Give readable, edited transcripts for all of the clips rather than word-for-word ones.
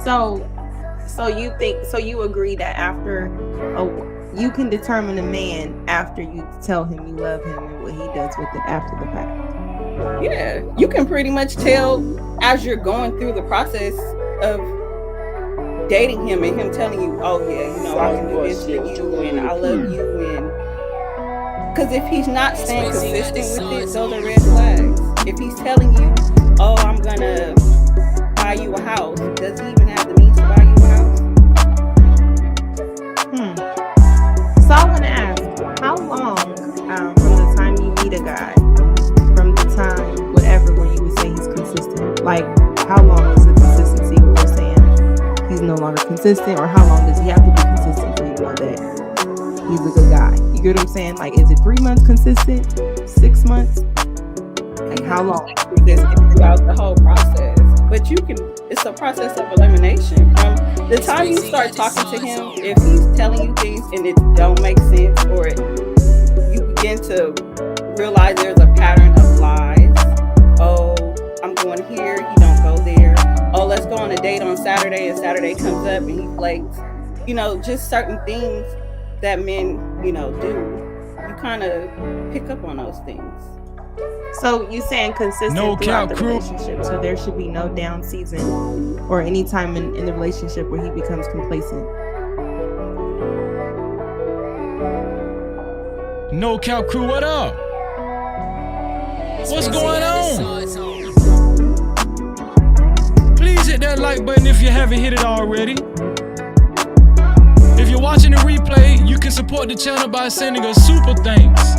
So, so you agree that after you can determine a man after you tell him you love him and what he does with it after the fact. Yeah, you can pretty much tell as you're going through the process of dating him and him telling you, oh yeah, you know, I can do this for you and I love you, and because if he's not staying consistent with it, those are red flags. If he's telling you, oh, I'm gonna buy you a house, does he even have the means to buy you a house? So I want to ask, how long from the time you meet a guy, from the time whatever when you would say he's consistent, like how long is the consistency where we're saying he's no longer consistent, or how long does he have to be consistent for you to know that he's a good guy? You get what I'm saying? Like, is it 3 months consistent, 6 months? Like, how long? Throughout the whole process. But it's a process of elimination. From the time you start talking to him, if he's telling you things and it don't make sense, or you begin to realize there's a pattern of lies. Oh, I'm going here, he don't go there. Oh, let's go on a date on Saturday, and Saturday comes up and he flakes. You know, just certain things that men, you know, do. You kind of pick up on those things. So you saying consistent throughout the relationship, so there should be no down season or any time in the relationship where he becomes complacent. No Cap Crew, what up? What's going on? Please hit that like button if you haven't hit it already. If you're watching the replay, you can support the channel by sending us super thanks.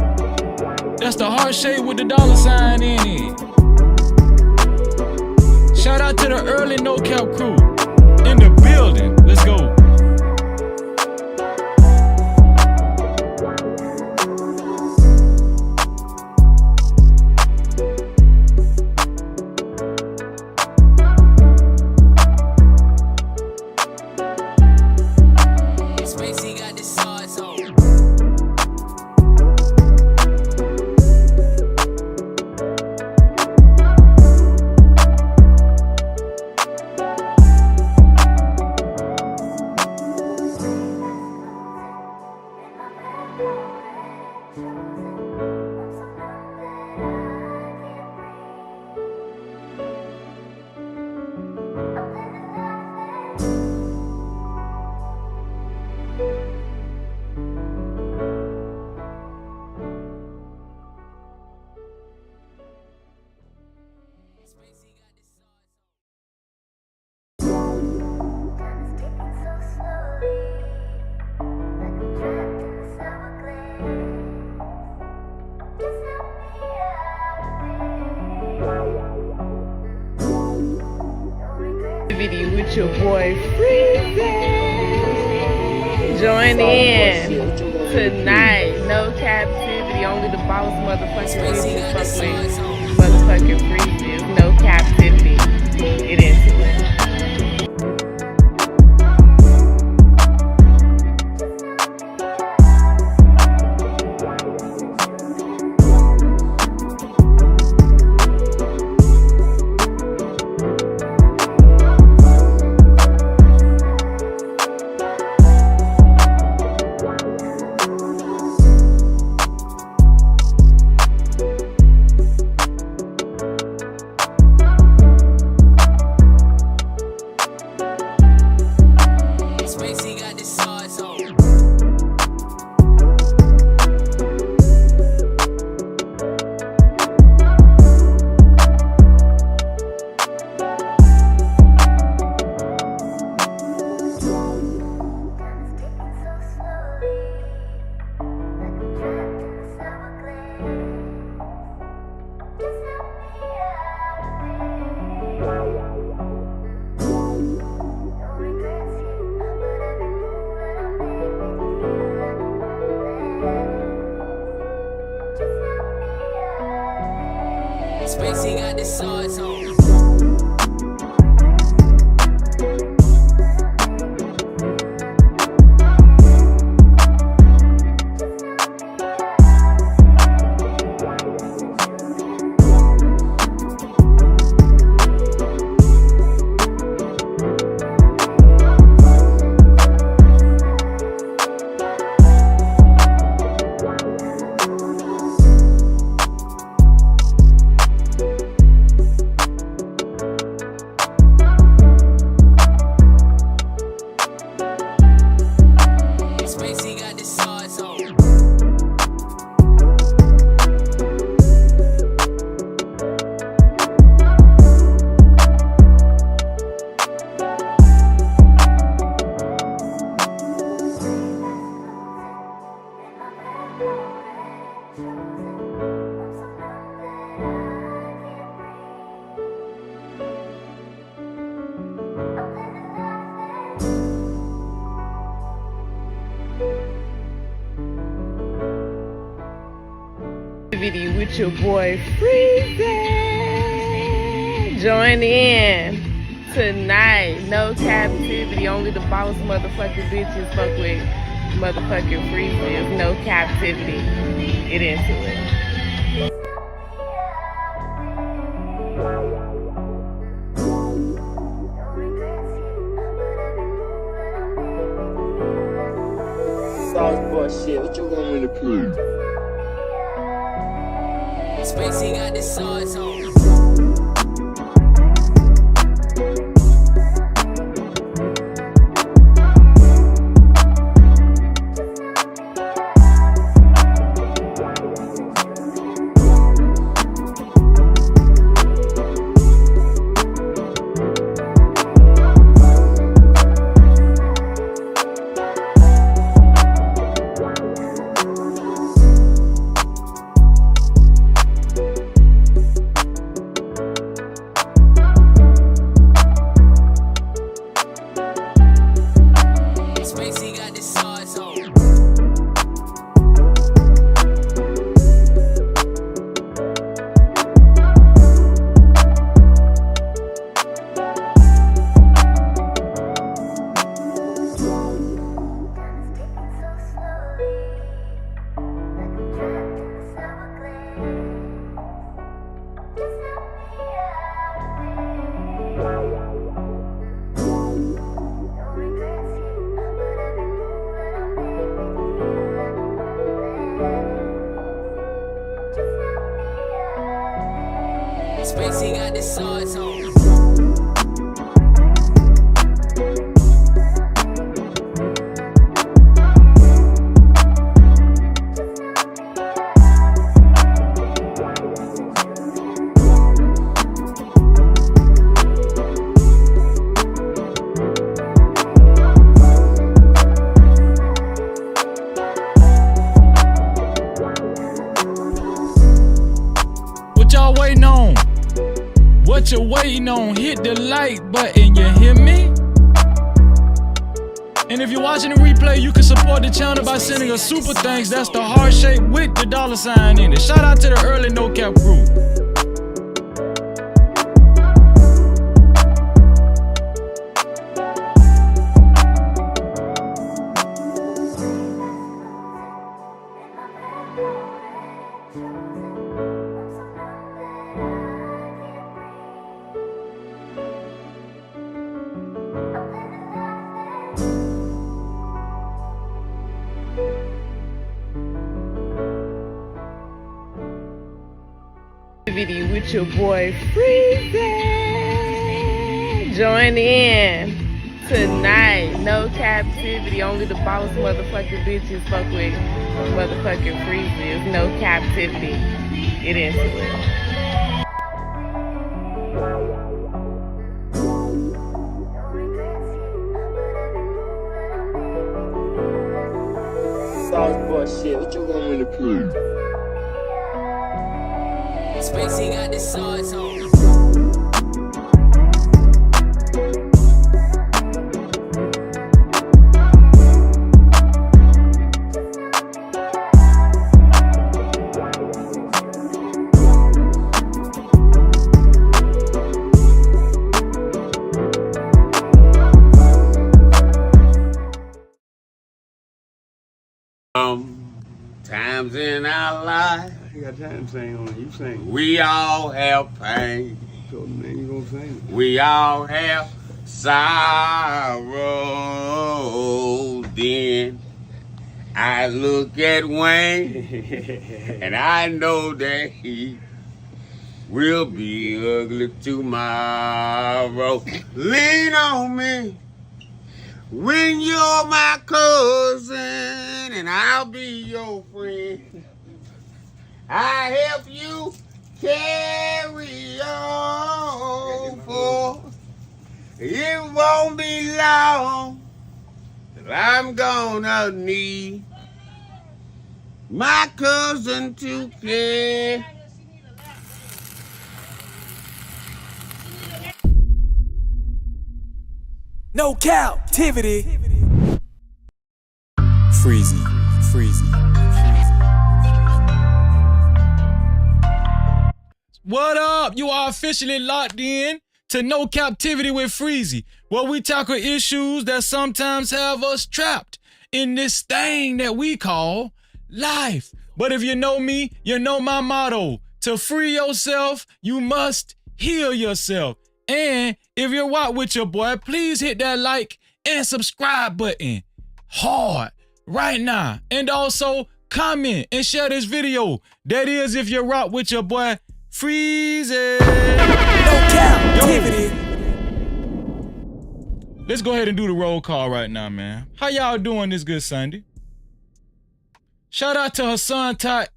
That's the heart shape with the $sign in it. Shout out to the early No Cap crew in the building. Let's go. With your boy Freezy. Join in tonight. No Cap-tivity. Only the boss motherfucking Freezy. Motherfucking Freezy. No Cap-tivity. Get into it. Cap-tivity with your boy Freezy. Join in tonight. No captivity. Only the boss motherfucking bitches fuck with motherfucking Freezy. No captivity. Get into it. Sauce boy shit, what you want me to prove? Spacey got the sauce on. Spacey got the sauce on. What y'all waiting on? What you waiting on? Hit the like button, you hear me? And if you're watching the replay, you can support the channel by sending us super thanks. That's the heart shape with the $ in it. Shout out to the early No Cap crew. With your boy Freezy. Join in tonight. No captivity. Only the boss motherfucking bitches fuck with motherfucking Freezy. No captivity. Get into it. Sauce boy shit, what you want me to prove? Spacey got the sauce on. Times in our life, You got time to sing on it, you sing. we all have pain. So man, you gonna sing We all have sorrow. Then I look at Wayne it. and I know that he will be ugly tomorrow. Lean on me when you're my cousin and I'll be your friend. I help you carry on, for it won't be long till I'm gonna need my cousin to care. No captivity. Freezy. What up? You are officially locked in to No Captivity with Freezy, where we tackle issues that sometimes have us trapped in this thing that we call life. But if you know me, you know my motto. To free yourself, you must heal yourself. And if you're walk with your boy, please hit that like and subscribe button hard right now. And also comment and share this video. That is if you rock with your boy Freezy. No Cap-tivity. Let's go ahead and do the roll call right now, man. How y'all doing this good Sunday? Shout out to her son Tyre.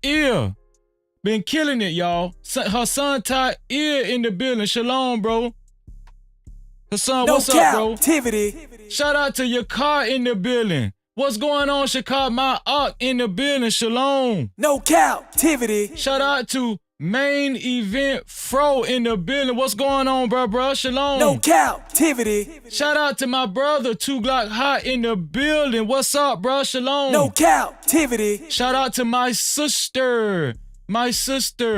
Been killing it, y'all. Her son Tyre in the building. Shalom, bro. Her son, what's up, bro? Captivity. Shout out to your car in the building. What's going on, Chicago? My Ark in the building. Shalom. No Captivity. Shout out to Main Event Fro in the building. What's going on, bro? Shalom. No Captivity. Shout out to my brother, 2 Glock Hot in the building. What's up, bro? Shalom. No Captivity. Shout out to my sister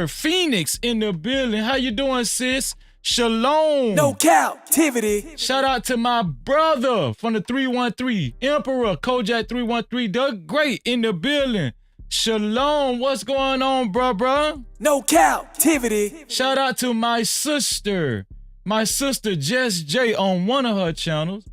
Phoenix in the building. How you doing, sis? Shalom. No Captivity. Shout out to my brother from the 313, Emperor Kojak 313, the Great in the building. Shalom. What's going on, bruh? No Captivity. Shout out to my sister Jess J on one of her channels,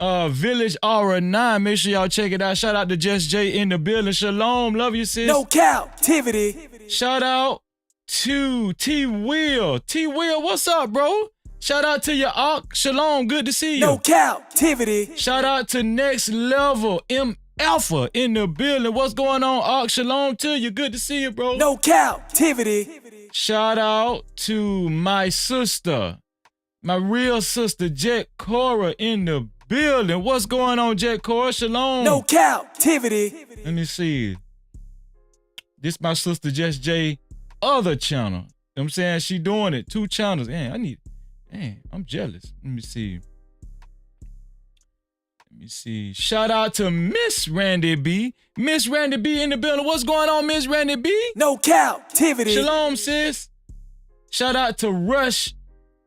Village Aura 9. Make sure y'all check it out. Shout out to Jess J in the building. Shalom. Love you, sis. No Captivity. Shout out to T-Will. T-Will, what's up, bro? Shout out to your Ark. Shalom, good to see you. No Captivity. Shout out to Next Level M Alpha in the building. What's going on, Ark? Shalom to you. Good to see you, bro. No Captivity. Shout out to my sister, my real sister, Jet Cora in the building. What's going on, Jet Cora? Shalom. No Captivity. Let me see. This my sister Jess J other channel. You know what I'm saying? She doing it. 2 channels. Man, I'm jealous. Let me see. Shout out to Miss Randy B. Miss Randy B in the building. What's going on, Miss Randy B? No Captivity. Shalom, sis. Shout out to Rush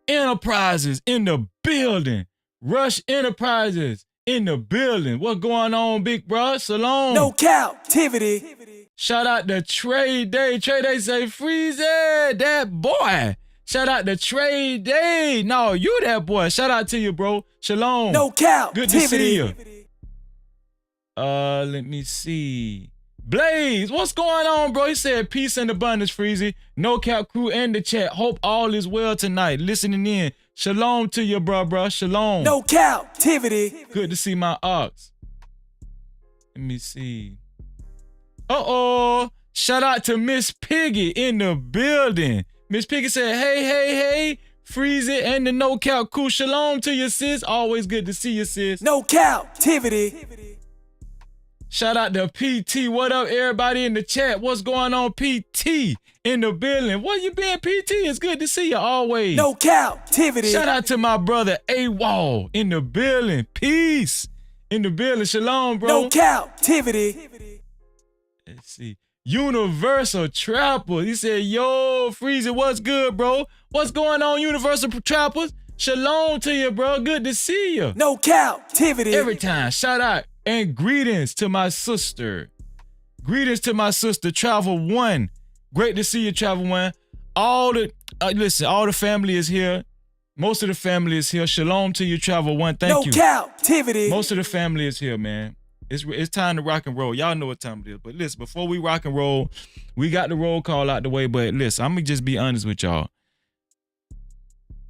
Enterprises in the building. Rush Enterprises in the building. What's going on, big bro? Shalom. No Captivity. Shout out to Trade Day. Trade Day say, Freezy, that boy. Shout out to Trade Day. No, you that boy. Shout out to you, bro. Shalom. No Captivity. Good to see you. Let me see. Blaze, what's going on, bro? He said, peace and abundance, Freezy. No Cap crew and the chat. Hope all is well tonight. Listening in. Shalom to you, bro. Shalom. No Captivity. Good to see my ox. Let me see. Uh-oh. Shout out to Miss Piggy in the building. Miss Piggy said, hey, Freezy and the No Cap crew. Shalom to you, sis. Always good to see you, sis. No Captivity. Shout out to PT. What up, everybody in the chat? What's going on, PT in the building? Where you been, PT? It's good to see you always. No Captivity. Shout out to my brother A-Wall in the building. Peace in the building. Shalom, bro. No Captivity. Let's see. Universal Trapper. He said, yo, Freezy, what's good, bro? What's going on, Universal Trappers? Shalom to you, bro. Good to see you. No Captivity. Every time. Shout out and greetings to my sister. Greetings to my sister, Travel One. Great to see you, Travel One. All the family is here. Most of the family is here. Shalom to you, Travel One. Thank you. No Captivity. Most of the family is here, man. It's time to rock and roll. Y'all know what time it is. But listen, before we rock and roll, we got the roll call out the way. But listen, I'm going to just be honest with y'all.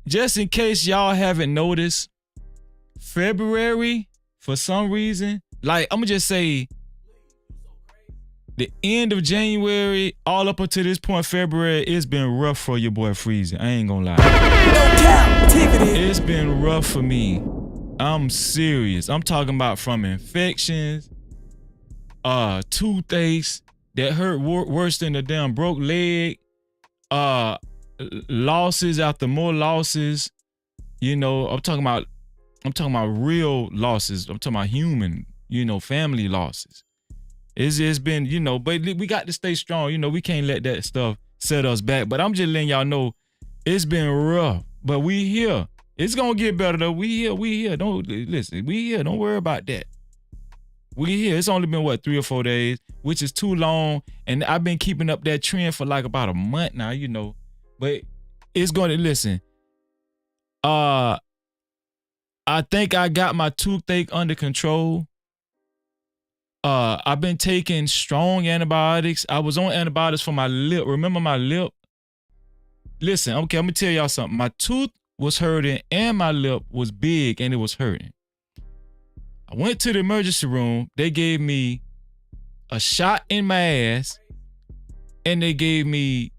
Just in case y'all haven't noticed, February, for some reason, like I'm going to just say, the end of January, all up until this point, February, it's been rough for your boy Freezy. I ain't going to lie. No Captivity. It's been rough for me. I'm serious. I'm talking about from infections, toothaches that hurt worse than a damn broke leg, losses after more losses. You know, I'm talking about real losses. I'm talking about human, family losses. It's been, but we got to stay strong. We can't let that stuff set us back. But I'm just letting y'all know it's been rough. But we here. It's gonna get better though. We here. Don't listen. We here. Don't worry about that. We here. It's only been 3 or 4 days, which is too long. And I've been keeping up that trend for like about a month now, you know. But it's gonna listen. I think I got my toothache under control. I've been taking strong antibiotics. I was on antibiotics for my lip. Remember my lip? Listen, okay, I'm gonna tell y'all something. My tooth was hurting and my lip was big and it was hurting. I went to the emergency room. They gave me a shot in my ass and they gave me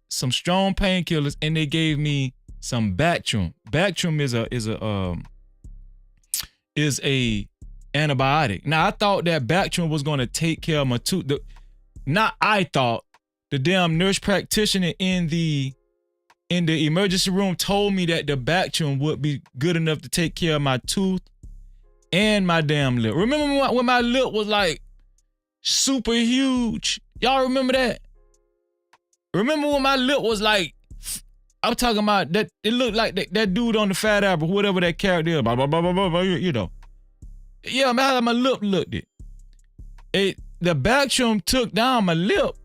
some strong painkillers and they gave me some Bactrim. Bactrim is a antibiotic. Now I thought that Bactrim was gonna take care of my tooth. The damn nurse practitioner in the emergency room told me that the Bactrim would be good enough to take care of my tooth and my damn lip. Remember when my lip was like super huge? Y'all remember that? Remember when my lip was like, I'm talking about that, it looked like that dude on the Fat Apple, whatever that character is, blah, blah, blah, blah, blah, you know. Yeah, man, how my lip looked it. The Bactrim took down my lip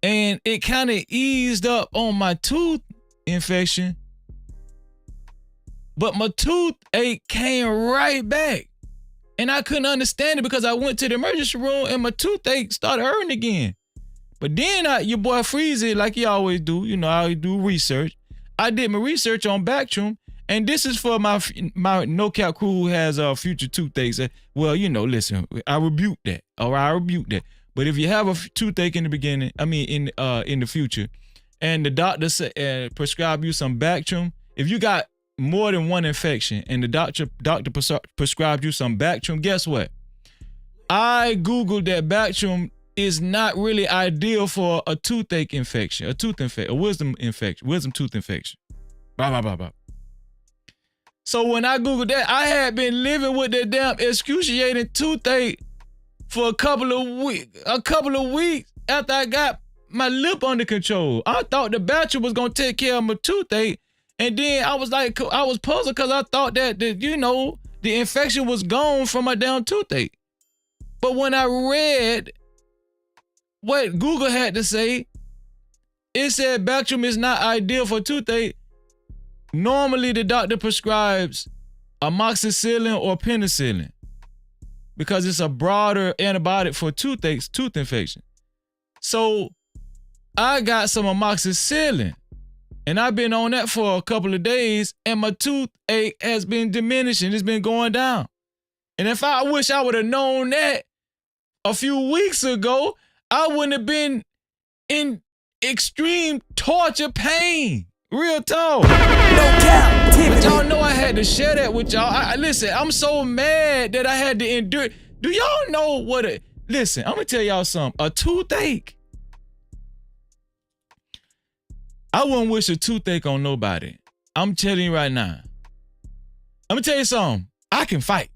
and it kind of eased up on my tooth infection. But my toothache came right back. And I couldn't understand it because I went to the emergency room and my toothache started hurting again. But then your boy Freezy, like he always do, you know, I do research. I did my research on Bactrim, and this is for my No Cap crew who has future toothaches. Well, you know, listen, I rebuke that. All right, I rebuke that. But if you have a toothache in the beginning, in the future, and the doctor prescribe you some Bactrim, if you got more than one infection and the doctor prescribed you some Bactrim, guess what? I Googled that Bactrim is not really ideal for a toothache infection, a wisdom tooth infection. Blah, blah, blah, blah. So when I Googled that, I had been living with that damn excruciating toothache for a couple of weeks after I got my lip under control. I thought the Bachelor was gonna take care of my toothache, and then I was puzzled because I thought that the infection was gone from my damn toothache. But when I read what Google had to say, it said Bactrim is not ideal for toothache. Normally, the doctor prescribes amoxicillin or penicillin because it's a broader antibiotic for tooth infection. So I got some amoxicillin and I've been on that for a couple of days and my toothache has been diminishing. It's been going down. And if I wish I would have known that a few weeks ago, I wouldn't have been in extreme torture pain. Real talk. No Cap-tivity. But y'all know I had to share that with y'all. Listen, I'm so mad that I had to endure. Do y'all know what listen, I'm gonna tell y'all something. A toothache. I wouldn't wish a toothache on nobody. I'm telling you right now. I'm gonna tell you something. I can fight.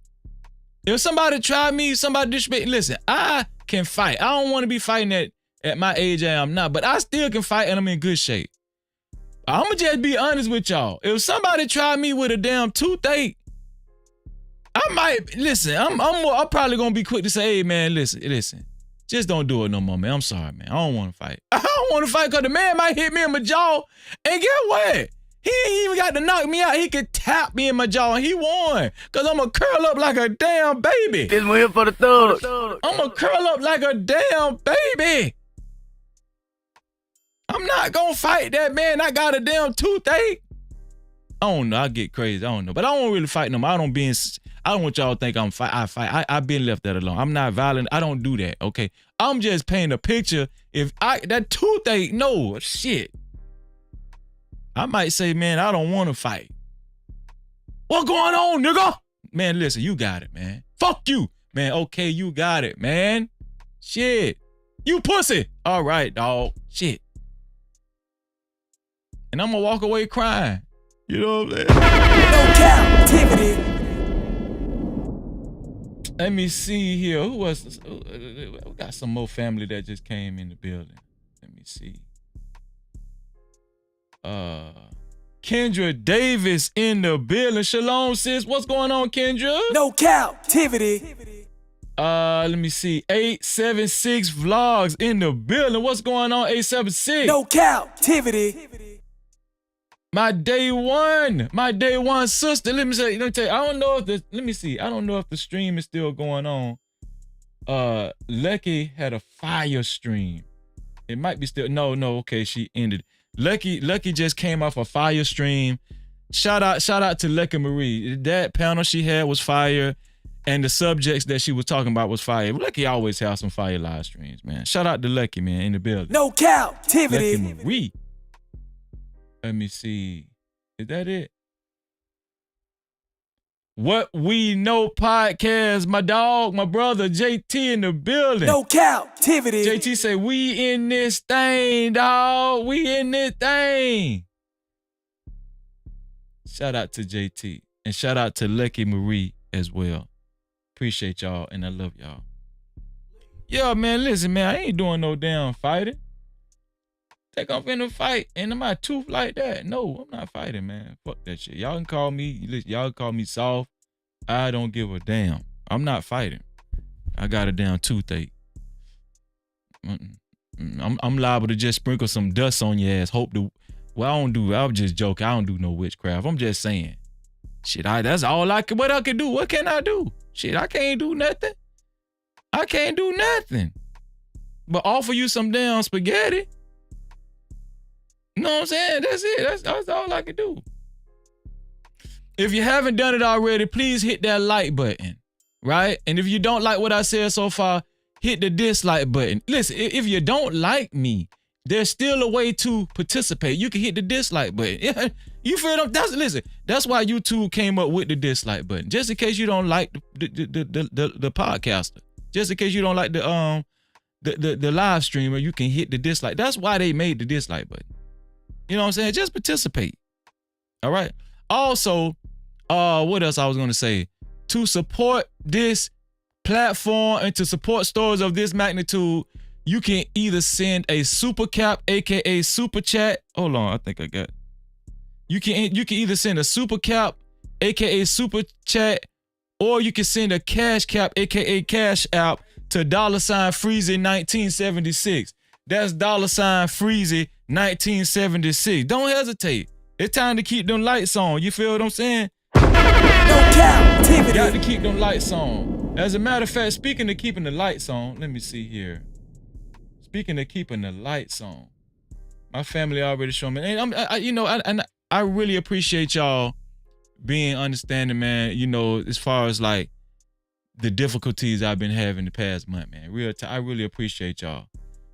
If somebody try me, somebody disrespect, listen, I can fight. I don't want to be fighting at my age I am now, but I still can fight and I'm in good shape. I'ma just be honest with y'all. If somebody try me with a damn toothache, I might listen. I'm probably gonna be quick to say, hey man, listen. Just don't do it no more, man. I'm sorry, man. I don't want to fight. I don't want to fight because the man might hit me in my jaw. And get what? He ain't even got to knock me out. He could tap me in my jaw and he won. Because I'm going to curl up like a damn baby. This one here for the thugs. I'm going to curl up like a damn baby. I'm not going to fight that man. I got a damn toothache. I don't know. I get crazy. I don't know. But I don't really fight no more. I don't want y'all to think I fight. I've been left that alone. I'm not violent. I don't do that, okay? I'm just painting a picture. That toothache, no, shit. I might say, man, I don't want to fight. What going on, nigga? Man, listen, you got it, man. Fuck you. Man, okay, you got it, man. Shit. You pussy. All right, dog. Shit. And I'm going to walk away crying. You know what I'm saying? No Cap-tivity. Let me see here. Who was this? We got some more family that just came in the building. Let me see. Kendra Davis in the building. Shalom, sis. What's going on, Kendra? No captivity. Let me see. 876 vlogs in the building. What's going on, 876? No captivity. My day one sister. Let me tell you. I don't know if I don't know if the stream is still going on. Lucky had a fire stream. It might be still. No. Okay, she ended. Lucky just came off a fire stream. Shout out to Lucky Marie. That panel she had was fire, and the subjects that she was talking about was fire. Lucky always has some fire live streams, man. Shout out to Lucky, man, in the building. No captivity. Lucky Marie. Let me see. Is that it? What We Know podcast, my dog, my brother, JT in the building. No captivity. JT say, we in this thing, dog. We in this thing. Shout out to JT. And shout out to Lucky Marie as well. Appreciate y'all and I love y'all. Yeah, man, listen, man, I ain't doing no damn fighting. Think I'm finna fight and am I tooth like that? No, I'm not fighting, man. Fuck that shit. Y'all can call me soft. I don't give a damn. I'm not fighting. I got a damn toothache. I'm liable to just sprinkle some dust on your ass. I'm just joking. I don't do no witchcraft. I'm just saying. Shit, that's all what I can do. What can I do? Shit, I can't do nothing. I can't do nothing. But offer you some damn spaghetti. You know what I'm saying? That's it. That's all I can do. If you haven't done it already, please hit that like button, right? And if you don't like what I said so far, hit the dislike button. Listen, if you don't like me, there's still a way to participate. You can hit the dislike button. You feel them? That's why YouTube came up with the dislike button. Just in case you don't like the podcaster. Just in case you don't like the live streamer, you can hit the dislike. That's why they made the dislike button. You know what I'm saying? Just participate. All right. Also, what else I was going to say? To support this platform and to support stories of this magnitude, you can either send a super cap, aka super chat. Hold on, I think I got. You can either send a super cap, aka super chat, or you can send a cash cap, aka cash app, to $Freezy 1976. That's $Freezy 1976. Don't hesitate. It's time to keep them lights on. You feel what I'm saying? No captivity. Got to keep them lights on. As a matter of fact, speaking of keeping the lights on, let me see here. Speaking of keeping the lights on, my family already showed me. And I really appreciate y'all being understanding, man. You know, as far as like the difficulties I've been having the past month, man. I really appreciate y'all.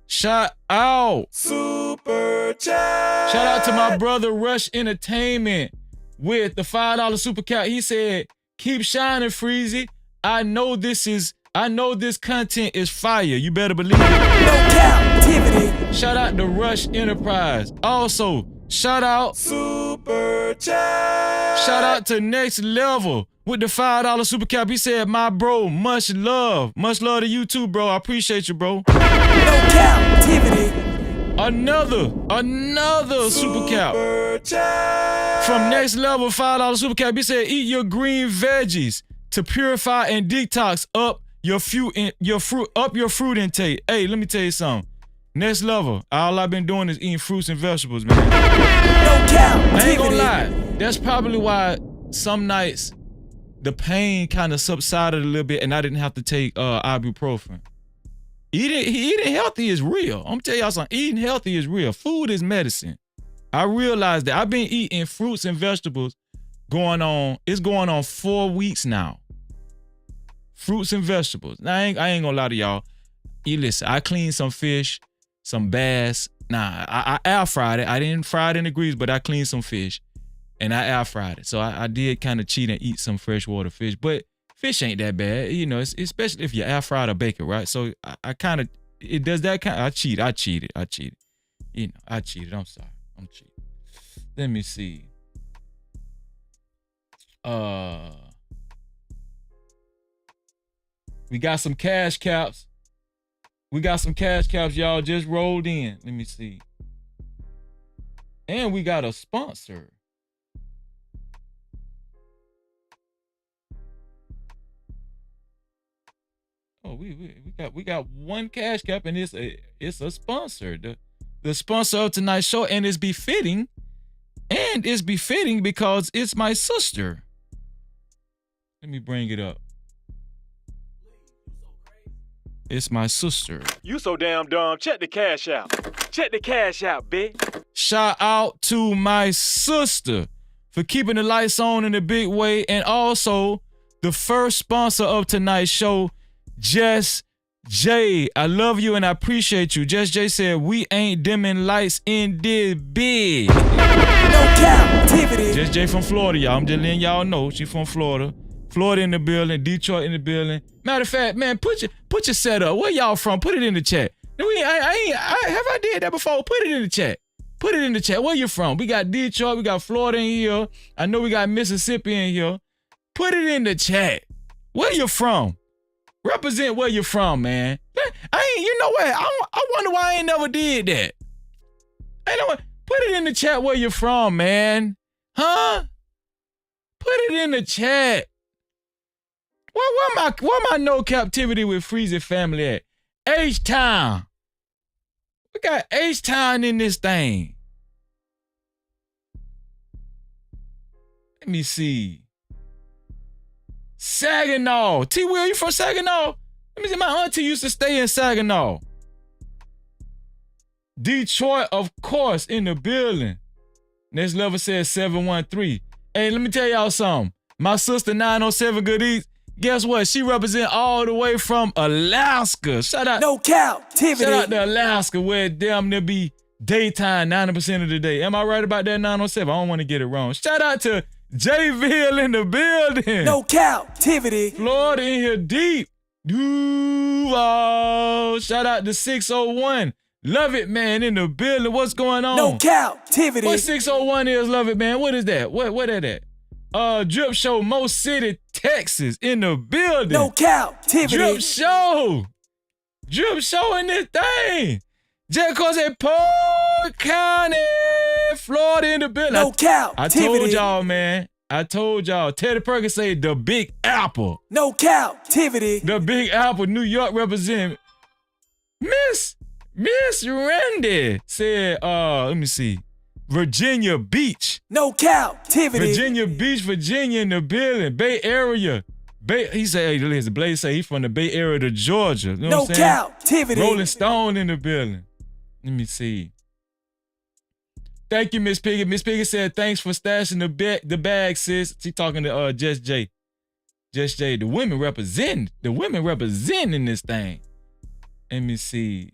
Shout out. Super chat. Shout out to my brother Rush Entertainment with the $5 super cat. He said, keep shining, Freezy. I know this content is fire. You better believe it. No captivity. Shout out to Rush Enterprise. Also, shout out. Super chat. Shout out to Next Level with the $5 super cap. He said, my bro, much love. Much love to you too, bro. I appreciate you, bro. No captivity. Another super cap. From Next Level, $5 super cap. He said, eat your green veggies to purify and detox up your fruit intake. Hey, let me tell you something. Next Level, all I've been doing is eating fruits and vegetables, man. No captivity. I ain't gonna lie. That's probably why some nights the pain kind of subsided a little bit and I didn't have to take ibuprofen. Eating healthy is real. I'm telling y'all something. Eating healthy is real. Food is medicine. I realized that I've been eating fruits and vegetables going on 4 weeks now. Fruits and vegetables. Now, I ain't gonna lie to y'all. You listen, I cleaned some fish, some bass. Nah, I air fried it. I didn't fry it in the grease, but I cleaned some fish and I air fried it. So I did kind of cheat and eat some freshwater fish, but fish ain't that bad, you know, especially if you air fried or bake it, right? So I kind of, it does that kind of, I cheated. You know, I cheated. I'm sorry. I'm cheating. Let me see. We got some cash caps. We got some cash caps, y'all just rolled in. Let me see. And we got a sponsor. Oh, we got one cash cap, and it's a sponsor. The sponsor of tonight's show, and it's befitting. And it's befitting because it's my sister. Let me bring it up. It's my sister. You so damn dumb. Check the cash out. Check the cash out, bitch. Shout out to my sister for keeping the lights on in a big way, and also the first sponsor of tonight's show, Just J. I love you and I appreciate you. Just J said, we ain't dimming lights in this big. No Cap-tivity. Just J from Florida, y'all. I'm just letting y'all know she from Florida. Florida in the building, Detroit in the building. Matter of fact, man, put your setup. Where y'all from? Put it in the chat. Have I did that before? Put it in the chat. Put it in the chat. Where you from? We got Detroit, we got Florida in here. I know we got Mississippi in here. Put it in the chat. Where you from? Represent where you from, man. You know what? I wonder why I ain't never did that. Put it in the chat where you from, man. Huh? Put it in the chat. Where my no captivity with Freezy family at? H-Town. We got H-Town in this thing. Let me see. Saginaw. T-Will, you from Saginaw? Let me see. My auntie used to stay in Saginaw. Detroit, of course, in the building. Next level says 713. Hey, let me tell y'all something. My sister 907 Good Eats, guess what? She represent all the way from Alaska. Shout out. No Cap-tivity. Shout out to Alaska, where it damn near be daytime 90% of the day. Am I right about that 907? I don't want to get it wrong. Shout out to J-Ville in the building. No Cap-tivity. Florida in here deep. Duval. Shout out to 601. Love it, man, in the building. What's going on? No Cap-tivity. What 601 is, love it, man? What is that? What is that? Drip Show, Mo City, Texas, in the building. No Cap-tivity. Drip Show. Drip Show in this thing. Just cause it Polk County, Florida in the building. No Cap-tivity. I told y'all, man. I told y'all. Teddy Perkins say the Big Apple. No Cap-tivity. The Big Apple, New York represent. Miss Randy said, let me see. Virginia Beach. No Cap-tivity. Virginia Beach, Virginia in the building. Bay Area. He said, hey, listen, Blaze say he from the Bay Area to Georgia. You know no what I'm saying? Cap-tivity. Rolling Stone in the building. Let me see. Thank you, Miss Piggy. Miss Piggy said, thanks for stashing the bag, sis. She talking to Just J. Just J. The women represent in this thing. Let me see.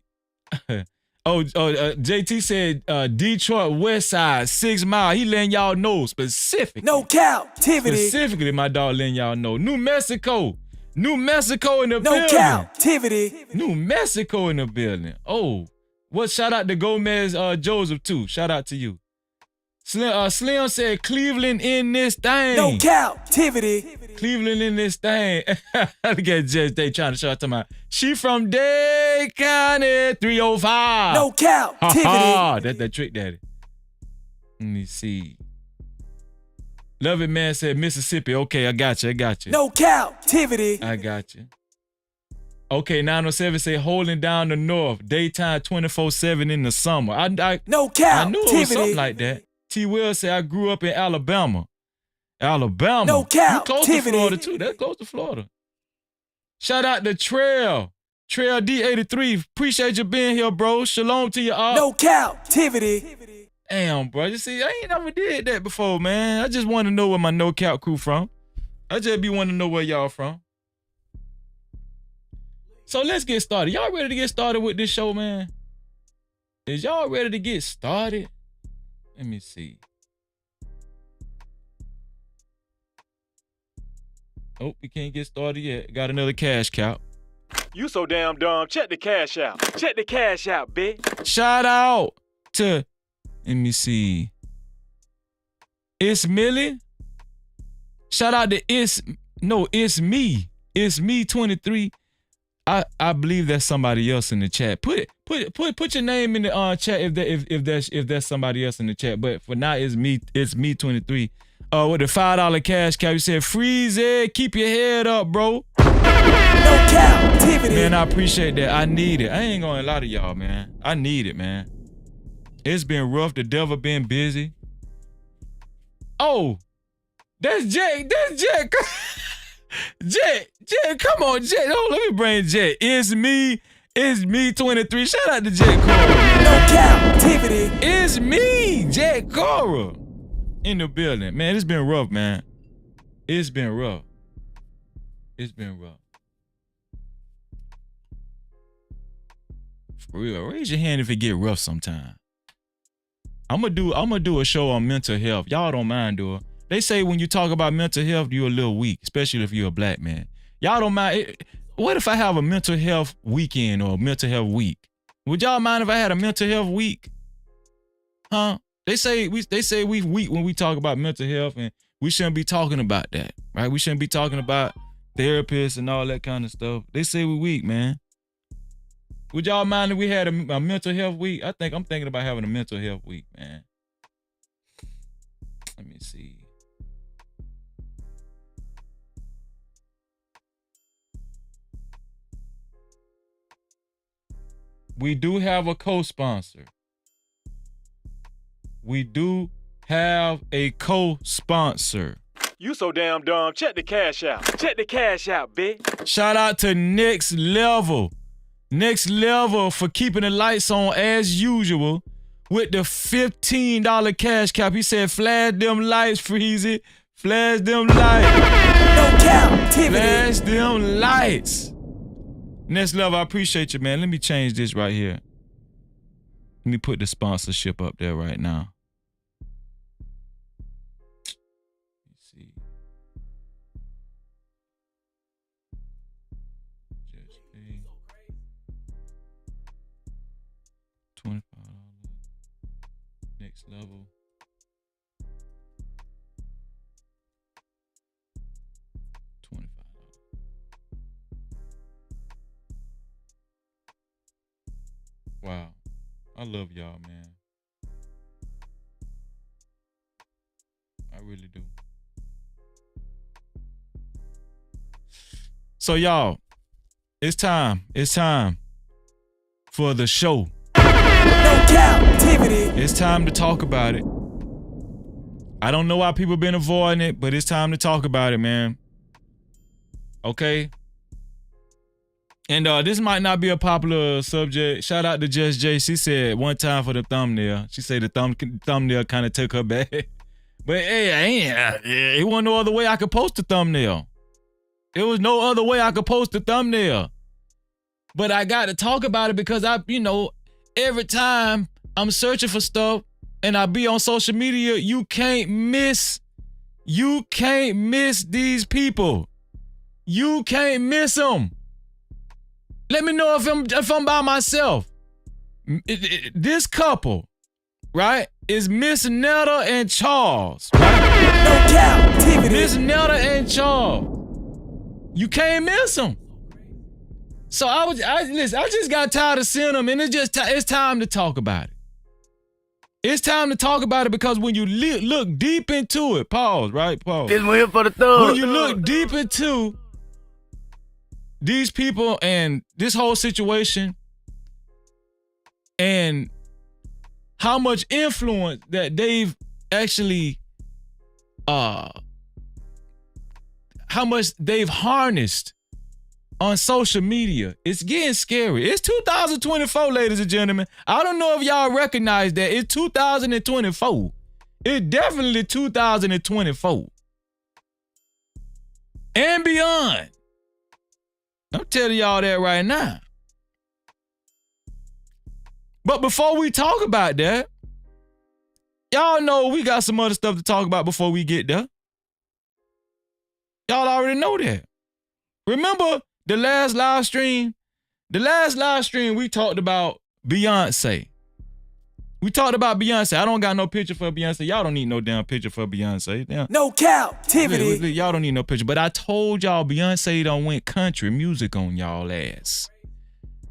JT said Detroit West Side, 6 Mile. He letting y'all know specifically. No Cap-tivity. Specifically, my dog letting y'all know. New Mexico in the building. No Cap-tivity. New Mexico in the building. Oh, what? Shout out to Gomez Joseph too. Shout out to you. Slim said Cleveland in this thing. No Cap-tivity. Cleveland in this thing. Look at Jess Day trying to show out to my. She from Dade County 305. No Cap-tivity. That's that trick daddy. Let me see. Love it, man said Mississippi. Okay, I got you. No Cap-tivity. I got you. Okay, 907 say holding down the north. Daytime 24/7 in the summer. No Cap-tivity. I knew it was something like that. T. Will say I grew up in Alabama. No Cap-tivity. You close to Florida too. That's close to Florida. Shout out to Trail D83. Appreciate you being here, bro. Shalom to you all. No Cap-tivity. Damn, bro. You see, I ain't never did that before, man. I just want to know where my no cap crew from. I just be wanting to know where y'all from. So let's get started. Y'all ready to get started with this show, man? Is y'all ready to get started? Let me see. Nope, we can't get started yet. Got another cash cow. You so damn dumb. Check the cash out. Check the cash out, bitch. Shout out to, let me see. It's Millie. Shout out to It's Me 23. I believe that's somebody else in the chat. Put your name in the chat if that's somebody else in the chat. But for now, it's me 23. With the $5 cash cap, you said Freezy, keep your head up, bro. No Cap-tivity. Man, I appreciate that. I need it. I ain't gonna lie to y'all, man. I need it, man. It's been rough. The devil been busy. Oh, that's Jet. That's Jet. Jet, come on, Jet. Oh, let me bring Jet. It's me 23. Shout out to Jet Cora. No Cap-tivity. It's me, Jet Cora. In the building. Man, it's been rough, man. It's been rough. It's been rough. For real, raise your hand if it get rough sometime. I'm gonna do a show on mental health. Y'all don't mind, do it. They say when you talk about mental health, you're a little weak, especially if you're a black man. Y'all don't mind. What if I have a mental health weekend or a mental health week? Would y'all mind if I had a mental health week? Huh? They say we weak when we talk about mental health, and we shouldn't be talking about that, right? We shouldn't be talking about therapists and all that kind of stuff. They say we weak, man. Would y'all mind if we had a mental health week? I'm thinking about having a mental health week, man. Let me see. We do have a co-sponsor. We do have a co-sponsor. You so damn dumb. Check the cash out. Check the cash out, bitch. Shout out to Next Level. Next Level for keeping the lights on as usual with the $15 cash cap. He said, flash them lights, Freezy. Flash them lights. No Cap-tivity. Flash them lights. Next Level, I appreciate you, man. Let me change this right here. Let me put the sponsorship up there right now. Let's see. Just pay $25. Next Level. $25. Wow. I love y'all, man. I really do. So y'all, it's time. It's time for the show. No Cap-tivity. It's time to talk about it. I don't know why people been avoiding it, but it's time to talk about it, man. Okay? And this might not be a popular subject. Shout out to Just J. She said one time for the thumbnail. She said the thumbnail kind of took her back. But hey, it wasn't no other way I could post the thumbnail. There was no other way I could post the thumbnail. But I got to talk about it because every time I'm searching for stuff and I be on social media, you can't miss these people. You can't miss them. Let me know if I'm by myself. This couple, right, is Miss Netta and Charles. Right? No Cap-tivity. Miss Netta and Charles. You can't miss them. So I just got tired of seeing them, and it's time to talk about it. It's time to talk about it because when you look deep into it, pause, right? Pause. This one here for the thug. When you look deep into these people and this whole situation and how much influence that they've actually how much they've harnessed on social media, it's getting scary. It's 2024, ladies and gentlemen. I don't know if y'all recognize that. It's 2024. It's definitely 2024 and beyond. I'm telling y'all that right now. But before we talk about that, y'all know we got some other stuff to talk about before we get there. Y'all already know that. Remember the last live stream? The last live stream we talked about Beyonce. We talked about Beyonce. I don't got no picture for Beyonce. Y'all don't need no damn picture for Beyonce. Damn. No captivity. Look, y'all don't need no picture. But I told y'all Beyonce done went country music on y'all ass.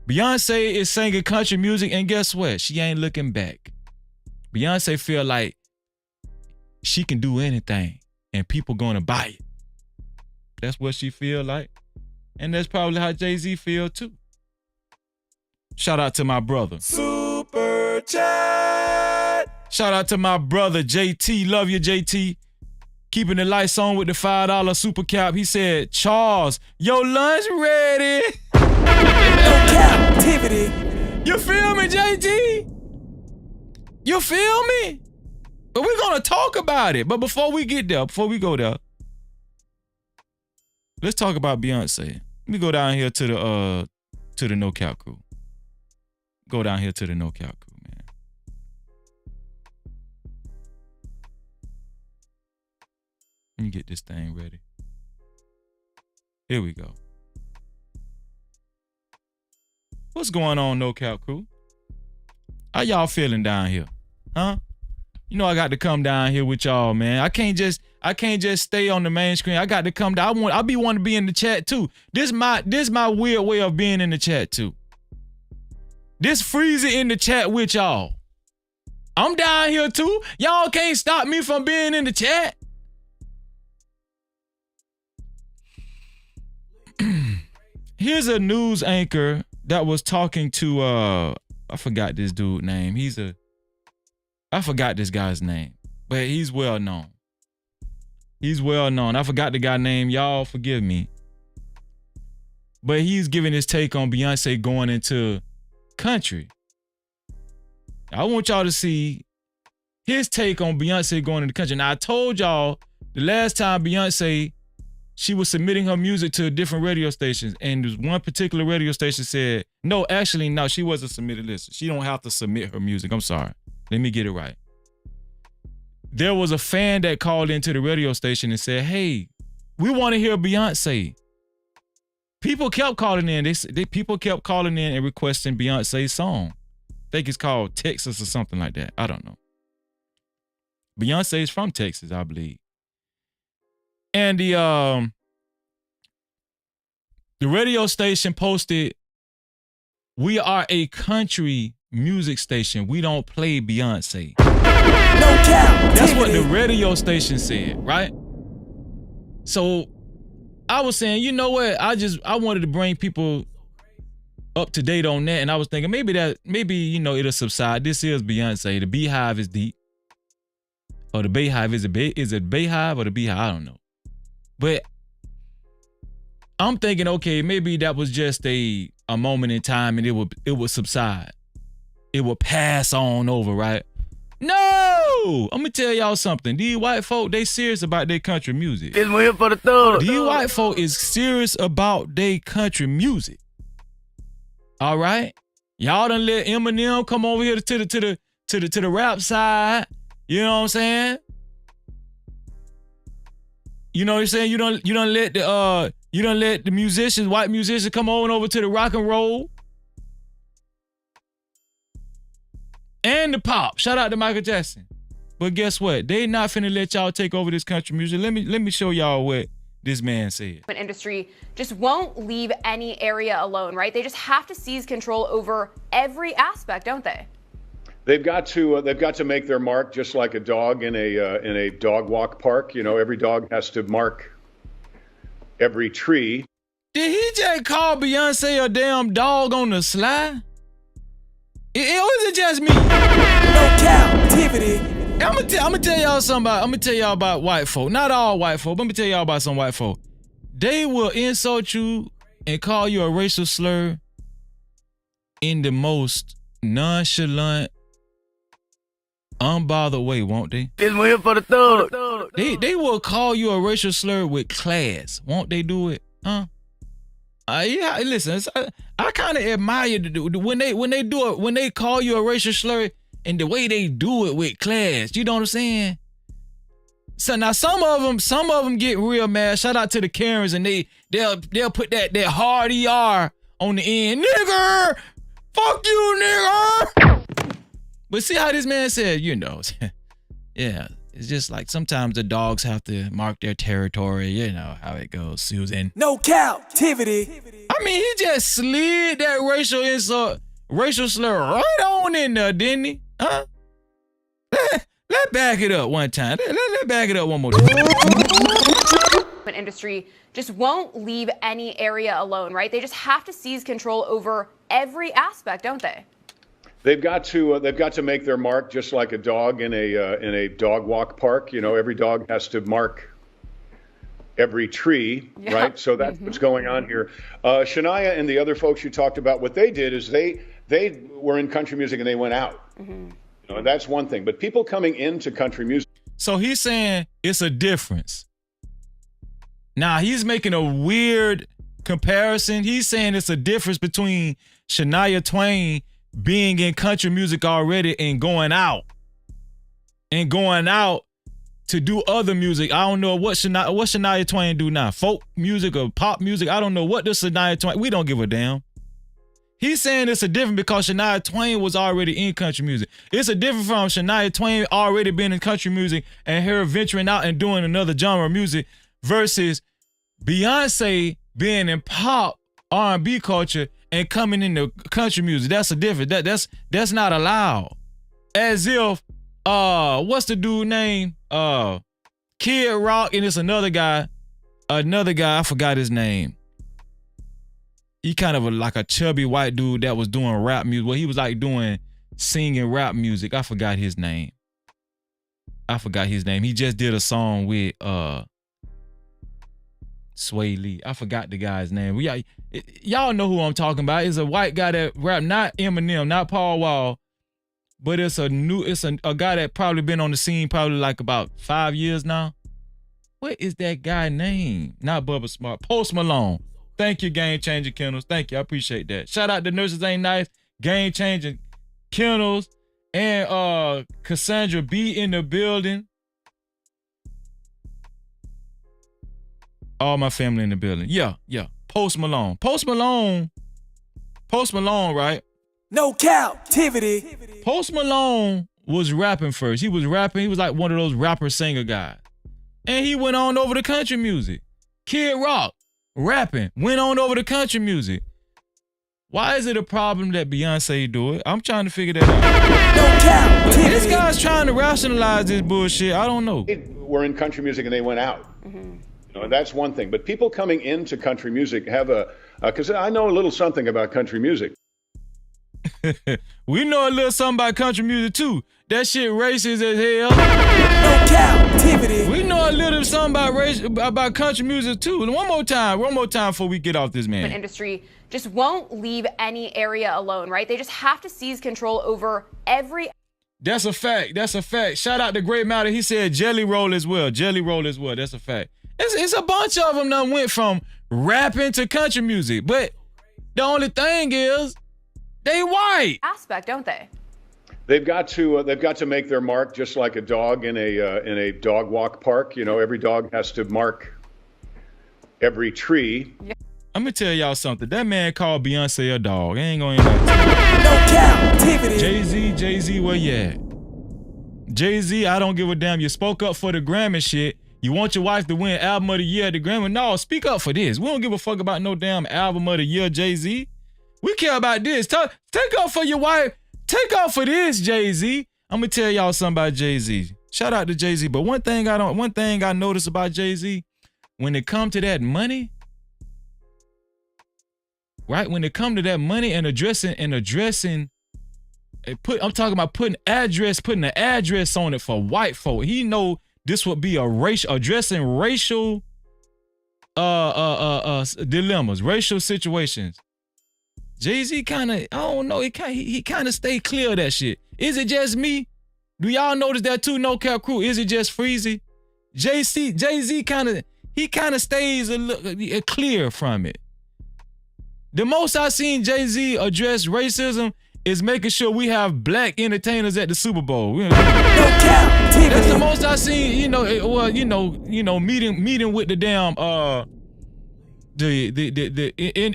Beyonce is singing country music, and guess what? She ain't looking back. Beyonce feel like she can do anything, and people gonna buy it. That's what she feel like. And that's probably how Jay-Z feel too. Shout out to my brother. Super chat. Shout out to my brother, JT. Love you, JT. Keeping the lights on with the $5 super cap. He said, Charles, your lunch ready. No captivity. You feel me, JT? You feel me? But we're gonna talk about it. But before we get there, before we go there, let's talk about Beyonce. Let me go down here to the No Cap crew. Go down here to the No Cap crew, man. Let me get this thing ready. Here we go. What's going on, No Cap crew? How y'all feeling down here? Huh? You know I got to come down here with y'all, man. I can't just stay on the main screen. I got to come down. I be wanting to be in the chat too. This my weird way of being in the chat too. This Freezy in the chat with y'all. I'm down here too. Y'all can't stop me from being in the chat. Here's a news anchor that was talking to I forgot this dude's name. I forgot this guy's name, but he's well known. He's well known. I forgot the guy's name. Y'all forgive me. But he's giving his take on Beyonce going into country. I want y'all to see his take on Beyonce going into country. Now, I told y'all the last time Beyonce, she was submitting her music to different radio stations, and there's one particular radio station said, no, she wasn't submitted. Listen, she don't have to submit her music. I'm sorry. Let me get it right. There was a fan that called into the radio station and said, hey, we want to hear Beyonce. People kept calling in. People kept calling in and requesting Beyonce's song. I think it's called Texas or something like that. I don't know. Beyonce is from Texas, I believe. And the radio station posted, we are a country music station. We don't play Beyonce. No cap. That's what the radio station said, right? So I was saying, you know what? I wanted to bring people up to date on that, and I was thinking maybe it'll subside. This is Beyonce. The Beehive is deep, or the Beehive is it Beehive or the Beehive? I don't know, but I'm thinking, okay, maybe that was just a moment in time, and it would subside. It will pass on over, right? No! I'm gonna tell y'all something. These white folk, they serious about their country music. This one here for the thug. These white folk is serious about their country music. All right? Y'all done let Eminem come over here to the rap side. You know what I'm saying? You know what I'm saying? You don't let the musicians, white musicians, come on over to the rock and roll. And the pop. Shout out to Michael Jackson. But guess what? They not finna let y'all take over this country music. Let me show y'all what this man said. Industry just won't leave any area alone, right? They just have to seize control over every aspect, don't they? They've got to make their mark, just like a dog in a dog walk park. You know, every dog has to mark every tree. Did he just call Beyonce a damn dog on the sly? Or is it just me? No captivity. I'm gonna tell y'all something about. I'm gonna tell y'all about white folk. Not all white folk, but I'm gonna tell y'all about some white folk. They will insult you and call you a racial slur in the most nonchalant, unbothered way, won't they? This one here for the thug. They will call you a racial slur with class, won't they do it? Huh? Yeah, listen, I kind of admire when they do it, when they call you a racial slur and the way they do it with class. You know what I'm saying? So now some of them get real mad. Shout out to the Karens, and they'll put that hard ER on the end. Nigger, fuck you, nigger. But see how this man said, you know, yeah, it's just like sometimes the dogs have to mark their territory. You know how it goes, Susan. No captivity. I mean, he just slid that racial insult, racial slur right on in there, didn't he? Huh? Let's back it up one time. Let's back it up one more time. Industry just won't leave any area alone, right? They just have to seize control over every aspect, don't they? They've got to make their mark, just like a dog in a dog walk park. You know, every dog has to mark every tree, right? So that's what's going on here. Shania and the other folks you talked about, what they did is they were in country music and they went out. You know, that's one thing. But people coming into country music. So he's saying it's a difference. Now he's making a weird comparison. He's saying it's a difference between Shania Twain being in country music already and going out to do other music. I don't know what Shania Twain do now. Folk music or pop music. I don't know what this Shania Twain. We don't give a damn. He's saying it's a different because Shania Twain was already in country music. It's a different from Shania Twain already being in country music and her venturing out and doing another genre of music versus Beyonce being in pop R&B culture and coming into country music. That's a difference. That's not allowed. As if what's the dude name? Kid Rock, and it's another guy, I forgot his name. He kind of like a chubby white dude that was doing rap music. Well, he was like doing singing rap music. I forgot his name. He just did a song with Sway Lee. I forgot the guy's name. Y'all know who I'm talking about. It's a white guy that rap, not Eminem, not Paul Wall, but it's a guy that probably been on the scene probably like about 5 years now. What is that guy name? Not Bubba Smart. Post Malone. Thank you, Game Changer Kennels. Thank you. I appreciate that. Shout out to Nurses Ain't Nice, Game Changer Kennels, and Cassandra B in the building. All my family in the building. Yeah. Post Malone, right? No captivity. Post Malone was rapping first. He was rapping. He was like one of those rapper singer guys. And he went on over to country music. Kid Rock, rapping, went on over to country music. Why is it a problem that Beyonce do it? I'm trying to figure that out. No captivity. This guy's trying to rationalize this bullshit. I don't know. They were in country music and they went out. You know, that's one thing. But people coming into country music have because I know a little something about country music. We know a little something about country music too. That shit racist as hell. No captivity. We know a little something about country music too. And one more time before we get off this man. Industry just won't leave any area alone, right? They just have to seize control over every. That's a fact. Shout out to Great Mountain. He said Jelly Roll as well. That's a fact. It's a bunch of them that went from rapping to country music. But the only thing is, they white. Aspect, don't they? They've got to make their mark, just like a dog in a dog walk park. You know, every dog has to mark every tree. I'm gonna tell y'all something. That man called Beyonce a dog. I ain't gonna end up. No captivity. Jay-Z, where you at? Jay-Z, I don't give a damn. You spoke up for the Grammy shit. You want your wife to win Album of the Year at the Grammy? No, speak up for this. We don't give a fuck about no damn Album of the Year, Jay-Z. We care about this. Take up for your wife. Take up for this, Jay-Z. I'm gonna tell y'all something about Jay-Z. Shout out to Jay-Z. But one thing I notice about Jay-Z, when it come to that money, right? When it come to that money and addressing, I'm talking about putting the address on it for white folk. He know this would be addressing racial dilemmas, racial situations. Jay-Z kind of, I don't know, he kind of stay clear of that shit. Is it just me? Do y'all notice that too, No Cap Crew? Is it just Freezy? Jay-Z kind of stays a little clear from it. The most I seen Jay-Z address racism is making sure we have black entertainers at the Super Bowl. That's the most I seen. Meeting with the damn the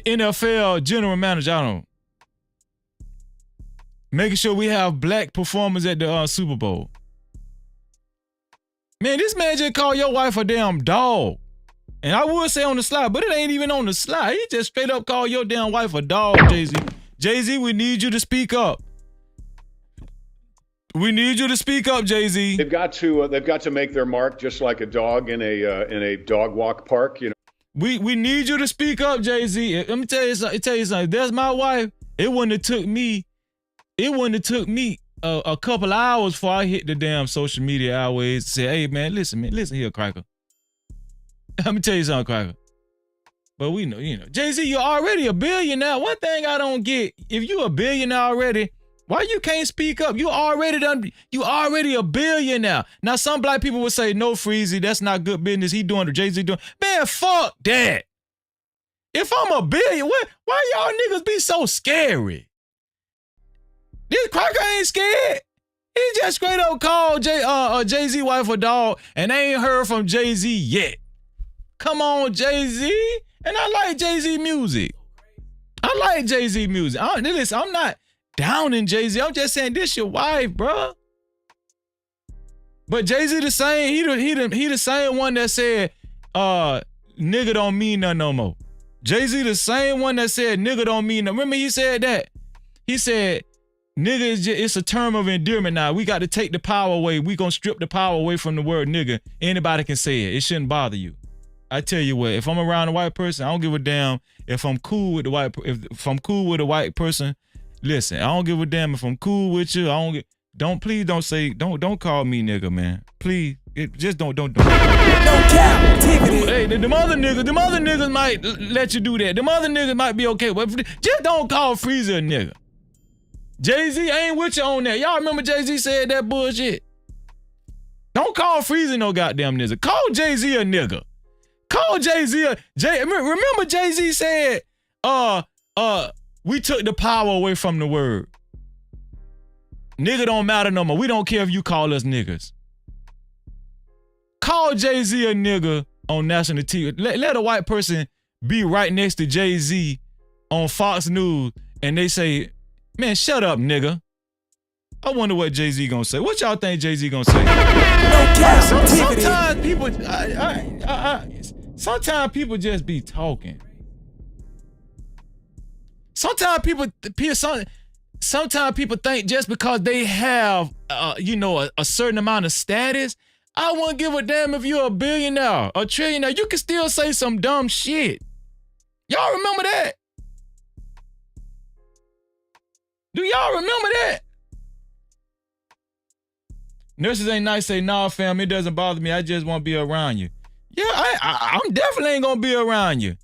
NFL general manager. I don't know. Making sure we have black performers at the Super Bowl. Man, this man just called your wife a damn dog. And I would say on the slide, but it ain't even on the slide. He just straight up called your damn wife a dog, Jay-Z. Jay-Z, we need you to speak up. We need you to speak up, Jay-Z. They've got to make their mark just like a dog in a dog walk park, you know. We need you to speak up, Jay-Z. Let me tell you something. There's my wife. It wouldn't have took me a couple hours before I hit the damn social media airways to say, hey man, listen here, Cracker. Let me tell you something, Cracker. But we know, Jay-Z, you're already a billionaire. One thing I don't get, if you a billionaire already, why you can't speak up? You already a billionaire. Now some black people would say, no, Freezy, that's not good business. He doing the Jay-Z doing. Man, fuck that. If I'm a billion, why y'all niggas be so scary? This Cracker ain't scared. He just straight up called Jay-Z wife a dog and ain't heard from Jay-Z yet. Come on, Jay-Z. And I like Jay-Z music. Listen, I'm not downing Jay-Z. I'm just saying this your wife, bruh. But Jay-Z the same, he the same one that said, nigga don't mean nothing no more. Jay-Z the same one that said nigga don't mean nothing. Remember he said that? He said, nigga, it's a term of endearment now. We got to take the power away. We gonna strip the power away from the word nigga. Anybody can say it. It shouldn't bother you. I tell you what, if I'm around a white person, I don't give a damn if I'm cool with the white. If I'm cool with a white person, listen, I don't give a damn if I'm cool with you. Please don't call me nigga, man. Please, just don't. No Cap-tivity. Hey, them other niggas might let you do that. Them other niggas might be okay, but just don't call Freezy a nigga. Jay-Z ain't with you on that. Y'all remember Jay-Z said that bullshit? Don't call Freezy no goddamn nigga. Call Jay-Z a nigga. Call Jay-Z remember Jay-Z said, we took the power away from the word. Nigga don't matter no more. We don't care if you call us niggas. Call Jay-Z a nigga on national TV. Let a white person be right next to Jay-Z on Fox News and they say, man, shut up, nigga. I wonder what Jay-Z gonna say. What y'all think Jay-Z gonna say? Sometimes people just be talking. Sometimes people think just because they have, a certain amount of status, I wouldn't give a damn if you're a billionaire, a trillionaire. You can still say some dumb shit. Y'all remember that? Do y'all remember that? Nurses ain't nice, say, nah, fam, it doesn't bother me. I just want to be around you. Yeah, I'm definitely ain't going to be around you.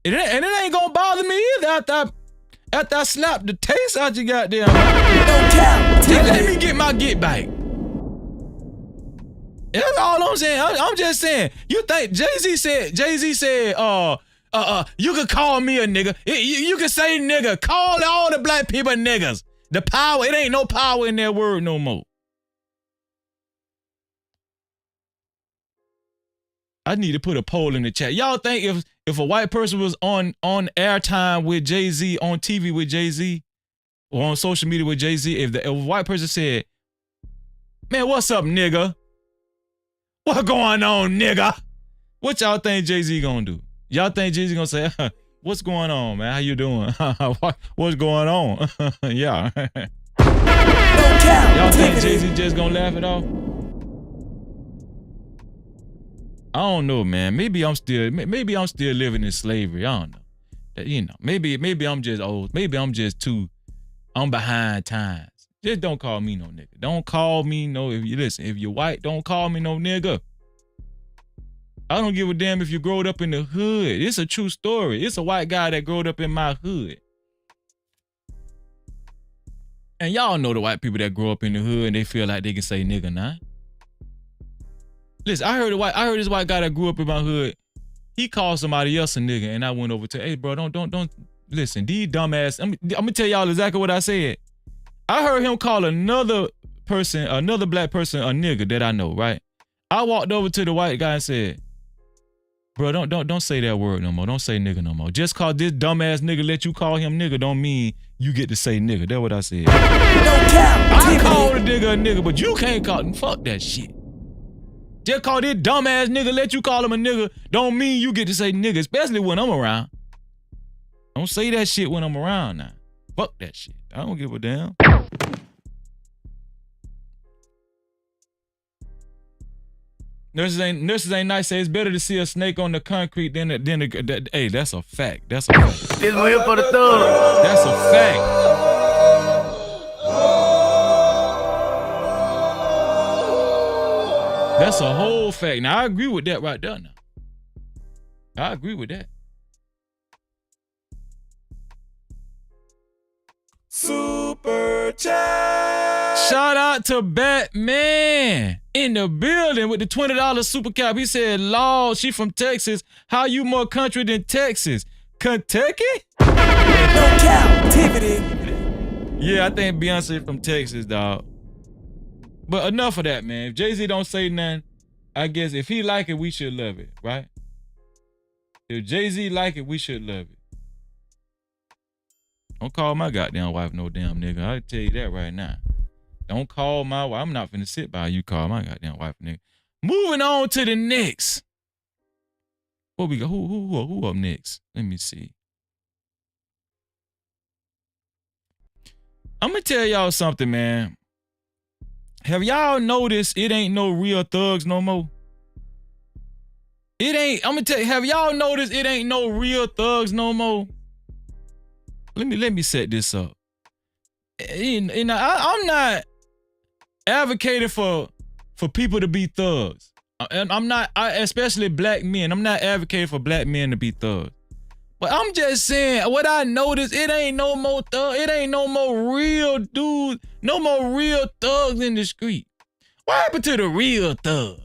And it ain't going to bother me either after I slap the taste out you goddamn. Just let me get my get back. That's all I'm saying. I'm just saying. You think Jay-Z said, you can call me a nigga. You can say nigga. Call all the black people niggas. The power, it ain't no power in that word no more. I need to put a poll in the chat. Y'all think if a white person was on airtime with Jay-Z, on TV with Jay-Z, or on social media with Jay-Z, if a white person said, man, what's up, nigga? What going on, nigga? What y'all think Jay-Z gonna do? Y'all think Jay-Z gonna say, what's going on, man? How you doing? What's going on? Yeah. Y'all think Jay-Z just gonna laugh it off? I don't know, man. Maybe I'm still living in slavery. I don't know. Maybe I'm just old. Maybe I'm behind times. Just don't call me no nigga. Don't call me no, if you're white, don't call me no nigga. I don't give a damn if you growed up in the hood. It's a true story. It's a white guy that growed up in my hood. And y'all know the white people that grow up in the hood and they feel like they can say nigga now. Listen, I heard this white guy that grew up in my hood. He called somebody else a nigga, and I went over to, hey, bro, don't listen. These dumbass. I'm gonna tell y'all exactly what I said. I heard him call another black person, a nigga that I know, right? I walked over to the white guy and said, bro, don't say that word no more. Don't say nigga no more. Just cause this dumbass nigga let you call him nigga don't mean you get to say nigga. That's what I said. No I call Cap-tivity. a nigga, but you can't call him. Fuck that shit. Just call this dumbass nigga, let you call him a nigga, don't mean you get to say nigga, especially when I'm around. Don't say that shit when I'm around now. Fuck that shit. I don't give a damn. Nurses ain't nice. Say it's better to see a snake on the concrete than hey, that's a fact. That's a fact. This one here for the thug. That's a fact. That's a whole fact. Now I agree with that right there. Now I agree with that. Super chat. Shout out to Batman in the building with the $20 super cap. He said, Lord, she from Texas. How you more country than Texas? Kentucky? No Cap-tivity. Yeah, I think Beyonce from Texas, dog. But enough of that, man. If Jay-Z don't say nothing, I guess if he like it, we should love it, right? If Jay-Z like it, we should love it. Don't call my goddamn wife no damn nigga. I'll tell you that right now. Don't call my wife. I'm not finna sit by you call my goddamn wife nigga. Moving on to the next. What we got? Who up next? Let me see. I'm gonna tell y'all something, man. Have y'all noticed it ain't no real thugs no more? It ain't, I'm gonna tell you, have y'all noticed it ain't no real thugs no more? Let me set this up. I'm not advocating for people to be thugs. I'm not, especially black men. I'm not advocating for black men to be thugs. But I'm just saying, what I noticed, it ain't no more thug. It ain't no more real dudes, no more real thugs in the street. What happened to the real thug?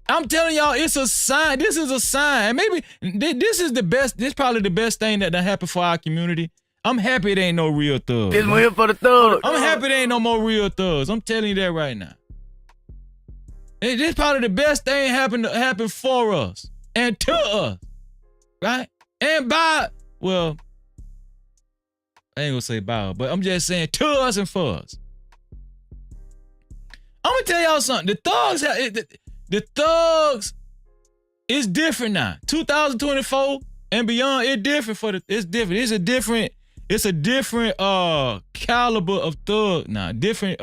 I'm telling y'all, it's a sign. This is a sign. Maybe this is the best. This is probably the best thing that happened for our community. I'm happy it ain't no real thugs. This one here for the thug. I'm happy there ain't no more real thugs. I'm telling you that right now. This is probably the best thing happened for us and to us, right? And by, well, I ain't gonna say by, but I'm just saying to us and for us. I'm gonna tell y'all something. The thugs is different now. 2024 and beyond, it's different it's different. It's a different caliber of thug now. Different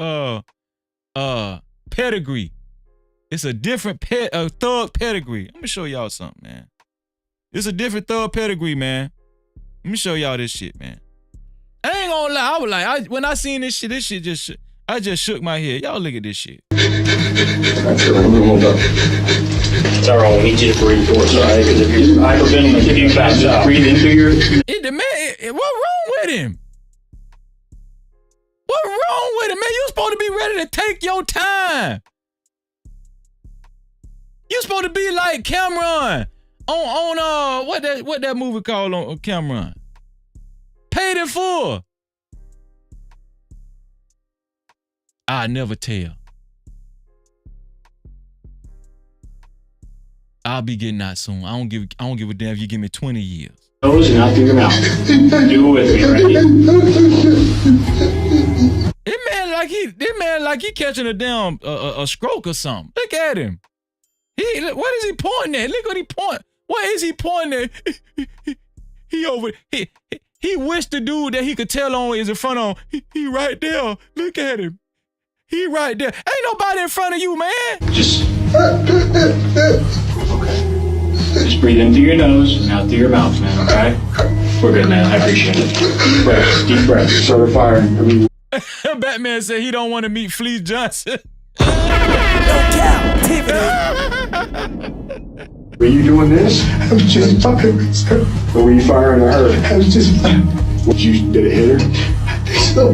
pedigree. It's a different thug pedigree. I'm gonna show y'all something, man. It's a different thug pedigree, man. Let me show y'all this shit, man. I ain't gonna lie. I was like, when I seen this shit just I just shook my head. Y'all look at this shit. Tyrone, we need you to breathe for us, all right? Because if you're hyperventilating, if you pass out, breathe into your... The man, what wrong with him? What wrong with him, man? You supposed to be ready to take your time. You supposed to be like Cameron on what that movie called on Cameron? Paid in Full. I never tell. I'll be getting out soon. I don't give a damn if you give me 20 years. Nose and out through your mouth. Do it with me, right? This man like he catching a damn a stroke or something. Look at him. What is he pointing at? Look what he point. What is he pointing at? He wished the dude that he could tell on is in front of him. He right there. Look at him. He right there. Ain't nobody in front of you, man. Just breathe in through your nose and out through your mouth, man, okay? We're good, man. I appreciate it. Deep breaths. Start a fire. Batman said he don't want to meet Fleece Johnson. No Cap-tivity. Were you doing this? I was just fucking with her. Or were you firing at her? I was just fucking. Did it hit her? So,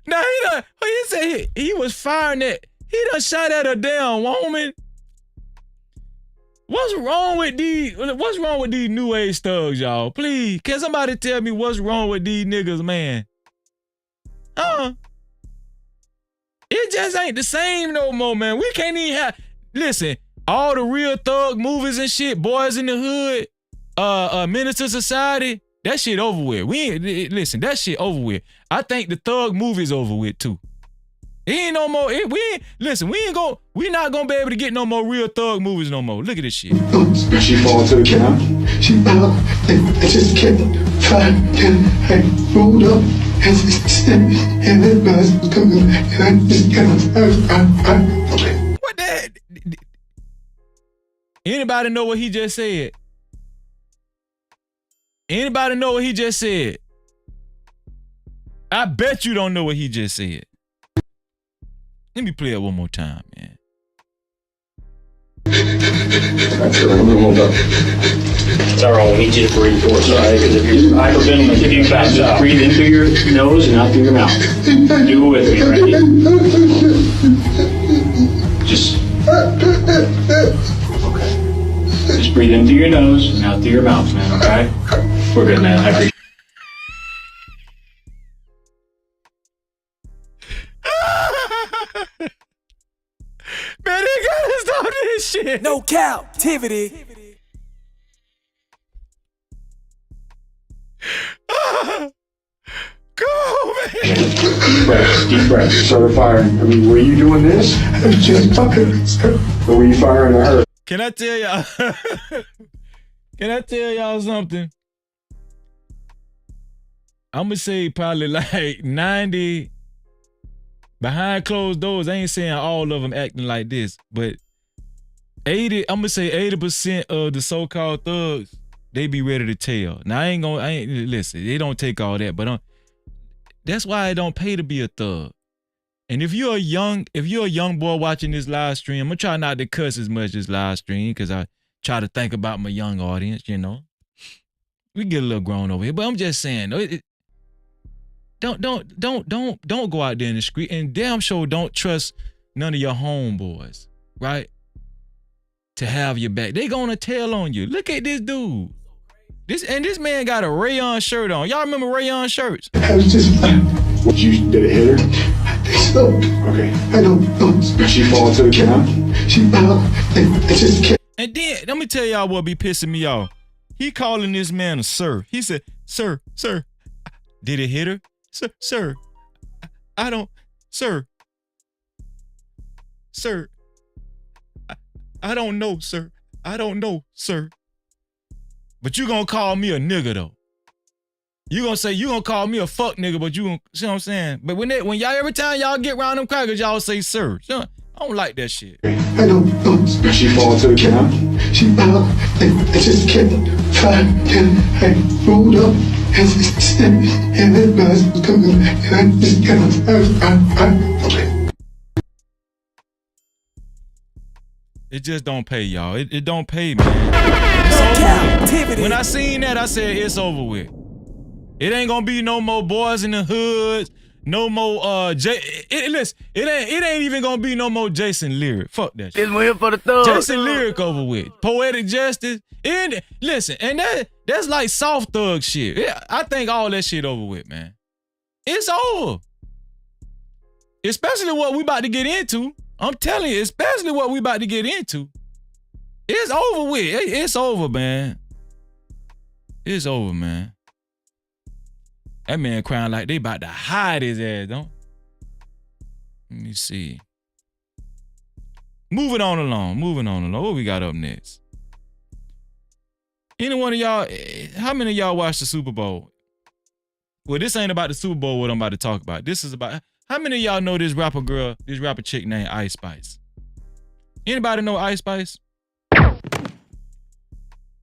Now he said he was firing at, he done shot at a damn woman. What's wrong with these new age thugs, y'all? Please, can somebody tell me what's wrong with these niggas, man? It just ain't the same no more, man. We can't even have, listen, all the real thug movies and shit, Boys in the Hood, Menace to Society, That shit over with. Listen, that shit over with. I think the Thug movie's over with too. It ain't no more. We not gonna be able to get no more real Thug movies no more. Look at this shit. She fall to the ground. She fell. I just kept trying. I rolled up and it was coming. And I just What that? Anybody know what he just said? Anybody know what he just said? I bet you don't know what he just said. Let me play it one more time, man. Hold up. Tyrone, we need you to breathe for us, all right? Because if you're hyperventilating, if you fast, just breathe in through your nose and out through your mouth. Do it with me, ready? Just... Okay. Just breathe in through your nose and out through your mouth, man, okay? We're good, man. I appreciate Man, they gotta stop this shit. No captivity. Go, man. Deep breath. Started firing. I mean, were you doing this? just fucking. Or were you firing at her? Can I tell y'all? Can I tell y'all something? I'm gonna say probably like 90 behind closed doors. I ain't saying all of them acting like this, but 80. I'm gonna say 80% of the so-called thugs, they be ready to tell. Now I ain't listen. They don't take all that, but that's why it don't pay to be a thug. And if you're a young boy watching this live stream, I'm gonna try not to cuss as much as live stream because I try to think about my young audience. You know, we get a little grown over here, but I'm just saying, don't go out there in the street, and damn sure don't trust none of your homeboys, right? To have your back, they gonna tell on you. Look at this dude. This man got a rayon shirt on. Y'all remember rayon shirts? I was just. Did it hit her? I think so. Okay. I don't know. Did she fall to the ground? She fell. I just kept. And then let me tell y'all what be pissing me off. He calling this man a sir. He said, "Sir, did it hit her? Sir, I don't, sir, I don't know, sir. I don't know, sir. But you gonna call me a nigga though. You gonna call me a fuck nigga, but you gonna, see what I'm saying? But when y'all, every time y'all get around them crackers, y'all say sir. I don't like that shit. I don't know. Did she fall to the ground? She fell. I just kept trying. I rolled up and it was coming. And I just okay. It just don't pay, y'all. It don't pay, man. It's over with. When I seen that, I said it's over with. It ain't gonna be no more boys in the hoods. No more listen, it ain't even gonna be no more Jason Lyric. Fuck that shit. This one here for the thugs. Jason Lyric over with. Poetic Justice. And listen, and that's like soft thug shit. I think all that shit over with, man. It's over. Especially what we about to get into. I'm telling you, especially what we about to get into. It's over with. It's over, man. It's over, man. That man crying like they about to hide his ass, don't? Let me see. Moving on along. What we got up next? Any one of y'all, how many of y'all watched the Super Bowl? Well, this ain't about the Super Bowl, what I'm about to talk about. This is about, how many of y'all know this rapper chick named Ice Spice? Anybody know Ice Spice?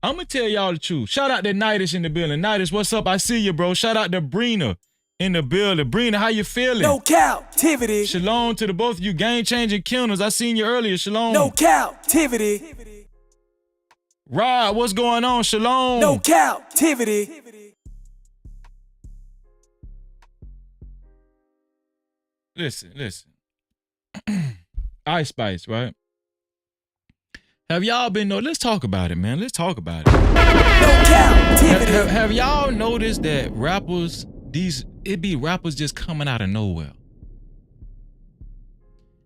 I'm gonna tell y'all the truth. Shout out to Netta in the building. Netta, what's up? I see you, bro. Shout out to Brina in the building. Brina, how you feeling? No captivity. Shalom to the both of you game-changing killers. I seen you earlier. Shalom. No captivity. Rod, what's going on? Shalom. No captivity. Listen. Ice Spice, right? Have y'all been, let's talk about it, man. Let's talk about it. Have y'all noticed that rappers, it be rappers just coming out of nowhere?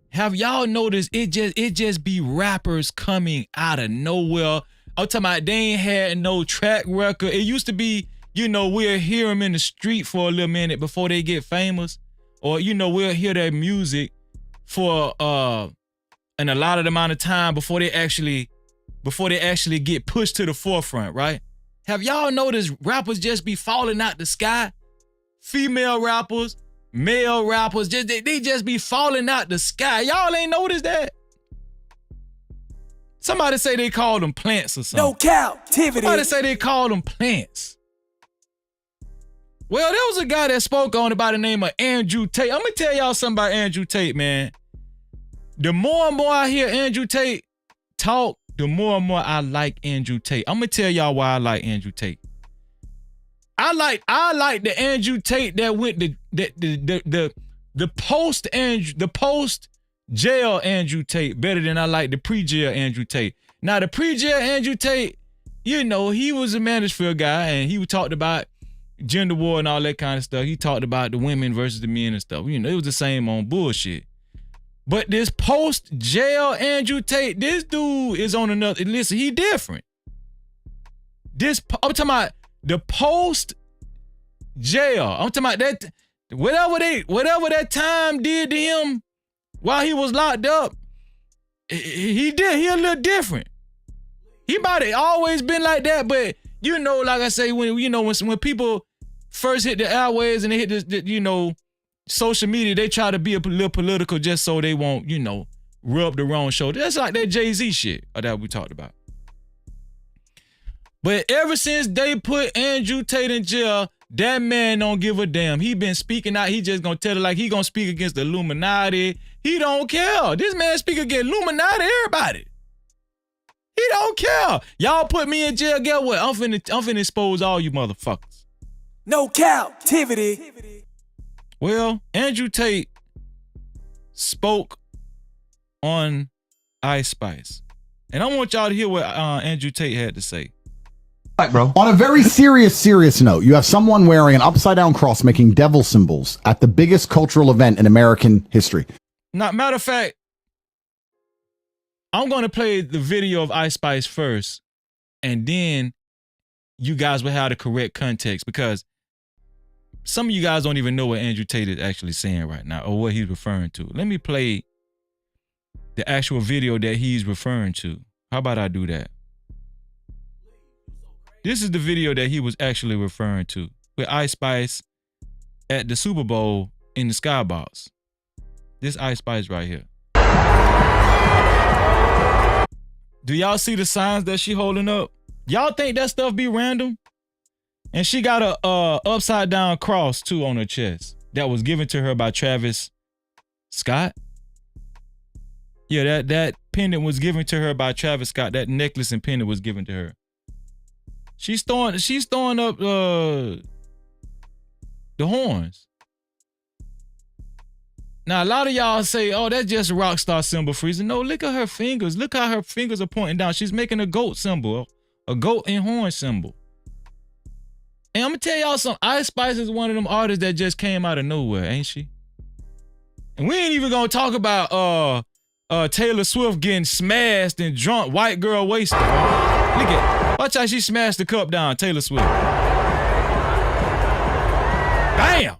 Have y'all noticed it just be rappers coming out of nowhere? I'm talking about they ain't had no track record. It used to be we'll hear them in the street for a little minute before they get famous. Or, we'll hear their music for an allotted amount of time before they actually get pushed to the forefront, right? Have y'all noticed rappers just be falling out the sky? Female rappers, male rappers, they just be falling out the sky. Y'all ain't noticed that? Somebody say they call them plants or something. No Cap-tivity. Somebody say they call them plants. Well, there was a guy that spoke on it by the name of Andrew Tate. I'm going to tell y'all something about Andrew Tate, man. The more and more I hear Andrew Tate talk, the more and more I like Andrew Tate. I'm going to tell y'all why I like Andrew Tate. I like the Andrew Tate that went the post jail Andrew Tate better than I like the pre-jail Andrew Tate. Now the pre-jail Andrew Tate, he was a manosphere guy and he talked about gender war and all that kind of stuff. He talked about the women versus the men and stuff. It was the same on bullshit. But this post-jail Andrew Tate, this dude is on another, listen, he different. I'm talking about the post-jail. I'm talking about that, whatever that time did to him while he was locked up, he a little different. He might have always been like that, but like I say, when people first hit the airwaves and they hit this, social media, they try to be a little political just so they won't, rub the wrong shoulder. That's like that Jay-Z shit that we talked about. But ever since they put Andrew Tate in jail, that man don't give a damn. He been speaking out. He just gonna tell it like he gonna speak against the Illuminati. He don't care. This man speak against Illuminati, everybody. He don't care. Y'all put me in jail, get what? I'm finna expose all you motherfuckers. No Cap-tivity. Well, Andrew Tate spoke on Ice Spice. And I want y'all to hear what Andrew Tate had to say. Right, bro. On a very serious note, you have someone wearing an upside down cross making devil symbols at the biggest cultural event in American history. Now, matter of fact, I'm going to play the video of Ice Spice first, and then you guys will have the correct context, because some of you guys don't even know what Andrew Tate is actually saying right now or what he's referring to. Let me play the actual video that he's referring to. How about I do that? This is the video that he was actually referring to with Ice Spice at the Super Bowl in the Skybox. This Ice Spice right here. Do y'all see the signs that she holding up? Y'all think that stuff be random? And she got a upside down cross too on her chest that was given to her by Travis Scott. Yeah, that pendant was given to her by Travis Scott. That necklace and pendant was given to her. She's throwing up the horns. Now, a lot of y'all say, oh, that's just a rock star symbol, Freezer. No, look at her fingers. Look how her fingers are pointing down. She's making a goat symbol, a goat and horn symbol. And I'm going to tell y'all something. Ice Spice is one of them artists that just came out of nowhere, ain't she? And we ain't even going to talk about Taylor Swift getting smashed and drunk, white girl wasted. Look at, watch how she smashed the cup down, Taylor Swift. Damn.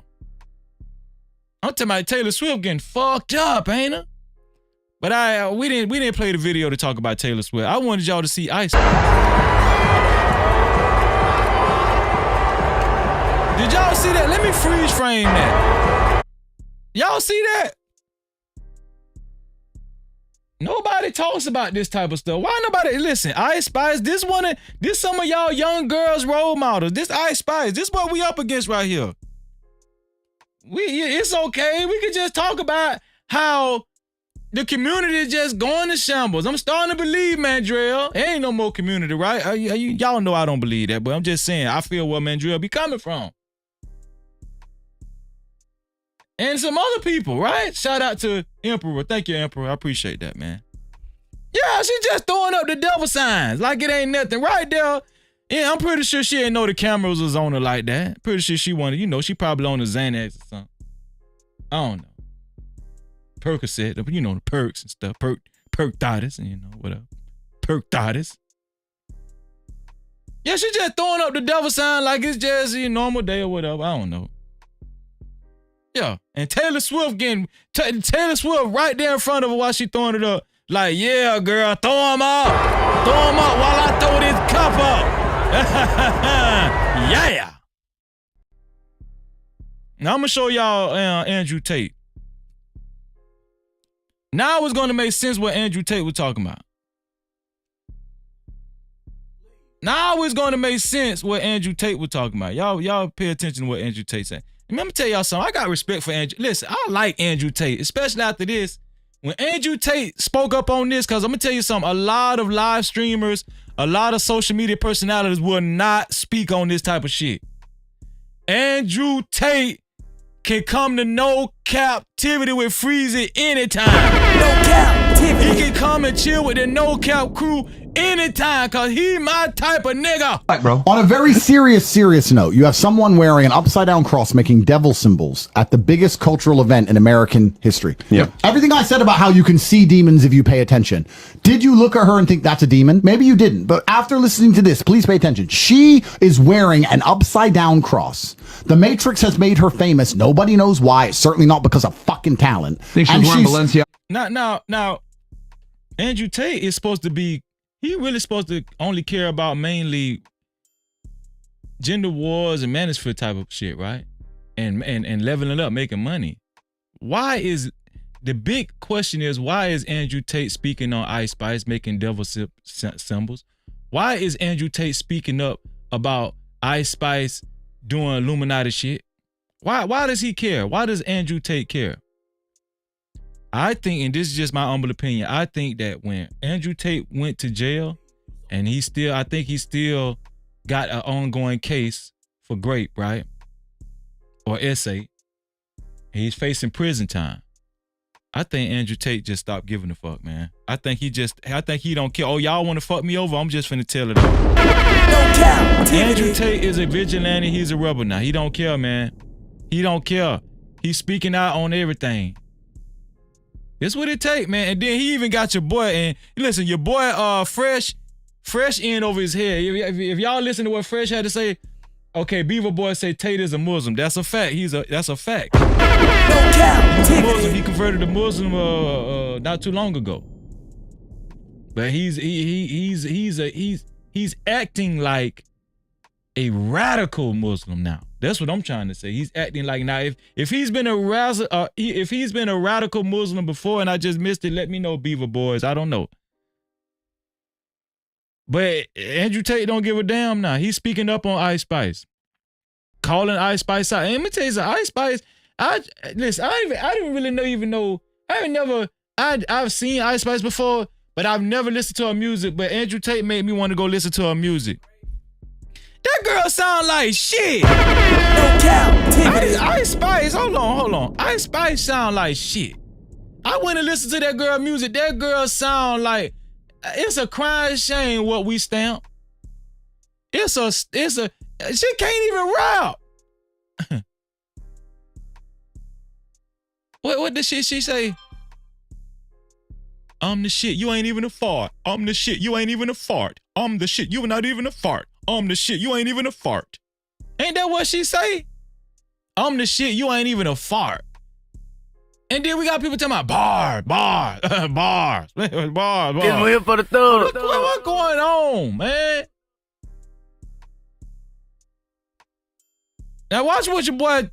I'm talking about Taylor Swift getting fucked up, ain't her? But we didn't play the video to talk about Taylor Swift. I wanted y'all to see Ice Spice. Did y'all see that? Let me freeze frame that. Y'all see that? Nobody talks about this type of stuff. Why nobody? Listen, Ice Spice, this some of y'all young girls' role models. This Ice Spice, this what we up against right here. It's okay. We could just talk about how the community is just going to shambles. I'm starting to believe, Mandrell, there ain't no more community, right? Y'all know I don't believe that, but I'm just saying, I feel where Mandrell be coming from. And some other people, right? Shout out to Emperor. Thank you, Emperor. I appreciate that, man. Yeah, she just throwing up the devil signs like it ain't nothing right there. Yeah, I'm pretty sure she ain't know the cameras was on her like that. Pretty sure she wanted, she probably on the Xanax or something. I don't know. Percocet, the perks and stuff. Perk-titis, whatever. Perk-titis. Yeah, Yeah, she just throwing up the devil sign like it's just a normal day or whatever. I don't know. Yeah, and Taylor Swift Taylor Swift right there in front of her while she throwing it up. Like, yeah, girl, throw him up. Throw him up while I throw this cup up. Yeah. Now I'm going to show y'all Andrew Tate. Now it's going to make sense what Andrew Tate was talking about. Now it's going to make sense what Andrew Tate was talking about. Y'all pay attention to what Andrew Tate said. Let me tell y'all something. I got respect for Andrew. Listen, I like Andrew Tate, especially after this. When Andrew Tate spoke up on this, because I'm going to tell you something, a lot of live streamers, a lot of social media personalities will not speak on this type of shit. Andrew Tate can come to No Cap-tivity with Freezy anytime. No Cap-tivity. He can come and chill with the No Cap crew anytime, because he my type of nigga. Right, bro. On a very serious note, you have someone wearing an upside-down cross making devil symbols at the biggest cultural event in American history. Yeah. Everything I said about how you can see demons if you pay attention. Did you look at her and think that's a demon? Maybe you didn't, but after listening to this, please pay attention. She is wearing an upside-down cross. The Matrix has made her famous. Nobody knows why. It's certainly not because of fucking talent. Think she's wearing Balenciaga. Now, Andrew Tate is supposed to be, he really supposed to only care about mainly gender wars and manosphere type of shit, right? And leveling up, making money. Why is, the big question is, why is Andrew Tate speaking on Ice Spice, making devil symbols? Why is Andrew Tate speaking up about Ice Spice doing Illuminati shit? Why does he care? Why does Andrew Tate care? I think, and this is just my humble opinion, I think that when Andrew Tate went to jail, and I think he still got an ongoing case for grape, right? Or essay. He's facing prison time. I think Andrew Tate just stopped giving a fuck, man. I think he don't care. Oh, y'all want to fuck me over? I'm just finna tell it all. Andrew Tate is a vigilante. He's a rebel now. He don't care, man. He don't care. He's speaking out on everything. That's what it take, man. And then he even got your boy, and listen, your boy Fresh in over his head. If y'all listen to what Fresh had to say, okay, Beaver Boy say Tate is a Muslim. That's a fact. That's a fact. He's a Muslim. He converted to Muslim not too long ago. But he's acting like a radical Muslim now. That's what I'm trying to say. He's acting like, now if he's been a radical Muslim before and I just missed it, let me know, Beaver Boys. I don't know. But Andrew Tate don't give a damn now. He's speaking up on Ice Spice, calling Ice Spice out. And let me tell you something, Ice Spice. I didn't really know. I've seen Ice Spice before, but I've never listened to her music. But Andrew Tate made me want to go listen to her music. That girl sound like shit. Ice Spice, hold on. Ice Spice sound like shit. I went and listened to that girl music. That girl sound like, it's a crying shame what we stamp. She can't even rap. What the shit she say? I'm the shit, you ain't even a fart. I'm the shit, you ain't even a fart. I'm the shit, you not even a fart. I'm the shit, you ain't even a fart. Ain't that what she say? I'm the shit, you ain't even a fart. And then we got people talking about bars. Get here for the third. What's going on, man? Now watch what your boy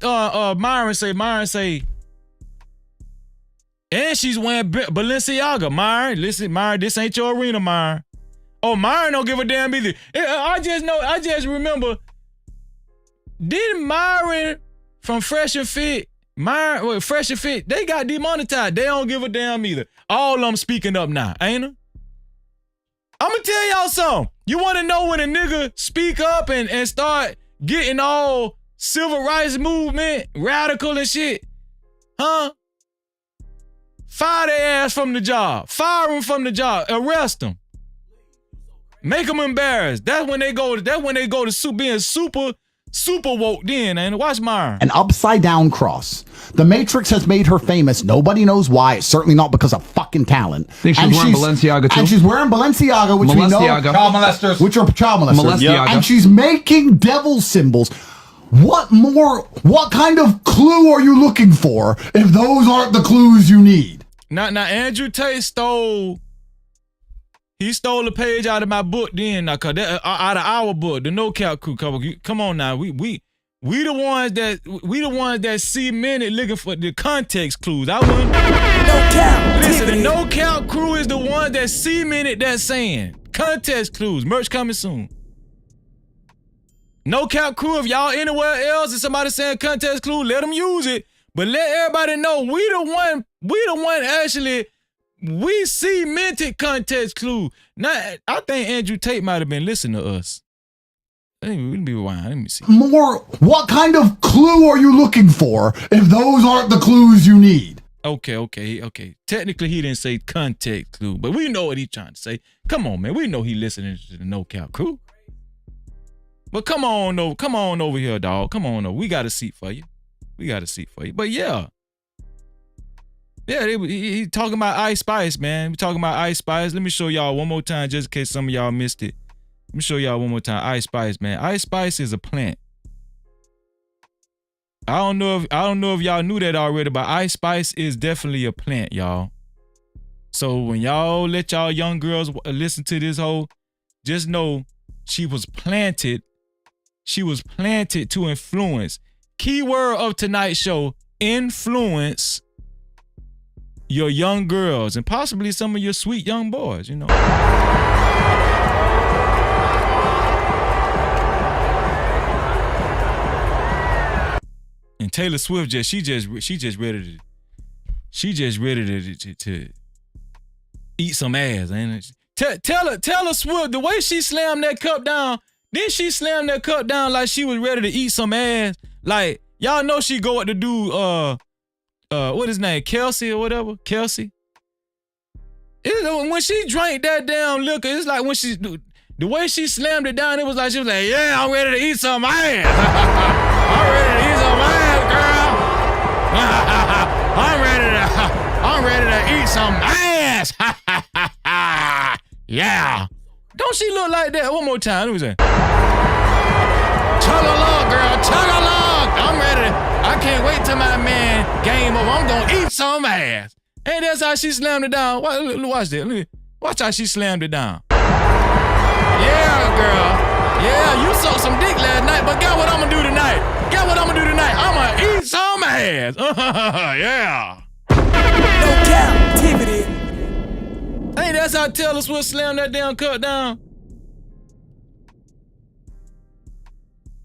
Myron say. Myron say, and she's wearing Balenciaga. Myron, listen, Myron, this ain't your arena, Myron. Oh, Myron don't give a damn either. I just remember, didn't Myron from Fresh and Fit, Fresh and Fit, they got demonetized. They don't give a damn either. All of them speaking up now, ain't it? I'm gonna tell y'all something. You wanna know when a nigga speak up and start getting all civil rights movement, radical and shit? Huh? Fire their ass from the job. Fire them from the job. Arrest them. Make them embarrassed. That's when they go to being super super woke then, and watch mine. An upside down cross. The Matrix has made her famous. Nobody knows why. It's certainly not because of fucking talent. Think she's wearing Balenciaga too? And she's wearing Balenciaga, which we know. Child molesters. Which are child molesters. Molestiaga. And she's making devil symbols. What kind of clue are you looking for if those aren't the clues you need? Now Andrew Tate stole a page out of my book then, now, cause out of our book, the No Cap Crew. Come on now, we the ones that cemented looking for the context clues. I wouldn't. No Cap. Listen, the No Cap Crew is the one that cemented that saying. Context clues, merch coming soon. No Cap Crew, if y'all anywhere else and somebody saying context clue, let them use it. But let everybody know we the one actually. We cemented context clue. Now, I think Andrew Tate might have been listening to us. Let me be rewind. Let me see. What kind of clue are you looking for if those aren't the clues you need? Okay. Technically, he didn't say context clue, but we know what he's trying to say. Come on, man. We know he listening to the No Cap Crew. But come on over here, dog. Come on over. We got a seat for you. But yeah. Yeah, he talking about Ice Spice, man. We talking about Ice Spice. Let me show y'all one more time, just in case some of y'all missed it. Let me show y'all one more time. Ice Spice, man. Ice Spice is a plant. I don't know if y'all knew that already, but Ice Spice is definitely a plant, y'all. So when y'all let y'all young girls listen to this whole, just know she was planted. She was planted to influence. Keyword of tonight's show: influence your young girls and possibly some of your sweet young boys, you know. And Taylor Swift she just ready to eat some ass, ain't it? Taylor Swift, the way she slammed that cup down, then she slammed that cup down like she was ready to eat some ass. Like, y'all know she go up to do what his name, Kelsey or whatever, Kelsey. When she drank that damn liquor, it's like when the way she slammed it down, it was like she was like, yeah, I'm ready to eat some ass. I'm ready to eat some ass, girl. I'm ready to eat some ass. Yeah. Don't she look like that? One more time. Let me say. Chug along, girl. Chug along. I'm ready. I can't wait till my man game over. I'm gonna eat some ass. Hey, that's how she slammed it down. Watch this. Watch how she slammed it down. Yeah, girl. Yeah, you sucked some dick last night, but guess what I'm gonna do tonight? I'm gonna eat some ass. Yeah. No Cap-tivity. Hey, that's how Taylor Swift slammed that damn cup down.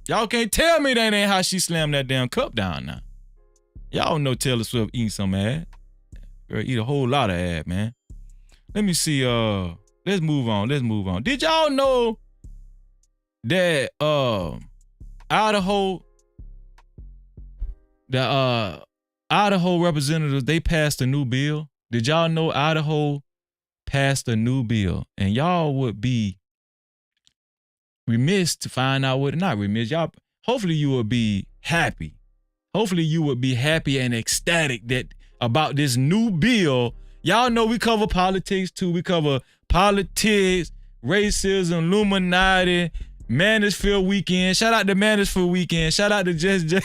Y'all can't tell me that ain't how she slammed that damn cup down now. Y'all know Taylor Swift eating some ass. Girl, eat a whole lot of ass, man. Let me see, let's move on. Did y'all know that Idaho representatives, they passed a new bill? Did y'all know Idaho passed a new bill? And y'all would be remiss to find out not remiss. Y'all, hopefully you would be happy. Hopefully you would be happy and ecstatic about this new bill. Y'all know we cover politics too. We cover politics, racism, Illuminati, Mansfield Weekend. Shout out to Mansfield Weekend. Shout out to Just J.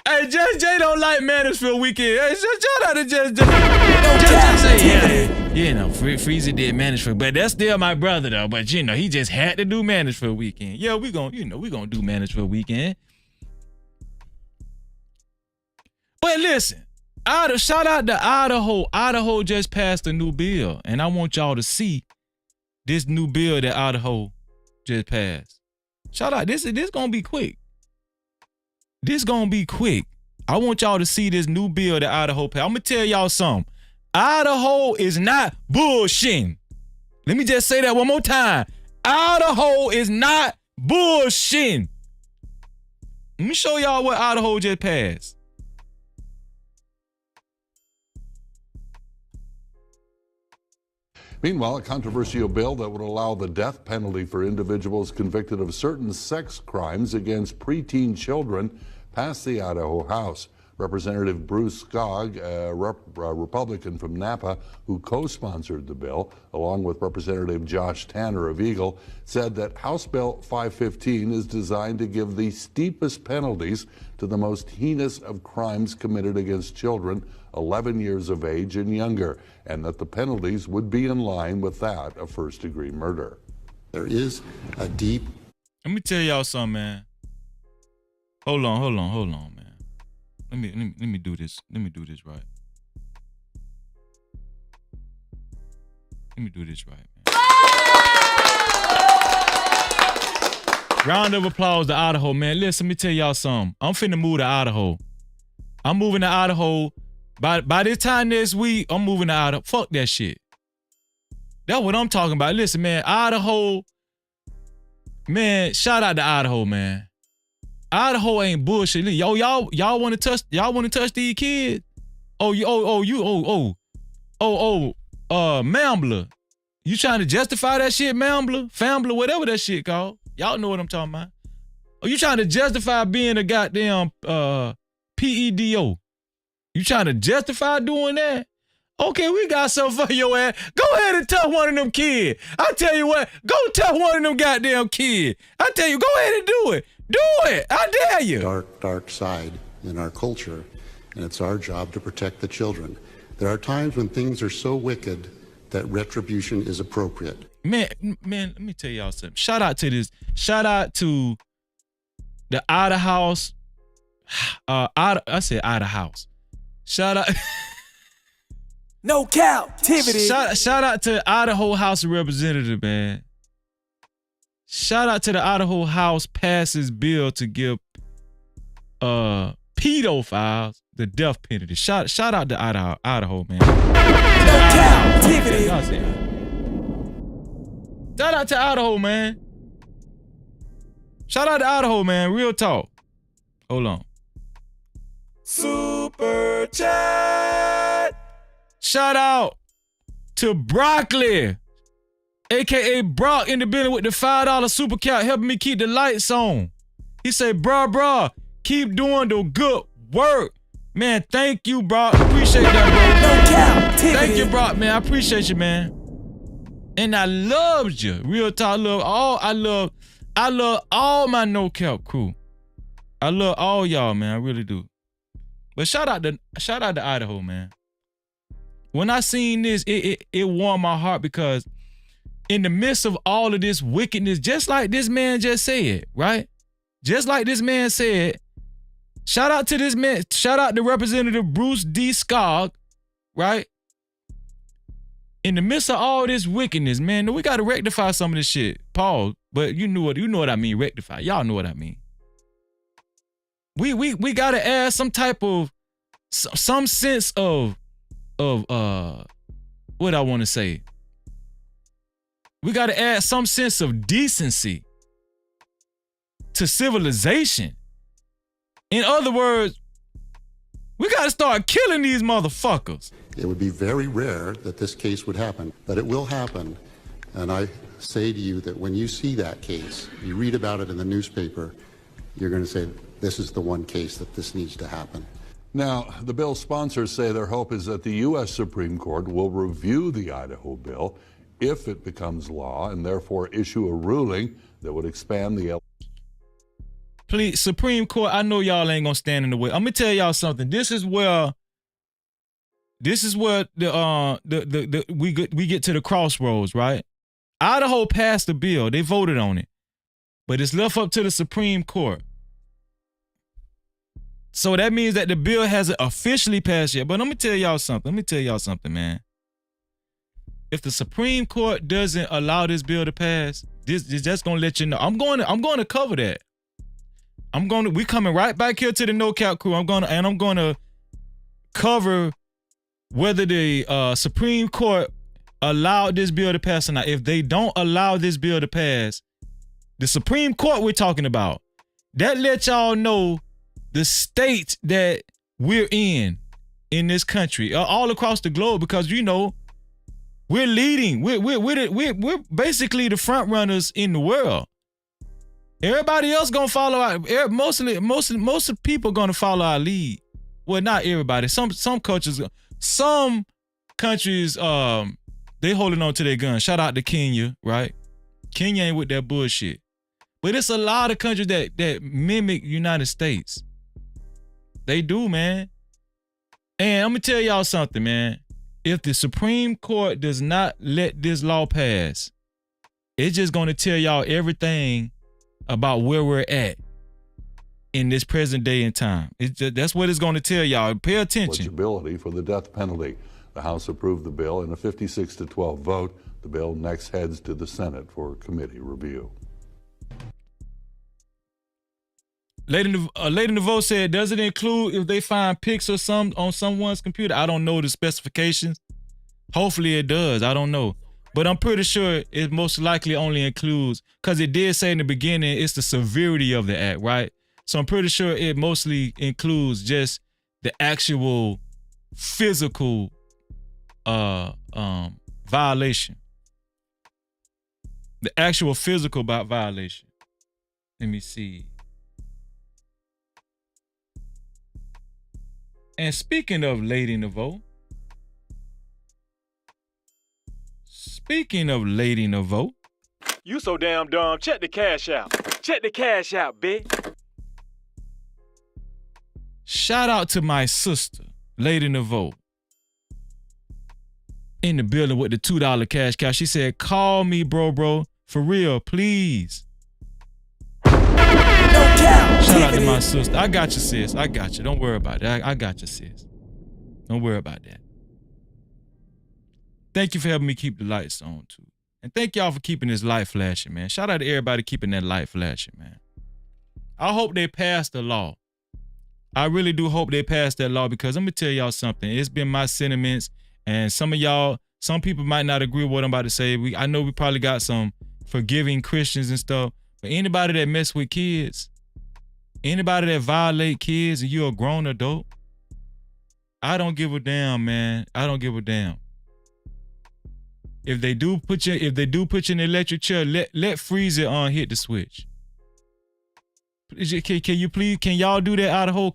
Hey, Just J don't like Mansfield Weekend. Hey, shout out to Just J. Just say, yeah, Freezy did Mansfield, but that's still my brother though. But he just had to do Mansfield Weekend. Yeah, we gonna do Mansfield Weekend. But listen, shout out to Idaho. Idaho just passed a new bill, and I want y'all to see this new bill that Idaho just passed. Shout out. This gonna be quick. I want y'all to see this new bill that Idaho passed. I'm gonna tell y'all something. Idaho is not bullshitting. Let me just say that one more time. Idaho is not bullshitting. Let me show y'all what Idaho just passed. Meanwhile, a controversial bill that would allow the death penalty for individuals convicted of certain sex crimes against preteen children passed the Idaho House. Representative Bruce Skog, a Republican from Napa who co-sponsored the bill, along with Representative Josh Tanner of Eagle, said that House Bill 515 is designed to give the steepest penalties to the most heinous of crimes committed against children 11 years of age and younger, and that the penalties would be in line with that of first-degree murder. There is a deep... Let me tell y'all something, man. Hold on, man. Let me do this. Let me do this right. Let me do this right, man. Round of applause to Idaho, man. Listen, let me tell y'all something. I'm finna move to Idaho. I'm moving to Idaho. By this time next week, I'm moving to Idaho. Fuck that shit. That's what I'm talking about. Listen, man, Idaho, man, shout out to Idaho, man. Idaho ain't bullshit. Yo, y'all want to touch these kids? Mambler. You trying to justify that shit, Mambler? Fambler, whatever that shit called. Y'all know what I'm talking about. You trying to justify being a goddamn PEDO? You trying to justify doing that? Okay, we got something for your ass. Go ahead and touch one of them kids. I tell you what, go touch one of them goddamn kids. I tell you, go ahead and do it. Do it. I dare you. Dark side in our culture, and it's our job to protect the children. There are times when things are so wicked that retribution is appropriate. Man, let me tell y'all something. Shout out to this. Shout out to the Idaho House. I said Idaho House. Shout out. No Cap-tivity. Shout out to Idaho House of Representatives, man. Shout out to the Idaho House passes bill to give pedophiles the death penalty. Shout out to Idaho, man. No Cap-tivity. Shout out to Idaho, man. Shout out to Idaho, man. Real talk. Hold on. Super chat. Shout out to Broccoli, aka Brock, in the building with the $5 super cat, helping me keep the lights on. He said, bruh, keep doing the good work. Man, thank you, Brock. Appreciate that, bro. No Cap-tivity. Thank you, Brock, man. I appreciate you, man. And I loved you. Real talk, I love all my No Cap crew. I love all y'all, man. I really do. But shout out to Idaho, man. When I seen this, it warmed my heart, because in the midst of all of this wickedness, just like this man just said, right? Just like this man said, shout out to this man, shout out to Representative Bruce D. Skog, right? In the midst of all this wickedness, man, we got to rectify some of this shit. Pause. But you know what I mean, rectify. Y'all know what I mean. We got to add some type of, some sense of what I want to say. We got to add some sense of decency to civilization. In other words, we got to start killing these motherfuckers. It would be very rare that this case would happen, but it will happen. And I say to you that when you see that case, you read about it in the newspaper, you're going to say, this is the one case that this needs to happen. Now, the bill's sponsors say their hope is that the U.S. Supreme Court will review the Idaho bill if it becomes law, and therefore issue a ruling that would expand the... Please, Supreme Court, I know y'all ain't gonna stand in the way. I'm gonna tell y'all something. This is where we get to the crossroads, right? Idaho passed the bill. They voted on it. But it's left up to the Supreme Court. So that means that the bill hasn't officially passed yet. But let me tell y'all something, man. If the Supreme Court doesn't allow this bill to pass, this just gonna let you know. I'm going to cover that. We coming right back here to the No Cap crew. I'm gonna cover whether the Supreme Court allowed this bill to pass or not. If they don't allow this bill to pass, the Supreme Court we're talking about, that lets y'all know the state that we're in this country, all across the globe, because you know, We're leading. We're basically the front runners in the world. Everybody else gonna follow our. Most of people gonna follow our lead. Well, not everybody. Some countries, they holding on to their guns. Shout out to Kenya, right? Kenya ain't with that bullshit. But it's a lot of countries that mimic United States. They do, man. And I'm gonna tell y'all something, man. If the Supreme Court does not let this law pass, it's just gonna tell y'all everything about where we're at in this present day and time. That's what it's going to tell y'all. Pay attention. Eligibility for the death penalty. The House approved the bill in a 56-12 vote. The bill next heads to the Senate for committee review. Lady in the vote said, does it include if they find pics or some on someone's computer? I don't know the specifications. Hopefully it does. I don't know. But I'm pretty sure it most likely only includes, because it did say in the beginning, it's the severity of the act, right? So I'm pretty sure it mostly includes just the actual physical violation. The actual physical violation. Let me see. And speaking of lady in the vote, You so damn dumb. Check the cash out. Check the cash out, bitch. Shout out to my sister, Lady in the vote. In the building with the $2 cash cow. She said, call me, bro. For real, please. Shout out to my sister. I got you, sis. I got you. Don't worry about that. I got you, sis. Don't worry about that. Thank you for helping me keep the lights on, too. And thank y'all for keeping this light flashing, man. Shout out to everybody keeping that light flashing, man. I hope they pass the law. I really do hope they pass that law, because I'm going to tell y'all something. It's been my sentiments, and some people might not agree with what I'm about to say. I know we probably got some forgiving Christians and stuff, but anybody that mess with kids, anybody that violate kids and you're a grown adult, I don't give a damn, man. I don't give a damn. If they do put you in the electric chair, let Freezer hit the switch. Can y'all do that out of hole?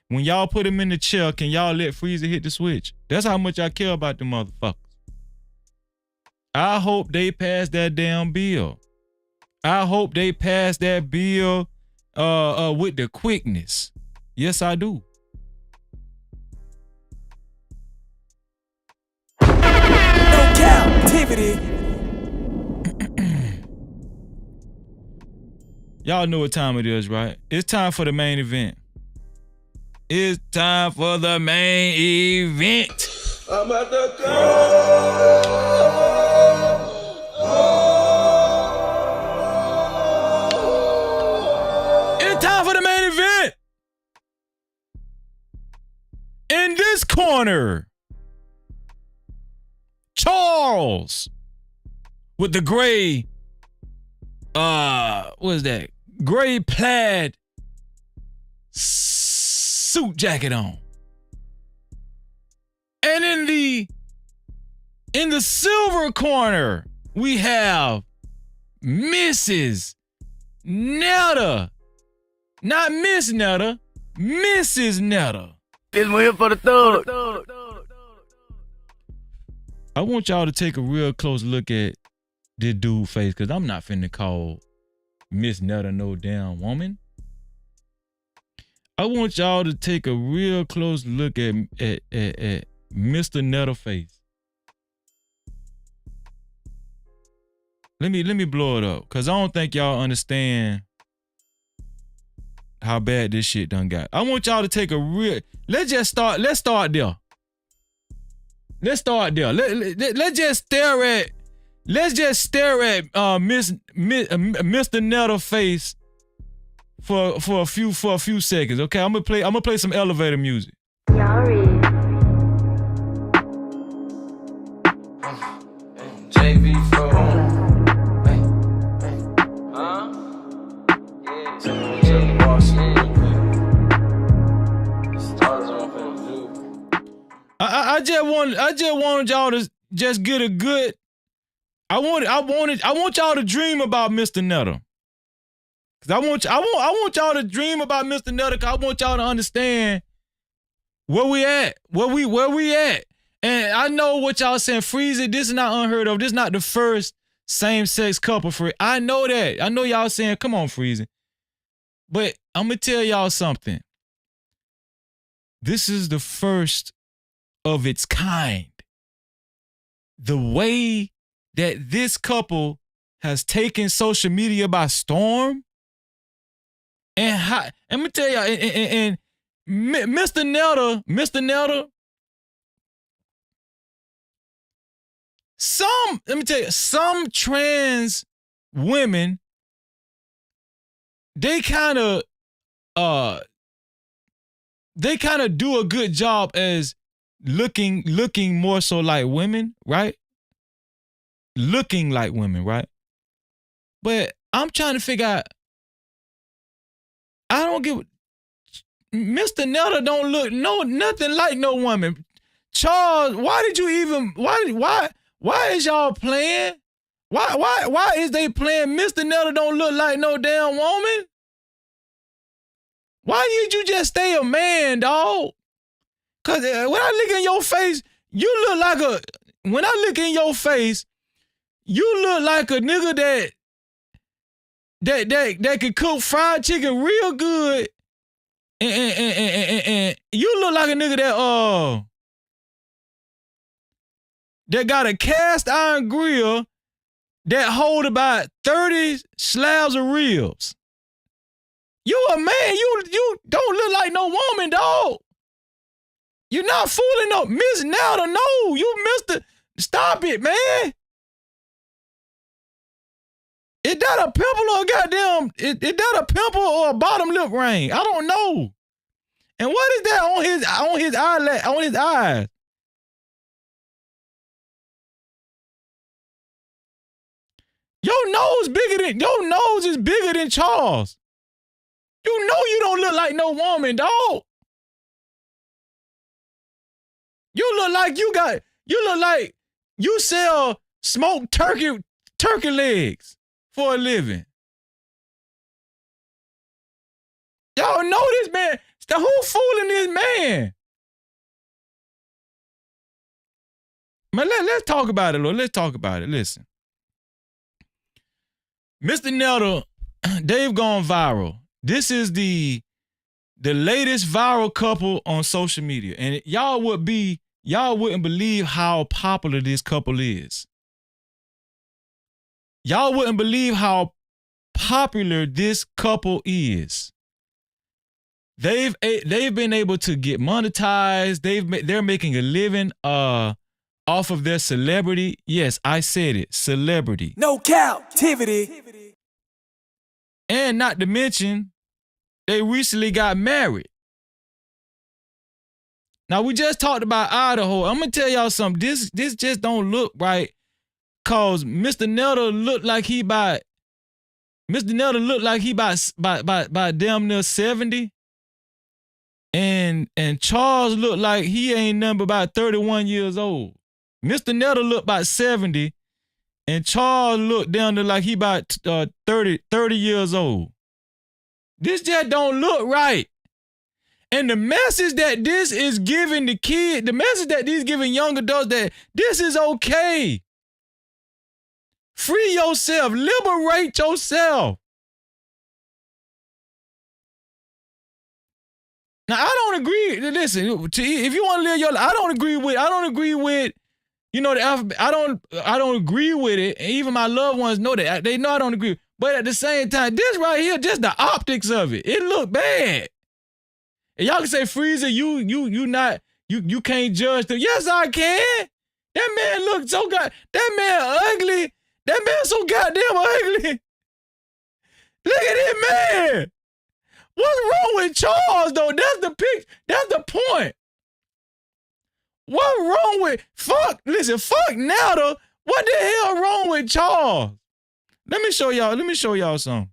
When y'all put him in the chair, can y'all let Freezer hit the switch? That's how much I care about the motherfuckers. I hope they pass that damn bill. I hope they pass that bill with the quickness. Yes, I do. No Cap-tivity. Y'all know what time it is, right? It's time for the main event. It's time for the main event. I'm at the It's time for the main event. In this corner, Charles with the gray, what is that? Gray plaid suit jacket on. And in the silver corner, we have Mrs. Netta. Not Miss Netta, Mrs. Netta. This one here for the thug. I want y'all to take a real close look at this dude face, because I'm not finna call Miss Netta no damn woman. I want y'all to take a real close look at Mr. Netta face. Let me blow it up, because I don't think y'all understand how bad this shit done got. I want y'all to take a real, let's start there. Let's start there. Let's just stare at Mr. Netta face for a few seconds. Okay, I'm gonna play some elevator music. JV I just wanted y'all to, just get a good. I want y'all to dream about Mr. Netta. Cause I want y'all to dream about Mr. Netta. Cause I want y'all to understand where we at, where we at. And I know what y'all saying. Freezy, this is not unheard of. This is not the first same-sex couple for it. I know that. I know y'all saying, come on, Freezy. But I'm gonna tell y'all something. This is the first of its kind. The way that this couple has taken social media by storm, and I'm gonna tell y'all, and Mr. Netta, some trans women, they kind of do a good job as looking more so like women, right? Looking like women, right? But I'm trying to figure out, I don't give, Mr. Netta don't look nothing like no woman. Charles, why did you even, why is y'all playing? Why is they playing? Mr. Netta don't look like no damn woman. Why did you just stay a man, dog? Cause when I look in your face, you look like when I look in your face, you look like a nigga that could cook fried chicken real good. And you look like a nigga that got a cast iron grill that hold about 30 slabs of ribs. You a man, you don't look like no woman, dog. You're not fooling no Miss Netta, no. You Mr. Stop it, man. Is that a pimple or a goddamn, is that a pimple or a bottom lip ring? I don't know. And what is that on his eyes? Your nose is bigger than Charles. You know you don't look like no woman, dog. You look like you sell smoked turkey legs for a living. Y'all know this man. Who fooling this man? Man, let's talk about it, Lord. Let's talk about it. Listen. Mr. Netta, they've gone viral. This is the latest viral couple on social media. And y'all wouldn't believe how popular this couple is. Y'all wouldn't believe how popular this couple is. They've been able to get monetized. They're making a living off of their celebrity. Yes, I said it, celebrity. No Cap-tivity. And not to mention, they recently got married. Now we just talked about Idaho. I'm gonna tell y'all something. This just don't look right. Cause Mr. Netta looked like he about damn near 70. And Charles looked like he ain't number about 31 years old. Mr. Netta looked about 70, and Charles looked down to like he about 30 years old. This just don't look right. And the message that this is giving the kid, the message that these giving young adults, that this is okay. Free yourself, liberate yourself. Now I don't agree. Listen, if you want to live your life, I don't agree with, you know, the alphabet. I don't agree with it. And even my loved ones know that. They know I don't agree. But at the same time, this right here, just the optics of it, it look bad. And y'all can say, Freezer, you can't judge them. Yes, I can. That man looked so that man ugly. That man so goddamn ugly. Look at this man. What's wrong with Charles, though? That's the point. What's wrong with, fuck Netta. What the hell wrong with Charles? Let me show y'all something.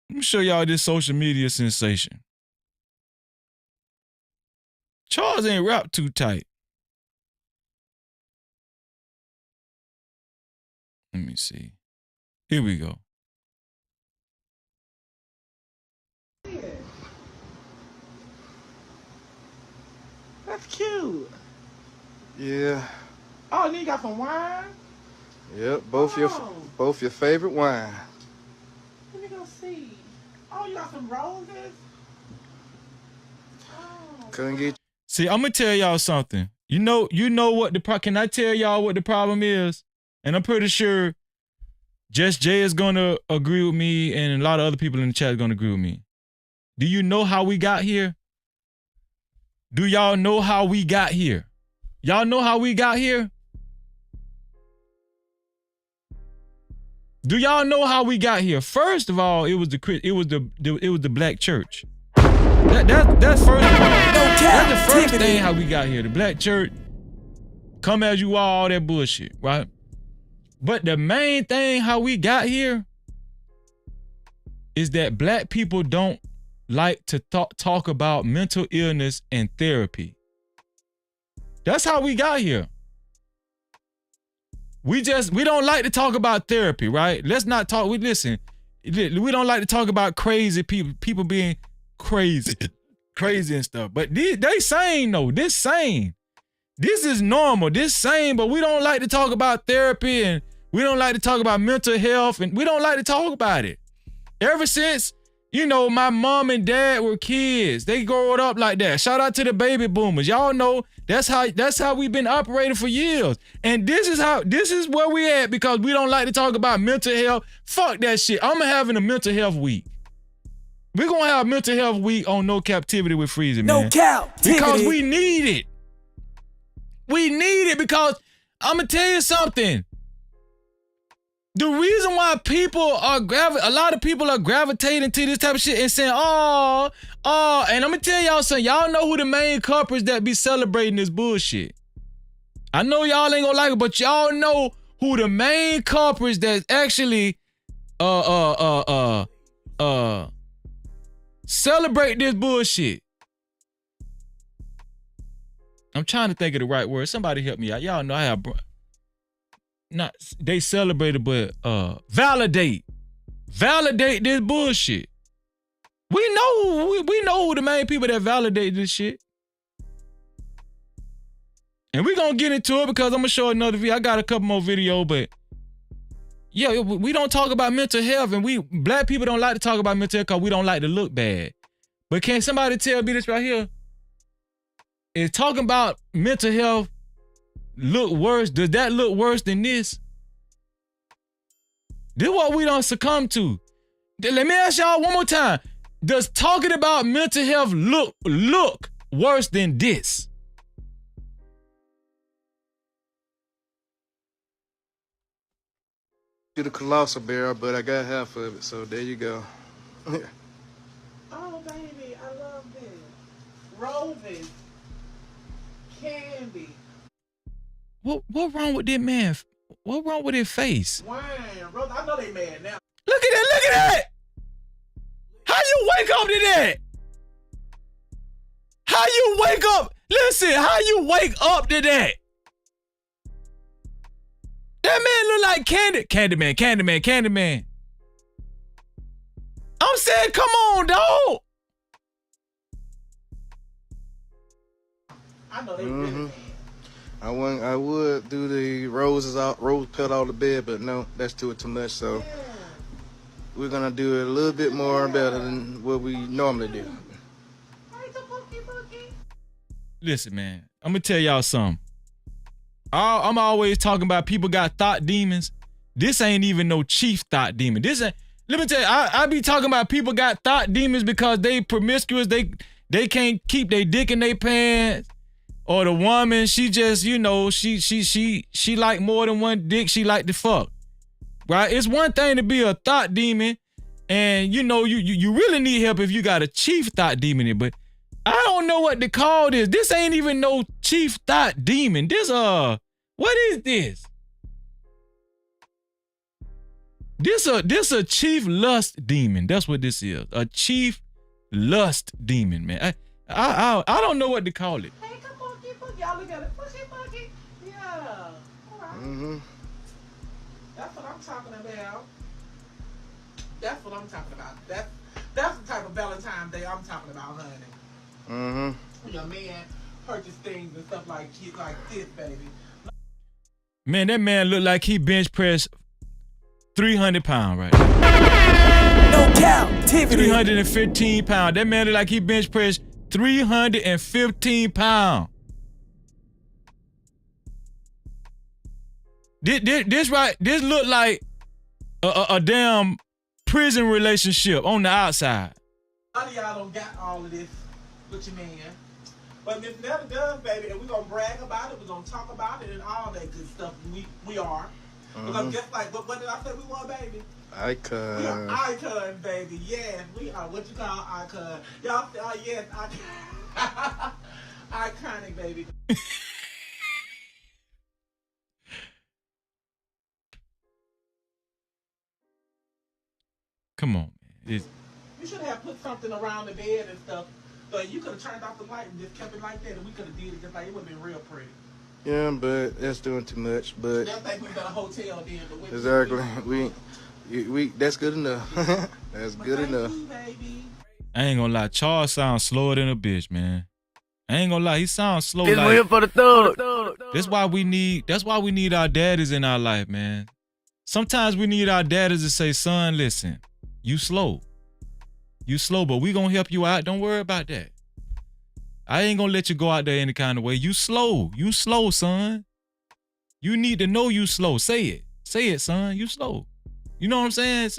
Let me show y'all this social media sensation. Charles ain't rap too tight. Let me see. Here we go. That's cute. Yeah. Oh, and then you got some wine? Yep, both your favorite wine. Let me go see. Oh, you got some roses? Couldn't get. See, I'm gonna tell y'all something. You know what can I tell y'all what the problem is? And I'm pretty sure Just Jay is gonna agree with me, and a lot of other people in the chat are gonna agree with me. Do you know how we got here? Do y'all know how we got here? Y'all know how we got here? Do y'all know how we got here? First of all, it was the black church. That's first of all. That's the first thing how we got here. The black church, come as you are, all that bullshit, right? But the main thing how we got here is that black people don't like to talk about mental illness and therapy. That's how we got here. We don't like to talk about therapy, right? Let's not talk. We don't like to talk about crazy people being crazy and stuff. But they sane though. This sane. This is normal. This sane, but we don't like to talk about therapy, and we don't like to talk about mental health, and we don't like to talk about it. Ever since, my mom and dad were kids, they growing up like that. Shout out to the baby boomers. Y'all know that's how we've been operating for years. And this is where we at because we don't like to talk about mental health. Fuck that shit. I'm having a mental health week. We're gonna have mental health week on No Cap-tivity with Freezy, man. No Cap-tivity. Because we need it. We need it because I'm gonna tell you something. The reason why a lot of people are gravitating to this type of shit and saying, and I'm gonna tell y'all something. Y'all know who the main culprits that be celebrating this bullshit. I know y'all ain't gonna like it, but y'all know who the main culprits that actually celebrate this bullshit. I'm trying to think of the right word. Somebody help me out. Y'all know I have not they celebrated, but validate this bullshit. We know who the main people that validate this shit. And we're gonna get into it because I'm gonna show another video. I got a couple more videos, but yeah, we don't talk about mental health, and black people don't like to talk about mental health because we don't like to look bad. But can somebody tell me this right here? Is talking about mental health look worse? Does that look worse than this? This is what we don't succumb to. Let me ask y'all one more time. Does talking about mental health look worse than this? To the colossal barrel, but I got half of it, so there you go. Oh, baby, I love this. Roses. Candy. What wrong with that man? What wrong with his face? Wine, bro. I know they mad now. Look at that! How you wake up to that? How you wake up? Listen, how you wake up to that? That man look like Candyman. I'm saying, come on, dog. I know they really mad. I would do the rose pelt out of the bed, but no, that's too much. So we're gonna do it a little bit more better than what we normally do. Listen, man, I'm gonna tell y'all something. I'm always talking about people got thought demons. This ain't even no chief thought demon. Let me tell you, I be talking about people got thought demons because they promiscuous. They can't keep their dick in their pants. Or the woman, she just, she like more than one dick. She like to fuck, right? It's one thing to be a thought demon, and you really need help if you got a chief thought demon. But I don't know what to call this. This ain't even no chief thought demon. This what is this? This a chief lust demon. That's what this is. A chief lust demon, man. I don't know what to call it. Hey, come on, keep on. Y'all look at it. Boogie. Yeah. All right. Mm-hmm. That's what I'm talking about. That's what I'm talking about. That's the type of Valentine's Day I'm talking about, honey. Mm-hmm. Your man purchase things and stuff like this, baby. Man, that man looked like he bench pressed 300 pounds, right? No Cap-tivity. 315 pounds. That man looked like he bench pressed 315 pounds. This look like a damn prison relationship on the outside. A lot of y'all don't got all of this with your man. But Miss Netta does, baby, and we're going to brag about it, we're going to talk about it and all that good stuff. We are. Because just like, what did I say we want, baby? Icon. We are icons, baby. Yes, we are what you call icon. Y'all say, oh, yes, icon. Iconic, baby. Come on, man. You should have put something around the bed and stuff. So you could have turned off the light and just kept it like that, and we could have did it just like it would have been real pretty. Yeah, but that's doing too much. But That's like we got a hotel then. But exactly, we that's good enough. That's good enough. I ain't gonna lie, Charles sounds slower than a bitch, man. I ain't gonna lie, he sounds slow. This like, one here for the thug. That's why we need our daddies in our life, man. Sometimes we need our daddies to say, son, listen, you slow, but we gonna help you out. Don't worry about that. I ain't gonna let you go out there any kind of way. You slow, son. You need to know you slow. Say it, son. You slow. You know what I'm saying?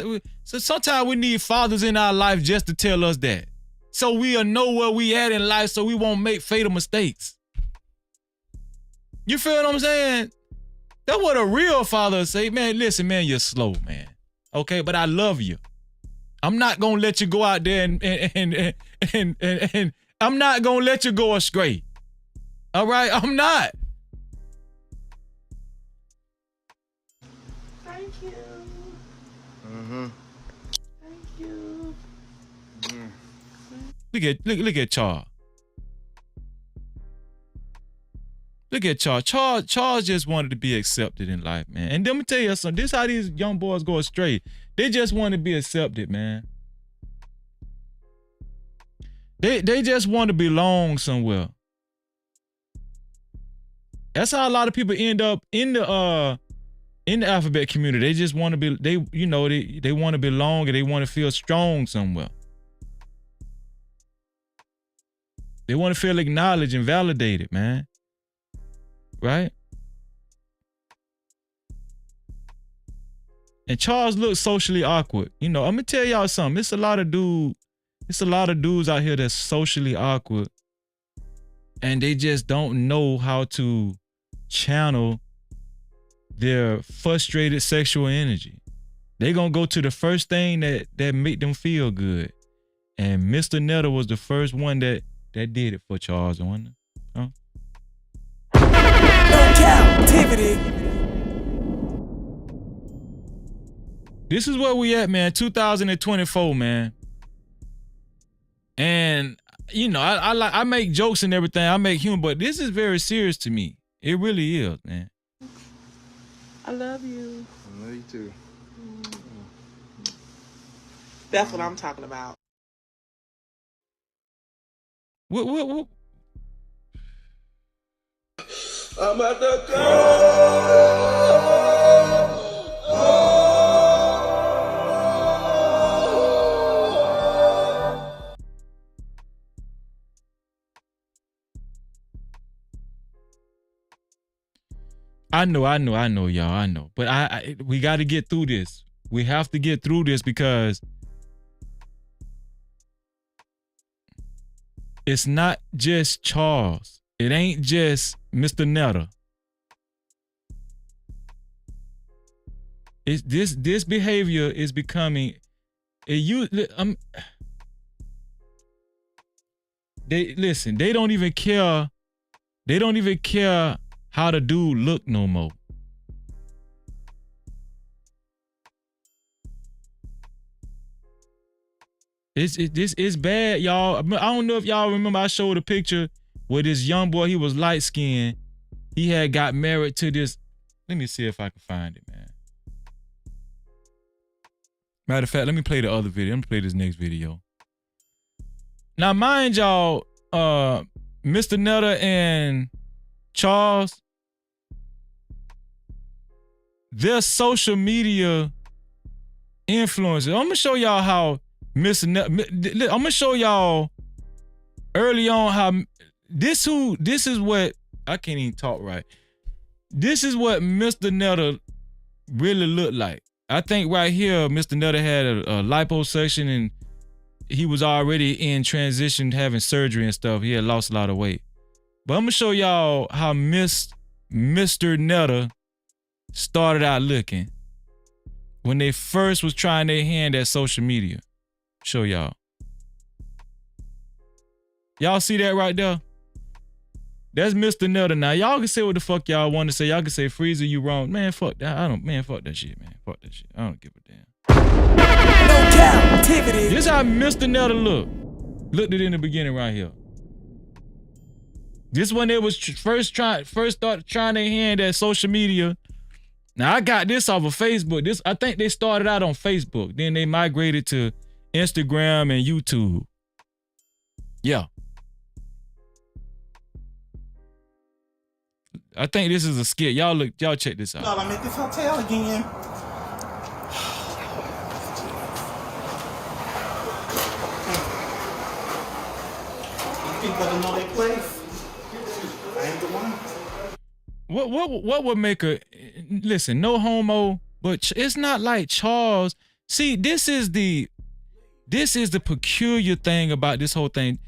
So sometimes we need fathers in our life just to tell us that, so we'll know where we at in life, so we won't make fatal mistakes. You feel what I'm saying? That's what a real father say. Man, listen, man, you're slow, man. Okay, but I love you. I'm not gonna let you go out there and I'm not gonna let you go astray. All right, I'm not. Thank you. Mm-hmm. Thank you. Look at Charles. Look at Charles. Charles just wanted to be accepted in life, man. And let me tell you something. This is how these young boys go astray. They just want to be accepted, man. They just want to belong somewhere. That's how a lot of people end up in the alphabet community. They just want to be, they want to belong and they want to feel strong somewhere. They want to feel acknowledged and validated, man. Right? And Charles looks socially awkward. You know, I'm gonna tell y'all something. It's a lot of dudes out here that's socially awkward, and they just don't know how to channel their frustrated sexual energy. They gonna go to the first thing that make them feel good. And Mr. Netta was the first one that did it for Charles, wasn't it? Huh? No Cap-tivity. This is where we at, man. 2024, man. And you know, I make jokes and everything. I make humor, but this is very serious to me. It really is, man. I love you. I love you too. That's what I'm talking about. What? I'm at the club. I know, y'all. I know. But we got to get through this. We have to get through this because it's not just Charles. It ain't just Mr. Netta. It's this behavior is becoming they don't even care. They don't even care how the dude look no more. It's bad, y'all. I don't know if y'all remember. I showed a picture where this young boy, he was light skinned. He had got married to this. Let me see if I can find it, man. Matter of fact, let me play the other video. Let me play this next video. Now, mind y'all, Mr. Netta and Charles, they're social media influencers. I'm gonna show y'all how Mr. Netta, I'm gonna show y'all early on how this is what, I can't even talk right. This is what Mr. Netta really looked like. I think right here, Mr. Netta had a liposuction and he was already in transition, having surgery and stuff. He had lost a lot of weight. But I'm gonna show y'all how Mr. Netta started out looking when they first was trying their hand at social media. Show y'all. Y'all see that right there? That's Mr. Netta. Now y'all can say what the fuck y'all want to say. Y'all can say Freezer, you wrong. Man, fuck that. Fuck that shit, man. Fuck that shit. I don't give a damn. No Cap-tivity. This how Mr. Netta looked it in the beginning right here. This when they was first started trying their hand at social media. Now I got this off of Facebook. I think they started out on Facebook. Then they migrated to Instagram and YouTube. Yeah. I think this is a skit. Y'all check this out. I'm at this hotel again. People don't know their place. I ain't the one. What would make a listen? No homo, but it's not like Charles. See, this is the peculiar thing about this whole thing.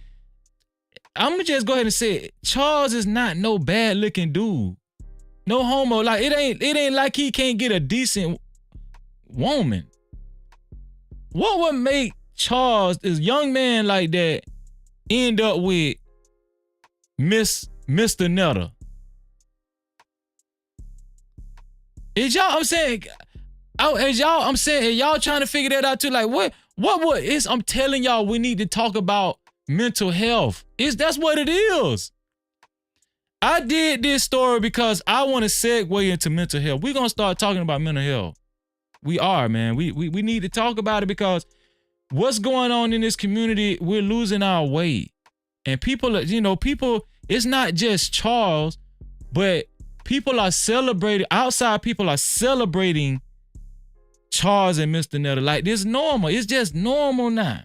I'm gonna just go ahead and say it. Charles is not no bad looking dude. No homo. Like it ain't like he can't get a decent woman. What would make Charles, this young man like that, end up with Mr. Netta? Is y'all? I'm saying, y'all trying to figure that out too. Like what is? I'm telling y'all, we need to talk about mental health. That's what it is. I did this story because I want to segue into mental health. We're gonna start talking about mental health. We are, man. We need to talk about it because what's going on in this community, we're losing our way. And people, it's not just Charles, but people are celebrating, outside people are celebrating Charles and Mr. Netta. Like, this normal. It's just normal now.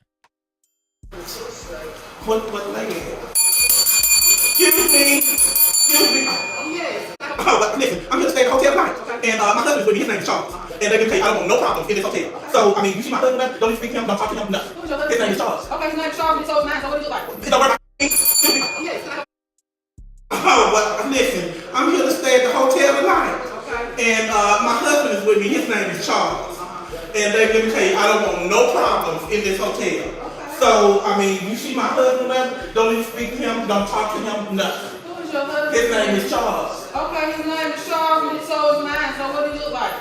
What lady? Excuse me. Oh, yes. Listen, I'm gonna stay at the hotel tonight. And my husband's with me, his name is Charles. And they're gonna tell you I don't want no problems in this hotel. So, I mean, you see my husband, don't even speak to him, don't talk to him, nothing. His name is Charles. Okay, his name is Charles, and so is mine, so what do you look like? Don't worry about me. Yes. Well, listen, I'm here to stay at the hotel tonight. Okay. And my husband is with me, his name is Charles. And they're gonna tell you I don't want no problems in this hotel. So, I mean, you see my husband, don't even speak to him, don't talk to him, nothing. Who is your husband? His name is Charles. Okay, his name is Charles, and so is mine, so what do you look like?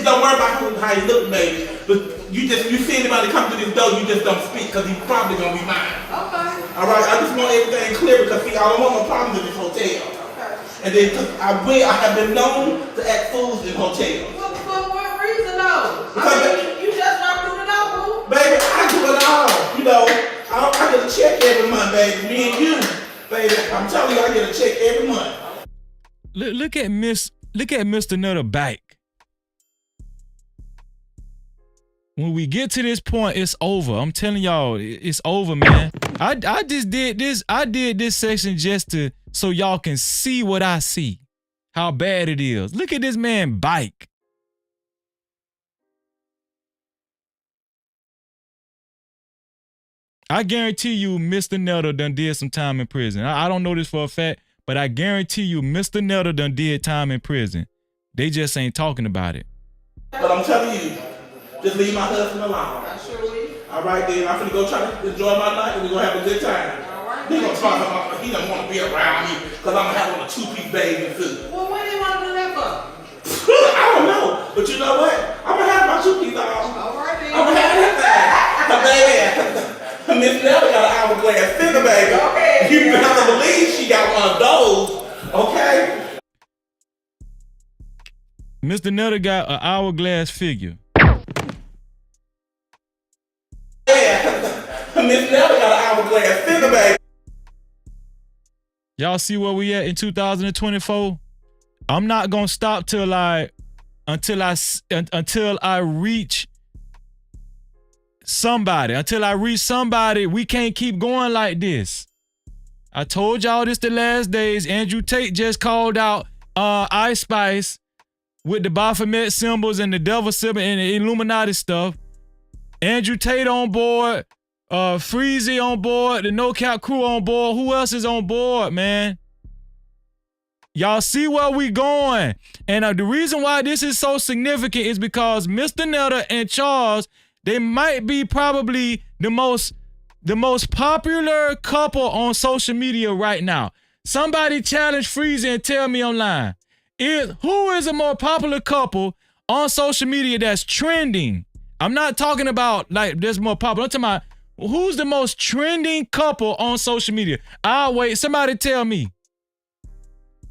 Don't worry about how he look, baby. But you see anybody come to this door, you just don't speak, because he's probably going to be mine. Okay. All right, I just want everything clear, because see, I don't want no problems in this hotel. Okay. And then, I have been known to act fools in hotels. Well, for what reason, though? You just walked through the door, boo. Baby, I do it all. I get a check every month, baby. Me and you, baby. I'm telling you, I get a check every month. Look at Mr. Netta back. When we get to this point, it's over. I'm telling y'all, it's over, man. I just did this. I did this section just so y'all can see what I see, how bad it is. Look at this man bike. I guarantee you Mr. Netta done did some time in prison. I don't know this for a fact, but I guarantee you Mr. Netta done did time in prison. They just ain't talking about it. But I'm telling you, just leave my husband alone. I sure will. All right, then. I'm finna go try to enjoy my night and we're gonna have a good time. All right. He gonna talk about, he don't want to be around me because I'm gonna have on a two-piece bathing suit. Well, what do you want to do that for? I don't know. But you know what? I'm gonna have my two-piece on. All right, then. I'm gonna have that thing. Baby. baby. Okay. You better believe she got one of those. Okay. Mr. Netta got an hourglass figure. Yeah. Miss Netta got an hourglass figure, baby. Y'all see where we at in 2024? I'm not gonna stop until I reach somebody. Until I reach somebody, we can't keep going like this. I told y'all this the last days. Andrew Tate just called out Ice Spice with the Baphomet symbols and the devil symbol and the Illuminati stuff. Andrew Tate on board. Freezy on board, the No Cap crew on board. Who else is on board, man? Y'all see where we going. And the reason why this is so significant is because Mr. Netta and Charles, they might be probably the most popular couple on social media right now. Somebody challenge Freezy and tell me online. Who is a more popular couple on social media that's trending? I'm not talking about like there's more popular. I'm talking about who's the most trending couple on social media? I'll wait. Somebody tell me.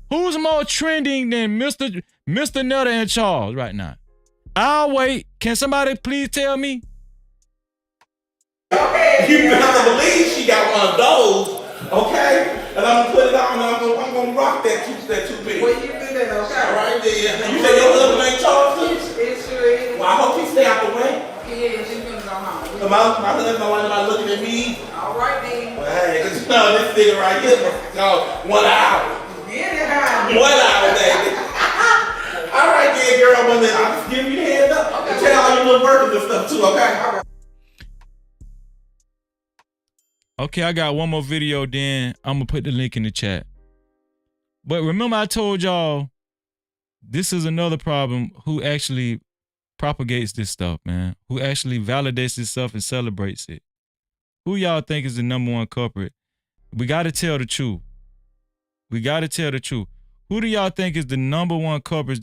Who's more trending than Mr. Netta and Charles right now? I'll wait. Can somebody please tell me? Okay. You better believe she got one of those. Okay. And I'm gonna put it on. I'm gonna rock that two-piece. Well, you do that, okay? Right there. You say your husband ain't Charles too? It sure is. Well, I hope he stay out the way. Yeah, she's gonna go home. My husband don't want anybody looking at me. All right, then. Well, hey, no, this nigga right here for 1 hour. Get it high. 1 hour, baby. All right, then, girl. But then I'll just give you the heads up and tell all your little workers and stuff too, okay? All right. Okay, I got one more video, then I'm gonna put the link in the chat. But remember I told y'all, this is another problem who actually propagates this stuff, man. Who actually validates this stuff and celebrates it. Who y'all think is the number one culprit? We gotta tell the truth. We gotta tell the truth. Who do y'all think is the number one culprits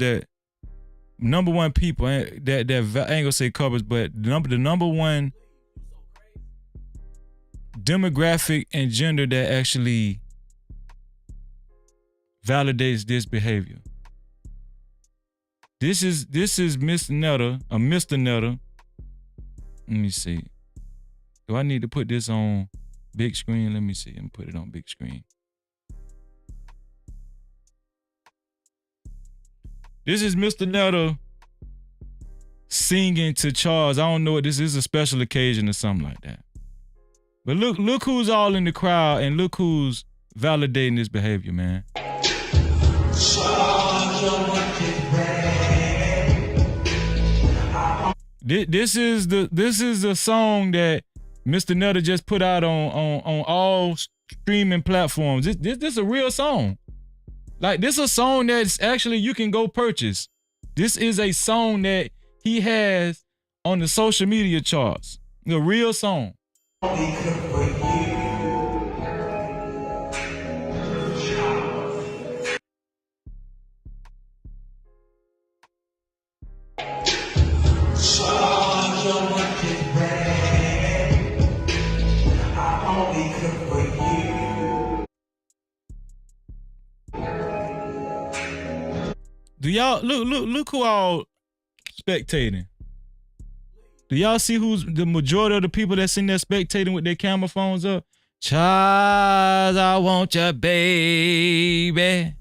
number one people that I ain't gonna say culprits, but the number one demographic and gender that actually validates this behavior? This is Miss Netta, Mr. Netta. Let me see. Do I need to put this on big screen? Let me see. Let me put it on big screen. This is Mr. Netta singing to Charles. I don't know what this is, a special occasion or something like that. But look who's all in the crowd and look who's validating this behavior, man. This is the song that Mr. Netta just put out on all streaming platforms. This is a real song. Like, this is a song that's actually you can go purchase. This is a song that he has on the social media charts. A real song. Do y'all look who all spectating? Do y'all see who's the majority of the people that's in there spectating with their camera phones up? Charles, I want you, baby.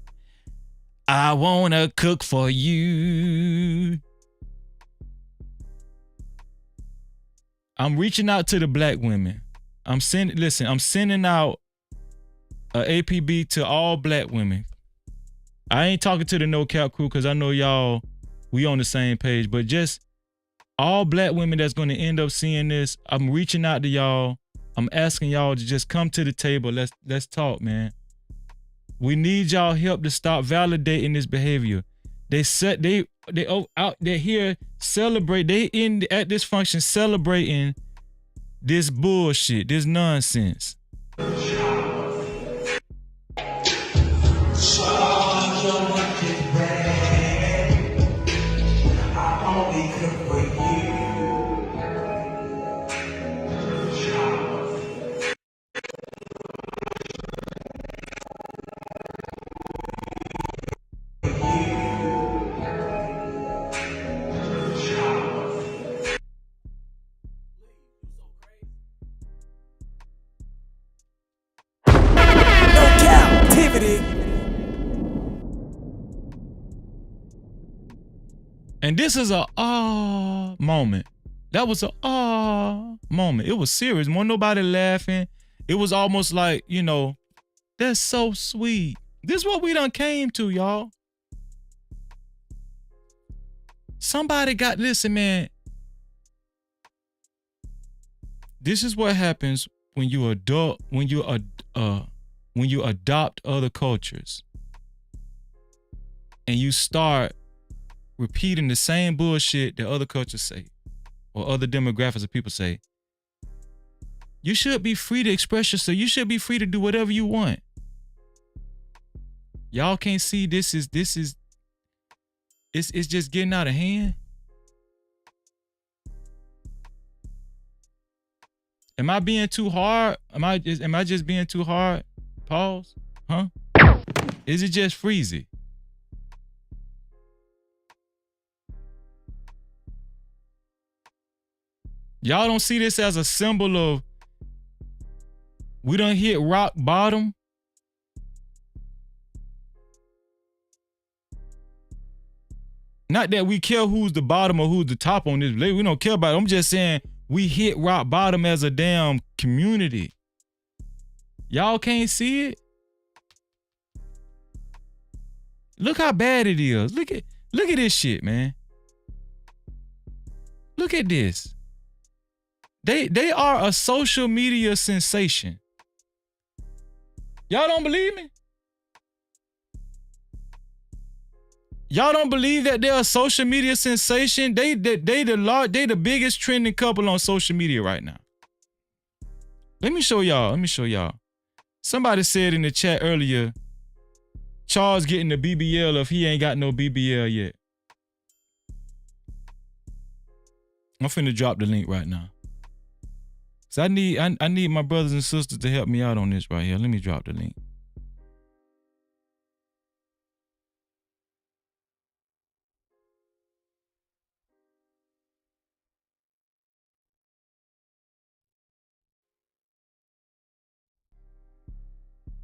I wanna cook for you. I'm reaching out to the black women. I'm sending out a APB to all black women. I ain't talking to the No Cap crew because I know y'all, we on the same page, but just all black women that's going to end up seeing this, I'm reaching out to y'all. I'm asking y'all to just come to the table. Let's talk, man. We need y'all help to stop validating this behavior. They're here celebrate. They at this function celebrating this bullshit, this nonsense. And this is a moment. That was a moment. It was serious. Wasn't nobody laughing. It was almost like, you know, that's so sweet. This is what we done came to, y'all. Somebody got, listen, man. This is what happens when you adopt other cultures and you start repeating the same bullshit that other cultures say or other demographics of people say. You should be free to express yourself. You should be free to do whatever you want. Y'all can't see it's just getting out of hand. Am I being too hard? Am I just being too hard? Pause. Huh? Is it just freezy? Y'all don't see this as a symbol of we done hit rock bottom? Not that we care who's the bottom or who's the top on this. We don't care about it. I'm just saying we hit rock bottom as a damn community. Y'all can't see it? Look how bad it is. Look at this shit, man. Look at this. They are a social media sensation. Y'all don't believe me? Y'all don't believe that they're a social media sensation? They the biggest trending couple on social media right now. Let me show y'all. Somebody said in the chat earlier, Charles getting the BBL if he ain't got no BBL yet. I'm finna drop the link right now. So I need my brothers and sisters to help me out on this right here. Let me drop the link.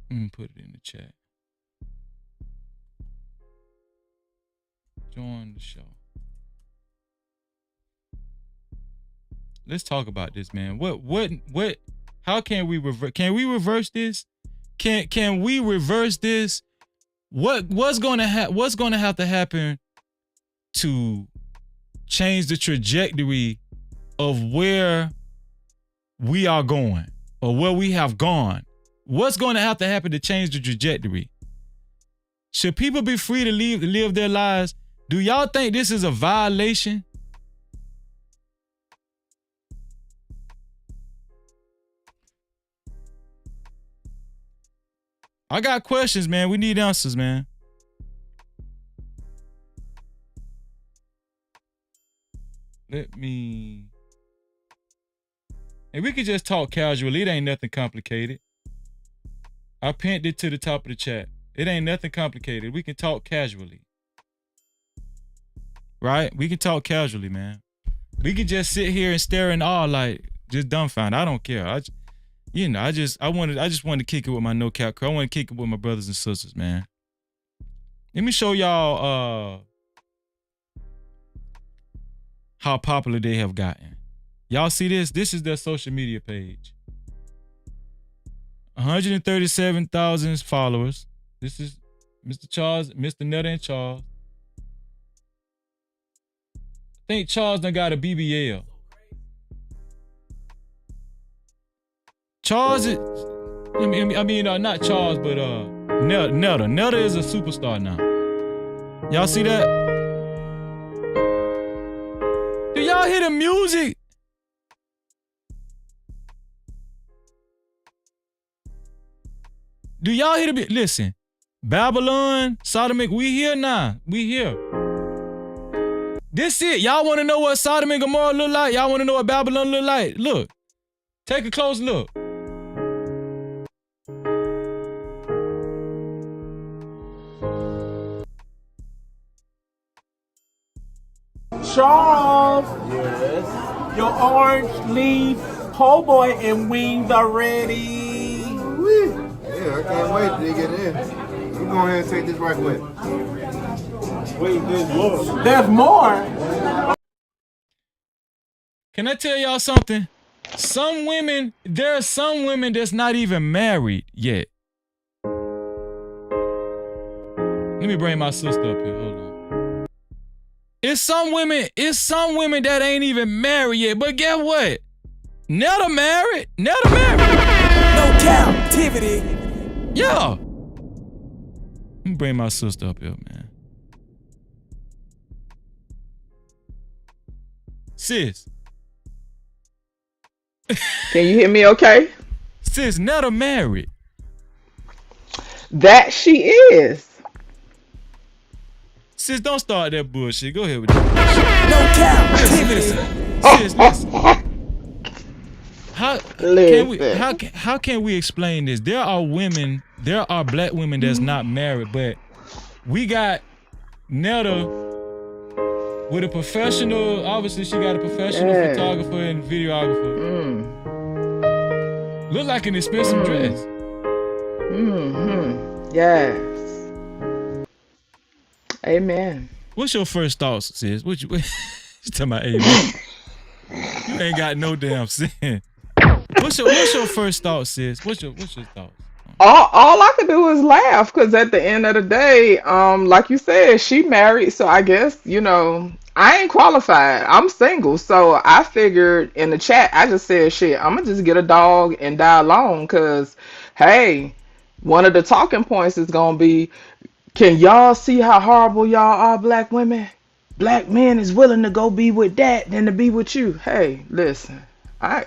Let me put it in the chat. Join the show. Let's talk about this, man. What how can we reverse this? Can we reverse this? What's going to have to happen to change the trajectory of where we are going or where we have gone? What's going to have to happen to change the trajectory? Should people be free to live their lives? Do y'all think this is a violation? I got questions, man. We need answers, man. And we could just talk casually. It ain't nothing complicated. I pinned it to the top of the chat. It ain't nothing complicated. We can talk casually. Right? We can talk casually, man. We can just sit here and stare in awe like just dumbfounded. I don't care. I just wanted to kick it with my no cap crew. I want to kick it with my brothers and sisters, man. Let me show y'all how popular they have gotten. Y'all see this? This is their social media page. 137,000 followers. This is Mr. Charles, Mr. Netta and Charles. I think Charles done got a BBL. Charles is, not Charles, but Netta. Netta is a superstar now. Y'all see that? Do y'all hear the music? Do y'all hear the beat? Listen, Babylon, Sodomic, we here now. We here. This it. Y'all want to know what Sodom and Gomorrah look like? Y'all want to know what Babylon look like? Look. Take a close look. Charles. Yes. Your orange leaf po' boy and wings are ready. Yeah, I can't wait till they get in. We're going ahead and take this right quick. Wait, there's more. Can I tell y'all something? There are some women that's not even married yet. Let me bring my sister up here. Hold on. It's some women that ain't even married yet. But guess what? Netta married. No Cap-tivity. Yeah. Let me bring my sister up here, man. Sis. Can you hear me okay? Sis, Netta married. That she is. Sis, don't start that bullshit. Go ahead with that. No Cap-tivity. Sis, listen. How can we explain this? There are black women that's not married, but we got Netta with a professional. Obviously, she got a professional photographer and videographer. Look like an expensive dress. Yes. Amen. What's your first thoughts, sis? What you talking about? Amen. You ain't got no damn sin. What's your first thoughts, sis? What's your thoughts? All I could do is laugh because at the end of the day, like you said, she married, so I guess, I ain't qualified. I'm single, so I figured in the chat, I just said, shit, I'm gonna just get a dog and die alone because, hey, one of the talking points is gonna be, can y'all see how horrible y'all are, black women? Black men is willing to go be with that than to be with you. Hey, listen.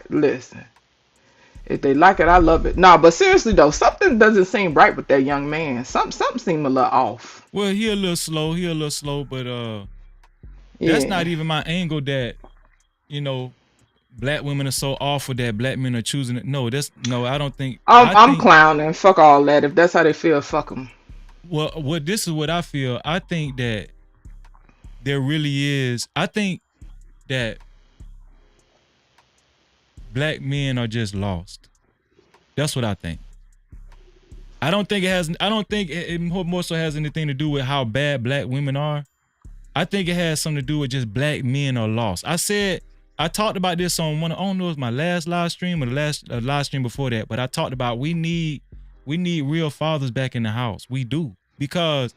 Listen. If they like it, I love it. No, but seriously though, something doesn't seem right with that young man. Something seemed a little off. Well, he a little slow, but that's not even my angle that, black women are so awful that black men are choosing it. No, I don't think. I'm clowning. Fuck all that. If that's how they feel, fuck them. Well, this is what I feel. I think that there really is. I think that black men are just lost. That's what I think. I don't think it more so has anything to do with how bad black women are. I think it has something to do with just black men are lost. I talked about this on one, I don't know if it was my last live stream or the last live stream before that, but I talked about we need real fathers back in the house. We do. Because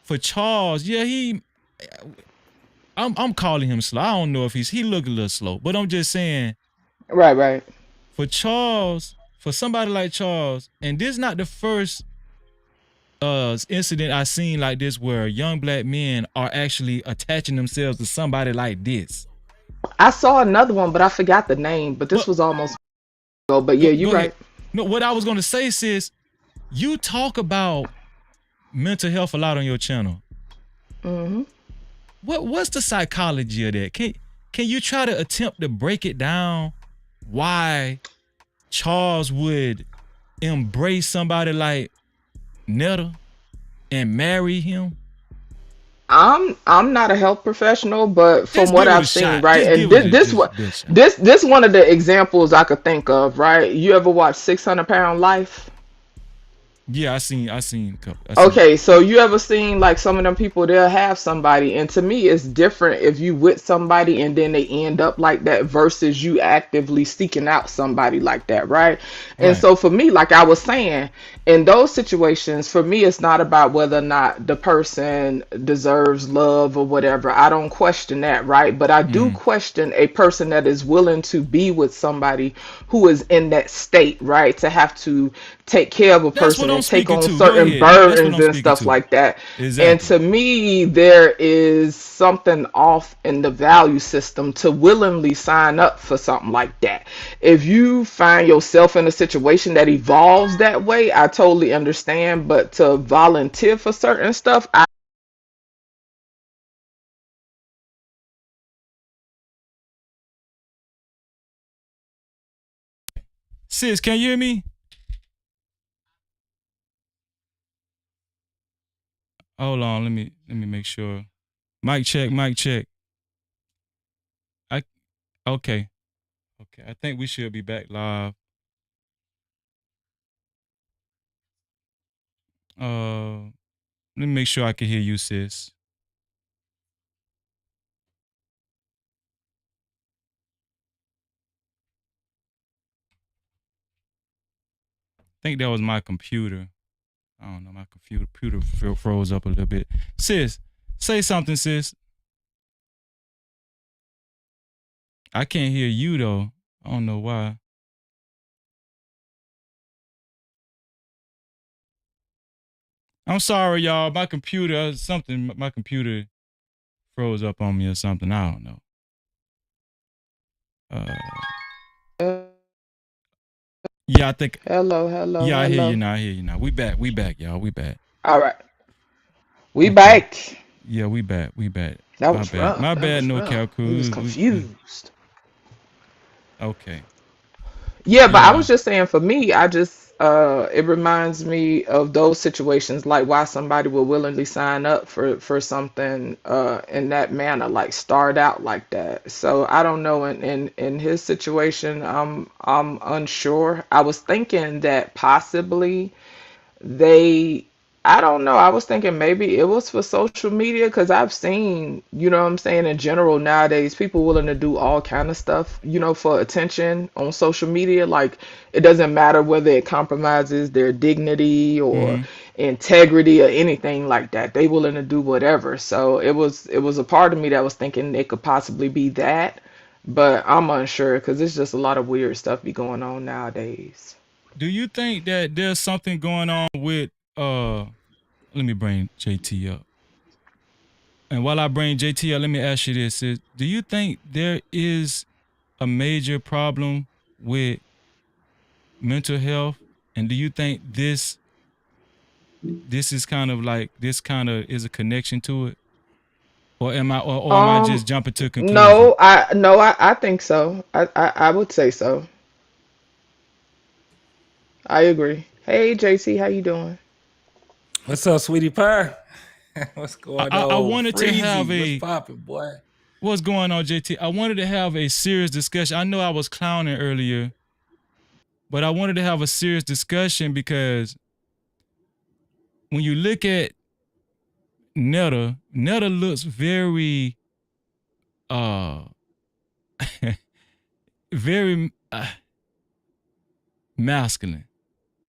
for Charles, I'm calling him slow. I don't know if he look a little slow, but I'm just saying. Right. For Charles, for somebody like Charles, and this is not the first incident I've seen like this where young black men are actually attaching themselves to somebody like this. I saw another one, but I forgot the name, but this was almost ago. But yeah, you're right. No, what I was gonna say, sis, you talk about mental health a lot on your channel. Mm-hmm. What's the psychology of that? Can you try to attempt to break it down? Why Charles would embrace somebody like Netta and marry him? I'm not a health professional, but from what I've seen, right, and this one of the examples I could think of, right? You ever watch 600-Pound Life? Yeah, I seen a couple. Okay, so you ever seen like some of them people, they'll have somebody, and to me it's different if you with somebody and then they end up like that versus you actively seeking out somebody like that, right? And so for me, like I was saying, in those situations, for me it's not about whether or not the person deserves love or whatever. I don't question that, right? But I do question a person that is willing to be with somebody who is in that state, right? To have to take care of a person and take on certain burdens and stuff like that. Exactly. And to me, there is something off in the value system to willingly sign up for something like that. If you find yourself in a situation that evolves that way, I totally understand. But to volunteer for certain stuff, Sis, can you hear me? Hold on, let me make sure. Mic check. Okay. I think we should be back live. Let me make sure I can hear you, sis. I think that was my computer. I don't know. My computer froze up a little bit. Sis, say something, sis. I can't hear you though. I don't know why. I'm sorry, y'all. My computer froze up on me or something. I don't know. Yeah, I think. Hello. Yeah, I hear you now. We back, y'all. We back. All right. We back. Yeah, we back. That was rough. My bad, no cap crew. We was confused. Okay. Yeah, but I was just saying for me, it reminds me of those situations, like why somebody would willingly sign up for something in that manner, like start out like that. So I don't know, in his situation, I'm unsure. I was thinking that possibly I don't know. I was thinking maybe it was for social media because I've seen, you know what I'm saying, in general nowadays, people willing to do all kind of stuff, for attention on social media. Like it doesn't matter whether it compromises their dignity or integrity or anything like that. They willing to do whatever. So it was a part of me that was thinking it could possibly be that, but I'm unsure because it's just a lot of weird stuff be going on nowadays. Do you think that there's something going on with let me bring JT up. And while I bring JT up, let me ask you this. Do you think there is a major problem with mental health? And do you think this is kind of is a connection to it? Or am I just jumping to a conclusion? No, I think so. I would say so. I agree. Hey JT, how you doing? What's up, sweetie pie? What's going on? I wanted to have What's poppin', boy? What's going on, JT? I wanted to have a serious discussion. I know I was clowning earlier, but I wanted to have a serious discussion because when you look at Netta looks very very masculine.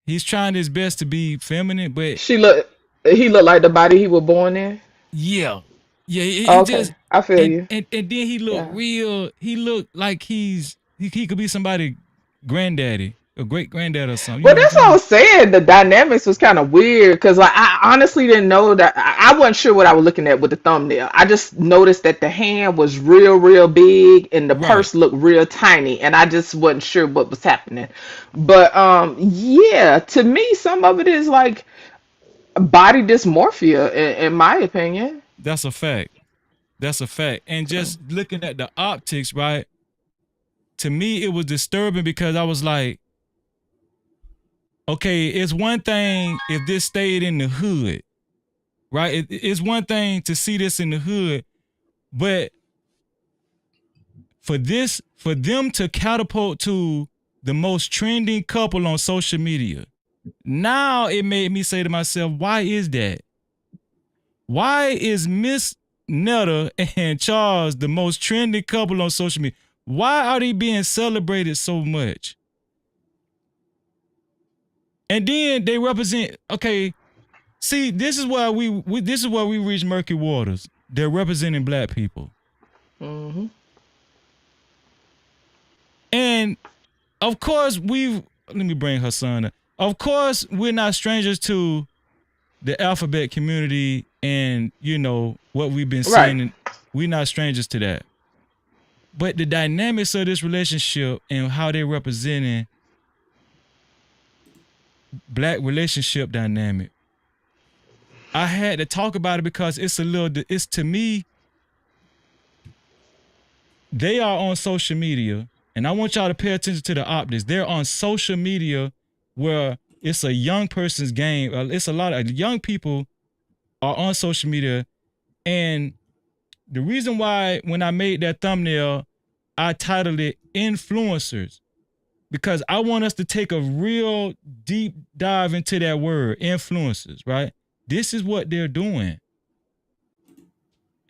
He's trying his best to be feminine, but he looked like the body he was born in. Yeah. He Okay, just, I feel you. And then he looked real. He looked like he could be somebody granddaddy, a great granddad or something. But that's what I was saying. The dynamics was kind of weird because like I honestly didn't know that. I wasn't sure what I was looking at with the thumbnail. I just noticed that the hand was real big and the purse looked real tiny, and I just wasn't sure what was happening. But yeah, to me, some of it is like body dysmorphia, in my opinion. That's a fact. And just looking at the optics, right? To me, it was disturbing because I was like, okay, it's one thing if this stayed in the hood, right? It's one thing to see this in the hood, but for them to catapult to the most trending couple on social media, now it made me say to myself, why is that? Why is Miss Netta and Charles the most trending couple on social media? Why are they being celebrated so much? And then they represent, okay, see, this is why we reach murky waters. They're representing black people. Mm-hmm. And of course let me bring her son up. Of course, we're not strangers to the alphabet community and, what we've been seeing. Right. We're not strangers to that. But the dynamics of this relationship and how they're representing black relationship dynamic, I had to talk about it because it's to me, they are on social media, and I want y'all to pay attention to the optics. They're on social media where it's a young person's game. It's a lot of young people are on social media. And the reason why when I made that thumbnail, I titled it Influencers, because I want us to take a real deep dive into that word, influencers, right? This is what they're doing.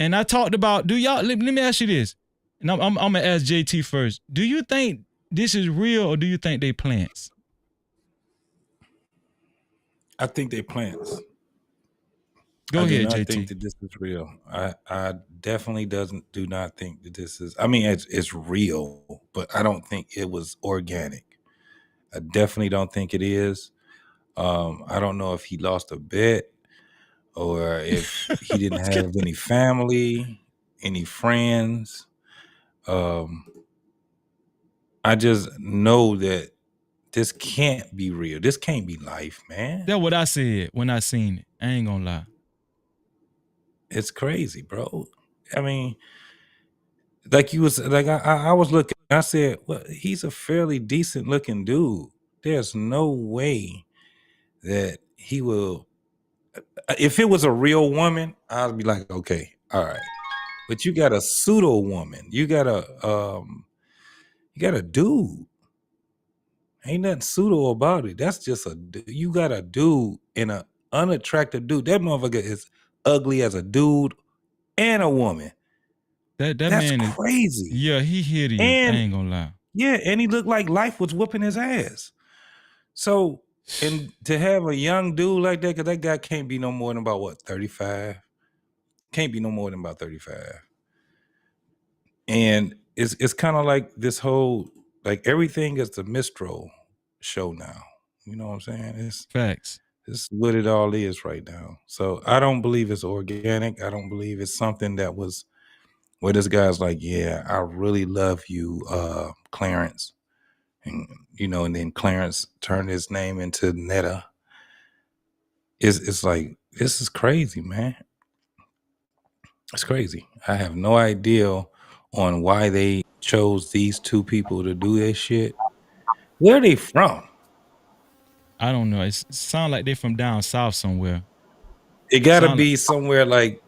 And I talked about, do y'all, let me ask you this. And I'm gonna ask JT first. Do you think this is real or do you think they plants? I think they plants. Go I ahead, do not JT. think that this is real. I definitely do not think that this is. I mean, it's real, but I don't think it was organic. I definitely don't think it is. I don't know if he lost a bet or if he didn't have any family, any friends. I just know that this can't be real. This can't be life, man. That's what I said when I seen it. I ain't gonna lie. It's crazy, bro. I mean, like you was like I was looking. I said, well, he's a fairly decent looking dude. There's no way that he will. If it was a real woman, I'd be like, okay, all right. But you got a pseudo woman. You got a dude. Ain't nothing pseudo about it. That's just you got a dude and an unattractive dude. That motherfucker is ugly as a dude and a woman. That's man is crazy. Yeah, he hideous. And I ain't gonna lie. Yeah, and he looked like life was whooping his ass. So, and to have a young dude like that, because that guy can't be no more than about what, 35? Can't be no more than about 35. And it's kind of like this whole, like everything is the Mistral show now. You know what I'm saying? It's facts. This is what it all is right now. So I don't believe it's organic. I don't believe it's something that was where this guy's like, yeah, I really love you, Clarence. And and then Clarence turned his name into Netta. It's like, this is crazy, man. It's crazy. I have no idea on why they chose these two people to do this shit. Where are they from? I don't know. It sounds like they're from down south somewhere. It gotta be somewhere like,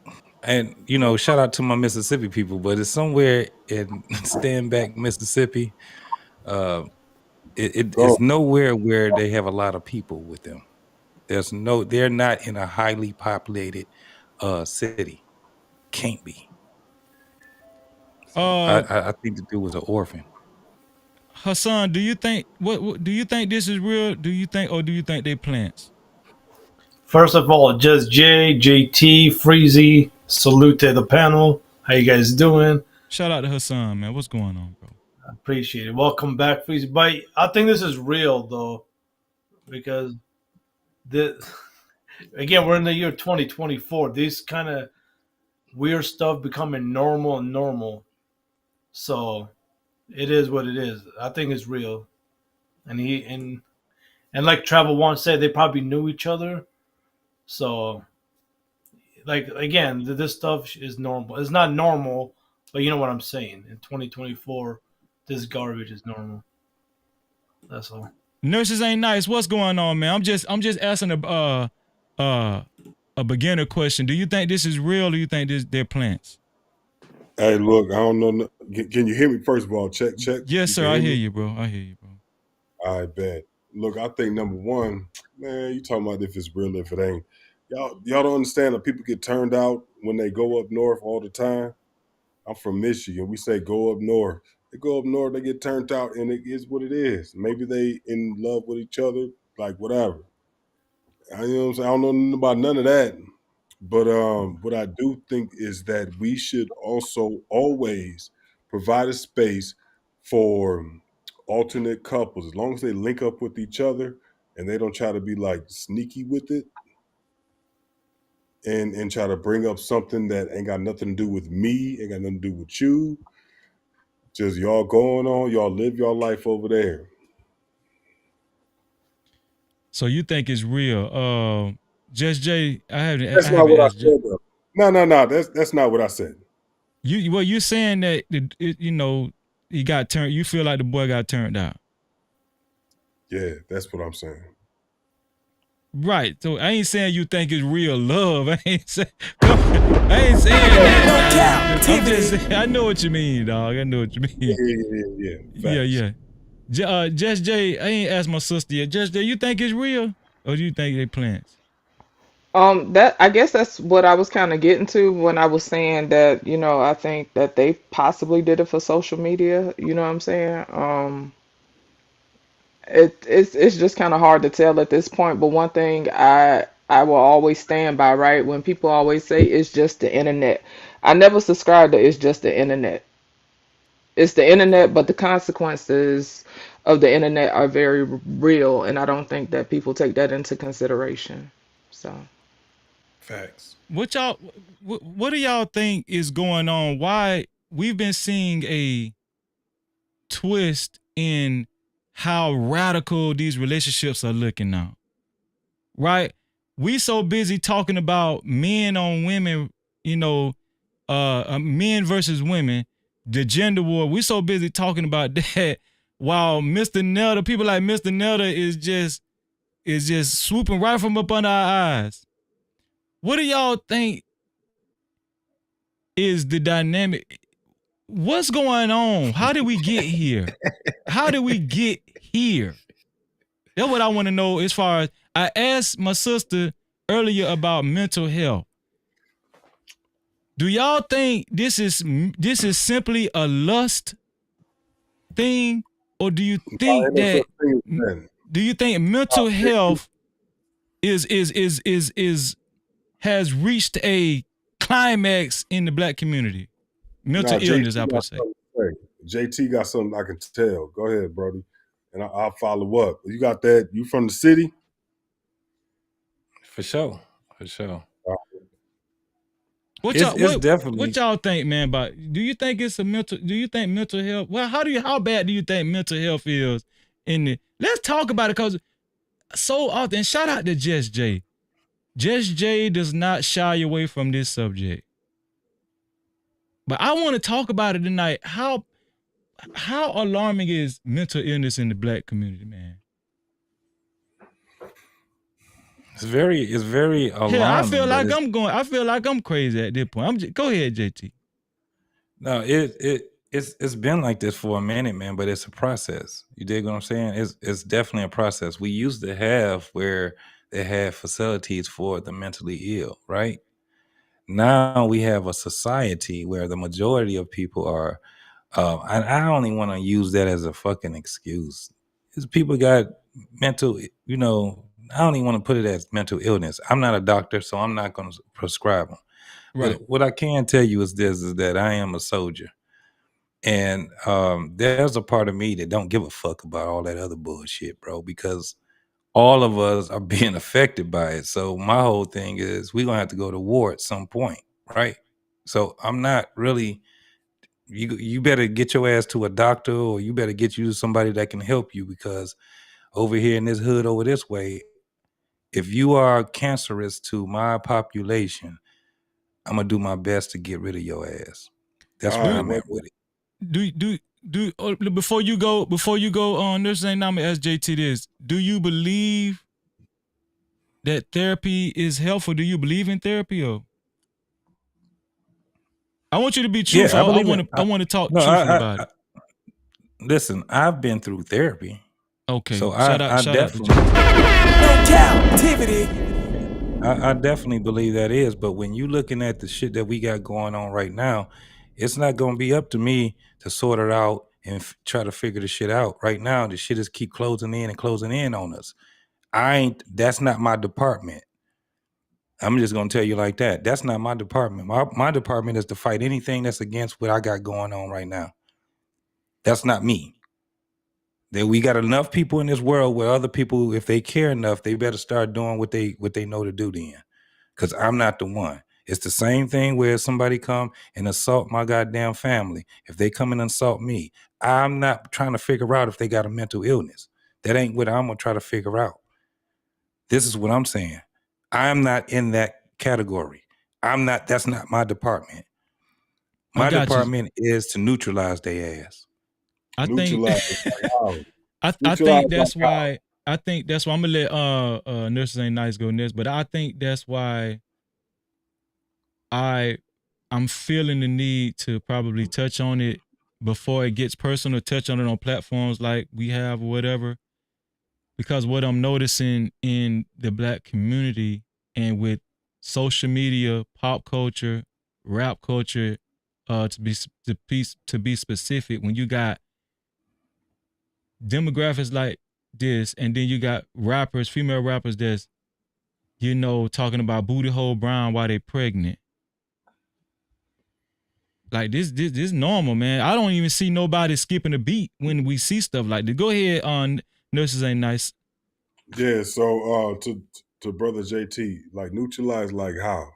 and shout out to my Mississippi people, but it's somewhere in Stand Back, Mississippi. It's nowhere where they have a lot of people with them. They're not in a highly populated city. Can't be. I think the dude was an orphan. Hassan, do you think what do you think this is real? Do you think they plants? First of all, Just J, JT, Freezy, salute to the panel. How you guys doing? Shout out to Hassan, man. What's going on, bro? I appreciate it. Welcome back, Freezy. But I think this is real though, because again, we're in the year 2024. This kind of weird stuff becoming normal. So it is what it is. I think it's real. And like Travel One said, they probably knew each other. So like again, this stuff is normal. It's not normal, but you know what I'm saying. In 2024, this garbage is normal. That's all. Nurses ain't nice. What's going on, man? I'm just asking a beginner question. Do you think this is real, or do you think they're plants? Hey, look, I don't know. Can you hear me? First of all, check. Yes, sir. I hear you, bro. I hear you, bro. I bet. Look, I think number one, man, you talking about if it's real, if it ain't. Y'all don't understand that people get turned out when they go up north all the time. I'm from Michigan. We say go up north. They go up north, they get turned out, and it is what it is. Maybe they in love with each other, like whatever. You know what I'm saying? I don't know nothing about none of that. But what I do think is that we should also always provide a space for alternate couples, as long as they link up with each other and they don't try to be like sneaky with it and try to bring up something that ain't got nothing to do with me, ain't got nothing to do with you. Just y'all going on, y'all live your life over there. So you think it's real? Just Jay, That's not what I said though. No. That's not what I said. You saying that he got turned. You feel like the boy got turned out. Yeah, that's what I'm saying. Right. So I ain't saying you think it's real love. I ain't saying that. I'm just saying, I know what you mean, dog. I know what you mean. Yeah. Just Jay, I ain't asked my sister yet. Just Jay, you think it's real, or do you think they plants? That I guess that's what I was kind of getting to when I was saying that, I think that they possibly did it for social media. You know what I'm saying? It's just kind of hard to tell at this point. But one thing I will always stand by, right? When people always say it's just the internet, I never subscribe to it's just the internet. It's the internet, but the consequences of the internet are very real, and I don't think that people take that into consideration. So. Facts. What do y'all think is going on? Why we've been seeing a twist in how radical these relationships are looking now, right? We so busy talking about men on women, men versus women, the gender war. We so busy talking about that, while Mr. Nelda, people like Mr. Nelda is just swooping right from up under our eyes. What do y'all think is the dynamic? What's going on? How did we get here? How did we get here? That's what I want to know. As far as I asked my sister earlier about mental health. Do y'all think this is simply a lust thing, or do you think mental health has reached a climax in the black community? Mental illness, I would say. JT got something I can tell. Go ahead, Brody, and I'll follow up. You got that? You from the city? For sure. What y'all think, man? About, do you think mental health? Well, how bad do you think mental health is let's talk about it, because so often, shout out to Just J. Just J does not shy away from this subject. But I want to talk about it tonight. How alarming is mental illness in the black community, man? It's very alarming. Yeah, I feel like I'm crazy at this point. Go ahead, JT. No, it's been like this for a minute, man, but it's a process. You dig what I'm saying? It's definitely a process. We used to have where they had facilities for the mentally ill, right? Now we have a society where the majority of people are, and I only want to use that as a fucking excuse. Is people got mental, I don't even want to put it as mental illness. I'm not a doctor, so I'm not going to prescribe them. Right. But what I can tell you is that I am a soldier. And there's a part of me that don't give a fuck about all that other bullshit, bro, because all of us are being affected by it. So my whole thing is we're going to have to go to war at some point, right? So I'm not really, you better get your ass to a doctor, or you better get you to somebody that can help you, because over here in this hood over this way, if you are cancerous to my population, I'm going to do my best to get rid of your ass. That's where I'm at with it. Before you go on this thing, I'm gonna ask JT this. Do you believe that therapy is helpful? Do you believe in therapy? Or I want you to be truthful. Yeah, I want to talk truthfully about it. Listen, I've been through therapy. Okay. So shout I out definitely No Cap-tivity. I definitely believe that is, but when you looking at the shit that we got going on right now, it's not going to be up to me to sort it out and try to figure the shit out. Right now, the shit is keep closing in on us. That's not my department. I'm just going to tell you like that. That's not my department. My department is to fight anything that's against what I got going on right now. That's not me. That we got enough people in this world where other people, if they care enough, they better start doing what they know to do then. Because I'm not the one. It's the same thing where somebody come and assault my goddamn family. If they come and assault me, I'm not trying to figure out if they got a mental illness. That ain't what I'm going to try to figure out. This is what I'm saying. I'm not in that category. That's not my department. My department is to neutralize their ass. I think that's why I'm gonna let Nurses Ain't Nice go next, but I think that's why I'm feeling the need to probably touch on it before it gets personal, touch on it on platforms like we have or whatever. Because what I'm noticing in the black community and with social media, pop culture, rap culture, to be specific, when you got demographics like this, and then you got rappers, female rappers that's, you know, talking about booty hole brown while they pregnant. Like this normal, man. I don't even see nobody skipping a beat when we see stuff like this. Go ahead on Nurses Ain't Nice. Yeah, so to brother JT, like neutralize like how?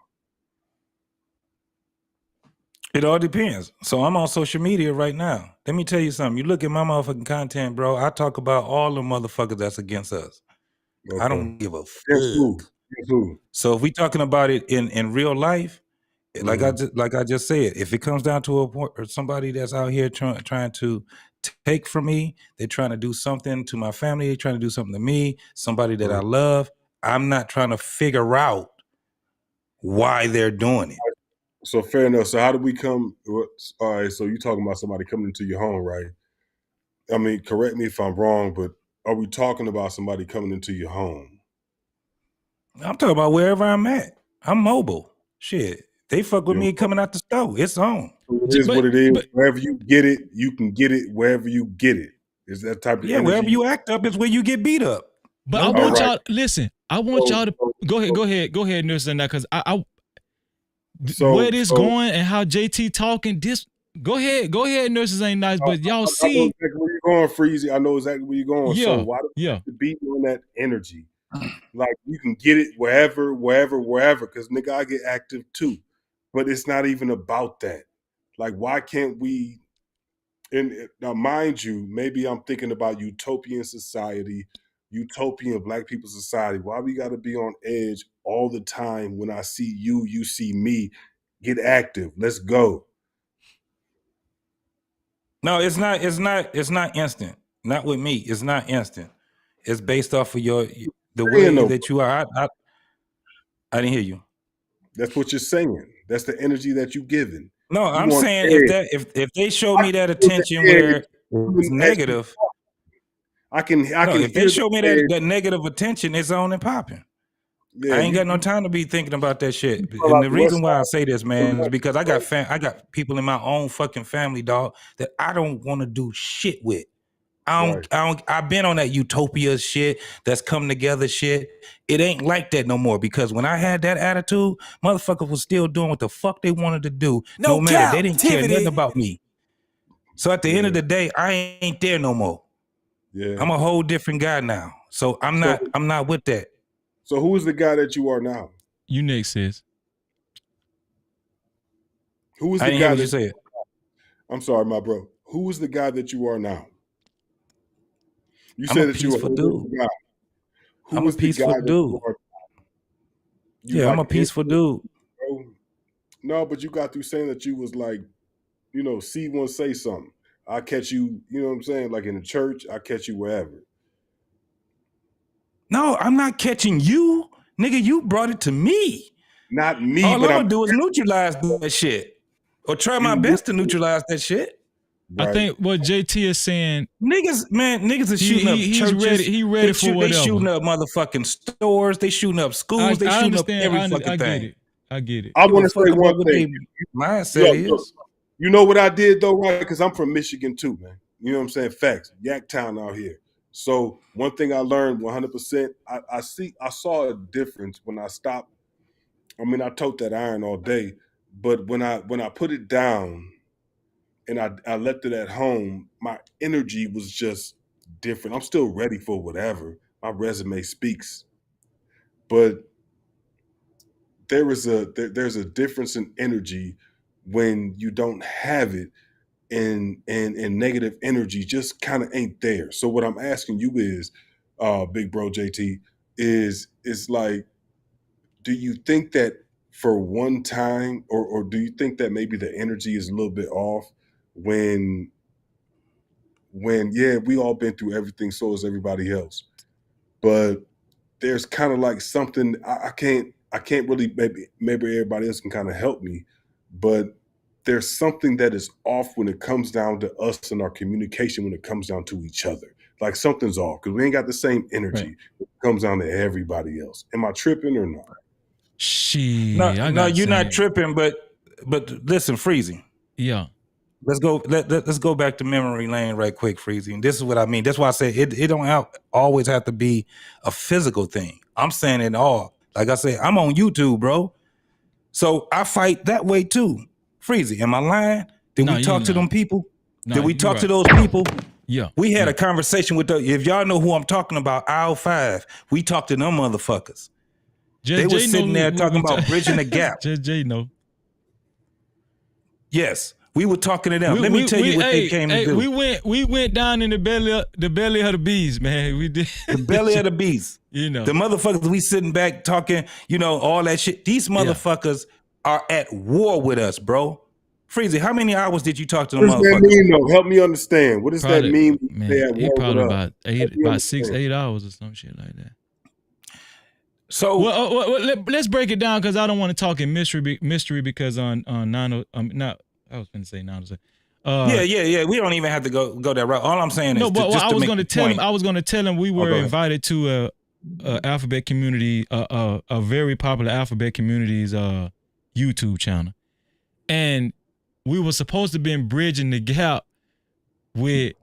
It all depends. So I'm on social media right now. Let me tell you something. You look at my motherfucking content, bro. I talk about all the motherfuckers that's against us. Okay. I don't give a fuck. Guess who? So if we talking about it in real life, like I just said, if it comes down to a point or somebody that's out here trying to take from me, they're trying to do something to my family, they're trying to do something to me, somebody that I love, I'm not trying to figure out why they're doing it. So fair enough. So how do we come? All right. So you talking about somebody coming into your home, right? I mean, correct me if I'm wrong, but are we talking about somebody coming into your home? I'm talking about wherever I'm at. I'm mobile. Shit. They fuck with me coming out the store. It's on. It is what it is. Wherever you get it, you can get it wherever you get it. Is that type of energy? Wherever you act up is where you get beat up. But I want y'all listen. I want y'all to go ahead, Nurses and that, because where this going and how JT talking. This go ahead, Nurses Ain't Nice. But y'all see I know exactly where you're going, Freezy. I know exactly where you're going. Yeah, so why do you have to be on that energy? Like you can get it wherever. Because nigga, I get active too. But it's not even about that. Like, why can't we? And now, mind you, maybe I'm thinking about utopian society, utopian Black people society. Why we got to be on edge all the time? When I see you, you see me. Get active. Let's go. No, it's not instant. Not with me. It's not instant. It's based off of the way that you are. I didn't hear you. That's what you're saying. That's the energy that you're giving. No, I'm saying if they show me that attention where it's negative, I can. If they show me that negative attention, it's on and popping. Yeah, I ain't got no time to be thinking about that shit. And the reason why I say this, man, is because I got people in my own fucking family, dog, that I don't want to do shit with. I've been on that utopia shit, that's come together shit. It ain't like that no more, because when I had that attitude, motherfuckers was still doing what the fuck they wanted to do. No matter, they didn't care nothing about me. So at the end of the day, I ain't there no more. Yeah, I'm a whole different guy now. So I'm not with that. So who is the guy that you are now? You next, sis. Who is the guy that you said? I'm sorry, my bro. Who is the guy that you are now? You said that you were a dude. Guy. I'm a peaceful dude. I'm a peaceful dude. No, but you got through saying that you was like, see one say something. I catch you, you know what I'm saying? Like in the church, I catch you wherever. No, I'm not catching you. Nigga, you brought it to me. Not me. All I'm gonna do is neutralize that shit. Or try my best to neutralize that shit. Right. I think what JT is saying, niggas are shooting up churches. He ready for whatever. They shooting up motherfucking stores. They shooting up schools. They shooting up every fucking thing. I get it. I want to say one thing. Mindset is. You know what I did though, right? Because I'm from Michigan too, man. You know what I'm saying? Facts. Yaktown out here. So one thing I learned 100%, I saw a difference when I stopped. I mean, I tote that iron all day, but when I put it down and I left it at home, my energy was just different. I'm still ready for whatever. My resume speaks. But there's a difference in energy when you don't have it, and negative energy just kind of ain't there. So what I'm asking you is, big bro JT, is like, do you think that for one time, or do you think that maybe the energy is a little bit off when we all been through everything, so is everybody else, but there's kind of like something I can't really, maybe everybody else can kind of help me, but there's something that is off when it comes down to us and our communication, when it comes down to each other. Like something's off because we ain't got the same energy when it comes down to everybody else. Am I tripping or not? Shit, No, I got no, the you're not same. tripping. But listen, Freezy. Yeah. Let's go. Let's go back to memory lane right quick, Freezy. And this is what I mean. That's why I say it don't always have to be a physical thing. I'm saying it all. Like I said, I'm on YouTube, bro. So I fight that way too. Freezy, am I lying? Did No, we you talk ain't to them lying. people? No, Did we you talk to right. those people? Yeah. We had a conversation with if y'all know who I'm talking about, aisle 5. We talked to them motherfuckers. Just They were Jay sitting know there talking about bridging the gap. Just Jay know. Yes, we were talking to them. Let me tell you what they came to do. We went down in the belly of the beast, man. We did the belly of the beast. You know, the motherfuckers we sitting back talking, all that shit. These motherfuckers are at war with us, bro. Freezy, how many hours did you talk to them What does that motherfuckers? mean, though? Help me understand. What does that mean? Man, he probably about 6-8 hours or some shit like that. So let's break it down because I don't want to talk in mystery because on 9 not I was going to say 9. Yeah. We don't even have to go that route. All I'm saying is I was going to tell him. I was going to tell him we were invited to a alphabet community, a very popular alphabet community's YouTube channel, and we were supposed to be bridging the gap with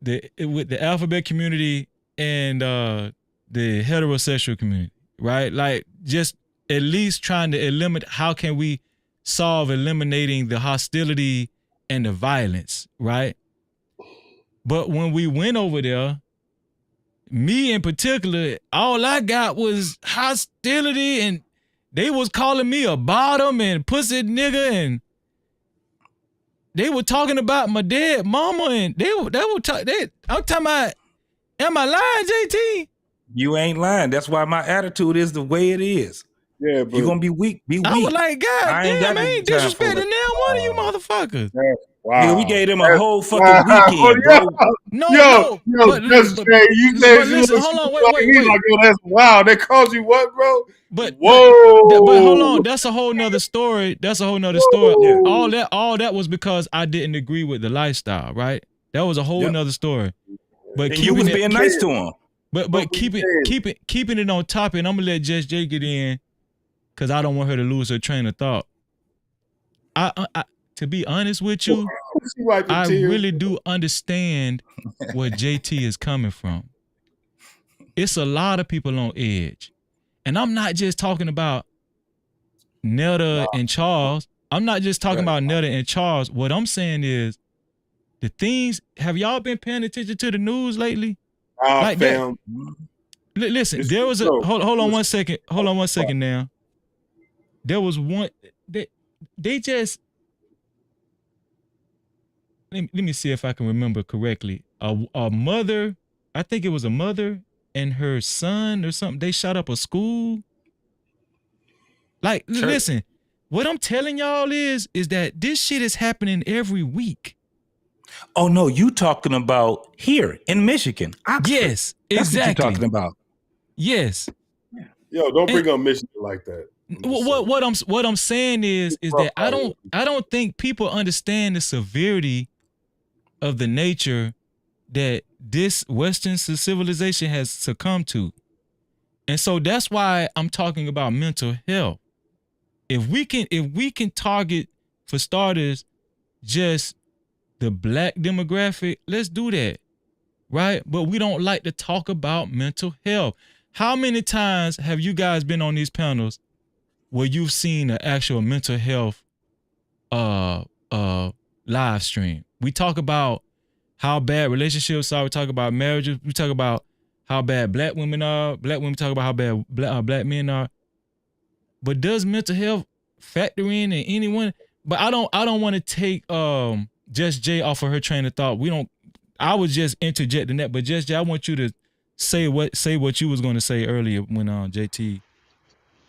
the alphabet community and the heterosexual community, right? Like just at least trying to eliminate how can we solve eliminating the hostility and the violence, right? But when we went over there, me in particular, all I got was hostility, and they was calling me a bottom and pussy nigga, and they were talking about my dead mama, and I'm talking about, am I lying, JT? You ain't lying. That's why my attitude is the way it is. Yeah, but you're gonna be weak. Be weak. I was like, God damn, I ain't disrespecting now one of you motherfuckers. Wow. Yeah, we gave them a whole fucking weekend, bro. Yo, just Jay, you said listen, hold on, wait. He's like, yo, that's wow. They called you what, bro? But whoa. But hold on, that's a whole nother story. Whoa. All that was because I didn't agree with the lifestyle, right? That was a whole nother story. But you was being nice to him. But keeping it on top, and I'm gonna let Jess J get in, cause I don't want her to lose her train of thought. I to be honest with you, I really do understand where JT is coming from. It's a lot of people on edge. And I'm not just talking about Netta and Charles. I'm not just talking about Netta and Charles. What I'm saying is the things, have y'all been paying attention to the news lately? Like that. Listen, there was hold on one second. Hold on one second now. There was one, they just, let me see if I can remember correctly. A mother, I think it was a mother and her son or something, they shot up a school. Like, listen, what I'm telling y'all is that this shit is happening every week. Oh no, you talking about here in Michigan? Oxford. Yes, exactly. That's what you talking about. Yes. Yo, don't bring up Michigan like that. What I'm saying is that I don't think people understand the severity of the nature that this Western civilization has succumbed to. And so that's why I'm talking about mental health. If we can target, for starters, just the black demographic, let's do that, right? But we don't like to talk about mental health. How many times have you guys been on these panels where you've seen an actual mental health live stream? We talk about how bad relationships are. We talk about marriages. We talk about how bad black women are. Black women talk about how bad black men are. But does mental health factor in anyone? But I don't want to take Just Jay off of her train of thought. I was just interjecting that, but Just Jay, I want you to say what you was going to say earlier when JT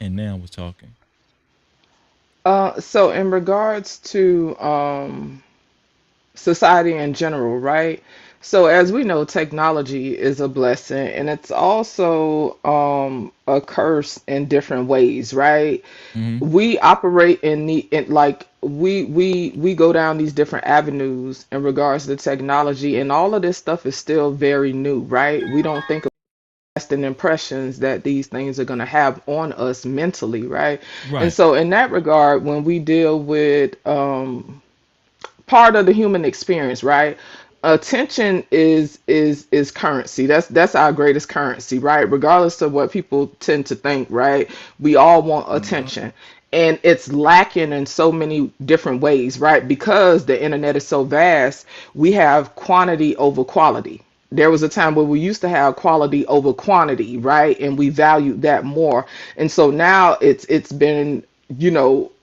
and Nam was talking. So in regards to society in general, right? So as we know, technology is a blessing and it's also a curse in different ways, right? Mm-hmm. We operate we go down these different avenues in regards to technology, and all of this stuff is still very new, right? We don't think lasting impressions that these things are going to have on us mentally, right? And Right. so in that regard, when we deal with part of the human experience, right? Attention is currency. That's our greatest currency, right? Regardless of what people tend to think, right? We all want attention. And it's lacking in so many different ways, right? Because the internet is so vast, we have quantity over quality. There was a time where we used to have quality over quantity, right? And we valued that more. And so now it's been,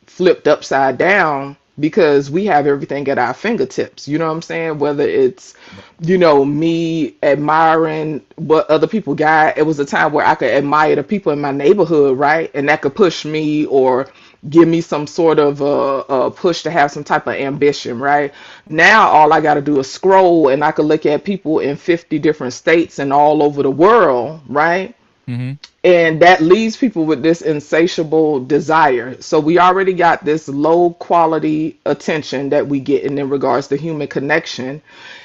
flipped upside down because we have everything at our fingertips. You know what I'm saying? Whether it's, me admiring what other people got. It was a time where I could admire the people in my neighborhood, right? And that could push me or give me some sort of push to have some type of ambition, right? Now all I got to do is scroll and I could look at people in 50 different states and all over the world, right? Mm-hmm. And that leaves people with this insatiable desire. So we already got this low quality attention that we get in regards to human connection.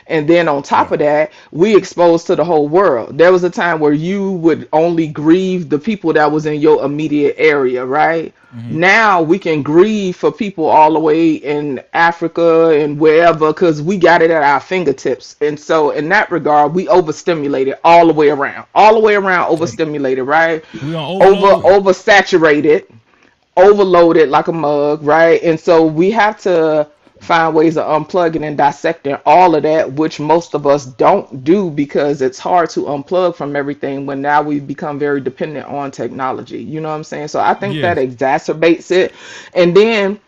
And then on top of that, we exposed to the whole world. There was a time where you would only grieve the people that was in your immediate area, right? Now we can grieve for people all the way in Africa and wherever because we got it at our fingertips. And so in that regard, we overstimulated all the way around. All the way around overstimulated, right? We on overload. Oversaturated, overloaded like a mug, right? And so we have to find ways of unplugging and dissecting all of that, which most of us don't do because it's hard to unplug from everything when now we become very dependent on technology. You know what I'm saying? So I think that Yes. exacerbates it. And then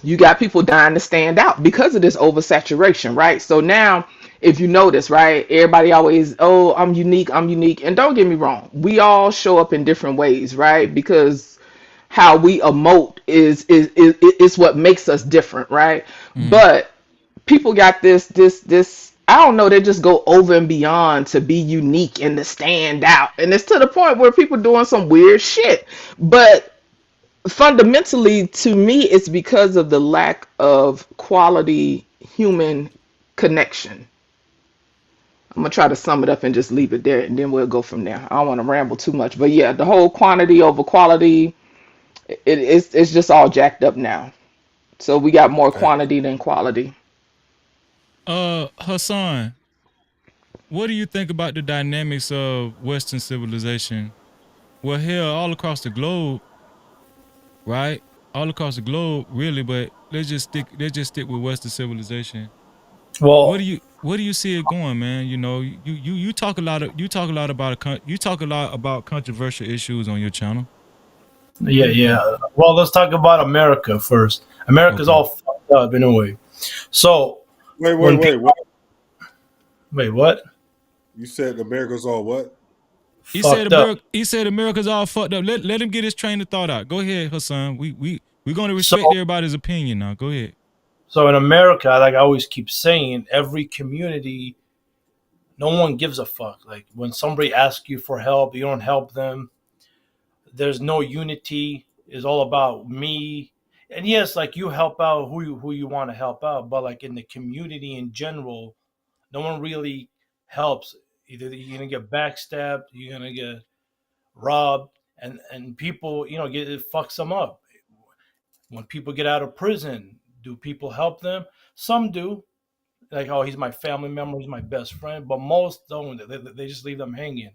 you got people dying to stand out because of this oversaturation, right? So now, if you notice, right, everybody always, oh, I'm unique, I'm unique. And don't get me wrong, we all show up in different ways, right? Because how we emote is what makes us different, right? But people got this I don't know, they just go over and beyond to be unique and to stand out. And it's to the point where people doing some weird shit. But fundamentally to me it's because of the lack of quality human connection. I'm gonna try to sum it up and just leave it there and then we'll go from there. I don't want to ramble too much, but yeah, the whole quantity over quality, it's just all jacked up now. So we got more quantity than quality. Hassan, what do you think about the dynamics of Western civilization? Well, hell, all across the globe, right? All across the globe, really. But let's just stick with Western civilization. Well, Where do you see it going, man? You talk a lot about controversial issues on your channel. yeah. Well, let's talk about America first. America's all fucked up in a way. So Wait, wait, what? You said America's all what? He said Fucked up. America's all fucked up. Let him get his train of thought out. Go ahead, Hassan. We're gonna respect everybody's opinion now. Go ahead. So in America, like I always keep saying, every community, no one gives a fuck. Like when somebody asks you for help, you don't help them. There's no unity. It's all about me. And yes, like you help out who you want to help out, but like in the community in general, no one really helps. Either you're gonna get backstabbed, you're gonna get robbed, and people, it fucks them up. When people get out of prison, do people help them? Some do. Like, oh, he's my family member, he's my best friend, but most don't. They just leave them hanging.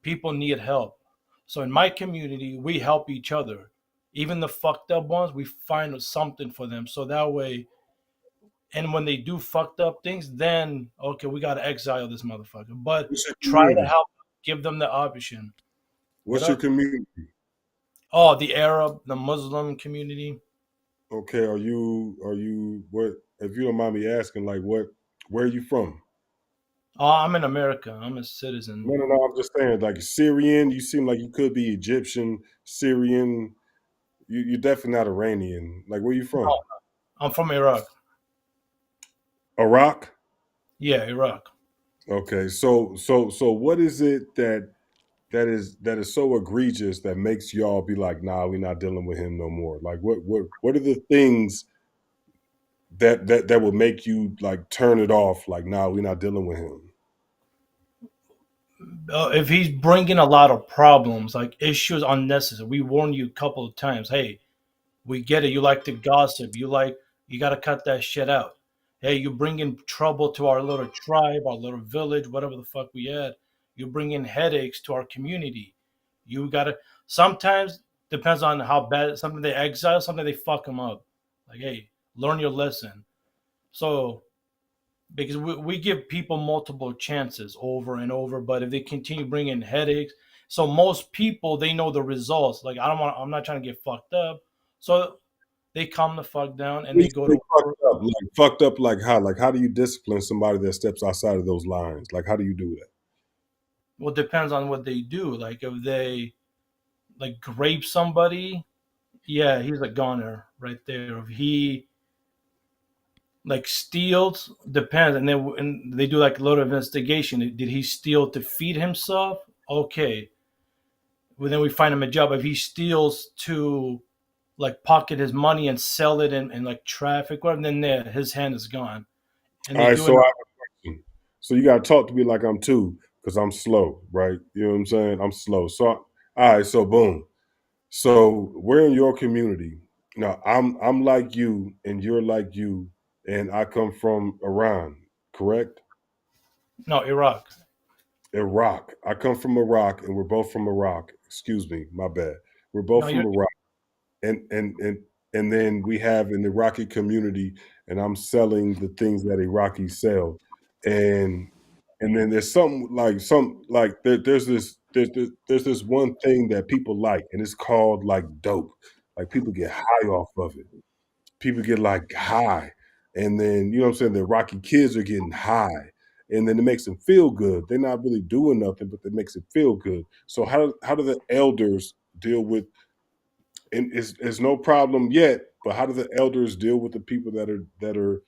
People need help. So in my community, we help each other. Even the fucked up ones, we find something for them. So that way, and when they do fucked up things, then okay, we gotta exile this motherfucker. But try to help, give them the option. What's your community? Oh, the Arab, the Muslim community. Okay, are you what? If you don't mind me asking, like where are you from? Oh, I'm in America. I'm a citizen. No. I'm just saying, like Syrian. You seem like you could be Egyptian, Syrian. You're definitely not Iranian. Like, where you from? No, I'm from Iraq. Iraq. Yeah, Iraq. Okay, so what is it that is so egregious that makes y'all be like, nah, we're not dealing with him no more? Like, what are the things that would make you like turn it off? Like, nah, we're not dealing with him. If he's bringing a lot of problems, like issues unnecessary, we warned you a couple of times. Hey, we get it. You like to gossip. You got to cut that shit out. Hey, you bring in trouble to our little tribe, our little village, whatever the fuck we had. You bring in headaches to our community. You got to, sometimes, depends on how bad, something they exile, something they fuck them up. Like, hey, learn your lesson. So, because we give people multiple chances over and over, but if they continue bringing headaches, so most people, they know the results. Like, I'm not trying to get fucked up. So they calm the fuck down and When they you go say to work. fucked up like how? Like how do you discipline somebody that steps outside of those lines? Like how do you do that? Well, it depends on what they do. Like if they like grape somebody, yeah, he's a goner right there. If he like steals, depends, and they do like a little investigation. Did he steal to feed himself? Okay, well then we find him a job. If he steals to like pocket his money and sell it in like traffic, whatever, then there his hand is gone. And All they right, do so it. I have a question. So you gotta talk to me like I'm two, because I'm slow, right? You know what I'm saying? I'm slow. So all right, so boom. So we're in your community. Now I'm like you and you're like you, and I come from Iran, correct? No, Iraq. Iraq. I come from Iraq and we're both from Iraq. Excuse me, my bad. We're No, both from you're Iraq. And then we have an Iraqi community and I'm selling the things that Iraqis sell. And then there's there's this one thing that people like, and it's called like dope. Like people get high off of it. People get like high. And then, you know what I'm saying, the Iraqi kids are getting high. And then it makes them feel good. They're not really doing nothing, but it makes it feel good. So how do the elders deal with, and it's no problem yet, but how do the elders deal with the people that are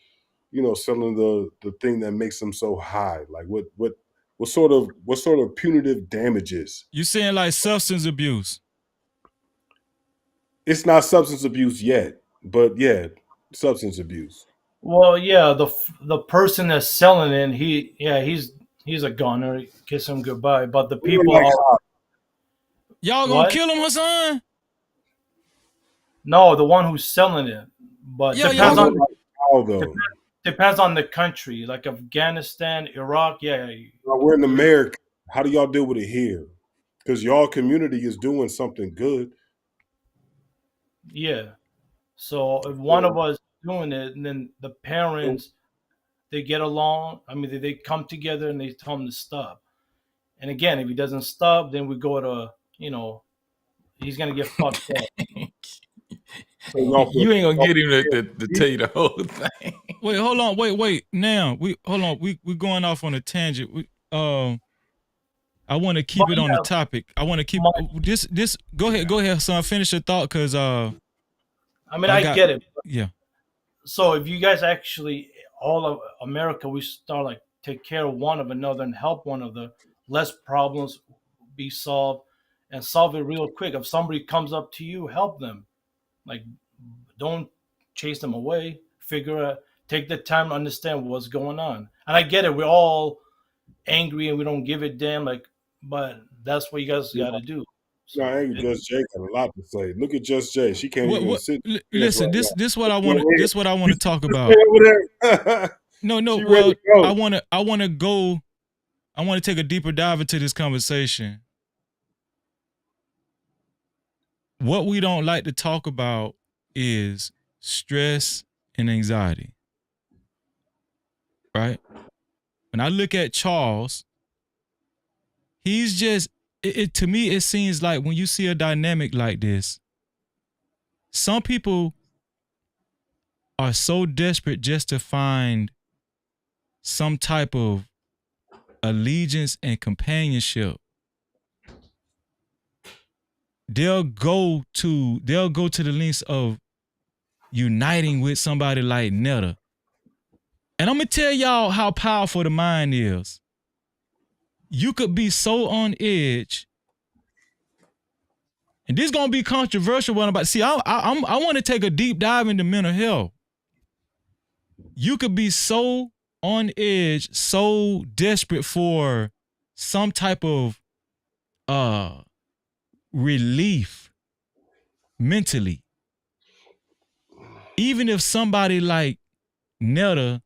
selling the thing that makes them so high? Like what sort of punitive damages? You saying like substance abuse? It's not substance abuse yet, but yeah, substance abuse. well, yeah. The person that's selling it, he's a goner. Kiss him goodbye. But the We're people like, are Y'all gonna what? kill him, Hassan? No, the one who's selling it. But Yeah, depends y'all. on how though? depends on the country. Like Afghanistan, Iraq. Yeah, Now, we're in America. How do y'all deal with it here? Because y'all community is doing something good. yeah. So if one of us doing it, and then the parents they get along. I mean, they come together and they tell him to stop. And again, if he doesn't stop, then we go to he's gonna get fucked up. You ain't gonna get him to tell you the whole thing. Wait, hold on. Wait. Now we going off on a tangent. I want to keep it on the topic. I want to keep this. Go ahead, son. Finish your thought, cause I mean, I get it. Yeah. So if you guys actually, all of America, we start like take care of one of another and help one another, less problems be solved and solve it real quick. If somebody comes up to you, help them. Like, don't chase them away. Take the time to understand what's going on. And I get it. We're all angry and we don't give a damn. Like, but that's what you guys got to do. No, I ain't Just Jay got a lot to say. Look at Just Jay. She can't even sit. Listen, right this now. what I want. This what I want to talk about. No. She Well, ready to go. I want to go. I want to take a deeper dive into this conversation. What we don't like to talk about is stress and anxiety. Right? When I look at Charles, he's just to me it seems like when you see a dynamic like this, some people are so desperate just to find some type of allegiance and companionship. They'll go to the lengths of uniting with somebody like Netta. And I'm gonna tell y'all how powerful the mind is. You could be so on edge, and this is gonna be controversial. What I'm about to see, I want to take a deep dive into mental health. You could be so on edge, so desperate for some type of relief mentally. Even if somebody like Netta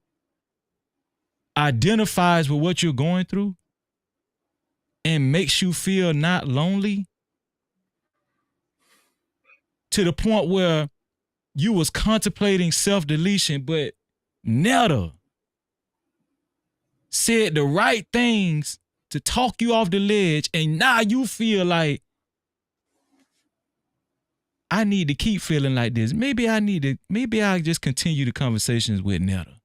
identifies with what you're going through and makes you feel not lonely to the point where you was contemplating self-deletion, but Netta said the right things to talk you off the ledge, and now you feel like, I need to keep feeling like this. Maybe I just continue the conversations with Netta.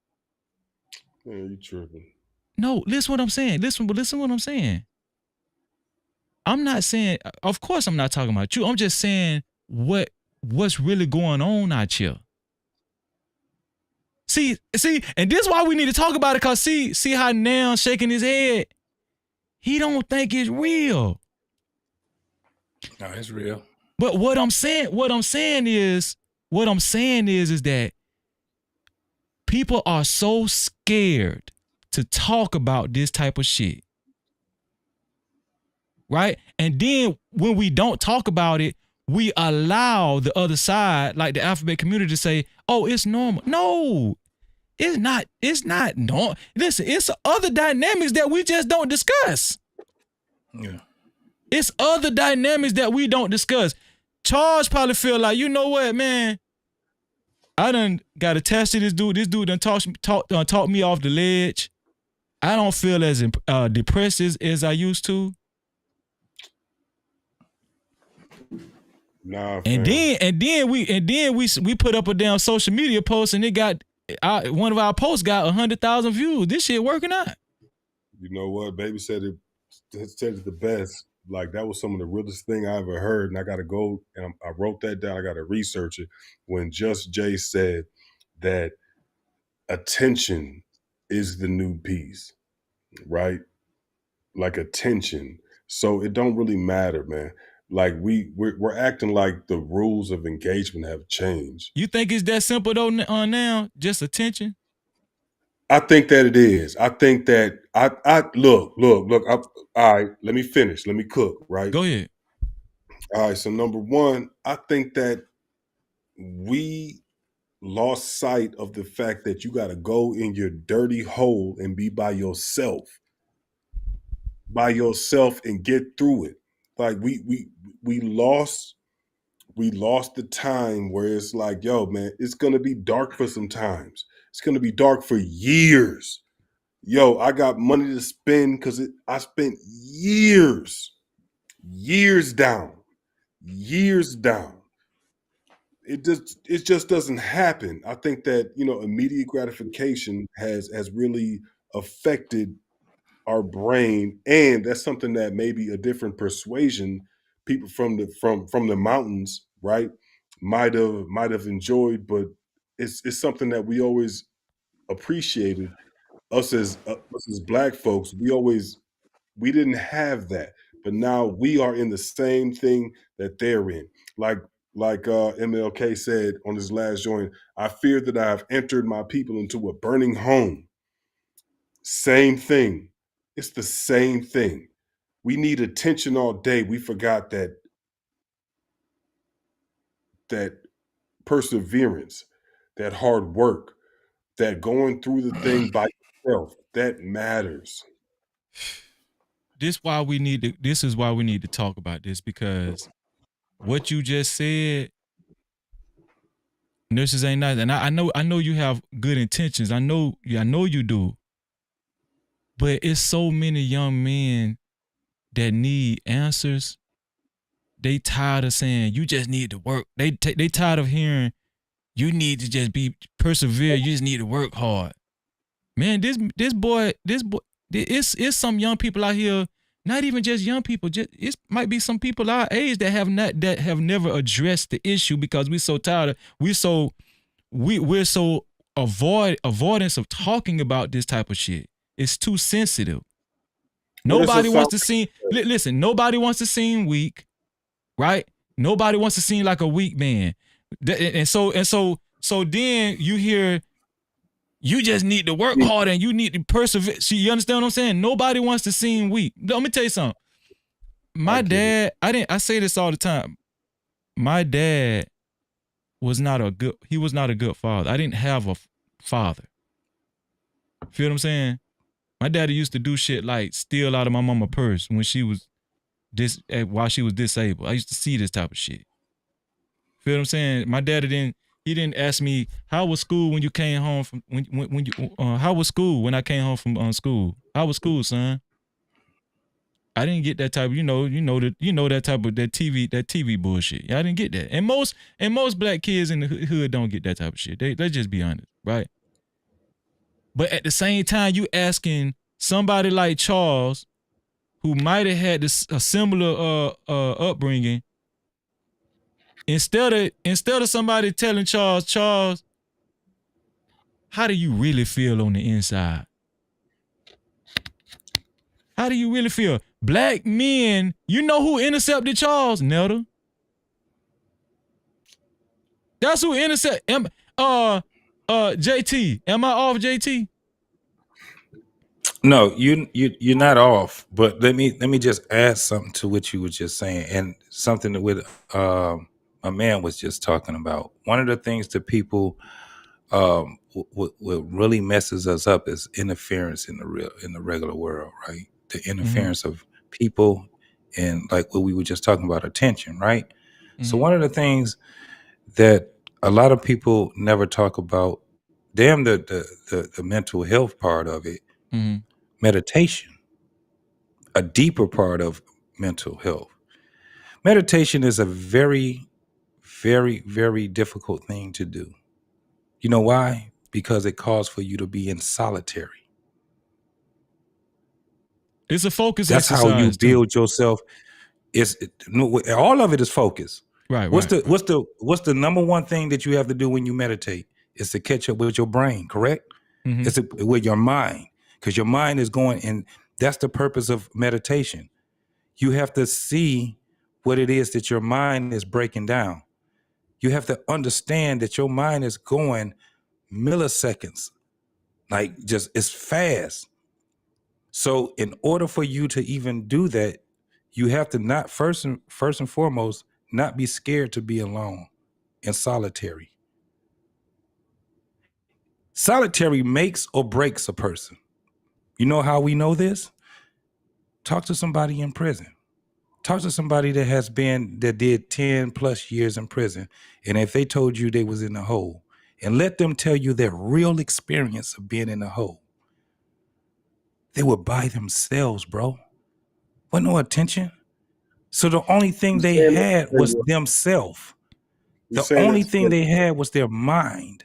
Man, you tripping. No, listen what I'm saying. Listen what I'm saying. I'm not saying, of course I'm not talking about you. I'm just saying what's really going on out here. See, and this is why we need to talk about it, because see how now shaking his head. He don't think it's real. No, it's real. But what I'm saying is that people are so scared to talk about this type of shit. Right? And then when we don't talk about it, we allow the other side, like the alphabet community, to say, oh, it's normal. No, it's not. It's not normal. Listen, it's other dynamics that we just don't discuss. Yeah. It's other dynamics that we don't discuss. Charles probably feel like, you know what, man? I done got attached to this dude. This dude done talked me off the ledge. I don't feel as depressed as I used to. Nah, and then we put up a damn social media post, and it got one of our posts got 100,000 views. This shit working out. You know what? Baby said it the best. Like, that was some of the realest thing I ever heard, and I got to go, and I wrote that down. I got to research it. When Just Jay said that attention is the new peace, right? Like, attention. So it don't really matter, man. Like, we're acting like the rules of engagement have changed. You think it's that simple though now? Just attention? I think that it is. I think that I look. All right, let me finish. Let me cook, right? Go ahead. All right, so number one, I think that we lost sight of the fact that you got to go in your dirty hole and be by yourself and get through it. Like, we lost the time where it's like, yo, man, it's gonna be dark for some times. It's gonna be dark for years. Yo, I got money to spend because I spent years down. It just doesn't happen. I think that, immediate gratification has really affected our brain, and that's something that maybe a different persuasion, people from the mountains, right, might have enjoyed, but it's something that we always appreciated. Us as Black folks, we didn't have that, but now we are in the same thing that they're in. Like MLK said on his last joint, I fear that I have entered my people into a burning home. Same thing. It's the same thing. We need attention all day. We forgot that perseverance, that hard work, that going through the thing by yourself, that matters. This is why we need to talk about this, because what you just said, nurses ain't nice. And I know you have good intentions. I know you do. But it's so many young men that need answers. They tired of saying you just need to work. They tired of hearing you need to just persevere. You just need to work hard. Man, this boy, it's some young people out here. Not even just young people. It might be some people our age that have never addressed the issue because we're so tired. We're so avoidance of talking about this type of shit. It's too sensitive. Nobody wants to seem. Listen, nobody wants to seem weak, right? Nobody wants to seem like a weak man. And so then you hear You just need to work hard and you need to persevere. See, you understand what I'm saying? Nobody wants to seem weak. Let me tell you something. My dad, I say this all the time. My dad was not a good father. I didn't have a father. Feel what I'm saying? My daddy used to do shit like steal out of my mama purse when she was while she was disabled. I used to see this type of shit. Feel what I'm saying? My daddy didn't ask me how was school when you came home from when you how was school when I came home from school? How was school, son? I didn't get that type of that type of that TV bullshit. I didn't get that. And most black kids in the hood don't get that type of shit. Let's just be honest, right? But at the same time, you asking somebody like Charles, who might have had a similar upbringing, instead of somebody telling Charles, how do you really feel on the inside? How do you really feel? Black men, you know who intercepted Charles? Netta. That's who intercepted. JT. Am I off, JT? No, you're not off. But let me just add something to what you were just saying, and something that with a man was just talking about. One of the things that people what really messes us up is interference in the regular world, right? The interference of people and like what we were just talking about, attention, right? So one of the things that a lot of people never talk about, the mental health part of it, meditation, a deeper part of mental health. Meditation is a very, very, very difficult thing to do. You know why? Because it calls for you to be in solitary. It's a focus That's exercise. how you build yourself. All of it is focus. Right. What's the number one thing that you have to do when you meditate? Is to catch up with your brain, correct? It's with your mind, because your mind is going, and that's the purpose of meditation. You have to see what it is that your mind is breaking down. You have to understand that your mind is going milliseconds, like just it's fast. So in order for you to even do that, you have to not first and foremost not be scared to be alone and solitary. Solitary makes or breaks a person. You know how we know this? Talk to somebody in prison. Talk to somebody that did 10 plus years in prison. And if they told you they was in the hole, and let them tell you their real experience of being in the hole. They were by themselves, bro. Wasn't no attention. So the only thing they had was themselves. The only thing they had was their mind.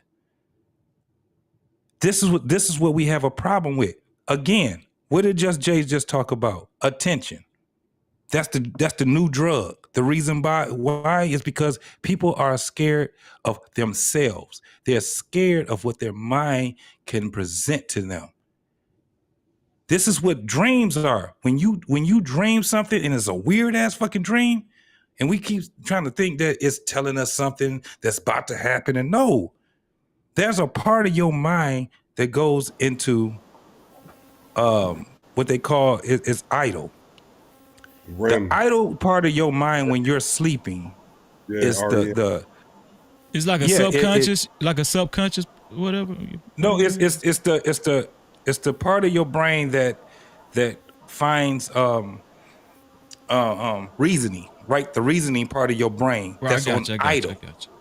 This is what we have a problem with. Again, what did Jay just talk about? Attention. That's the new drug. The reason why is because people are scared of themselves. They're scared of what their mind can present to them. This is what dreams are. When you dream something and it's a weird ass fucking dream, and we keep trying to think that it's telling us something that's about to happen, and no, there's a part of your mind that goes into what they call it's idle. The idle part of your mind when you're sleeping is the it's like a subconscious, like a subconscious whatever. No, it's the part of your brain that finds reasoning, right? The reasoning part of your brain that's on idle. I got you.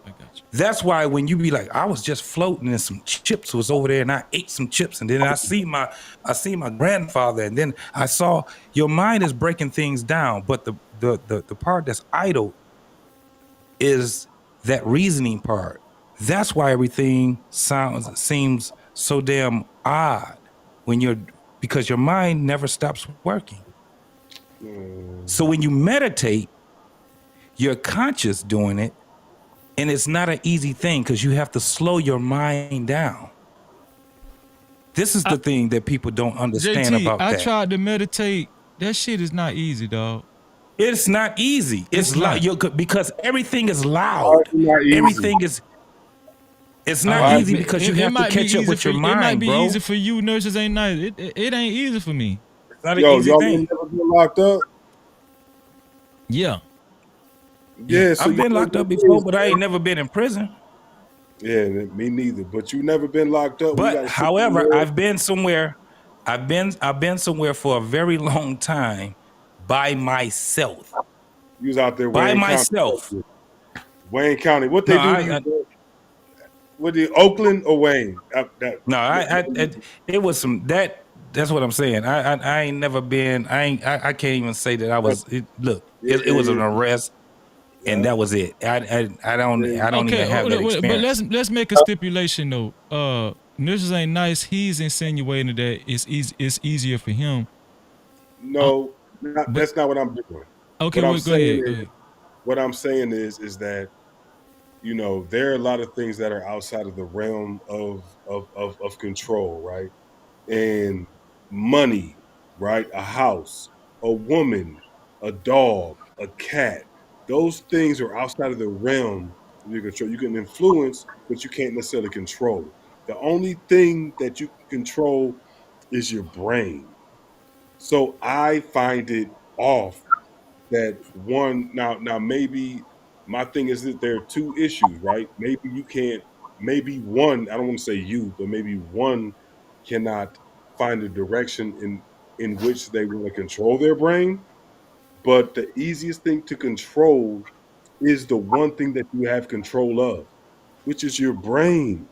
That's why when you be like, I was just floating and some chips was over there and I ate some chips and then I see my grandfather and then I saw your mind is breaking things down, but the part that's idle is that reasoning part. That's why everything seems so damn odd because your mind never stops working. So when you meditate, you're conscious doing it. And it's not an easy thing because you have to slow your mind down. This is the thing that people don't understand JT, about that. I tried to meditate. That shit is not easy, dog. It's not easy. It's loud because everything is loud. Everything is. It's All not right, easy because you it have to might be catch up easy with for your it might mind, be bro. easy for you. Nurses ain't nice. It ain't easy for me. It's not an Yo, easy y'all thing. ain't never been locked up? Yeah. Yeah, so I've you been know locked what up it before, is, but I ain't man. never been in prison. Yeah, me neither. But you never been locked up. We got But to sit however, there. I've been somewhere. I've been somewhere for a very long time by myself. You was out there, By Wayne County. myself. Wayne County. What No, they do to you, I bro? What the Oakland or Wayne? no, it was some that. That's what I'm saying. I ain't never been. I can't even say that I was. Look, it was an arrest, and that was it. I don't Okay, even have that but experience. let's make a stipulation though. Nurses ain't nice. He's insinuating that it's easier for him. No, But that's not what I'm doing. okay, What I'm well, go saying ahead. Go is, ahead. is that there are a lot of things that are outside of the realm of control, right? And money, right? A house, a woman, a dog, a cat. Those things are outside of the realm of your control. You can influence, but you can't necessarily control. The only thing that you can control is your brain. So I find it off that one now maybe my thing is that there are two issues, right? Maybe you can't maybe one, I don't want to say you, but maybe one cannot find a direction in which they want to control their brain. But the easiest thing to control is the one thing that you have control of, which is your brain.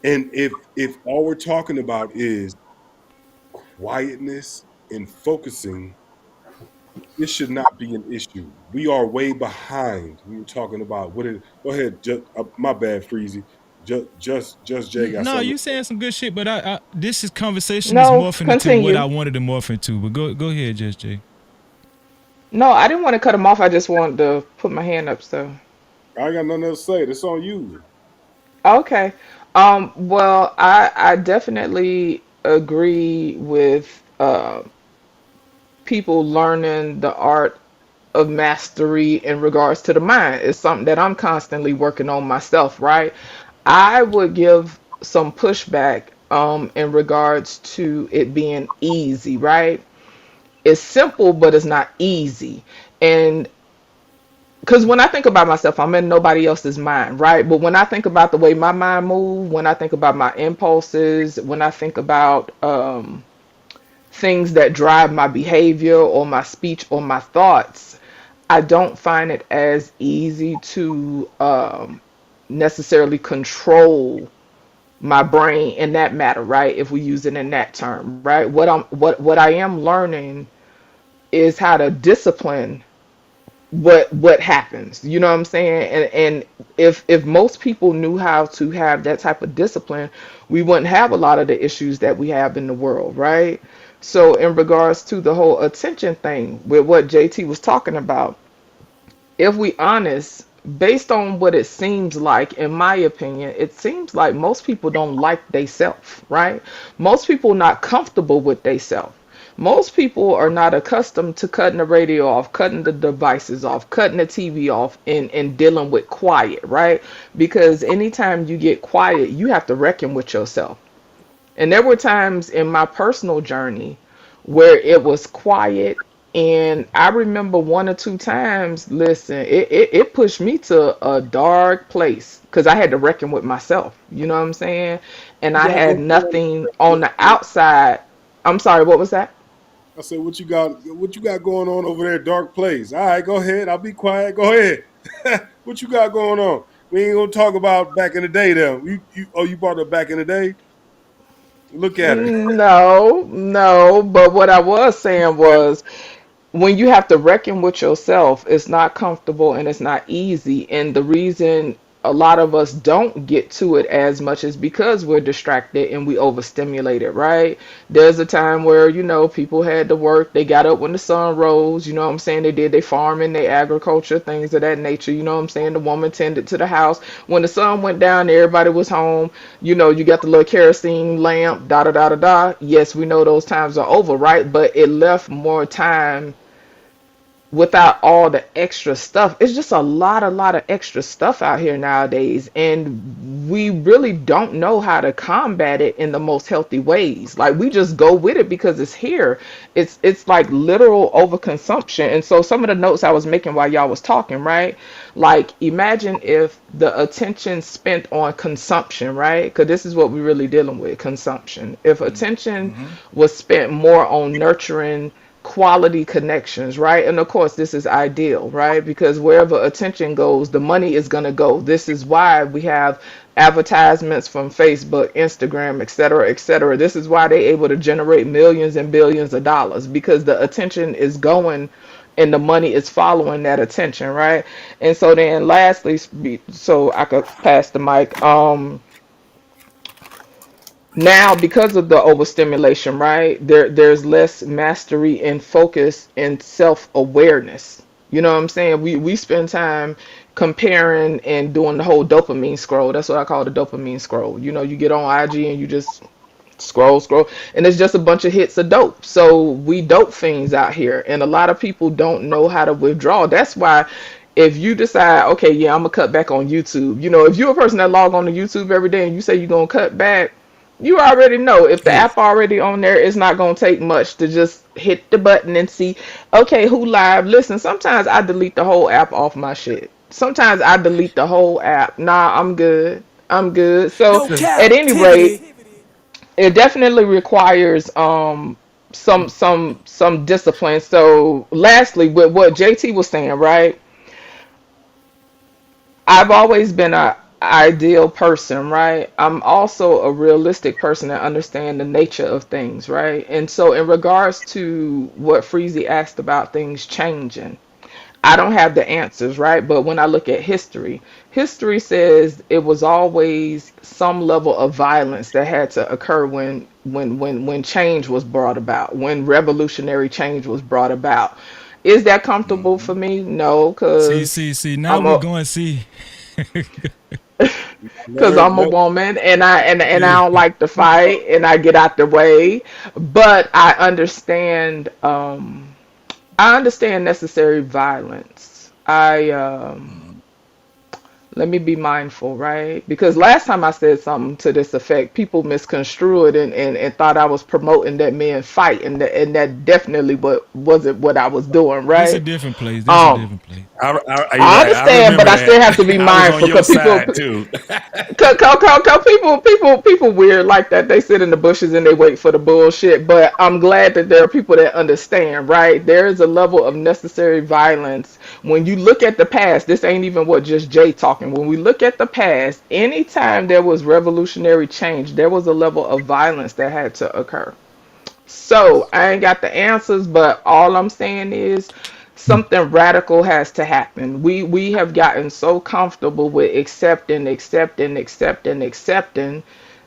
And if all we're talking about is quietness and focusing, this should not be an issue. We are way behind. We were talking about what it. Go ahead, just my bad, Freezy. Just Jay got No, something. you saying some good shit, but this is conversation is No, morphing into what I continue. wanted to morph into. But go ahead, Just Jay. No, I didn't want to cut him off. I just wanted to put my hand up. So I ain't got nothing else to say. This on you. okay. Well, I definitely agree with people learning the art of mastery in regards to the mind. It's something that I'm constantly working on myself, right? I would give some pushback in regards to it being easy, right? It's simple, but it's not easy. And because when I think about myself, I'm in nobody else's mind, right? But when I think about the way my mind moves, when I think about my impulses, when I think about things that drive my behavior or my speech or my thoughts, I don't find it as easy to necessarily control my brain in that matter, right? If we use it in that term, right? What I am learning is how to discipline what happens. You know what I'm saying? And if most people knew how to have that type of discipline, we wouldn't have a lot of the issues that we have in the world, right? So in regards to the whole attention thing with what JT was talking about, if we honest, based on what it seems like, in my opinion, it seems like most people don't like they self, right? Most people not comfortable with they self. Most people are not accustomed to cutting the radio off, cutting the devices off, cutting the TV off, and dealing with quiet, right? Because anytime you get quiet, you have to reckon with yourself. And there were times in my personal journey where it was quiet. And I remember one or two times, listen, it pushed me to a dark place because I had to reckon with myself. You know what I'm saying? And I You got had going on? nothing on the outside. I'm sorry, what was that? I said, what you got? What you got going on over there? Dark place. All right, go ahead. I'll be quiet. Go ahead. What you got going on? We ain't gonna talk about back in the day. Though you brought up back in the day. Look at it. No, no. But what I was saying was when you have to reckon with yourself, it's not comfortable and it's not easy. And the reason a lot of us don't get to it as much is because we're distracted and we overstimulated, right? There's a time where, people had to work. They got up when the sun rose, you know what I'm saying? They did their farming, their agriculture, things of that nature, you know what I'm saying? The woman tended to the house. When the sun went down, everybody was home. You got the little kerosene lamp, da da da da da. Yes, we know those times are over, right? But it left more time without all the extra stuff. It's just a lot of extra stuff out here nowadays, and we really don't know how to combat it in the most healthy ways. Like we just go with it because it's here. It's like literal overconsumption. And so some of the notes I was making while y'all was talking, right? Like imagine if the attention spent on consumption, right? Because this is what we're really dealing with, consumption. If attention was spent more on nurturing quality connections, right? And of course, this is ideal, right? Because wherever attention goes, the money is going to go. This is why we have advertisements from Facebook, Instagram, et cetera, et cetera. This is why they're able to generate millions and billions of dollars because the attention is going and the money is following that attention, right? And so then lastly, so I could pass the mic. Now because of the overstimulation, right, there's less mastery and focus and self-awareness. You know what I'm saying? We spend time comparing and doing the whole dopamine scroll. That's what I call the dopamine scroll. You know, you get on IG and you just scroll, and it's just a bunch of hits of dope. So we dope fiends out here, and a lot of people don't know how to withdraw. That's why if you decide, okay, yeah, I'm gonna cut back on YouTube. You know, if you're a person that log on to YouTube every day and you say you're gonna cut back, you already know if the app already on there, it's not gonna take much to just hit the button and see, okay, who live. Listen, sometimes I delete the whole app off my shit. Sometimes I delete the whole app. Nah, I'm good. I'm good. So at any rate, it definitely requires some discipline. So lastly, with what JT was saying, right? I've always been a ideal person, right? I'm also a realistic person that understand the nature of things, right? And so in regards to what Freezy asked about things changing, I don't have the answers, right? But when I look at history, history says it was always some level of violence that had to occur when change was brought about, when revolutionary change was brought about. Is that comfortable for me? No, See. Now we're going to see. Because I'm a woman and I don't like to fight and I get out the way. But I understand necessary violence. Let me be mindful, right? Because last time I said something to this effect, people misconstrued and thought I was promoting that men fight, and that definitely wasn't what I was doing, This a right? different place. This a different place. I understand, but I still have to be mindful because people, too. people weird like that. They sit in the bushes and they wait for the bullshit. But I'm glad that there are people that understand, right? There is a level of necessary violence. When you look at the past, this ain't even what just Jay talking. When we look at the past, anytime there was revolutionary change, there was a level of violence that had to occur. So I ain't got the answers, but all I'm saying is something radical has to happen. We have gotten so comfortable with accepting that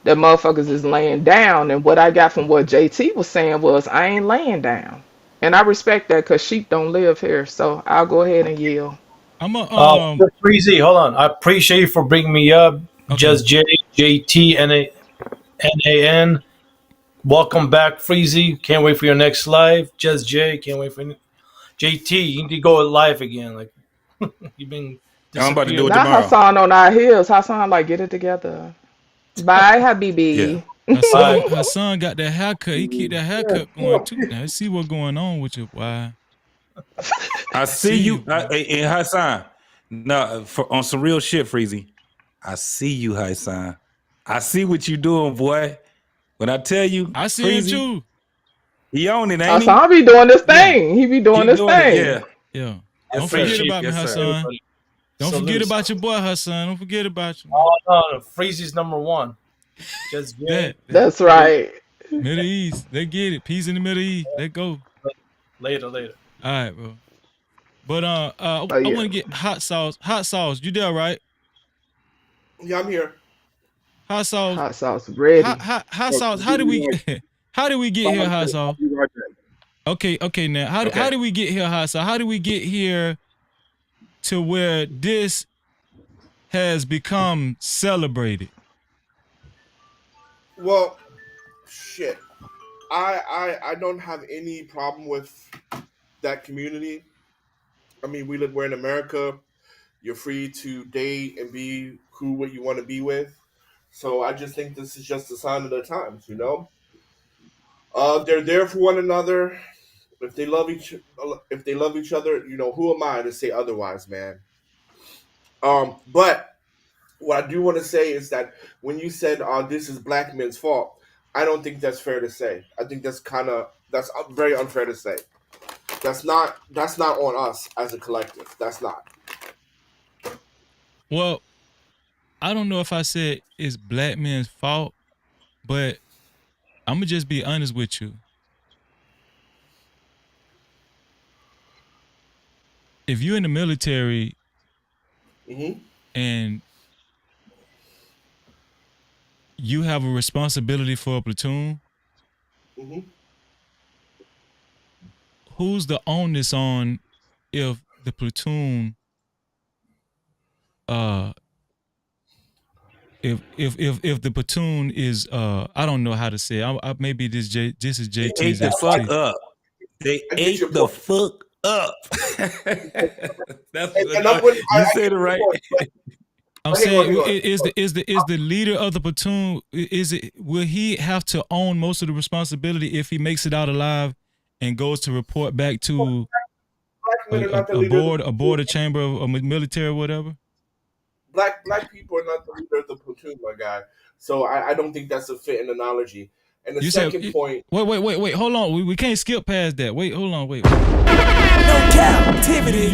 motherfuckers is laying down. And what I got from what JT was saying was I ain't laying down. And I respect that because sheep don't live here. So I'll go ahead and yield. I'm a Freezy, hold on. I appreciate you for bringing me up. Just JT, NAN. Welcome back, Freezy. Can't wait for your next live. Just J, can't wait for JT. You need to go live again. Like you've been I'm about to do it disappeared. Not tomorrow. Hassan on our heels. Hassan, like, get it together. Bye, Habibi. Hassan got that haircut. He keep that haircut going too. Now let's see what's going on with you. Why? I see you, and Hassan. No, on some real shit, Freezy. I see you, Hassan. I see what you doing, boy. When I tell you, I see Freezy, it too. he on it, ain't he? Hassan be doing this thing. He be doing this thing. Yeah. Yeah. Yes, Don't sir. forget about me, Yes, sir. Hassan. Don't forget about your boy, Hassan. Don't forget about you. Oh no, Freezy's number one. Just J. That's right. Middle East. They get it. Peace in the Middle East. Let go. Later. All right, bro. But I yeah. want to get hot sauce. Hot sauce. You there, right? Yeah, I'm here. Hot sauce ready. Hot sauce. How do we get here, hot sauce? Okay. Now, how do we get here, hot sauce? How do we get here to where this has become celebrated? Well, shit. I don't have any problem with that community. I mean, we're in America. You're free to date and be what you want to be with. So I just think this is just a sign of the times, you know. They're there for one another. If they love each other, you know, who am I to say otherwise, man? But what I do want to say is that when you said this is black men's fault, I don't think that's fair to say. I think that's very unfair to say. That's not on us as a collective. That's not. Well, I don't know if I said it's black men's fault, but I'm gonna just be honest with you. If you're in the military and you have a responsibility for a platoon, who's the onus on if the platoon if the platoon is I don't know how to say it. Maybe this is They JT's ate the expertise. fuck up. They ate the fuck up. That's you said it right. I'm saying is the leader of the platoon, will he have to own most of the responsibility if he makes it out alive and goes to report back to a board, a chamber of military or whatever? Black people are not the leader of the platoon, my guy. So I don't think that's a fit an analogy. And the second point. Wait. Hold on. We can't skip past that. Wait, hold on. Wait. No Cap-tivity.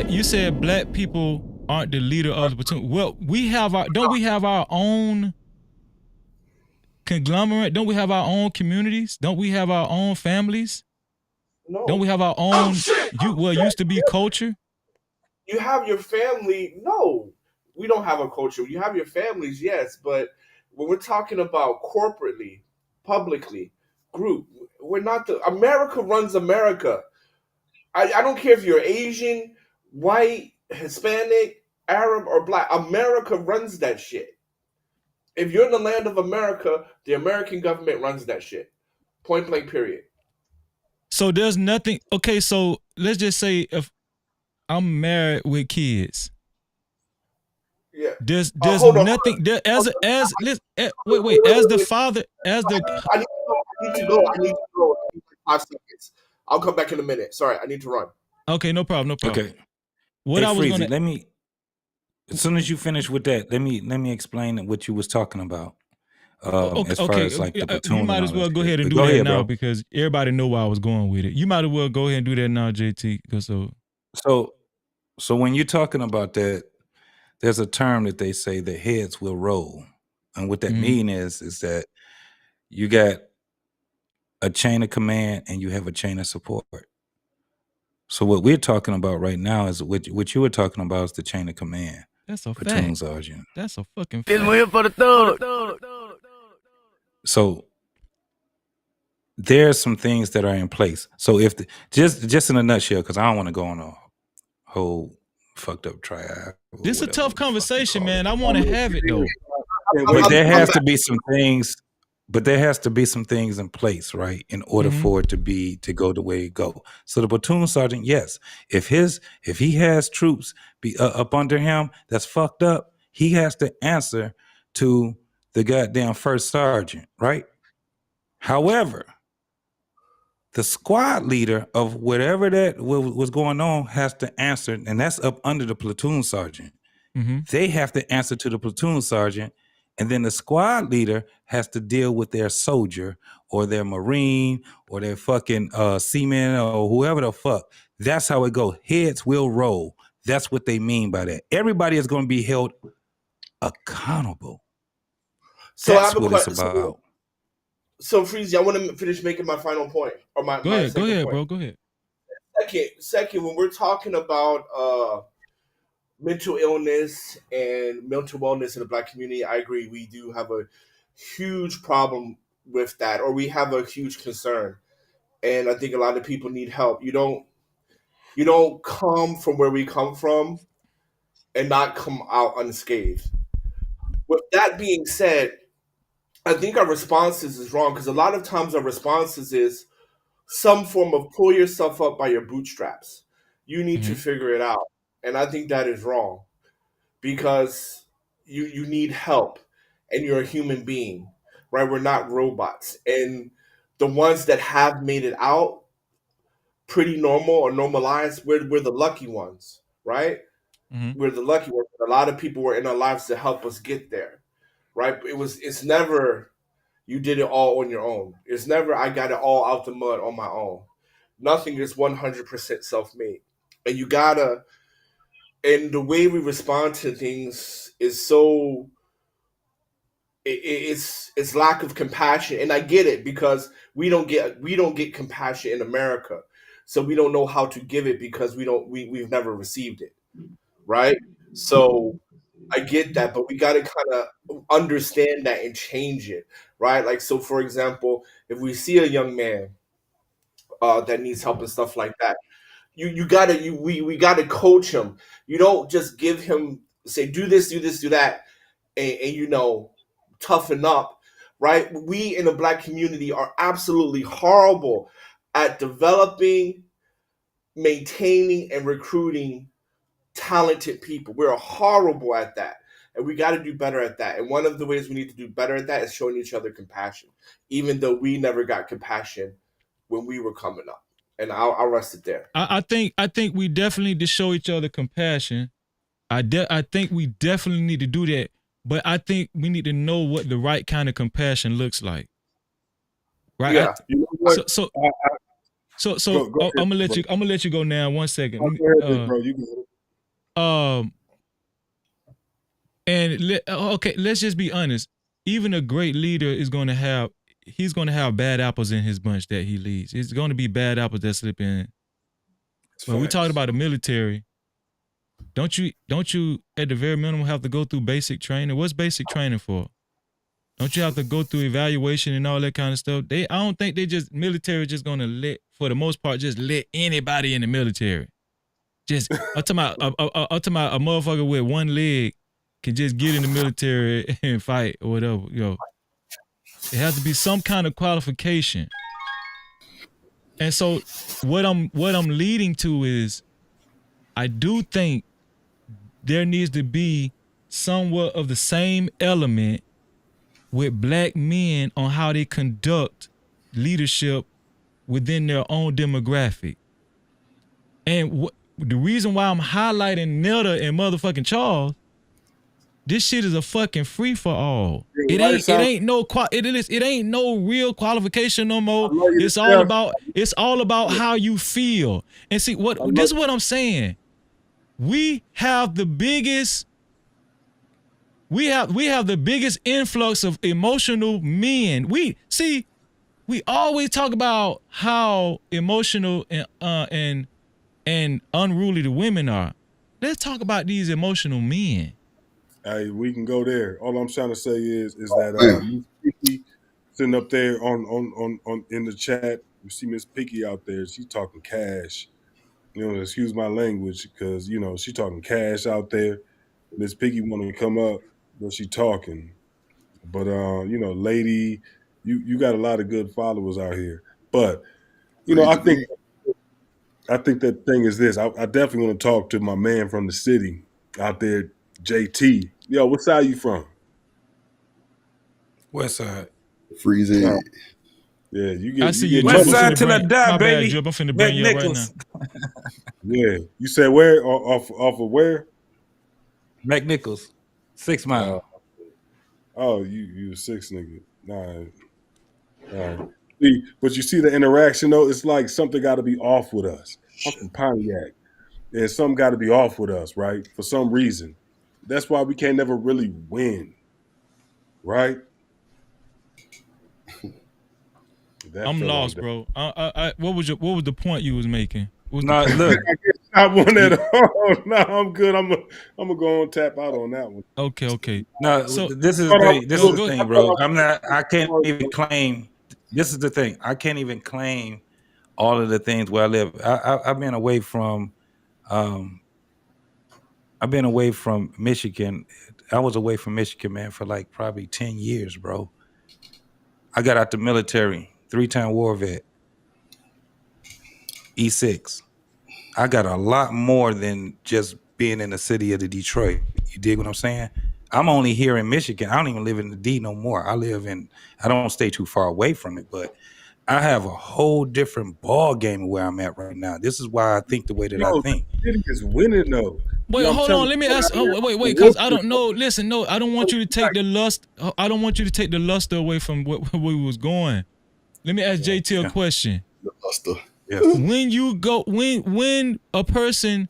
You said black people aren't the leader of the platoon. Well, don't we have our own conglomerate? Don't we have our own communities? Don't we have our own families? No. Don't we have our own used to be culture? You have your family. No. We don't have a culture. You have your families, yes, but when we're talking about corporately, publicly, group, we're not America runs America. I don't care if you're Asian, white, Hispanic, Arab, or black. America runs that shit. If you're in the land of America, the American government runs that shit. Point blank, period. So there's nothing. Okay, so let's just say if I'm married with kids. Yeah. There's nothing there as as the father as the. I need to go. I need 5 seconds. I'll come back in a minute. Sorry, I need to run. Okay, no problem. Okay. What I was Freezy, let me. As soon as you finish with that, let me explain what you was talking about. As far as like the platoon. You might as well go ahead and do that now because everybody know where I was going with it. You might as well go ahead and do that now, JT. So when you're talking about that, there's a term that they say the heads will roll, and what that mean is that you got a chain of command and you have a chain of support. So what we're talking about right now is what you were talking about is the chain of command. That's a platoon fact. sergeant. That's a fucking fact. This one here for the third. So there's some things that are in place. So if just in a nutshell, because I don't want to go on a whole fucked up triad. This is a tough conversation, man. I want to have it though. But there has to be some things. But there has to be some things in place, right, in order for it to go the way it go. So the platoon sergeant, yes, if he has troops be up under him that's fucked up, he has to answer to the goddamn first sergeant, right? However, the squad leader of whatever that was going on has to answer, and that's up under the platoon sergeant. They have to answer to the platoon sergeant. And then the squad leader has to deal with their soldier or their Marine or their fucking seaman or whoever the fuck. That's how it goes. Heads will roll. That's what they mean by that. Everybody is going to be held accountable. So that's what it's about. So Freezy, I want to finish making my final point. Or my Go ahead, point. bro. Go ahead. Second, when we're talking about mental illness and mental wellness in the Black community, I agree. We do have a huge problem with that, or we have a huge concern. And I think a lot of people need help. You don't come from where we come from and not come out unscathed. With that being said, I think our responses is wrong because a lot of times our responses is some form of pull yourself up by your bootstraps. you need to figure it out. And I think that is wrong because you need help and you're a human being, right? We're not robots. And the ones that have made it out pretty normal or normalized, we're the lucky ones, right? We're the lucky ones. A lot of people were in our lives to help us get there, right? It's never you did it all on your own. It's never I got it all out the mud on my own. Nothing is 100% self-made. And you gotta, and the way we respond to things is so it's lack of compassion. And I get it because we don't get compassion in America. So we don't know how to give it because we've never received it. Right? So I get that, but we got to kind of understand that and change it, right? Like, so for example, if we see a young man that needs help and stuff like that, we gotta coach him. You don't just give him say do this, do that, and toughen up, right? We in the Black community are absolutely horrible at developing, maintaining, and recruiting talented people. We're horrible at that. And we got to do better at that. And one of the ways we need to do better at that is showing each other compassion, even though we never got compassion when we were coming up. And I'll rest it there. I think we definitely need to show each other compassion. I think we definitely need to do that. But I think we need to know what the right kind of compassion looks like. Right? Yeah. So I'm gonna let you go now. 1 second. Bro, you can. Okay, let's just be honest. Even a great leader is going to have bad apples in his bunch that he leads. It's going to be bad apples that slip in. When we talk about the military, don't you at the very minimum have to go through basic training? What's basic training for? Don't you have to go through evaluation and all that kind of stuff? I don't think military just going to for the most part, just let anybody in the military. I'm talking about a motherfucker with one leg can just get in the military and fight or whatever. It has to be some kind of qualification. And so what I'm leading to is I do think there needs to be somewhat of the same element with Black men on how they conduct leadership within their own demographic. And the reason why I'm highlighting Netta and motherfucking Charles, this shit is a fucking free for all. It ain't no real qualification no more. It's all about how you feel. And see this is what I'm saying. We have the biggest influx of emotional men. We always talk about how emotional and unruly the women are. Let's talk about these emotional men. Hey, we can go there. All I'm trying to say is that Miss Picky sitting up there on in the chat. You see Miss Picky out there. She's talking cash. Excuse my language, because she talking cash out there. Miss Picky wanting to come up, but she talking. But lady, you got a lot of good followers out here. But I think that thing is this. I definitely want to talk to my man from the city out there, JT. Yo, what side you from? West side. Freezing. Yeah, you get. I see you. West side till I die, my baby. Bad, Drip. I'm finna bring you up right now. Yeah, you said where? Off of where? McNichols, 6 Mile. Oh, you a 6 nigga. Nah. See, but you see the interaction though. It's like something got to be off with us. I'm from Pontiac, and something got to be off with us, right? For some reason. That's why we can't never really win, right? I'm lost, bro. What was the point you was making? Look, I guess I won at all. No, I'm good. I'm gonna go and tap out on that one. Okay. No, so this is the thing, bro. I can't even claim. This is the thing. I can't even claim all of the things where I live. I've been away from. I've been away from Michigan. I was away from Michigan, man, for like probably 10 years, bro. I got out the military, 3-time war vet, E6. I got a lot more than just being in the city of the Detroit. You dig what I'm saying? I'm only here in Michigan. I don't even live in the D no more. I don't stay too far away from it, but I have a whole different ball game where I'm at right now. This is why I think the way that I Yo, think. the city is winning though. Wait, You know what I'm hold telling on. Let me you? ask. Wait, because I don't know. Listen, no, I don't want you to take the lust. I don't want you to take the luster away from where we was going. Let me ask JT a question. The luster. Yes. When you go, when a person,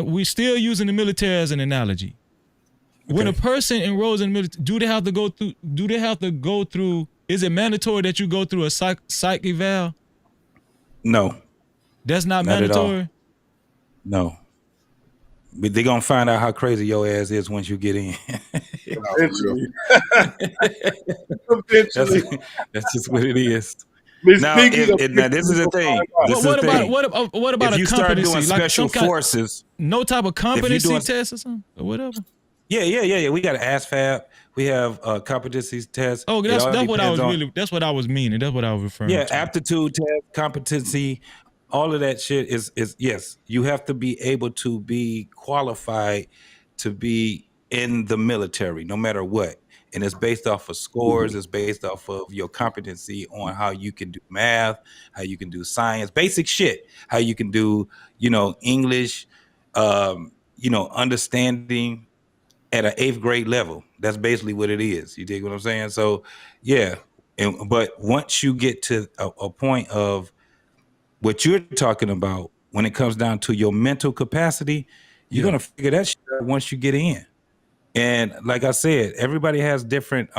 we still using the military as an analogy. When a person enrolls in the military, do they have to go through? Is it mandatory that you go through a psych eval? No. That's not Not at all. mandatory? No. But they're gonna find out how crazy your ass is once you get in. Eventually. That's just what it is. Miss Now, Piggy, now this is the thing. What about if you a start competency? doing Like special some forces, no type of competency doing- test or something or whatever. Yeah. We got an ASFAB. We have competency tests. Oh, It all that's what I was depends that's what I was meaning. That's what I was referring Yeah, to. aptitude test, competency, all of that shit is yes. You have to be able to be qualified to be in the military, no matter what. And it's based off of scores. It's based off of your competency on how you can do math, how you can do science, basic shit. How you can do, English, understanding at an 8th grade level. That's basically what it is. You dig what I'm saying? So, yeah. But once you get to a point of what you're talking about, when it comes down to your mental capacity, you're gonna figure that shit out once you get in. And like I said, everybody has different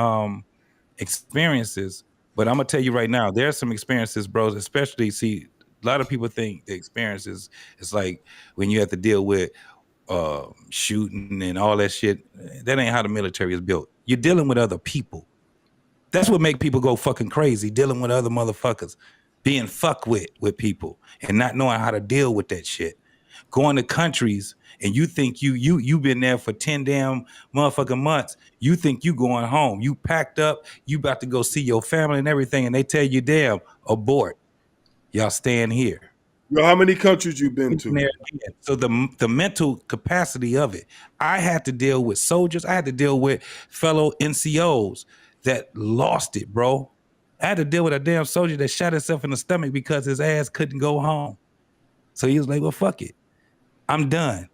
experiences. But I'm gonna tell you right now, there are some experiences, bros. Especially, see, a lot of people think the experiences is like when you have to deal with shooting and all that shit. That ain't how the military is built. You're dealing with other people. That's what make people go fucking crazy, dealing with other motherfuckers, being fucked with people and not knowing how to deal with that shit. Going to countries and you think you've been there for 10 damn motherfucking months. You think you going home. You packed up, you about to go see your family and everything, and they tell you, damn, abort. Y'all staying here. Yo, how many countries you been to? So the mental capacity of it. I had to deal with soldiers. I had to deal with fellow NCOs that lost it, bro. I had to deal with a damn soldier that shot himself in the stomach because his ass couldn't go home. So he was like, well, fuck it. I'm done.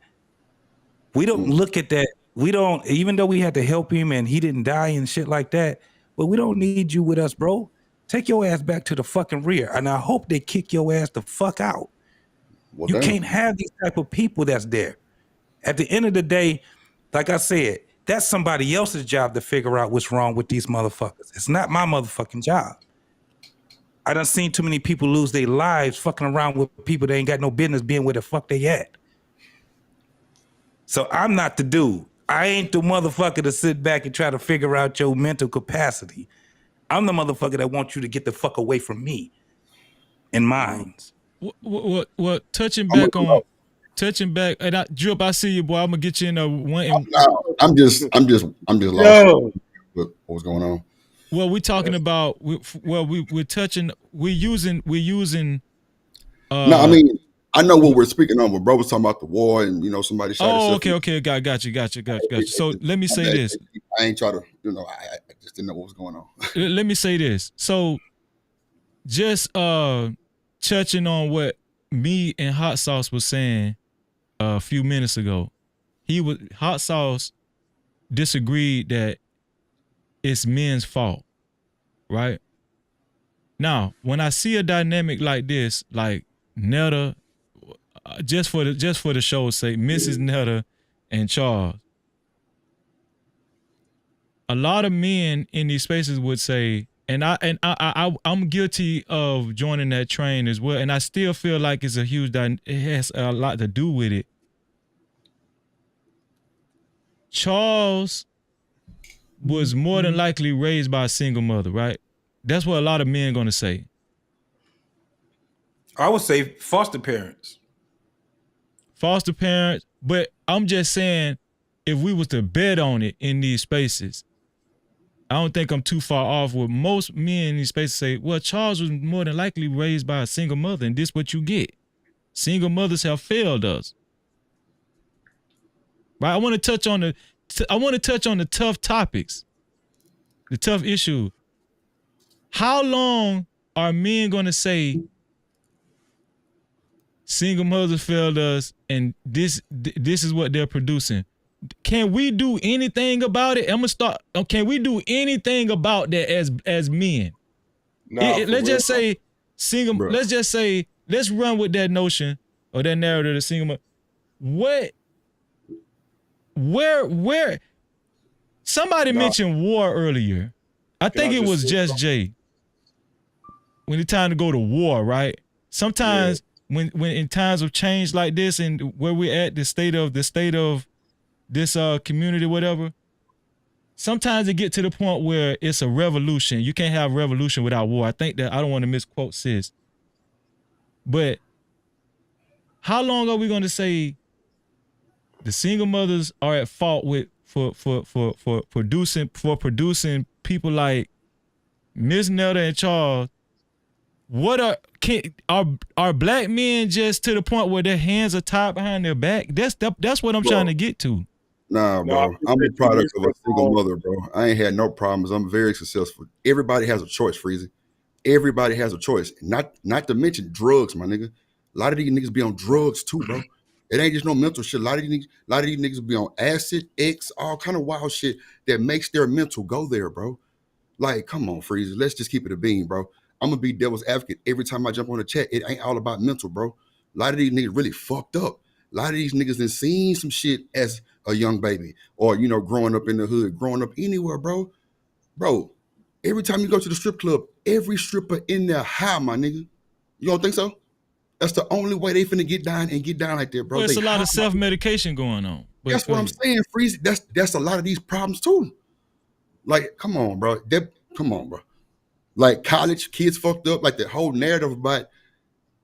We don't look at that. We don't, even though we had to help him and he didn't die and shit like that, but we don't need you with us, bro. Take your ass back to the fucking rear. And I hope they kick your ass the fuck out. Well, you damn. can't have these type of people that's there. At the end of the day, like I said, that's somebody else's job to figure out what's wrong with these motherfuckers. It's not my motherfucking job. I done seen too many people lose their lives fucking around with people that ain't got no business being where the fuck they at. So I'm not the dude. I ain't the motherfucker to sit back and try to figure out your mental capacity. I'm the motherfucker that wants you to get the fuck away from me and mine. What touching back, and Drip, I see you, boy. I'm gonna get you in a one. I'm just lost with what's going on. Well, we're talking about. We're touching. We're using. No, I mean, I know what we're speaking on. But bro was talking about the war, and somebody shot. Oh, okay, got you. So let me say this. I ain't try to, I just didn't know what was going on. Let me say this. So, just touching on what me and Hot Sauce was saying a few minutes ago. Hot Sauce disagreed that it's men's fault, right? Now, when I see a dynamic like this, like Netta, just for the show's sake, Mrs. Netta and Charles, a lot of men in these spaces would say, I'm guilty of joining that train as well, and I still feel like it's it has a lot to do with it. Charles was more than likely raised by a single mother, right? That's what a lot of men are gonna say. I would say foster parents. Foster parents, but I'm just saying, if we was to bet on it in these spaces, I don't think I'm too far off with most men in these spaces say, well, Charles was more than likely raised by a single mother, and this what you get. single mothers have failed us. Right? I want to touch on the tough topics, the tough issue. How long are men going to say single mothers failed us and this is what they're producing? Can we do anything about it? I'm gonna start. Can we do anything about that as men? Let's just say single. Bro. Let's just say let's run with that notion or that narrative of single mother. Where? Somebody mentioned war earlier. I think it was Just Jay. When it's time to go to war, right? Sometimes when in times of change like this and where we're at, the state of this community, whatever, sometimes it get to the point where it's a revolution. You can't have revolution without war. I think that I don't want to misquote sis. But how long are we going to say the single mothers are at fault with for producing people like Miss Netta and Charles? What are black men just to the point where their hands are tied behind their back? That's what I'm trying to get to. Nah, bro. I'm a product of a single mother, bro. I ain't had no problems. I'm very successful. Everybody has a choice, Freezy. Everybody has a choice. Not to mention drugs, my nigga. A lot of these niggas be on drugs too, bro. It ain't just no mental shit. A lot of these niggas be on acid, X, all kind of wild shit that makes their mental go there, bro. Like, come on, Freezy. Let's just keep it a bean, bro. I'm gonna be devil's advocate every time I jump on the chat. It ain't all about mental, bro. A lot of these niggas really fucked up. A lot of these niggas done seen some shit as a young baby or, growing up in the hood, growing up anywhere, bro. Bro, every time you go to the strip club, every stripper in there high, my nigga. You don't think so? That's the only way they finna get down like that, bro. Well, it's a lot of self-medication going on. But that's what I'm saying, Freezy. That's a lot of these problems too. Like, come on, bro. Come on, bro. Like college kids fucked up, like the whole narrative about,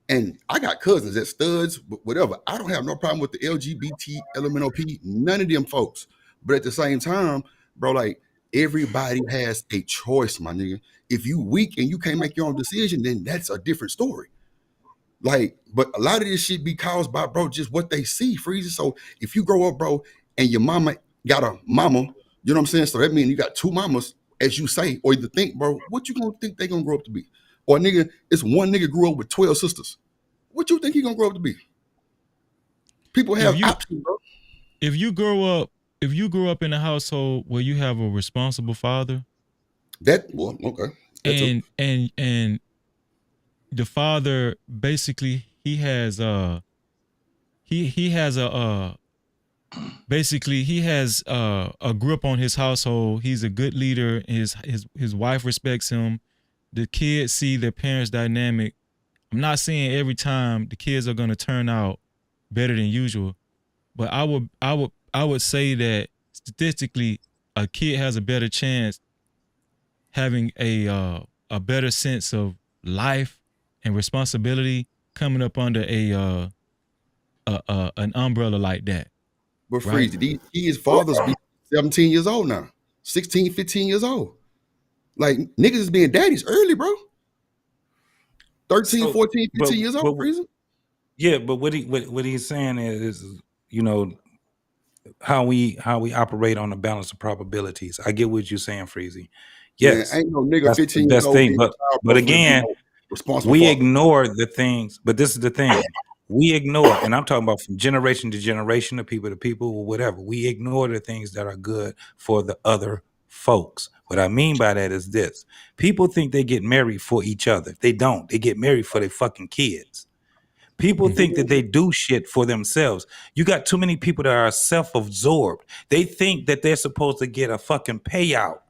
and I got cousins that studs, whatever. I don't have no problem with the LGBT, LMNOP, none of them folks. But at the same time, bro, like everybody has a choice, my nigga. If you weak and you can't make your own decision, then that's a different story. Like, but a lot of this shit be caused by, bro, just what they see, Freezy. So if you grow up, bro, and your mama got a mama, you know what I'm saying? So that means you got two mamas, as you say, or you think, bro, what you gonna think they gonna grow up to be? Or nigga, it's one nigga grew up with 12 sisters. What you think he gonna grow up to be? People have options, bro. If you grow up in a household where you have a responsible father, okay. And the father basically he has a grip on his household. He's a good leader. His wife respects him. The kids see their parents' dynamic. I'm not saying every time the kids are gonna turn out better than usual, but I would say that statistically a kid has a better chance having a better sense of life and responsibility coming up under an umbrella like that. But Freezy, these fathers be 17 years old now, 16, 15 years old. Like niggas is being daddies early, bro. 13, 14, 15 years old, Freezy. Yeah, but what he's saying is, how we operate on the balance of probabilities. I get what you're saying, Freezy. Yes, man, ain't no nigga 15 years old. Thing. But again, we ignore the things. But this is the thing. We ignore, and I'm talking about from generation to generation, to people, or whatever. We ignore the things that are good for the other folks. What I mean by that is this. People think they get married for each other. They don't. They get married for their fucking kids. People think that they do shit for themselves. You got too many people that are self-absorbed. They think that they're supposed to get a fucking payout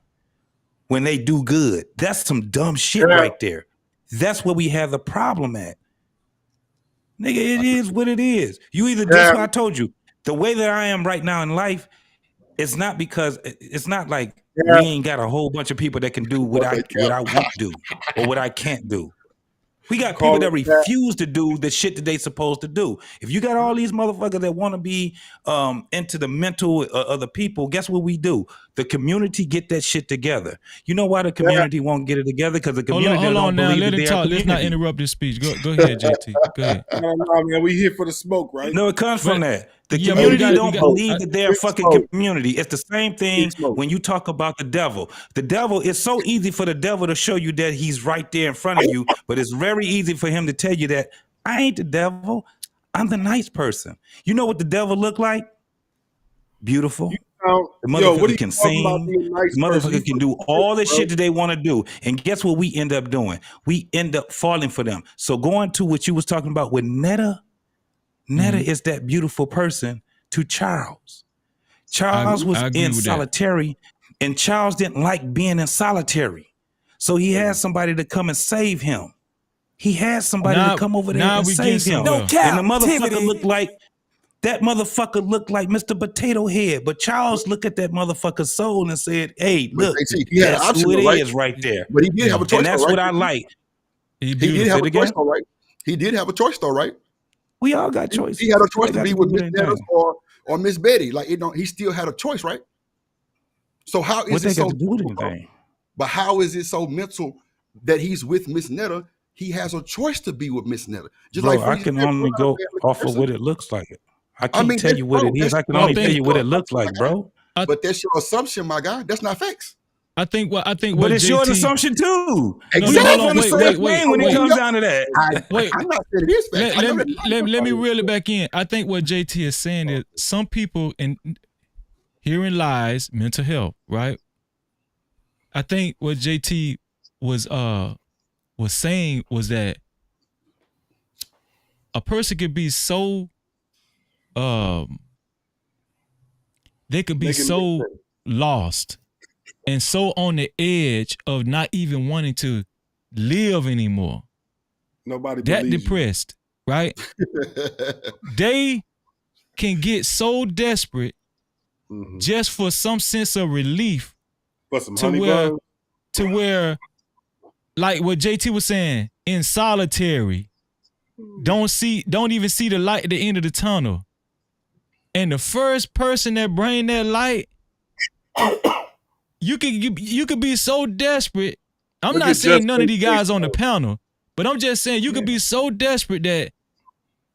when they do good. That's some dumb shit right there. That's where we have the problem at. Nigga, it is what it is. You either, that's what I told you. The way that I am right now in life, it's not because, it's not like we ain't got a whole bunch of people that can do what I want to do or what I can't do. We got Call people that it that. refuse to do the shit that they supposed to do. If you got all these motherfuckers that want to be into the mental of the people, guess what we do? The community get that shit together. You know why the community won't get it together? Because the community Hold on don't now. believe Let that him they are talk. Let's not community. interrupt his speech. Go ahead, JT. Go ahead. No, man, we here for the smoke, right? No, it comes from that. The Yeah, community we don't got- believe that they're Big fucking smoke. community. It's the same thing when you talk about the devil. The devil, it's so easy for the devil to show you that he's right there in front of you, but it's very easy for him to tell you that I ain't the devil. I'm the nice person. You know what the devil look like? Beautiful. The Yo, what are motherfucker you can talking about sing. being nice The person? motherfucker can do all the bro. shit that they want to do. And guess what we end up doing? We end up falling for them. So going to what you was talking about with Netta, Netta is that beautiful person to Charles. Charles was I agree in with that. solitary, and Charles didn't like being in solitary. So he had somebody to come and save him. He had somebody Now- to come over there now and we getting save him. somewhere. No And the motherfucker Cap-tivity. looked like that motherfucker looked like Mr. Potato Head. But Charles looked at that motherfucker's soul and said, hey, But look, JT, he had an that's option, who it though, right? is right there. But he did have a choice, And that's though, what right? I like. He did have Say a it choice, again? though, right? He did have a choice, though, right? We all got choices. He had a choice They to got be to with do Miss their Netta thing. or Miss Betty. Like, you know, he still had a choice, right? So how What is they it got so to do with mental, though? anything? But how is it so mental that he's with Miss Netta? He has a choice to be with Miss Netta. Just Bro, like I Freezy can said, only bro, go man, look, off of person. what it looks like. I can't tell that's- you what bro, it is. that's I can your only tell you what it assumption, looks my like, guy. bro. But that's your assumption, my guy. That's not facts. I think what But it's your assumption too. No, Exactly. hold on, From the wait, same wait, thing wait, when it wait. comes down to that. Wait, I'm not saying it is facts. let me reel it back in. I think what JT is saying is some people, and herein lies mental health, right? I think what JT was saying was that a person could be so they could be so lost and so on the edge of not even wanting to live anymore. Nobody That believes depressed, right? They can get so desperate just for some sense of relief For some to honey buns. where like what JT was saying, in solitary, don't even see the light at the end of the tunnel. And the first person that bring that light, you could be so desperate. I'm Look not at saying none of these Justin guys on the panel, but I'm just saying you could be so desperate that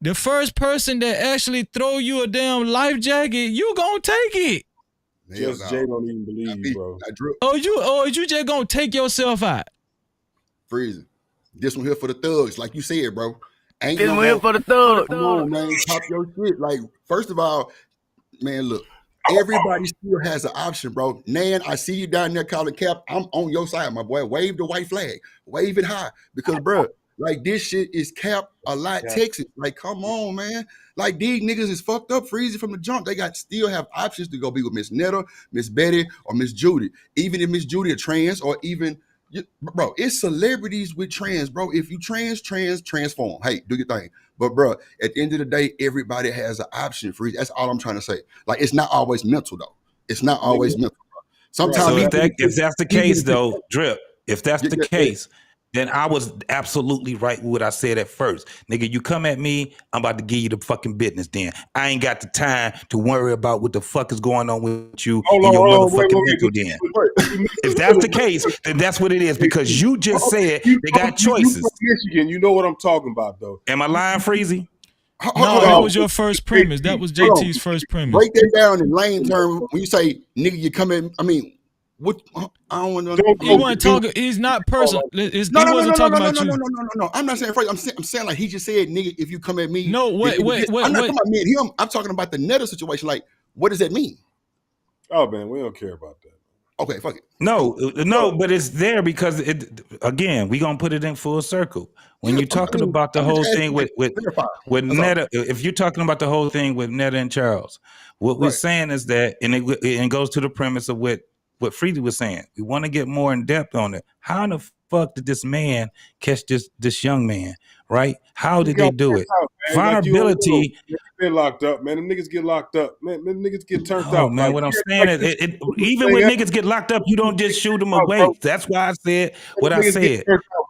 the first person that actually throw you a damn life jacket, you gonna take it. Just Jay don't even believe you, bro. Or you just gonna take yourself out. Freezing. This one here for the thugs, like you said, bro. Ain't This no one here more- for the thugs. Come on, man. Pop your shit. Like, first of all, man, look, everybody still has an option, bro. Nan, I see you down there calling Cap. I'm on your side, my boy. Wave the white flag. Wave it high. Because, bro, like, this shit is Cap a lot Texas. Like, come on, man. Like, these niggas is fucked up, Freezy from the jump. They still have options to go be with Miss Netta, Miss Betty, or Miss Judy. Even if Miss Judy a trans, or even, bro, it's celebrities with trans, bro. If you transform. Hey, do your thing. But, bro, at the end of the day, everybody has an option, Freezy. That's all I'm trying to say. Like, it's not always mental, though. It's not always mental, bro. Sometimes So if that's the case, though, Drip, if that's the Yeah. case, then I was absolutely right with what I said at first. Nigga, you come at me, I'm about to give you the fucking business then. I ain't got the time to worry about what the fuck is going on with you and your motherfucking mental then. If that's the case, then that's what it is, because you just said they got choices. Michigan, you know what I'm talking about, though. Am I lying, Freezy? No, that was your first premise. That was JT's first premise. Break that down in lane term. When you say, nigga, you come in, I mean, what? I don't want to. He wasn't talking. He's not personal. He wasn't talking about you. No. I'm not saying phrase. I'm saying like he just said, nigga, if you come at me. No, wait. I'm not talking about me and him. I'm talking about the Netta situation. Like, what does that mean? Oh man, we don't care about that. Okay, fuck it. No, but it's there because again, we gonna put it in full circle. When you're talking about the whole thing with Netta, if you're talking about the whole thing with Netta and Charles, what we're saying is that, and it goes to the premise of what Freezy was saying. We want to get more in depth on it. How in the fuck did this man catch this young man? Right? How did they do it? Vulnerability. They're locked up, man. Them niggas get locked up, man. Them niggas get turned Oh out. man, Like, what I'm saying is, even when niggas get locked up, you don't just shoot them away. That's why I said what I said.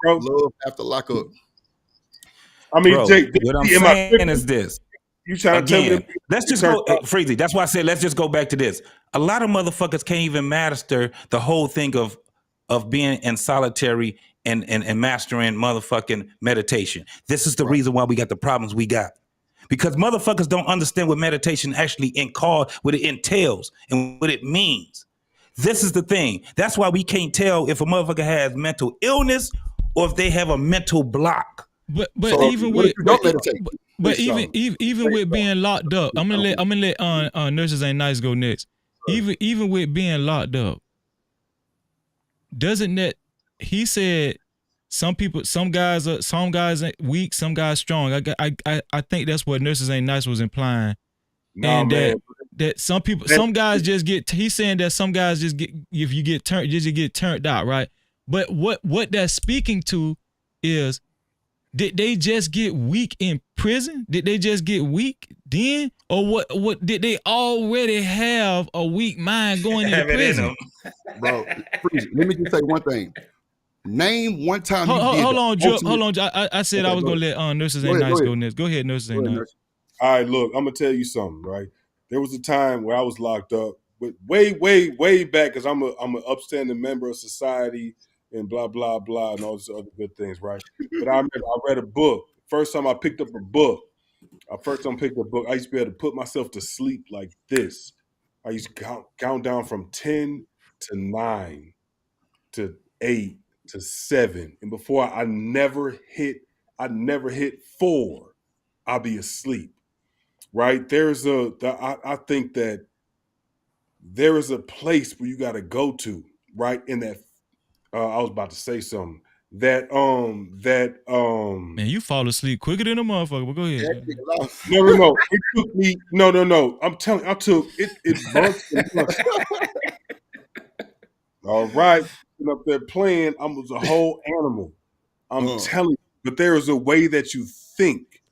Love after lockup. I mean, Bro, Jake, what I'm am I saying tripping? is this. You trying to tell me Again, that let's you just turned go, out? Freezy. That's why I said let's just go back to this. A lot of motherfuckers can't even master the whole thing of being in solitary and mastering motherfucking meditation. This is the reason why we got the problems we got. Because motherfuckers don't understand what meditation actually what it entails and what it means. This is the thing. That's why we can't tell if a motherfucker has mental illness or if they have a mental block. But So even what if with you don't meditate? but Say even something. even with being locked up, I'm gonna let Nurses Ain't Nice go next. Even with being locked up, doesn't that he said some guys are weak, some guys strong. I think that's what Nurses Ain't Nice was implying. Nah, And man. that some guys just get, he's saying that some guys just get, if you get turned, just get turned out, right? But what that's speaking to is, did they just get weak in prison? Did they just get weak then? Or what did they already have a weak mind going into prison? Bro, please, let me just say one thing. Name one time Hold on, Drip. Hold on. I said I was gonna let Nurses Ain't Nice go next. Go ahead, Nurses Ain't Nice. All right, look, I'm gonna tell you something, right? There was a time where I was locked up, but way back, because I'm an upstanding member of society and blah blah blah and all these other good things, right? But I remember I read a book. First time I picked up a book, I used to be able to put myself to sleep like this. I used to count down from 10 to 9 to 8 to 7, and before I never hit 4, I'll be asleep. Right? I think that there is a place where you got to go to, right? In that, I was about to say something Man, you fall asleep quicker than a motherfucker. But go ahead. No. It took me. No. I'm telling. I took it months and months. All right, sitting up there playing. I was a whole animal. I'm telling you. But there is a way that you think.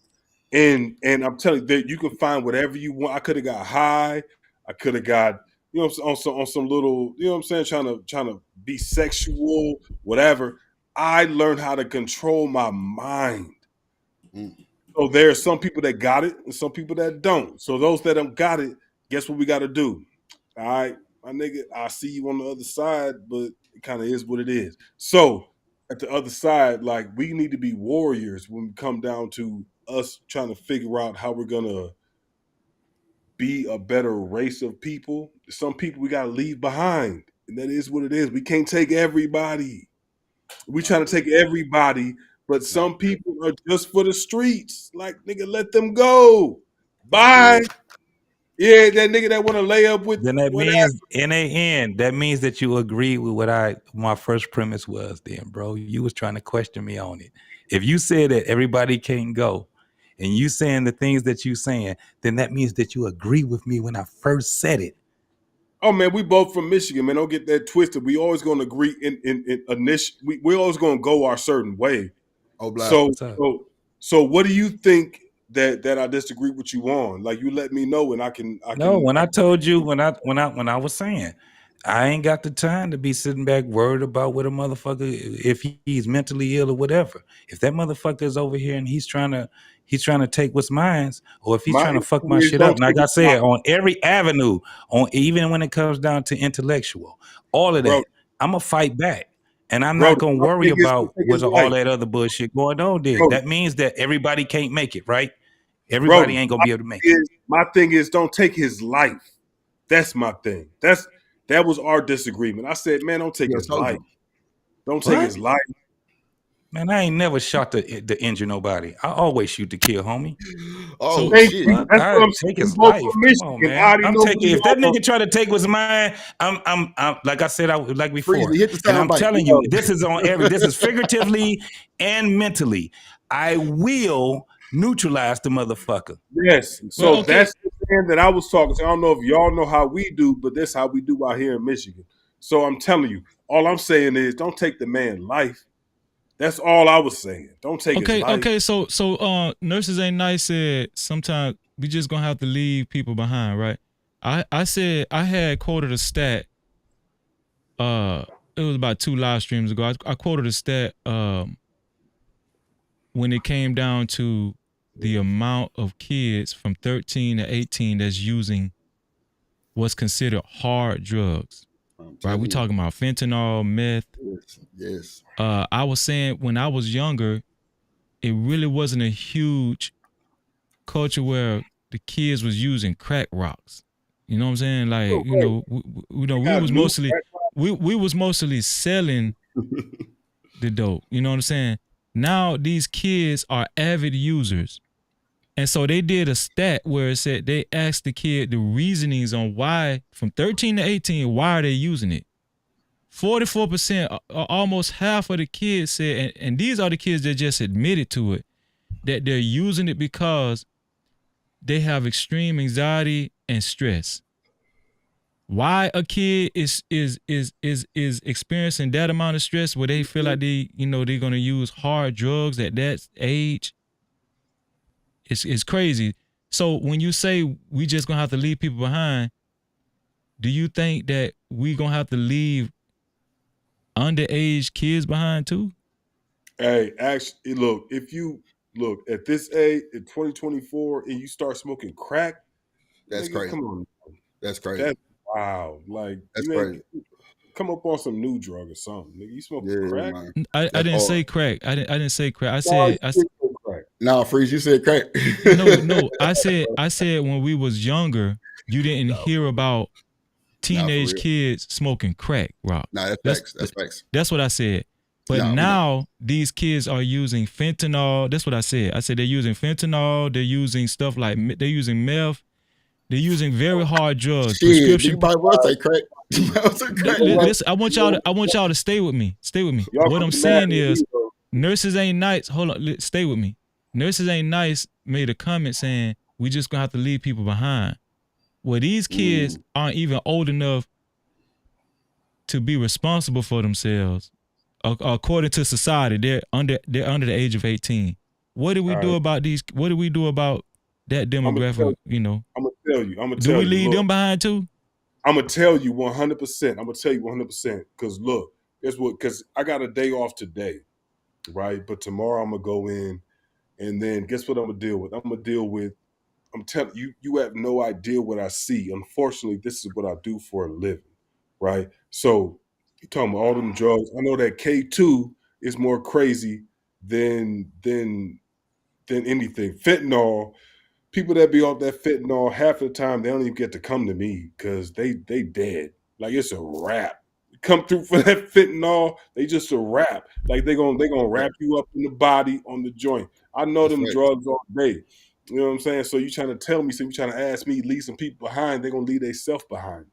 And I'm telling you that you can find whatever you want. I could have got high. I could have got, on some little, you know what I'm saying, trying to be sexual, whatever. I learned how to control my mind. So there are some people that got it and some people that don't. So those that don't got it, guess what we got to do? All right, my nigga, I see you on the other side, but it kind of is what it is. So at the other side, like, we need to be warriors when we come down to us trying to figure out how we're gonna be a better race of people. Some people we gotta leave behind, and that is what it is. We can't take everybody. We trying to take everybody, but some people are just for the streets. Like, nigga, let them go. Bye. Yeah, that nigga that want to lay up with. Then that means that means that you agree with what my first premise was. Then, bro, you was trying to question me on it. If you said that everybody can't go, and you saying the things that you saying, then that means that you agree with me when I first said it. Oh man, we both from Michigan, man. Don't get that twisted. We always gonna agree in initial. We always gonna go our certain way. Oh, Black. So what do you think that I disagree with you on? Like, you let me know, and I can. No, when I told you, when I was saying, I ain't got the time to be sitting back worried about what a motherfucker, if he's mentally ill or whatever. If that motherfucker is over here and he's trying to take what's mine, or if he's trying to fuck my shit up, and like I said, on every avenue, even when it comes down to intellectual, all of that, I'm gonna fight back. And I'm not gonna worry about what's all that other bullshit going on there. That means that everybody can't make it, right? Everybody ain't gonna be able to make it. My thing is, don't take his life. That's my thing. That was our disagreement. I said, man, don't take his life. Don't take his life. Man, I ain't never shot to injure nobody. I always shoot to kill, homie. Oh, so, shit. That's what I'm take saying. his life. Come on, man. If that know nigga try to take what's mine, I'm like I said, like before. Freezy, and I'm telling you, this is on this is figuratively and mentally. I will neutralize the motherfucker. Yes. So that's the thing that I was talking to. I don't know if y'all know how we do, but that's how we do out here in Michigan. So I'm telling you, all I'm saying is, don't take the man's life. That's all I was saying. Don't take his life. Okay, so Nurses Ain't Nice said sometimes we just gonna have to leave people behind, right? I said I had quoted a stat. It was about 2 live streams ago. I quoted a stat. when it came down to the amount of kids from 13 to 18 that's using what's considered hard drugs. Right? We're talking about fentanyl, meth. Yes. I was saying when I was younger, it really wasn't a huge culture where the kids was using crack rocks. You know what I'm saying? Like, we was mostly selling the dope. You know what I'm saying? Now these kids are avid users. And so they did a stat where it said they asked the kid the reasonings on why, from 13 to 18, why are they using it? 44%, almost half of the kids said, and these are the kids that just admitted to it, that they're using it because they have extreme anxiety and stress. Why a kid is experiencing that amount of stress where they feel like they're gonna use hard drugs at that age, it's crazy. So when you say we just gonna have to leave people behind, do you think that we gonna have to leave underage kids behind too? Hey, actually, look, if you look at this age in 2024 and you start smoking crack, that's nigga, crazy. Come on, that's crazy. That's wow. Like that's you crazy. Come up on some new drug or something, nigga. You smoking crack? I didn't say crack. I didn't say crack. I said crack. No, Freeze, you said crack. No. I said when we was younger, you didn't hear about teenage kids smoking crack rock. No, that's facts. That's facts. That's what I said. But now these kids are using fentanyl. That's what I said. I said they're using fentanyl. They're using stuff like they're using meth. They're using very hard drugs. Prescription. Listen, I want y'all to stay with me. Stay with me. What I'm saying is, nurses ain't nice. Hold on, stay with me. Nurses ain't nice made a comment saying we just gonna have to leave people behind. Well, these kids aren't even old enough to be responsible for themselves. According to society, they're under the age of 18. What do we do about these? What do we do about that demographic? I'm gonna tell you. Do we leave them behind too? I'm gonna tell you 100%. I'm gonna tell you 100%. Cause look, guess what? Cause I got a day off today, right? But tomorrow I'm gonna go in, and then guess what I'm gonna deal with? I'm telling you, you have no idea what I see. Unfortunately, this is what I do for a living, right? So you're talking about all them drugs. I know that K2 is more crazy than anything. Fentanyl. People that be off that fentanyl, half of the time they don't even get to come to me because they dead. Like it's a wrap. Come through for that fentanyl, they just a wrap. Like they gonna wrap you up in the body on the joint. I know them drugs all day. You know what I'm saying? So you trying to tell me, so you trying to ask me leave some people behind, they're gonna leave themselves behind.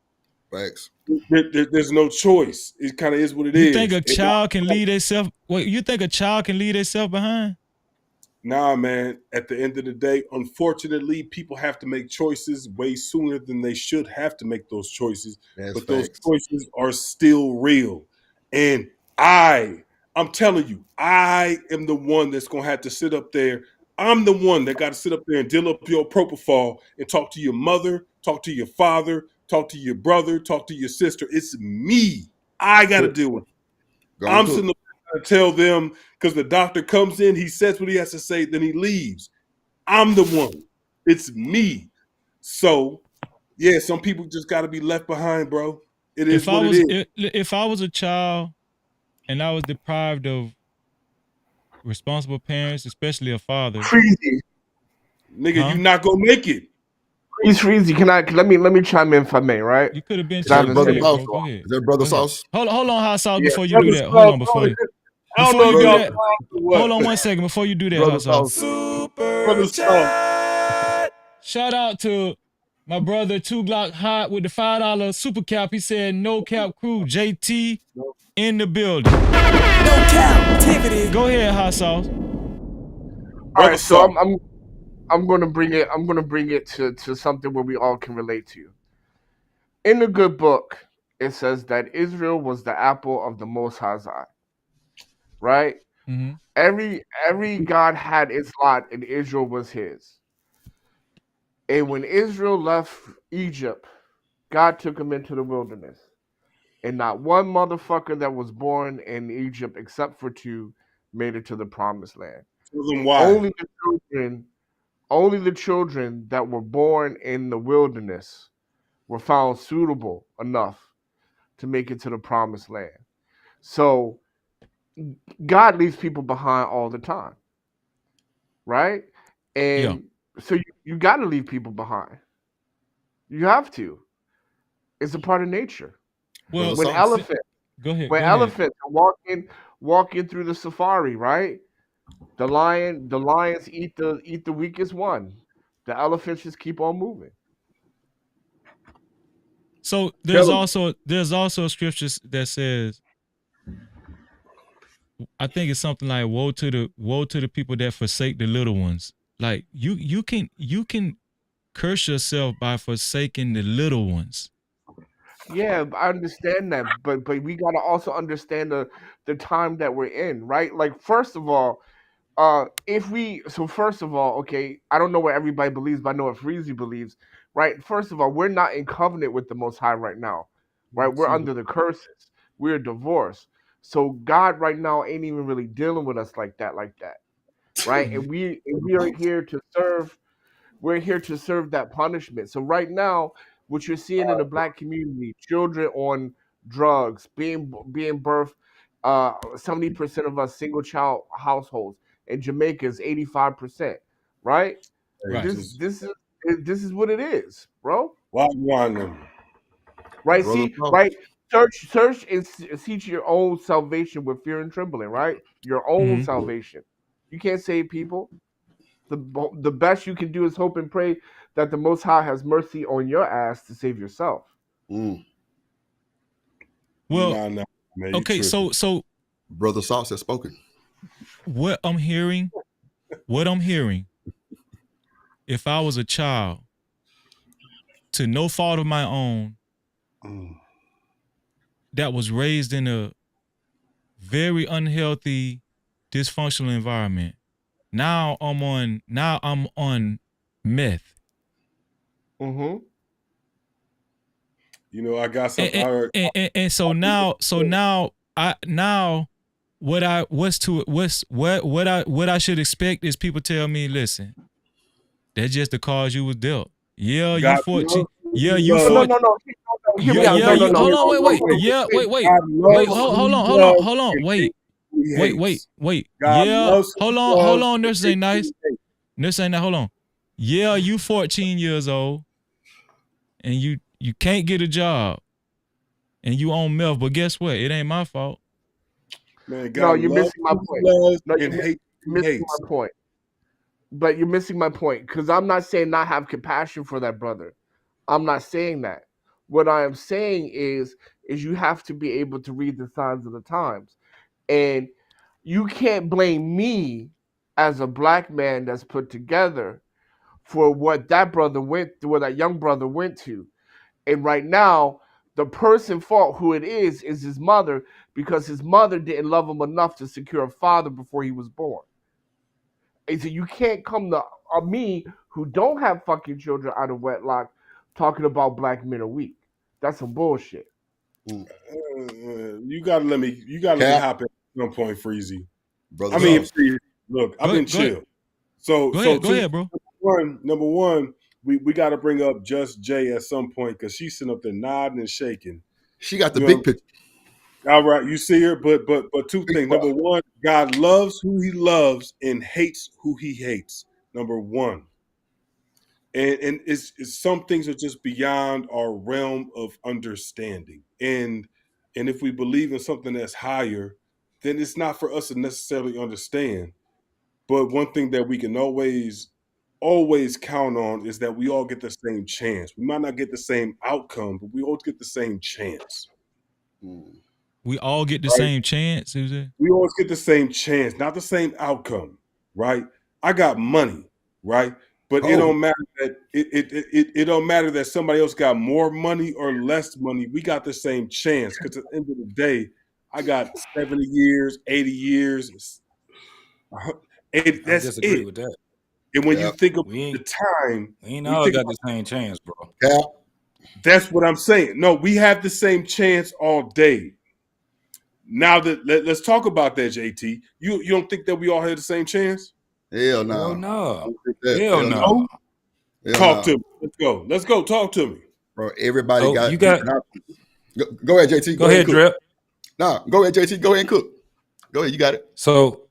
Facts. There's no choice. It kind of is what it is. You think a child can leave themselves? Wait, you think a child can leave themselves behind? Nah, man. At the end of the day, unfortunately, people have to make choices way sooner than they should have to make those choices. But those choices are still real. And I'm telling you, I am the one that's going to have to sit up there. I'm the one that got to sit up there and deal up your propofol and talk to your mother, talk to your father, talk to your brother, talk to your sister. It's me. I got to deal with it. I'm sitting up there to tell them because the doctor comes in, he says what he has to say, then he leaves. I'm the one. It's me. So, yeah, some people just got to be left behind, bro. It is what it is. If I was a child and I was deprived of responsible parents, especially a father. Freezy. Nigga, you not gonna make it. Freezy, let me chime in if I may, right? You could have been Brother Sauce. Go ahead. Is there Brother Sauce? Hold on, Hot Sauce, before you do that. Hold on, before you do that. Hold on 1 second before you do that, Hot Sauce. Super chat. Shout out to my brother 2 Glock Hot with the $5 super cap. He said no cap crew, JT in the building. No Cap-tivity. Go ahead, Hot Sauce. All right, so I'm gonna bring it to something where we all can relate to. In the good book, it says that Israel was the apple of the Most High's eye. Right? Mm-hmm. Every God had its lot, and Israel was his. And when Israel left Egypt, God took him into the wilderness. And not one motherfucker that was born in Egypt, except for 2, made it to the promised land. Tell them why. Only the children that were born in the wilderness were found suitable enough to make it to the promised land. So God leaves people behind all the time, right? And so you got to leave people behind. You have to. It's a part of nature. Well, when elephants, go ahead. elephants are walking through the safari, right? The lions eat the weakest one. The elephants just keep on moving. So there's also a scripture that says, I think it's something like woe to the people that forsake the little ones. Like you can curse yourself by forsaking the little ones. Yeah, I understand that, but we gotta also understand the time that we're in, right? Like first of all, okay, I don't know what everybody believes, but I know what Freezy believes, right? First of all, we're not in covenant with the Most High right now, right? We're under the curses. We're divorced. So God right now ain't even really dealing with us like that, right? And we are here to serve. We're here to serve that punishment. So right now, what you're seeing in the black community, children on drugs, being birthed, 70% of us single child households. In Jamaica is 85%, right? Right. This is what it is, bro. Why you want them? Right? Right? Search and seek your own salvation with fear and trembling, right? Your own salvation. You can't save people. The best you can do is hope and pray that the Most High has mercy on your ass to save yourself. Well, man, okay, so Brother Sauce has spoken. What I'm hearing, if I was a child, to no fault of my own, that was raised in a very unhealthy, dysfunctional environment. Now I'm on meth. You know, I got something. And so now what I should expect is people tell me, listen, that's just the cause you was dealt. Yeah, you 14. Yeah, you 14. No. Hold on, wait. Yeah, wait. Hold on. Wait. Yeah, hold on. This ain't nice. This ain't that. Hold on. Yeah, you 14 years old, and you can't get a job, and you own meth. But guess what? It ain't my fault. Man, no, you're missing my point. No, you're missing my point. But you're missing my point because I'm not saying not have compassion for that brother. I'm not saying that. What I am saying is you have to be able to read the signs of the times, and you can't blame me as a black man that's put together for what that brother went through, what that young brother went to. And right now, the person fault who it is his mother, because his mother didn't love him enough to secure a father before he was born. And so you can't come to me who don't have fucking children out of wedlock talking about black men are weak. That's some bullshit. You gotta let me hop in at some point, Freezy. Brother, look, I've been chill. So go ahead, bro. Number one, we got to bring up Just Jay at some point because she's sitting up there nodding and shaking. She got the big picture. All right, you see her, but two things. Number one, God loves who He loves and hates who He hates. Number one, and it's some things are just beyond our realm of understanding. And if we believe in something that's higher, then it's not for us to necessarily understand. But one thing that we can always count on is that we all get the same chance. We might not get the same outcome, but we always get the same chance. We all get the same chance, is it? We always get the same chance, not the same outcome, right? I got money, right? But it don't matter that it don't matter that somebody else got more money or less money. We got the same chance because at the end of the day, I got 70 years, 80 years. I disagree with that. And when you think of the time, we ain't all got the same chance, bro. Yeah. That's what I'm saying. No, we have the same chance all day. Now let's talk about that, JT. You don't think that we all have the same chance? Hell no. Hell no. Hell Hell no. no. Hell Talk no. to me. Let's go. Let's go. Talk to me. Bro, everybody So got you got- different options. Go ahead, JT. Go ahead, and cook. Drip. Nah, go ahead, JT. Go ahead and cook. Go ahead, you got it. So,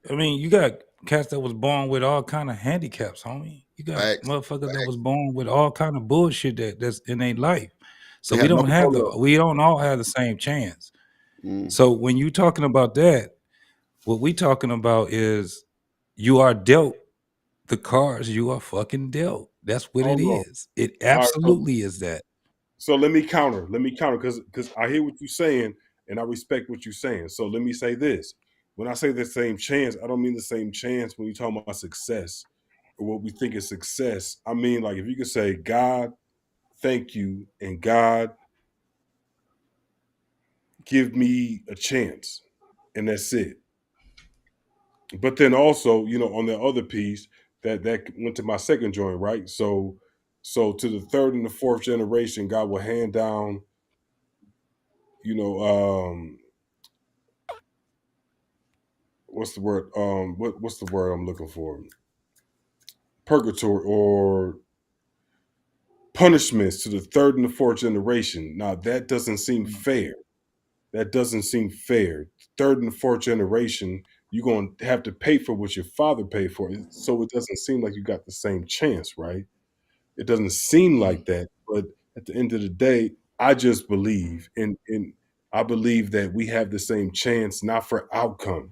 I mean, you got cats that was born with all kind of handicaps, homie. You got motherfuckers that was born with all kind of bullshit that's in their life. So They we have no don't have control we don't all have the same chance. Mm. So when you talking about that, what we talking about is you are dealt the cards you are fucking dealt. That's what it Hold on. is. It All right, absolutely is that. So let me counter because I hear what you're saying and I respect what you're saying. So let me say this. When I say the same chance, I don't mean the same chance when you're talking about success or what we think is success. I mean, like if you could say, God, thank you, and God, give me a chance, and that's it. But then also, you know, on the other piece, that went to my second joint, right? So to the third and the fourth generation, God will hand down, you know, what's the word? What's the word I'm looking for? Purgatory or punishments to the third and the fourth generation. Now that doesn't seem fair. That doesn't seem fair. Third and fourth generation, you're gonna have to pay for what your father paid for. So it doesn't seem like you got the same chance, right? It doesn't seem like that. But at the end of the day, I just believe in I believe that we have the same chance, not for outcome,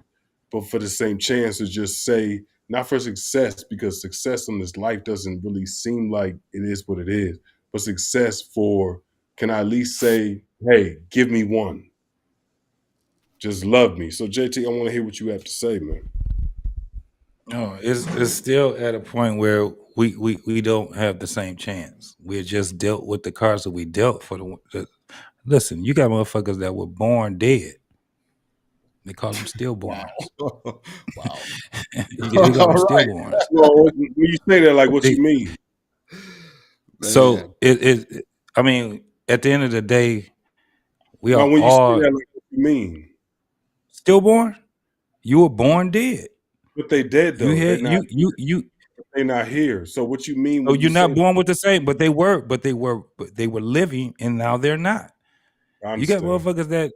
but for the same chance to just say, not for success, because success in this life doesn't really seem like it is what it is, but success for, can I at least say, hey, give me one. Just love me. So JT, I want to hear what you have to say, man. No, it's still at a point where we don't have the same chance. We're just dealt with the cards that we dealt for the listen, you got motherfuckers that were born dead. They call them stillborns. Wow. you call them All right. stillborns. Well, when you say that, like, what you mean? So it I mean, at the end of the day, we No, are when you say all that, like, what you mean? stillborn. You were born dead. But they dead though. You had They're not you. They're not here. So what you mean? So When you're you not say born with the same, but they were living, and now they're not. I You got understand. motherfuckers that.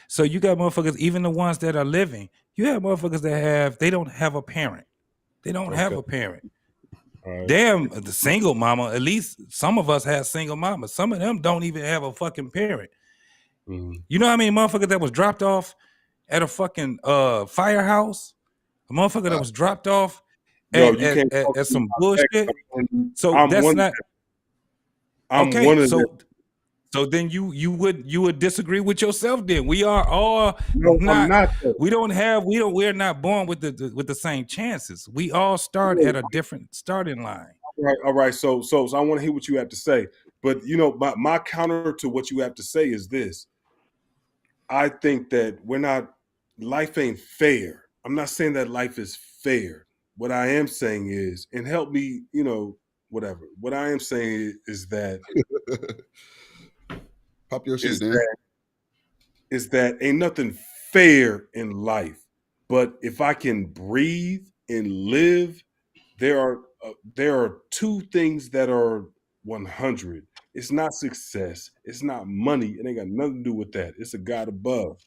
So you got motherfuckers, even the ones that are living. You have motherfuckers that they don't have a parent. They don't have Okay. a parent. All right. Damn, the single mama. At least some of us have single mamas. Some of them don't even have a fucking parent. Mhm. You know how many motherfuckers that was dropped off at a fucking firehouse? A motherfucker that was dropped off Yo, you can't talk at to me some about that, 'cause bullshit. So I'm that's one of not them. I'm okay. one of them. So then you would disagree with yourself. Then we are all No, I'm not though. we're not born with the same chances. We all start at a different starting line. All right. So I want to hear what you have to say. But you know, my counter to what you have to say is this. I think that life ain't fair. I'm not saying that life is fair. What I am saying is, and help me, you know, whatever. What I am saying is that Pop your shit, Dan. is that ain't nothing fair in life. But if I can breathe and live, there are two things that are 100. It's not success. It's not money. It ain't got nothing to do with that. It's a God above.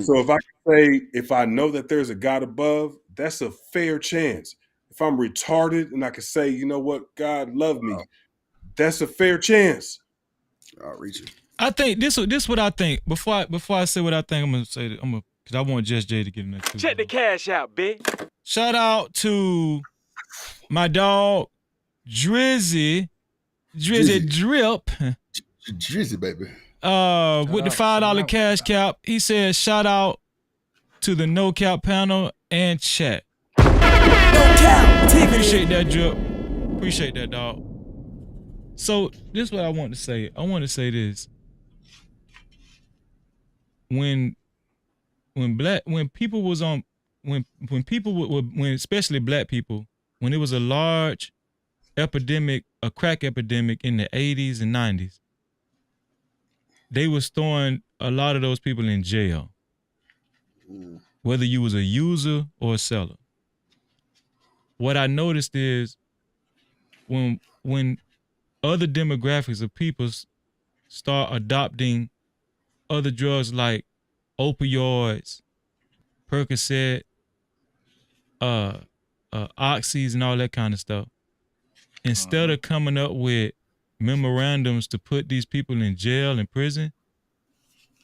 So if I can say, if I know that there's a God above, that's a fair chance. If I'm retarded and I can say, you know what, God love me, that's a fair chance. I'll reach it. I think this what I think. Before I say what I think, I'm gonna say that because I want Just Jay to get in there too. Check the cash out, bitch. Shout out to my dog Drizzy Drip. Drizzy, baby. With the $5 cash cap, he said, shout out to the No Cap panel and chat. No Cap-tivity. Appreciate that, Drip. Appreciate that, dog. So this is what I want to say. I want to say this. When people especially black people, when it was a large epidemic, a crack epidemic in the 80s and 90s, they was throwing a lot of those people in jail, whether you was a user or a seller. what I noticed is when other demographics of people start adopting other drugs like opioids, Percocet, oxys, and all that kind of stuff, instead of coming up with memorandums to put these people in jail and prison,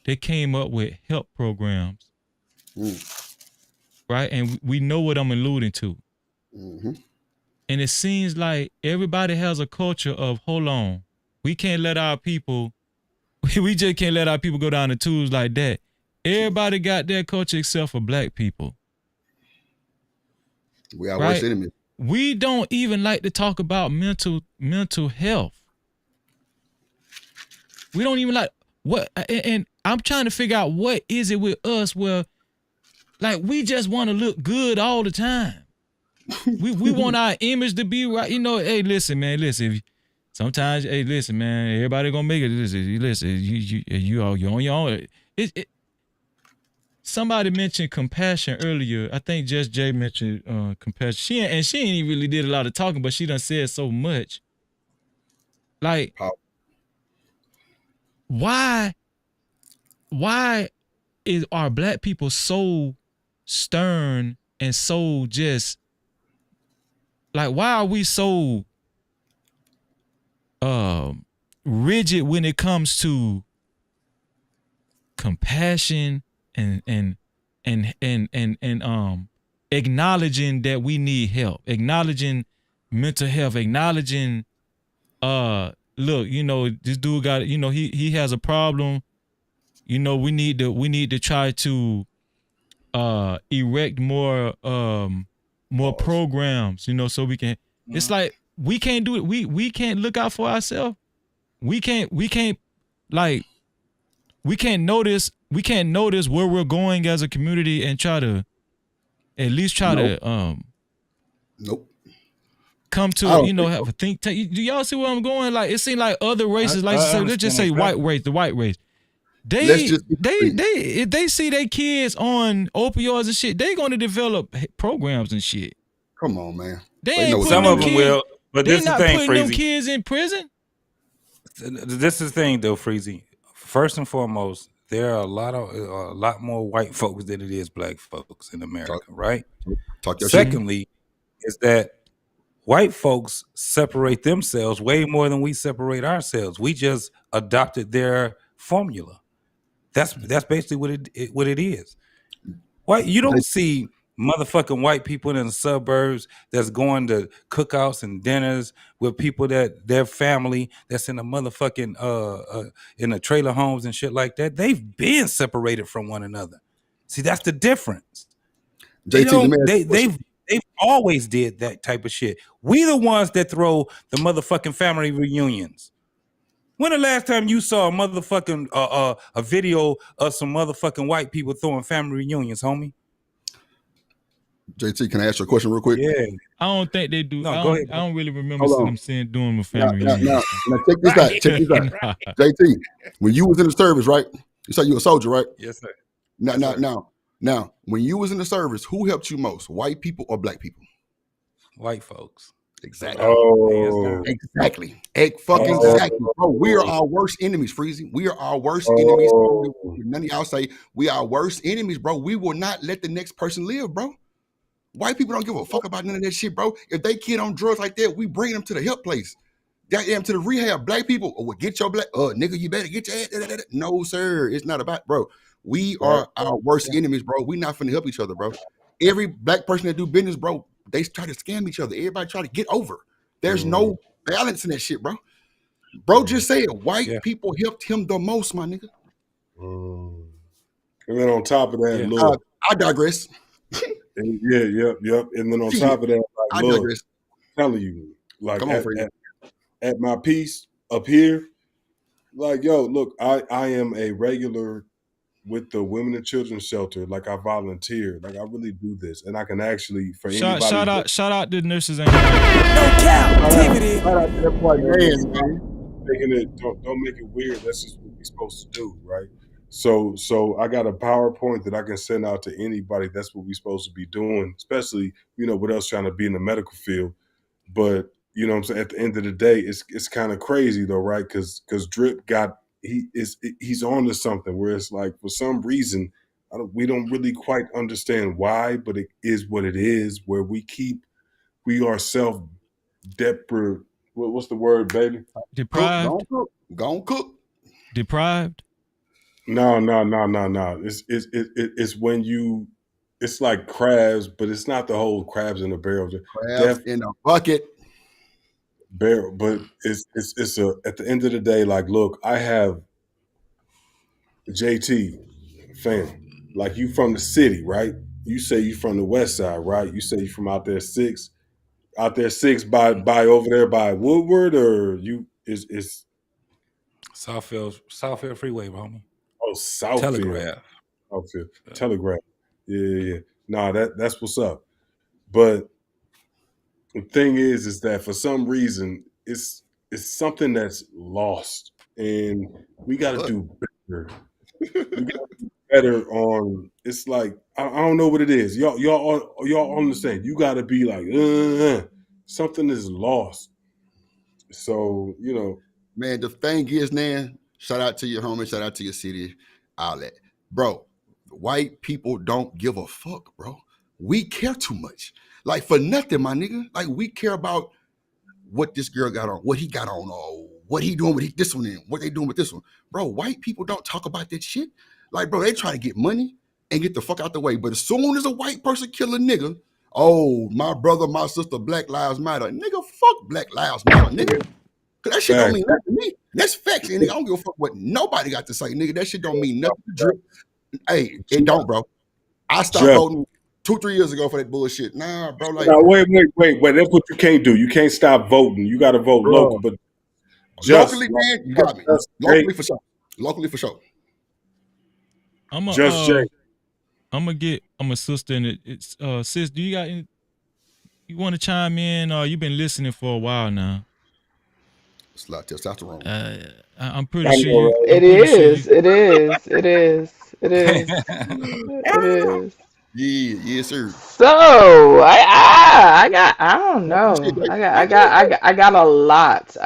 they came up with help programs. Right? And we know what I'm alluding to. And it seems like everybody has a culture of, hold on, we can't let our people, we just can't let our people go down the tubes like that. Everybody got their culture except for black people. We are worst enemies. We don't even like to talk about mental health. We don't even like what, and I'm trying to figure out what is it with us where, like, we just want to look good all the time. we want our image to be right. You know, hey, listen, man, listen. Sometimes, hey, listen, man, everybody gonna make it. Listen, you're on your own. Somebody mentioned compassion earlier. I think Just Jay mentioned compassion. She ain't even really did a lot of talking, but she done said so much. Like, why are black people so stern and so just like, why are we so rigid when it comes to compassion and acknowledging that we need help, acknowledging mental health, acknowledging look, you know, this dude got, you know, he has a problem, you know, we need to try to erect more programs, you know, so we can, it's like we can't do it, we can't look out for ourselves. We can't notice where we're going as a community and try to at least try to come to, you know, have a think tank. Do y'all see where I'm going? Like, it seems like other races, like let's just say white race, the white race. If they see their kids on opioids and shit, they gonna develop programs and shit. Come on, man. They ain't some of them will, but this is the thing, putting them kids in prison. This is the thing, though, Freezy. First and foremost, there are a lot more white folks than it is black folks in America, right? Secondly, is that white folks separate themselves way more than we separate ourselves. We just adopted their formula. That's basically what it is. Why you don't see motherfucking white people in the suburbs that's going to cookouts and dinners with people that their family that's in the motherfucking in the trailer homes and shit like that. They've been separated from one another. See, that's the difference. They've always did that type of shit. We the ones that throw the motherfucking family reunions. When the last time you saw a motherfucking a video of some motherfucking white people throwing family reunions, homie? JT, can I ask you a question real quick? Yeah. I don't think they do. No, go ahead. I don't really remember them doing with family now, reunions. now, check this out. Check this out. JT, when you was in the service, right? You said you were a soldier, right? Yes, sir. Now, when you was in the service, who helped you most? White people or black people? White folks. Exactly. Oh, exactly. Exactly. Bro, we are our worst enemies, Freezy. We are our worst enemies. None of y'all say we are our worst enemies, bro. We will not let the next person live, bro. White people don't give a fuck about none of that shit, bro. If they kid on drugs like that, we bring them to the help place. Goddamn, to the rehab. Black people, well, get your black, nigga, you better get your ass. No, sir. It's not about, bro. We are our worst enemies, bro. We not finna help each other, bro. Every black person that do business, bro, they try to scam each other. Everybody try to get over. There's no balance in that shit, bro. Bro just said white people helped him the most, my nigga. And then on top of that, look, I digress. Yep. And then on top of that, like, look, I'm telling you, like, at my piece up here, like, yo, look, I am a regular with the Women and Children's Shelter. Like, I volunteer. Like, I really do this. And I can actually, for anybody. Shout out to the nurses. No Cap-tivity. Making it, don't make it weird. That's just what we're supposed to do, right? So I got a PowerPoint that I can send out to anybody. That's what we're supposed to be doing, especially, with us trying to be in the medical field. But you know what I'm saying, at the end of the day, it's kind of crazy though, right? Because Drip he's on to something where it's like, for some reason, we don't really quite understand why, but it is what it is, where we are self depre what's the word, baby? Deprived. Gon' cook. Deprived. No. It's when it's like crabs, but it's not the whole crabs in a barrel. Crabs in a bucket. Barrel, but it's at the end of the day, like, look, I have JT fam, like, you from the city, right? You say you from the west side, right? You say you from out there six by over there by Woodward, or you is Southfield Freeway, homie. Oh, Southfield. Telegraph. Southfield. Telegraph. Yeah. Nah, that's what's up. But the thing is that for some reason it's something that's lost, and we got to do better. We got to do better on. It's like, I don't know what it is. Y'all understand? You got to be like, something is lost. So man. The thing is, man. Shout out to your homie. Shout out to your city outlet, bro. White people don't give a fuck, bro. We care too much. Like, for nothing, my nigga. Like, we care about what this girl got on, what he got on, or what he doing with this one, and what they doing with this one. Bro, white people don't talk about that shit. Like, bro, they try to get money and get the fuck out the way. But as soon as a white person kill a nigga, oh, my brother, my sister, Black Lives Matter. Nigga, fuck Black Lives Matter, nigga. Cause that shit don't mean nothing to me. That's facts, and I don't give a fuck what nobody got to say, nigga. That shit don't mean nothing to Drip. Hey, it don't, bro. I stopped voting 2-3 years ago for that bullshit. Nah, bro. Like, now, wait. That's what you can't do. You can't stop voting. You got to vote local. But locally, man, you got me. Locally for sure. Locally for sure. I'm a sister, and it's sis. Do you got any? You want to chime in? You've been listening for a while now. It's a lot of testosterone. I'm pretty sure. It is. Yeah, yes, sir. So I don't know. I got a lot.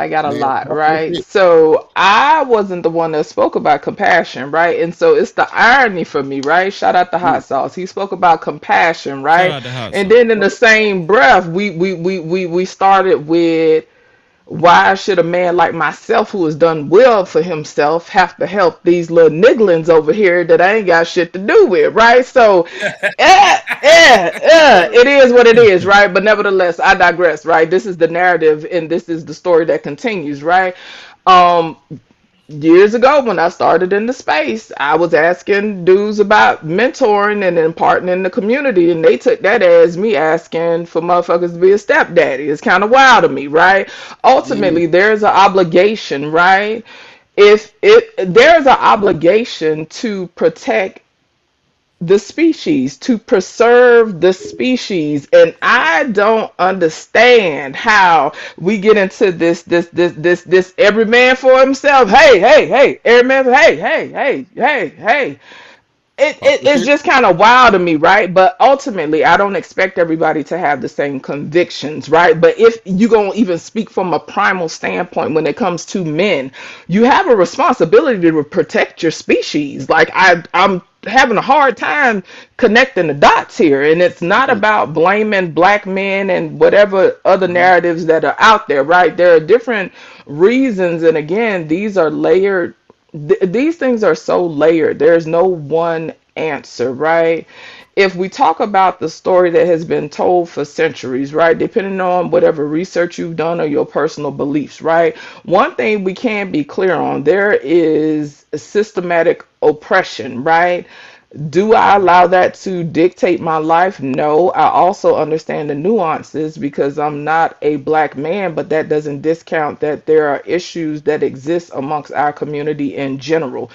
Right? So I wasn't the one that spoke about compassion, right? And so it's the irony for me, right? Shout out to Hot Sauce. He spoke about compassion, right? Shout out to Hot And Sauce. then in the same breath, we started with, why should a man like myself, who has done well for himself, have to help these little nigglings over here that I ain't got shit to do with, right? So, it is what it is, right? But nevertheless, I digress, right? This is the narrative, and this is the story that continues, right? Years ago, when I started in the space, I was asking dudes about mentoring and imparting in the community, and they took that as me asking for motherfuckers to be a stepdaddy. It's kind of wild to me, right? Ultimately, there's an obligation, right? If there's an obligation to protect the species, to preserve the species, and I don't understand how we get into this every man for himself. Hey, every man, hey. It's just kind of wild to me, right? But ultimately, I don't expect everybody to have the same convictions, right? But if you're going to even speak from a primal standpoint when it comes to men, you have a responsibility to protect your species. Like, I'm having a hard time connecting the dots here. And it's not about blaming black men and whatever other narratives that are out there, right? There are different reasons. And again, these are layered. These things are so layered. There's no one answer, right? If we talk about the story that has been told for centuries, right, depending on whatever research you've done or your personal beliefs, right, one thing we can be clear on, there is a systematic oppression, right? Do I allow that to dictate my life? No. I also understand the nuances because I'm not a black man, but that doesn't discount that there are issues that exist amongst our community in general.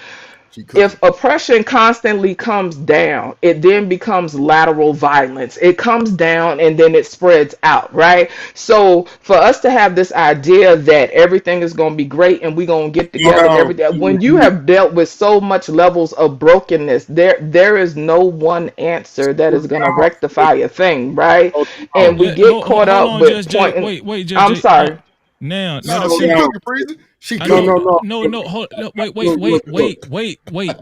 She cooking. If oppression constantly comes down, it then becomes lateral violence. It comes down and then it spreads out, right? So for us to have this idea that everything is going to be great and we're going to get together and everything, when you have dealt with so much levels of brokenness, there is no one answer that is going to rectify a thing, right? And we get caught hold up on, with Just Jay. pointing. Wait, Just I'm Jay. sorry. Now, No, see, she cooking, Freezy. She I cooking. no. Hold, no,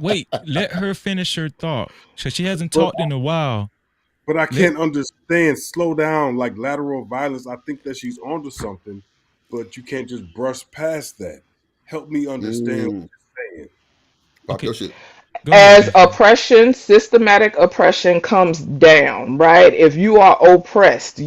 wait. Let her finish her thought. So she hasn't talked in a while. But I can't understand. Slow down, like lateral violence. I think that she's onto something, but you can't just brush past that. Help me understand what you're saying. Pop your shit. As oppression, systematic oppression comes down, right? If you are oppressed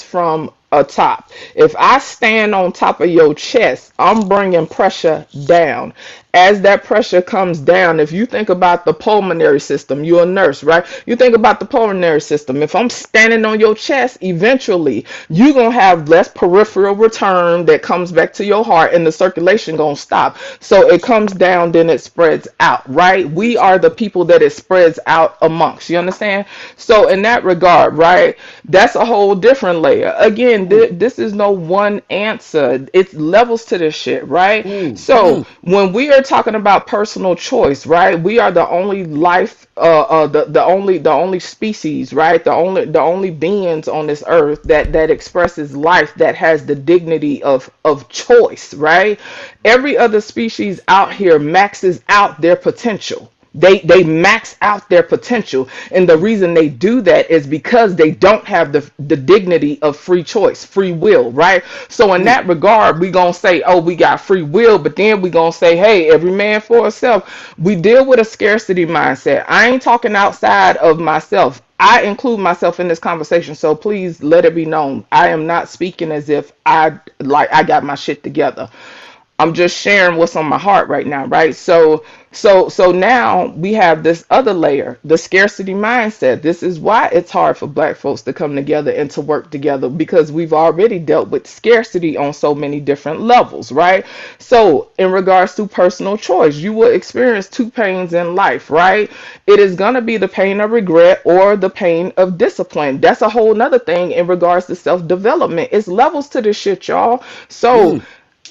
from atop. If I stand on top of your chest, I'm bringing pressure down. As that pressure comes down, if you think about the pulmonary system, you're a nurse, right? You think about the pulmonary system. If I'm standing on your chest, eventually you're going to have less peripheral return that comes back to your heart and the circulation going to stop. So it comes down, then it spreads out, right? We are the people that it spreads out amongst. You understand? So in that regard, right, that's a whole different layer. Again, this is no one answer. It's levels to this shit, right? So when we are talking about personal choice, right, we are the only life, the only species, right, the only beings on this earth that expresses life that has the dignity of choice, right? Every other species out here maxes out their potential. They max out their potential, and the reason they do that is because they don't have the dignity of free choice, free will, right? So in that regard, we gonna say, oh, we got free will, but then we gonna say, hey, every man for himself. We deal with a scarcity mindset. I ain't talking outside of myself. I include myself in this conversation, so please let it be known. I am not speaking as if I got my shit together. I'm just sharing what's on my heart right now, right? So now we have this other layer, the scarcity mindset. This is why it's hard for black folks to come together and to work together, because we've already dealt with scarcity on so many different levels, right? So in regards to personal choice, you will experience two pains in life, right? It is going to be the pain of regret or the pain of discipline. That's a whole nother thing in regards to self-development. It's levels to this shit, y'all. So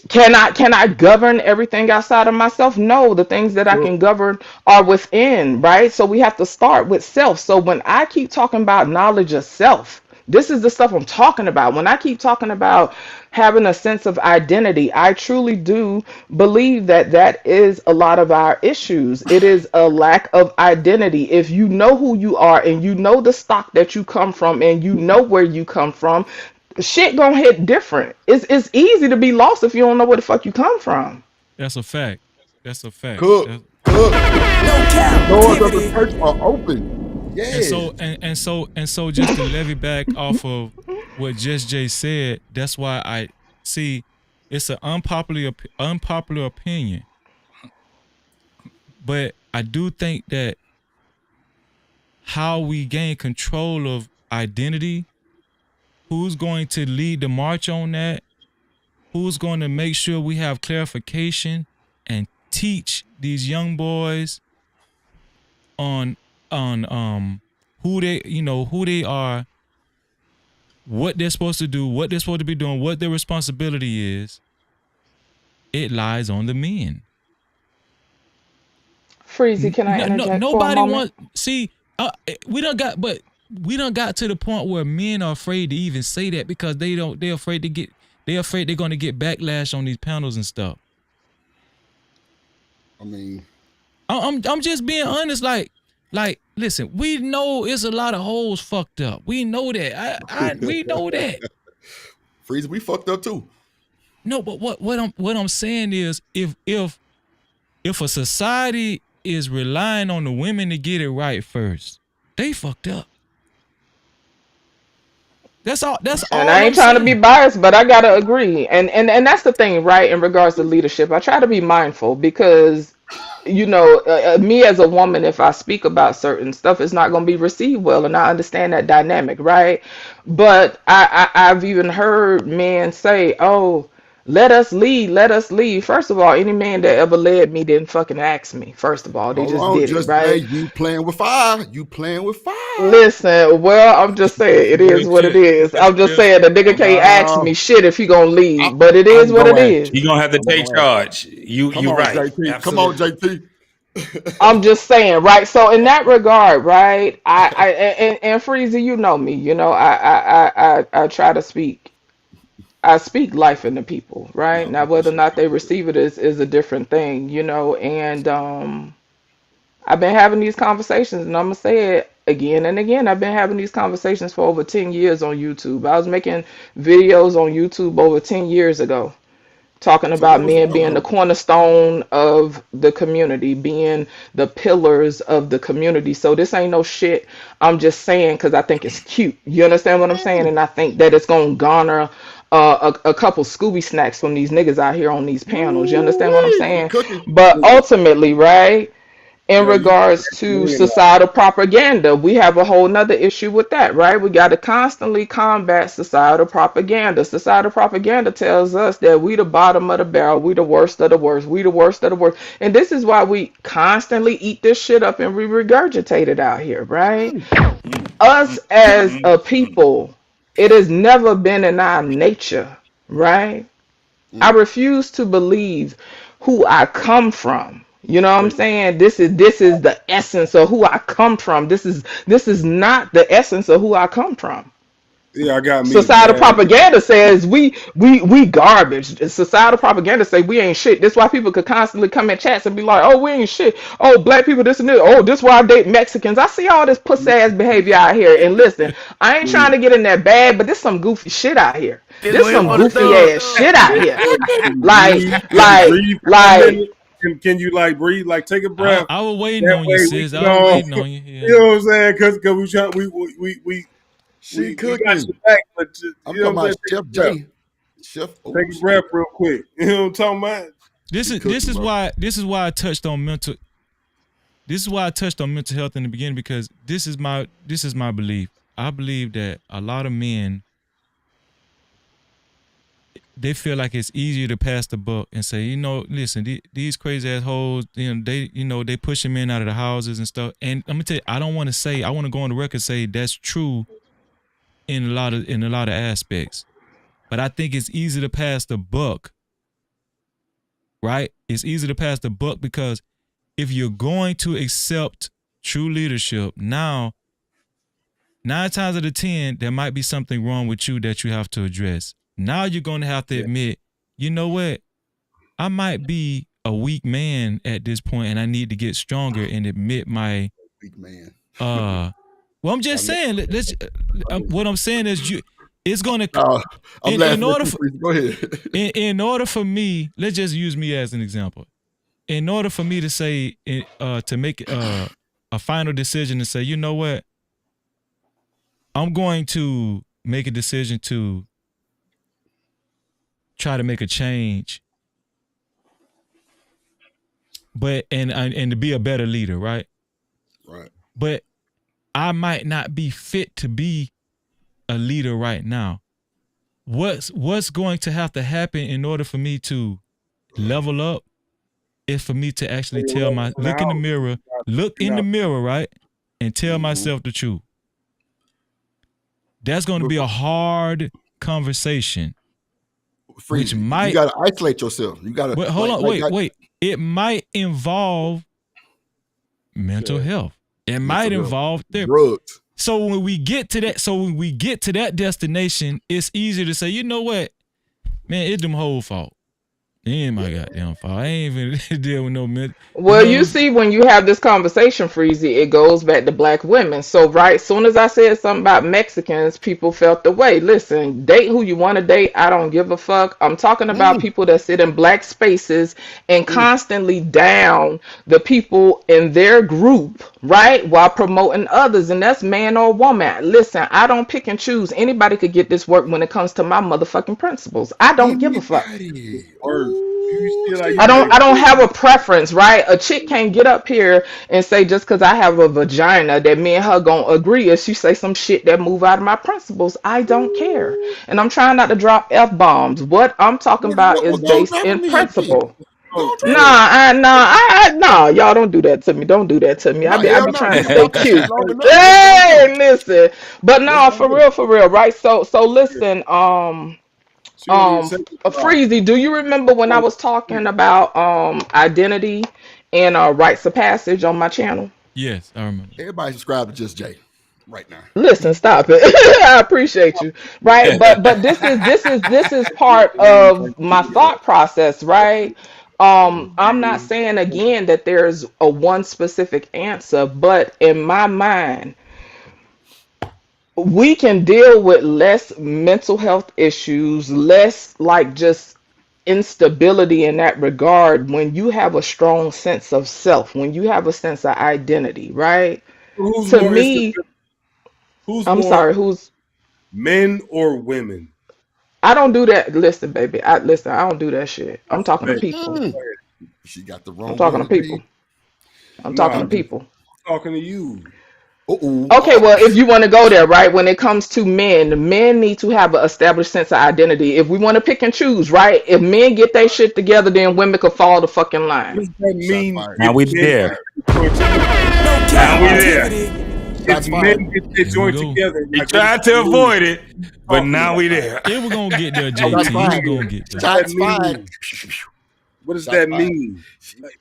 can I govern everything outside of myself? No, the things that I can govern are within, right? So we have to start with self. So when I keep talking about knowledge of self, this is the stuff I'm talking about. When I keep talking about having a sense of identity, I truly do believe that is a lot of our issues. It is a lack of identity. If you know who you are and you know the stock that you come from and you know where you come from, shit gonna hit different. It's easy to be lost if you don't know where the fuck you come from. That's a fact. That's a fact. Cook. No cap. Doors of the church are open. Yeah. And so just to levy back off of what Just Jay said, that's why I see it's an unpopular opinion. But I do think that how we gain control of identity, who's going to lead the march on that, who's going to make sure we have clarification and teach these young boys on who they are, what they're supposed to do, what they're supposed to be doing, what their responsibility is. It lies on the men. Freezy, can I interject nobody for a moment? we done got to the point where men are afraid to even say that because they're afraid they're going to get backlash on these panels and stuff. I mean, I'm just being honest. Like, listen, we know it's a lot of hoes fucked up. We know that. We know that. Freezy, we fucked up too. No, but what I'm saying is, if a society is relying on the women to get it right first, they fucked up. That's all. And I ain't trying to be biased, but I gotta agree. And that's the thing, right? In regards to leadership, I try to be mindful because, me as a woman, if I speak about certain stuff, it's not gonna be received well, and I understand that dynamic, right? But I've even heard men say, "Oh, Let us lead, let us lead. First of all, any man that ever led me didn't fucking ask me. First of all, they Hold just on, did it, just hey, right? you playing with fire. You playing with fire. Listen, well, I'm just saying it is what it is. I'm just saying the nigga can't ask me No, shit if he gonna lead, but it is I'm what it gonna ask is. you. You gonna have to I'm take gonna ask charge. you. Come You on, right. JT. Come on, Absolutely. JT. I'm just saying, right? So in that regard, right? And Freezy, you know me. You know, I try to speak. I speak life into people, right? No, Now, whether or not they receive it is a different thing, you know. And I've been having these conversations, and I'm gonna say it again and again. I've been having these conversations for over 10 years on YouTube. I was making videos on YouTube over 10 years ago talking so about what was men being the cornerstone of the community, being the pillars of the community. So this ain't no shit. I'm just saying because I think it's cute. You understand what I'm saying? And I think that it's gonna garner a couple Scooby snacks from these niggas out here on these panels. You understand what I'm Ooh-wee, you saying? cooking? But ultimately, right? In Yeah, you regards to million societal propaganda, we have a whole nother issue with that, right? We got to constantly combat societal propaganda. Societal propaganda tells us that we the bottom of the barrel, we the worst of the worst, we the worst of the worst. And this is why we constantly eat this shit up and we regurgitate it out here, right? Us as a people, it has never been in our nature, right? I refuse to believe who I come from. You know what I'm saying? This is the essence of who I come from. This is not the essence of who I come from. Yeah, I got me Societal mad. propaganda says we garbage. Societal propaganda say we ain't shit. That's why people could constantly come in chats and be like, oh, we ain't shit. Oh, black people this and this. Oh, this why I date Mexicans. I see all this pussy ass behavior out here. And listen, I ain't trying to get in that bag, but there's some goofy shit out here. This There's way some for the goofy thug. ass shit out here. Like, Can you like, breathe for a like, minute? Can you like breathe? Like take a breath. I was waiting That on you, way we sis. can I was all, waiting on you. Yeah. you know what I'm saying? Because we try She we got cooking. your back, but I'm you know talking what I'm about saying? Chef J. Chef. Take a breath real quick. You know what I'm talking about? This She is cooking, bro. this is why I touched on mental. This is why I touched on mental health in the beginning, because this is my belief. I believe that a lot of men, they feel like it's easier to pass the buck and say, you know, listen, these crazy assholes, they pushing men out of the houses and stuff. And I'm gonna tell you, I don't want to say, I want to go on the record and say that's true in a lot of aspects. But I think it's easy to pass the buck, right? It's easy to pass the buck because if you're going to accept true leadership, now 9 times out of 10, there might be something wrong with you that you have to address. Now you're going to have to admit, you know what? I might be a weak man at this point and I need to get stronger and admit my Big man. well, I'm just saying, what I'm saying is it's going to I'm laughing at you, please. Go ahead. in order for me, let's just use me as an example. In order for me to say to make a final decision and say, you know what? I'm going to make a decision to try to make a change, but and to be a better leader, right? Right. But I might not be fit to be a leader right now. What's going to have to happen in order for me to level up is for me to actually look in the mirror, right? And tell myself the truth. That's going to be a hard conversation. Which might, you gotta isolate yourself. You gotta. But hold on, wait. It might involve mental health. It might involve drugs. So when we get to that, destination, it's easier to say, you know what, man, it's them whole fault. It ain't my goddamn fault. I ain't even deal with no mental. well, you see, when you have this conversation, Freezy, it goes back to black women. So, right, soon as I said something about Mexicans, people felt the way. Listen, date who you want to date. I don't give a fuck. I'm talking about people that sit in black spaces and constantly down the people in their group, right, while promoting others, and that's man or woman. Listen, I don't pick and choose. Anybody could get this work when it comes to my motherfucking principles. I don't give a fuck. You feel like I you don't like I don't have a preference, right? A chick can't get up here and say just because I have a vagina that me and her gonna agree if she say some shit that move out of my principles. I don't care. And I'm trying not to drop F bombs. What I'm talking about Well, is don't based drop in them in, P. principle. oh, Nah, look. nah, y'all don't do that to me. Don't do that to me. No, I hell be no. trying to You stay fuck with shit cute. long enough. What's gonna do? Hey, listen. But What's no, gonna do? for real, right? So Yeah. listen, She don't even say goodbye. Freezy, do you remember when I was talking about identity and rites of passage on my channel? Yes, I remember. Everybody subscribe to Just Jay right now. Listen, stop it. I appreciate you. Right? But this is part of my thought process, right? I'm not saying again that there's a one specific answer, but in my mind, we can deal with less mental health issues, less like just instability in that regard when you have a strong sense of self, when you have a sense of identity, right? Who's To more me, instability? Who's I'm more sorry, who's men or women? I don't do that. Listen, baby. I don't do that shit. I'm talking to Hey, people. She got the I'm wrong talking to word, people. P. I'm talking nah, to I'm just people. talking to you. Okay, well, if you want to go there, right? When it comes to men, men need to have an established sense of identity. If we want to pick and choose, right? If men get their shit together, then women could fall the fucking What line. does that Shots mean fired. if Now we men there. join together? Now we there. If Shots men fired. get their Here we joint go. together, He like what does tried that to mean? avoid it, but Talking now about we there. Yeah, we're gonna get there, Shots JT. fired. We're gonna get there. what does that Shots fired. mean? What does Shots that fired. mean?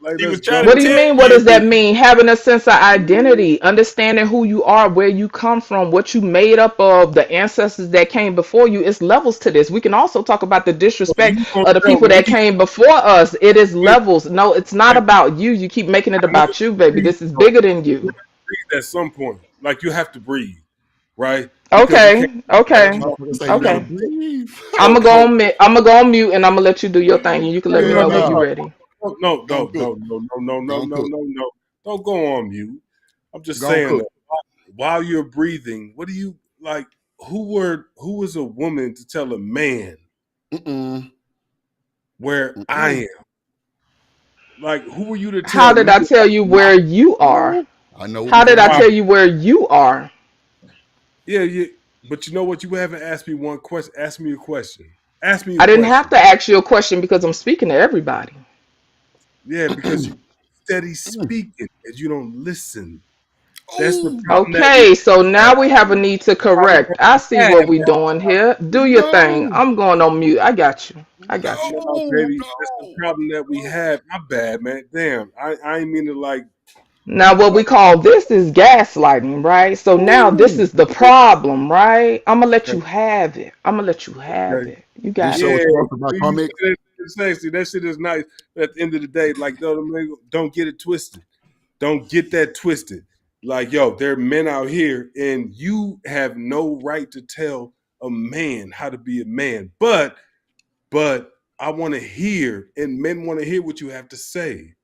Like He was let's trying What to do go. you tell mean? What does that you. mean? Having a sense of identity, understanding who you are, where you come from, what you made up of, the ancestors that came before you. It's levels to this. We can also talk about the So disrespect you gonna of the tell people that me? came before us. It is Wait, levels. No, it's not like, about you. You keep making it I know you about you, baby. breathe, This is though. bigger than You you. have to breathe at some point. Like you have to breathe, right? Because you can't Okay, okay, talk. Motherfucker say you gotta okay. breathe. I'm Hold, gonna go hold. on mute. I'm gonna go on mute, and I'm gonna let you do your thing, and you can let me Hell know when you're no. ready. No, Don't no, cook. no, no, no, no, no, Don't no, cook. no, no. Don't go on mute. I'm just Don't saying cook. that while you're breathing, what do you like? Who was a woman to tell a man Mm-mm. where I Mm-mm. am? Like, who were you to How tell did me? I tell you where you are? I know what How we're did gonna I Wow. do. tell you where you are? Yeah, yeah. But you know what? You haven't asked me one question. Ask me a question. Ask me a I didn't have question. to ask you a question because I'm speaking to everybody. Yeah, because you steady speaking and you don't listen. That's the Oh problem that we Okay, so now have. we have a need to Problem correct. that I we see have. what we doing here. Do your thing. no, I'm going on mute. I got you. I got you. No, no, baby, that's the no. problem that we have. My bad, man. Damn, I ain't mean to like. Now what we call this is gaslighting, right? So now this Ooh. is the problem, right? I'm gonna let Okay, you have it. I'm gonna let you have okay. it. You This got show it. is Yeah, sponsored by you comics. said it's sexy. That shit is nice. But at the end of the day, like, don't get it twisted. Don't get that twisted. Like, yo, there are men out here, and you have no right to tell a man how to be a man. But I want to hear, and men want to hear what you have to say.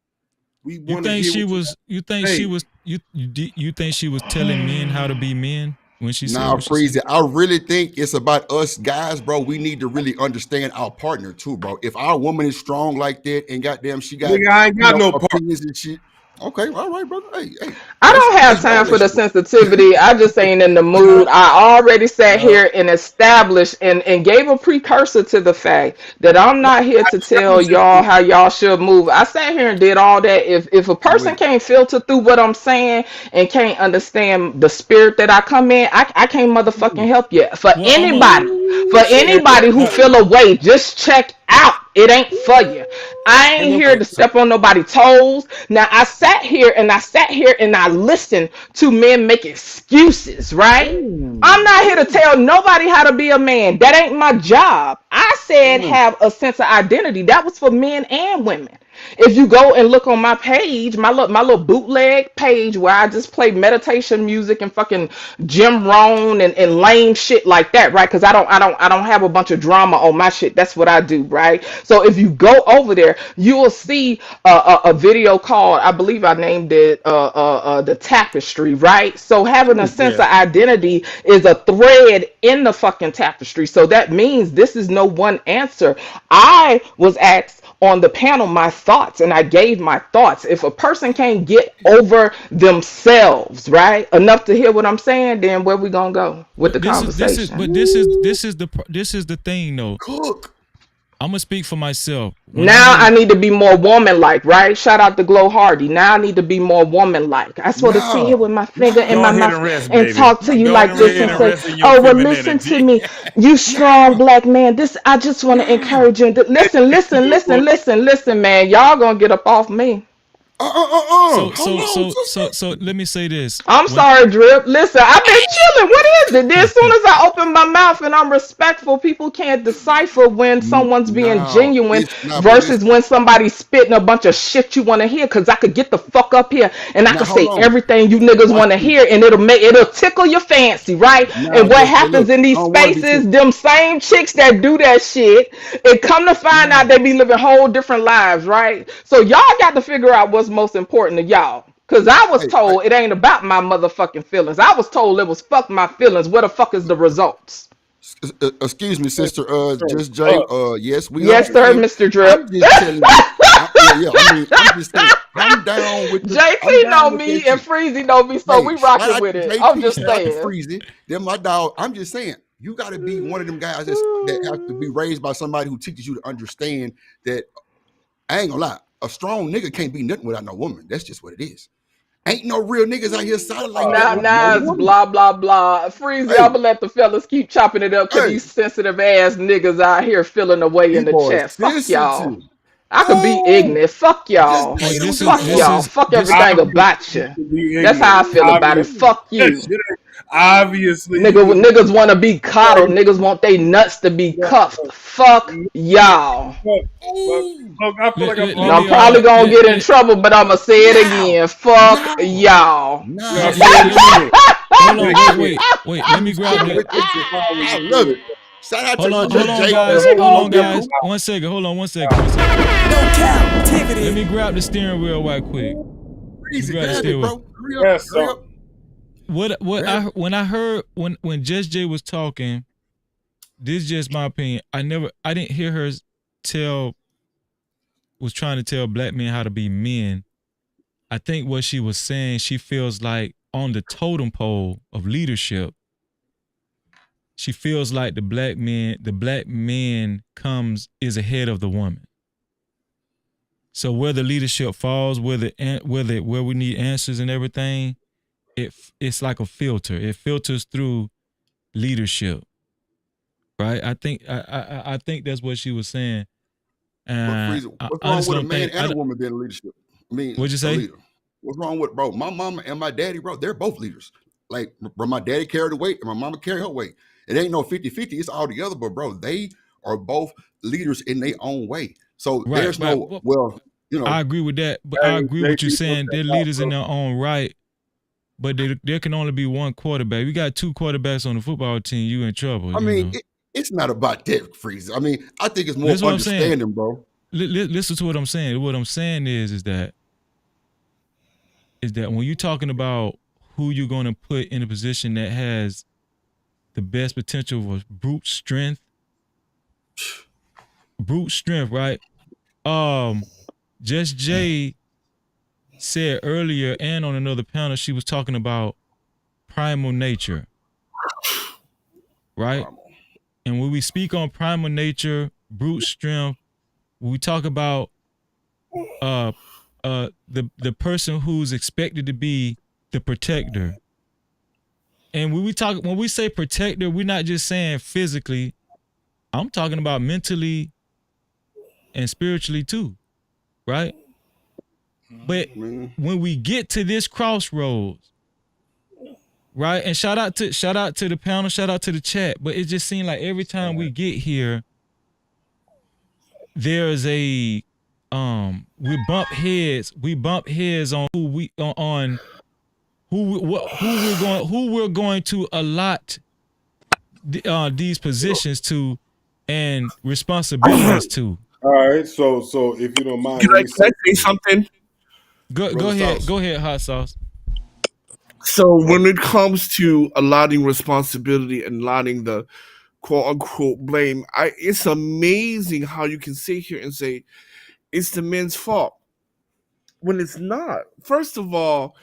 We You want to think hear she what you was? You think have to she say. was? You think she was telling men how to be men when she said Now, what she said? Freezy, I really think it's about us guys, bro. We need to really understand our partner too, bro. If our woman is strong like that and goddamn she got, Nigga, I ain't you got know, no part. opinions and shit. Okay, all right, brother. Hey, I that's don't have hey, y'all time for the relationship. sensitivity. I just ain't in the mood. I already sat No, here and established and gave a precursor to the fact that I'm no, not here I to tell challenge y'all you. how y'all should move. I sat here and did all that. If a person With can't filter through what I'm saying and can't understand the spirit that I come in, I can't motherfucking help you. Well, I'm a For ooh, shit. Man, anybody who no, feel away, just check out. It ain't for you. I hold ain't on. here to So, step on nobody's toes. Now I sat here and I listened to men make excuses, right? I'm Ooh, not here to ooh, tell nobody how to be a man. That ain't my job. I said ooh. have a sense of identity. That was for men and women. If you go and look on my page, my little bootleg page where I just play meditation music and fucking Jim Rohn and lame shit like that, right? Because I don't have a bunch of drama on my shit. That's what I do, right? So if you go over there, you will see a video called, I believe I named it the tapestry, right? So having a Ooh, sense yeah. of identity is a thread in the fucking tapestry. So that means this is no one answer. I was asked on the panel my thoughts, and I gave my thoughts. If a person can't get over themselves, right, enough to hear what I'm saying, then where we gonna go with the conversation? This is the thing though. Cook. I'm gonna speak for myself. Now I need to be more woman-like, right? Shout out to Glow Hardy. Now I need to be more woman-like. I sort of sit here with my finger in my mouth and talk to you like this and say, "Oh, well, listen to me, you strong black man. This I just want to encourage you. Listen, man. Y'all gonna get up off me." So let me say this. I'm sorry, Drip. Listen, I've been chilling. What is it? Then as soon as I open my mouth and I'm respectful, people can't decipher when someone's being genuine versus when somebody's spitting a bunch of shit you want to hear. Cause I could get the fuck up here and I could say everything you niggas want to hear, and it'll tickle your fancy, right? And what happens in these spaces, them same chicks that do that shit, and come to find out they be living whole different lives, right? So y'all got to figure out what's most important to y'all. Cause I was told it ain't about my motherfucking feelings. I was told it was fuck my feelings. What the fuck is the results? Excuse me, sister. Just Jay. Yes, we. Yes, sir, Mr. Drip. I'm just telling you. I'm just saying. I'm down with. JT know me and Freezy know me, so we rocking with it. I'm just saying. Freezy, then my dog. I'm just saying. You got to be one of them guys that have to be raised by somebody who teaches you to understand that. I ain't gonna lie. A strong nigga can't be nothing without no woman. That's just what it is. Ain't no real niggas out here solid like that. Nah, it's blah, blah, blah. Freezy, I'm gonna let the fellas keep chopping it up because these sensitive ass niggas out here feeling away in the chest. Fuck y'all. I could be ignorant. Fuck y'all. Fuck y'all. Fuck everything about you. That's how I feel about it. Fuck you. Obviously, niggas want to be coddled. Niggas want they nuts to be cuffed. Fuck y'all. I'm probably gonna get in trouble, but I'ma say it again. Fuck y'all. Hold on, wait. Let me grab it. I love it. Shout out hold on, guys. One second. Hold on, one second. No Cap-tivity. Let me grab the steering wheel right quick. Easy, grab it, bro. When I heard when Just Jay was talking, this is just my opinion. I didn't hear her was trying to tell black men how to be men. I think what she was saying, she feels like on the totem pole of leadership, she feels like the black man is ahead of the woman. So where the leadership falls, where we need answers and everything, it's like a filter. It filters through leadership, right? I think that's what she was saying. What's wrong with a man and a woman being in leadership? I mean, what'd you say? What's wrong with, bro? My mama and my daddy, bro, they're both leaders. Like, bro, my daddy carried the weight and my mama carried her weight. It ain't no 50-50. It's all together, but bro, they are both leaders in their own way. So there's no, I agree with that, but I agree with you saying they're leaders in their own right. But there can only be one quarterback. We got two quarterbacks on the football team. You in trouble. I mean, it's not about that, Freeze. I mean, I think it's more understanding, bro. Listen to what I'm saying. What I'm saying is that when you're talking about who you're going to put in a position that has the best potential for brute strength, right? Just Jay said earlier and on another panel, she was talking about primal nature, right? And when we speak on primal nature, brute strength, when we talk about the person who's expected to be the protector. And when we say protector, we're not just saying physically. I'm talking about mentally and spiritually too, right? But when we get to this crossroads, right? And shout out to the panel, shout out to the chat. But it just seems like every time we get here, there's a we bump heads on who we're going to allot these positions to and responsibilities to. All right, so if you don't mind, can I say something? Go ahead, Hot Sauce. So when it comes to allotting responsibility and allotting the quote unquote blame, it's amazing how you can sit here and say it's the men's fault when it's not. First of all,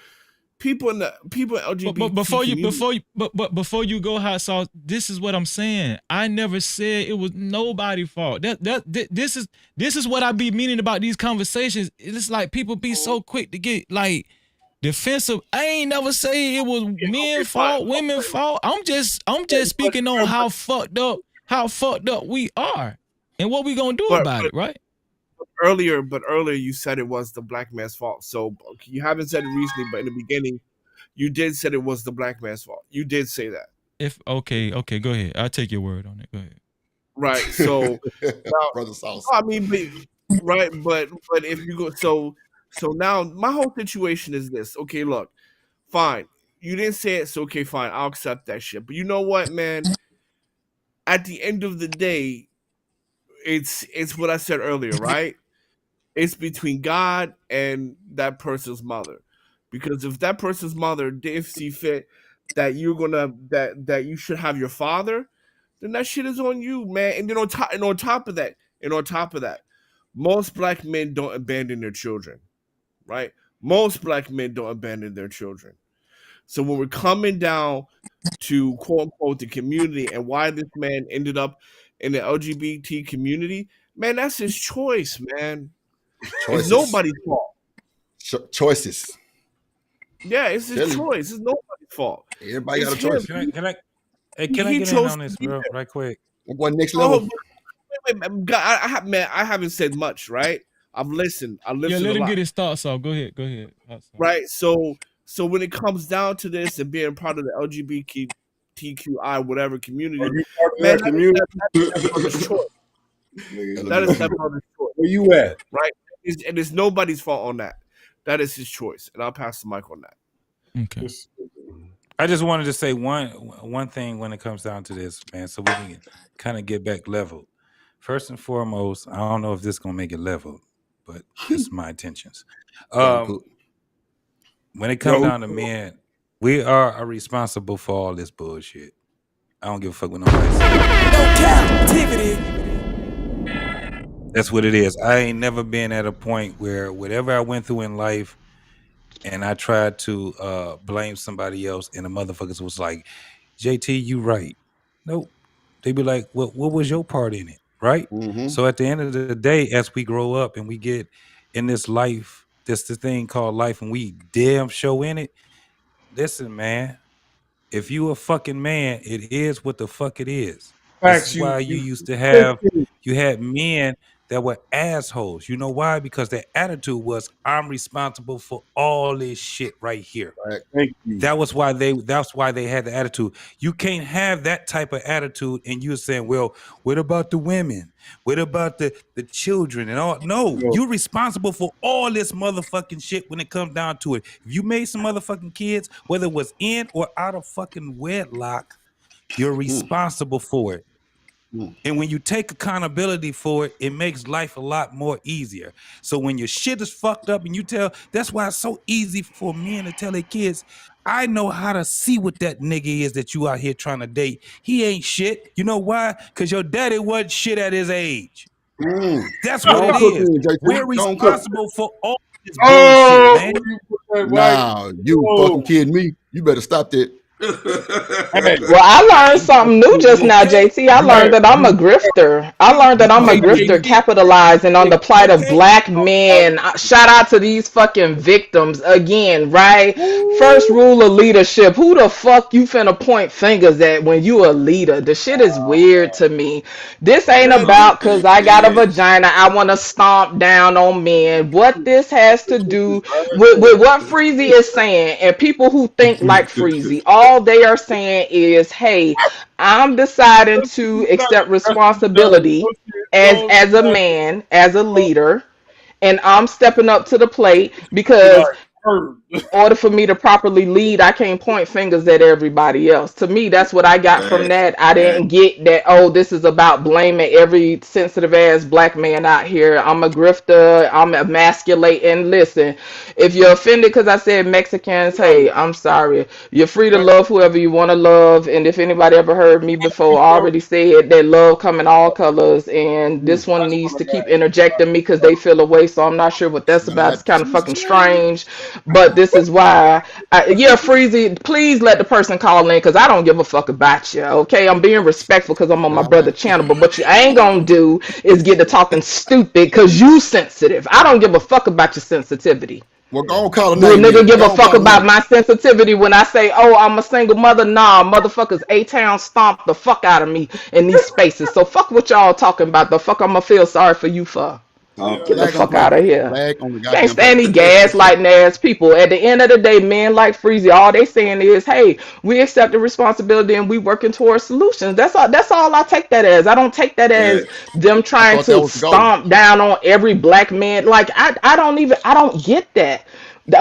people in LGBT But before community, before you go, hot sauce, this is what I'm saying. I never said it was nobody's fault. This is what I be meaning about these conversations. It's like people be so quick to get like defensive. I ain't never say it was men's fault, women's fault. I'm just speaking on how fucked up we are and what we gonna do about it, right? earlier you said it was the black man's fault. So you haven't said it recently, but in the beginning, you did say it was the black man's fault. You did say that. If okay, go ahead. I'll take your word on it. Go ahead. Right. So now, Brother Sauce. I mean, right, but if you go, so now my whole situation is this. Okay, look, fine. You didn't say it, so okay, fine. I'll accept that shit. But you know what, man? At the end of the day, it's what I said earlier, right? It's between God and that person's mother. Because if that person's mother didn't see fit that you're gonna that you should have your father, then that shit is on you, man. And then on top of that, most black men don't abandon their children, right? Most black men don't abandon their children. So when we're coming down to quote unquote the community and why this man ended up in the LGBT community, man, that's his choice, man. Choices. It's nobody's fault. Choices. Yeah, it's his choice. It's nobody's fault. Everybody It's got a choice. him. Can I He get in chose on this to be real there. right quick? What next level? Wait, God, I haven't said much, right? I've listened. I Yeah, listened let a him lot. get his thoughts off. Go ahead. Hot sauce. Right. So when it comes down to this and being part of the LGBTQI whatever community, Are you part of man, that community? that's that brother's choice. That is that brother's choice. Where you at? Right? And it's nobody's fault on that. That is his choice. And I'll pass the mic on that. Okay. I just wanted to say one thing when it comes down to this, man, so we can kind of get back leveled. First and foremost, I don't know if this is gonna make it level, but it's my intentions. When it comes down to men, we are responsible for all this bullshit. I don't give a fuck what nobody says. Cap-tivity. That's what it is. I ain't never been at a point where whatever I went through in life and I tried to blame somebody else and the motherfuckers was like, JT, you right. Nope. They be like, what was your part in it? Right? Mm-hmm. So at the end of the day, as we grow up and we get in this life, this thing called life, and we damn show in it. Listen, man, if you a fucking man, it is what the fuck it is. Facts, This is why you used to have, you had men that were assholes. You know why? Because their attitude was, I'm responsible for all this shit right here. Right. Thank you. That's why they had the attitude. You can't have that type of attitude and you're saying, well, what about the women? What about the children and all? No, you're responsible for all this motherfucking shit when it comes down to it. If you made some motherfucking kids, whether it was in or out of fucking wedlock, you're responsible for it. And when you take accountability for it, it makes life a lot more easier. So when your shit is fucked up and you that's why it's so easy for men to tell their kids, I know how to see what that nigga is that you out here trying to date. He ain't shit. You know why? Because your daddy wasn't shit at his age. That's what it is. We're responsible for all this bullshit, man. Nah, you fucking kidding me? You better stop that. Well, I learned something new just now, JT. I learned that I'm a grifter. Capitalizing on the plight of black men. Shout out to these fucking victims again, right? First rule of leadership. Who the fuck you finna point fingers at when you a leader? The shit is weird to me. This ain't about cause I got a vagina, I wanna stomp down on men. What this has to do with what Freezy is saying and people who think like Freezy. All they are saying is, hey, I'm deciding to accept responsibility as a man, as a leader, and I'm stepping up to the plate because order for me to properly lead, I can't point fingers at everybody else. To me, that's what I got from that. I didn't get that, oh, this is about blaming every sensitive ass black man out here. I'm a grifter, I'm emasculating. Listen, if you're offended because I said Mexicans, hey, I'm sorry. You're free to love whoever you want to love. And if anybody ever heard me before, I already said that love come in all colors. And this one needs to keep interjecting me because they feel away. So I'm not sure what that's about. It's kind of fucking strange. But this is why, yeah, Freezy, please let the person call in because I don't give a fuck about you, okay? I'm being respectful because I'm on my brother's channel, but what you ain't gonna do is get to talking stupid because you sensitive. I don't give a fuck about your sensitivity. Well, go on, call a Do a name. nigga give Go a on, fuck call a about name. my sensitivity when I say, oh, I'm a single mother? Nah, motherfuckers A-Town stomp the fuck out of me in these spaces. So fuck what y'all talking about. The fuck I'ma feel sorry for you for. Get the Flag on the fuck play. out of here. Flag on the Can't goddamn play. stand these gaslighting ass people. At the end of the day, men like Freezy, all they saying is, hey, we accept the responsibility and we working towards solutions. That's all I take that as. I don't take that as them I trying thought that to was the goal. stomp down on every black man. Like I don't get that.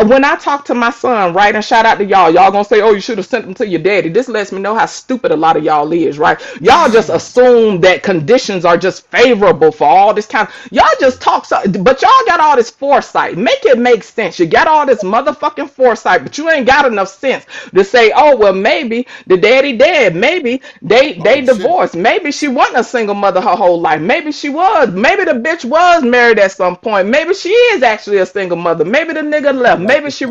When I talk to my son, right, and shout out to y'all gonna say, oh, you should have sent them to your daddy. This lets me know how stupid a lot of y'all is, right? Y'all just assume that conditions are just favorable for all this kind of, y'all just talk, but y'all got all this foresight. Make it make sense. You got all this motherfucking foresight, but you ain't got enough sense to say, oh, well, maybe the daddy dead. Maybe they divorced. Maybe she wasn't a single mother her whole life. Maybe she was. Maybe the bitch was married at some point. Maybe she is actually a single mother. Maybe the nigga left. Maybe she.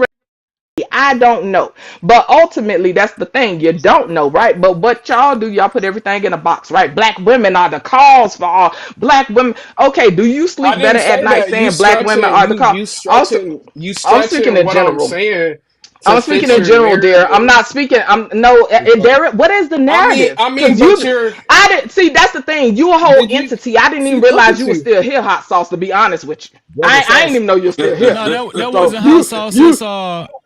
I don't know. But ultimately, that's the thing. You don't know, right? But what y'all do, y'all put everything in a box, right? Black women are the cause for all black women. Okay, do you I sleep better didn't at say night that. You saying black women stretching are the cause? Also, you I'm speaking stretching in what I'm general. saying to I'm speaking fit in your general, dear. I'm narrative. not speaking. I'm no, Derek. What is the narrative? I mean, Because but you're I didn't see. That's the thing. You a whole did you entity. I didn't see even look realize at you was you. still here, hot sauce. To be honest with you, Brother I didn't Sauce. even know you're still here. No, that So wasn't hot sauce.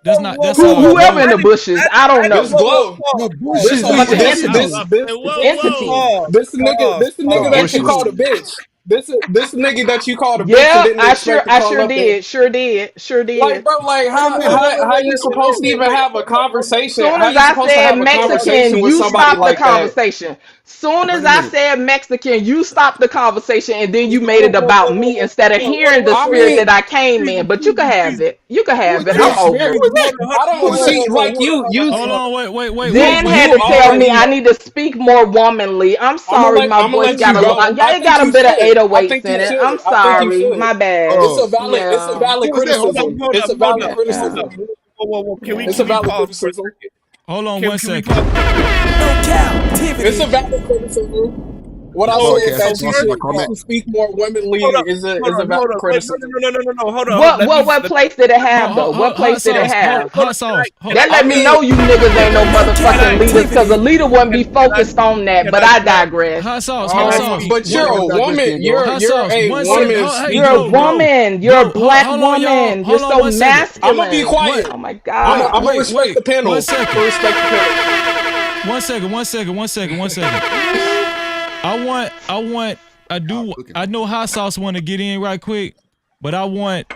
That's not that's whoever glow. in the bushes, I don't This know. glow. No This It's a bushes. bunch nigga of What this you this entities. talking? this Entities. this the nigga No that you bushes. called a bitch. This nigga that you called a bitch and Yeah, didn't expect to I call sure up and did. Sure did. Sure like, did. bro, like Wait a minute. how you supposed to even have a conversation? Soon How as you I supposed to said have a Mexican, conversation with you somebody stopped the like that? conversation. Soon Wait as a I minute. said Mexican, you stopped the conversation and then you made it about me instead of hearing the I spirit mean, that I came in. But you can have it. You can Who is have it. I'm your this? over spirit. it. Who is that? I Who don't is this? see like Hold on, wait, Then had you to tell me I already. need to speak more womanly. I'm sorry, my I'm gonna voice let got you a little. go. I Yeah, it think got a you bit of should. I 808s think you in it. I'm should. I think you sorry, should. my bad. It's a Yeah, valid Who is that? Hold criticism. up. It's a valid yeah. criticism. Whoa. Can we It's a can we valid pause for a criticism. second? Hold on Can one can we second. pause for a second? No It's captivity. a valid criticism. What This I So said podcast that is also my you comment. should speak more womanly hold up, is a valid hold on. Wait, criticism. no. Hold on. What place did it have though? What place Hot did it sauce, have? hot sauce. That I let me mean, know you niggas ain't no No motherfucking leaders, cause a captivity. leader wouldn't be focused on that. But I digress. Hot sauce, hot sauce. but What you're y'all a woman. digressing, bro? Hot You're sauce. a One sec. woman Hey, You're a speaking. woman. You're a glow. black Hold on, y'all. woman. You're Hold on so one second. I'm gonna be masculine. quiet. Oh my I'm god. gonna respect the One panel. I'm second. gonna respect the panel. One second. I know hot sauce want to get in right quick, but I want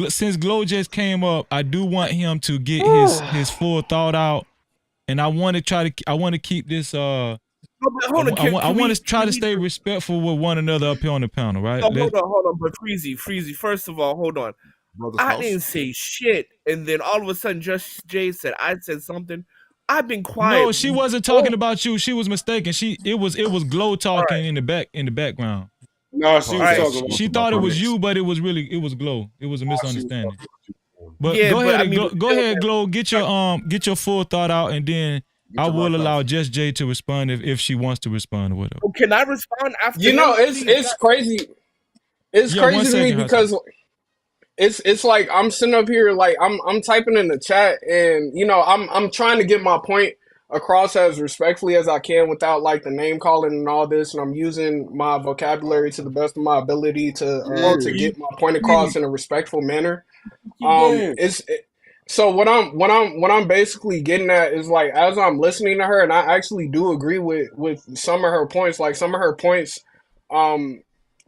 since Glow just came up, I do want him to get his full thought out, and I want to keep this Hold on. I want to try to stay respectful with one another up here on the panel, right? No, hold on. But Freezy. First of all, hold on. Brother I Sauce. didn't say shit, and then all of a sudden, Just Jay said I said something. I've been quiet. No, she wasn't talking about you. She was mistaken. It was Glow talking right. in the background. No, she was Right. talking about She thought it was you, but it was Glow. It was a misunderstanding. But Yeah, go but ahead, I mean, go ahead, Glow. Get your full thought out, and then I will allow Just Jay to respond if she wants to respond or whatever. Can I respond after? You know, him, it's crazy. It's crazy to me because it's like I'm sitting up here like I'm typing in the chat and you know I'm trying to get my point across as respectfully as I can without like the name calling and all this, and I'm using my vocabulary to the best of my ability to get my point across in a respectful manner. So what I'm basically getting at is like as I'm listening to her, and I actually do agree with some of her points. Like some of her points,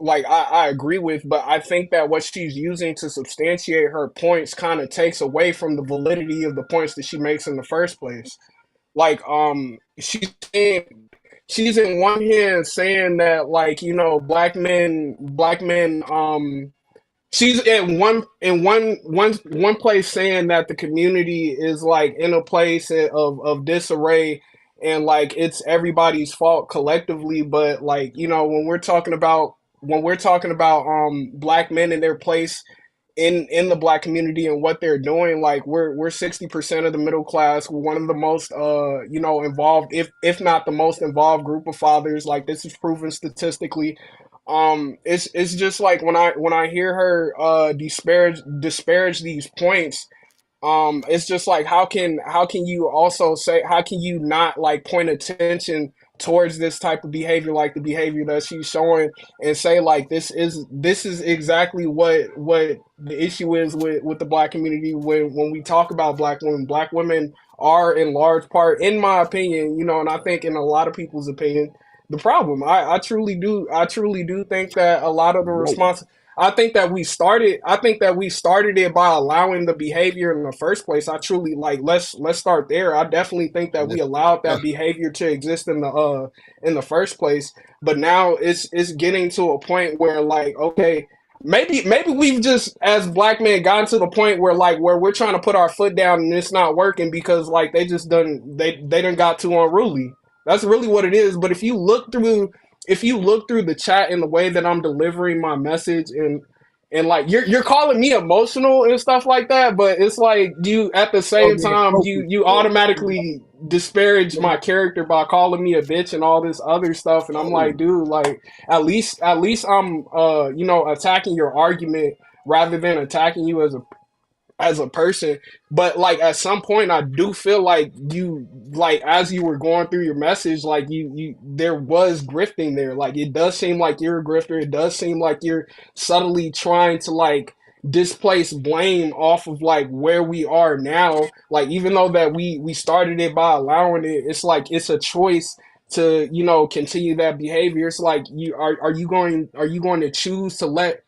like I agree with, but I think that what she's using to substantiate her points kind of takes away from the validity of the points that she makes in the first place. Like, she's in one hand saying that, like, you know, black men, she's in one place saying that the community is like in a place of disarray, and like it's everybody's fault collectively. But like, you know, when we're talking about black men in their place in the black community and what they're doing, like we're 60% of the middle class. We're one of the most you know, involved, if not the most involved group of fathers. Like, this is proven statistically. It's just like when I hear her disparage these points, it's just like, how can you also say, how can you not like point attention towards this type of behavior, like the behavior that she's showing, and say like this is exactly what the issue is with the black community. When we talk about black women are in large part, in my opinion, you know, and I think in a lot of people's opinion, the problem. I truly do think that a lot of the response, I think that we started it by allowing the behavior in the first place. I truly, like, let's start there. I definitely think that we allowed that behavior to exist in the first place. But now it's getting to a point where, like, okay, maybe we've just, as black men, gotten to the point where we're trying to put our foot down and it's not working because like they done got too unruly. That's really what it is. But if you look through the chat and the way that I'm delivering my message, and like you're calling me emotional and stuff like that, but it's like you, at the same time, you automatically disparage my character by calling me a bitch and all this other stuff, and I'm like, dude, like at least I'm you know, attacking your argument rather than attacking you as a person. But like at some point I do feel like you, like as you were going through your message, like you there was grifting there. Like it does seem like you're a grifter. It does seem like you're subtly trying to like displace blame off of like where we are now. Like even though that we started it by allowing it, it's like it's a choice to, you know, continue that behavior. It's like are you going to choose to let,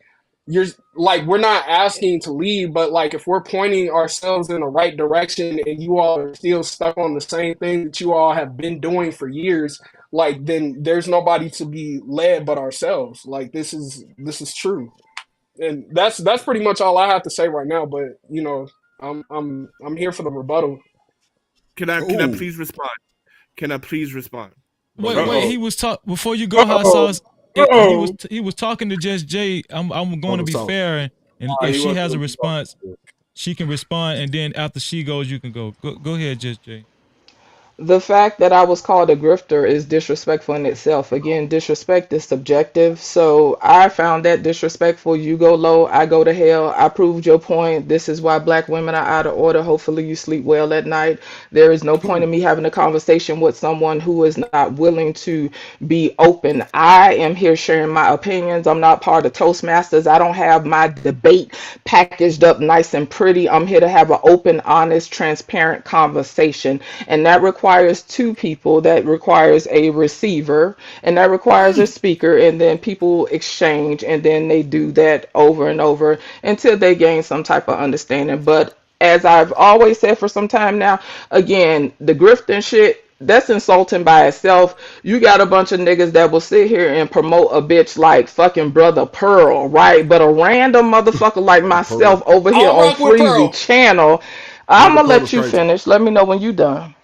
you're like, we're not asking to leave, but like if we're pointing ourselves in the right direction and you all are still stuck on the same thing that you all have been doing for years, like then there's nobody to be led but ourselves. Like this is true. And that's pretty much all I have to say right now, but you know, I'm here for the rebuttal. Can I please respond? Can I please respond? Wait, he was before you go, Hassas. He was talking to Just Jay. I'm going to be fair, and if she has a response, she can respond, and then after she goes, you can go. Go ahead, Just Jay. The fact that I was called a grifter is disrespectful in itself. Again, disrespect is subjective. So I found that disrespectful. You go low, I go to hell. I proved your point. This is why black women are out of order. Hopefully you sleep well at night. There is no point in me having a conversation with someone who is not willing to be open. I am here sharing my opinions. I'm not part of Toastmasters. I don't have my debate packaged up nice and pretty. I'm here to have an open, honest, transparent conversation. And that requires two people, that requires a receiver, and that requires a speaker, and then people exchange, and then they do that over and over until they gain some type of understanding. But as I've always said for some time now, again, the grifting shit, that's insulting by itself. You got a bunch of niggas that will sit here and promote a bitch like fucking Brother Pearl, right? But a random motherfucker like myself over here on Freezy channel, I'm gonna let you finish. Let me know when you done.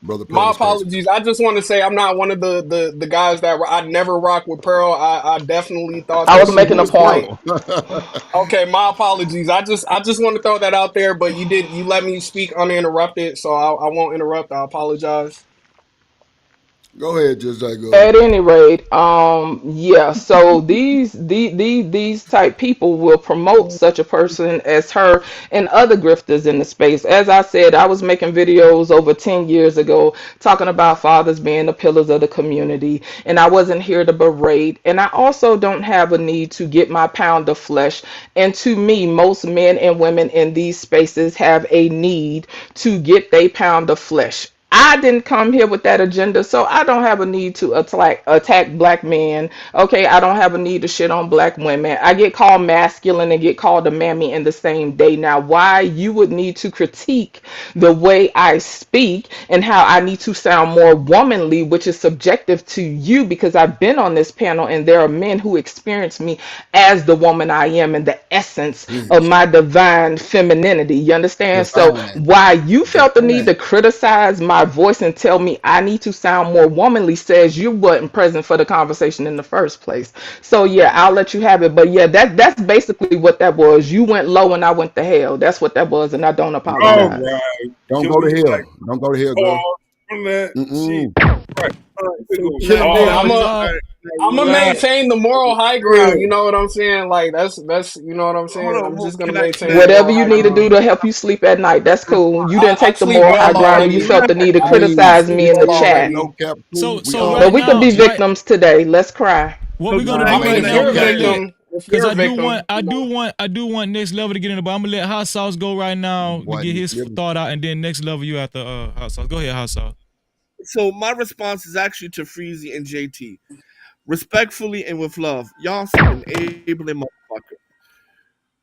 My apologies. I just want to say I'm not one of the guys that I never rock with Pearl. I definitely thought I was making a point. Okay, my apologies. I just want to throw that out there, but you let me speak uninterrupted, so I won't interrupt. I apologize. Go ahead, just like go. At any rate, yeah. So these type people will promote such a person as her and other grifters in the space. As I said, I was making videos over 10 years ago talking about fathers being the pillars of the community, and I wasn't here to berate. And I also don't have a need to get my pound of flesh. And to me, most men and women in these spaces have a need to get their pound of flesh. I didn't come here with that agenda, so I don't have a need to attack black men. Okay, I don't have a need to shit on black women. I get called masculine and get called a mammy in the same day. Now, why you would need to critique the way I speak and how I need to sound more womanly, which is subjective to you, because I've been on this panel and there are men who experience me as the woman I am and the essence of my divine femininity. You understand? So why you felt the need to criticize my voice and tell me I need to sound more womanly says you wasn't present for the conversation in the first place. So yeah, I'll let you have it. But yeah, that's basically what that was. You went low and I went to hell. That's what that was, and I don't All apologize. right. Don't Can go we to hell. like Don't go to hell, girl. pause from that shit? Right. I'm gonna maintain the moral high ground. You know what I'm saying? Like that's you know what I'm saying. I'm just gonna maintain the Whatever moral you high need to do ground. to help you sleep at night, that's cool. You didn't I take the sleep moral high well ground and you already. felt the need to I mean, criticize me we in the all chat. know Cap. So But right we could now, be right, victims today. Let's cry. what we're gonna I do mean, right if now, you're we're a gonna let, victim, because I do want next level to get in, but I'm gonna let Hot Sauce go right now to get his thought out, and then next level you after Hot Sauce. Go ahead, Hot Sauce. So my response is actually to Freezy and JT. Respectfully and with love, y'all some enabling motherfucker.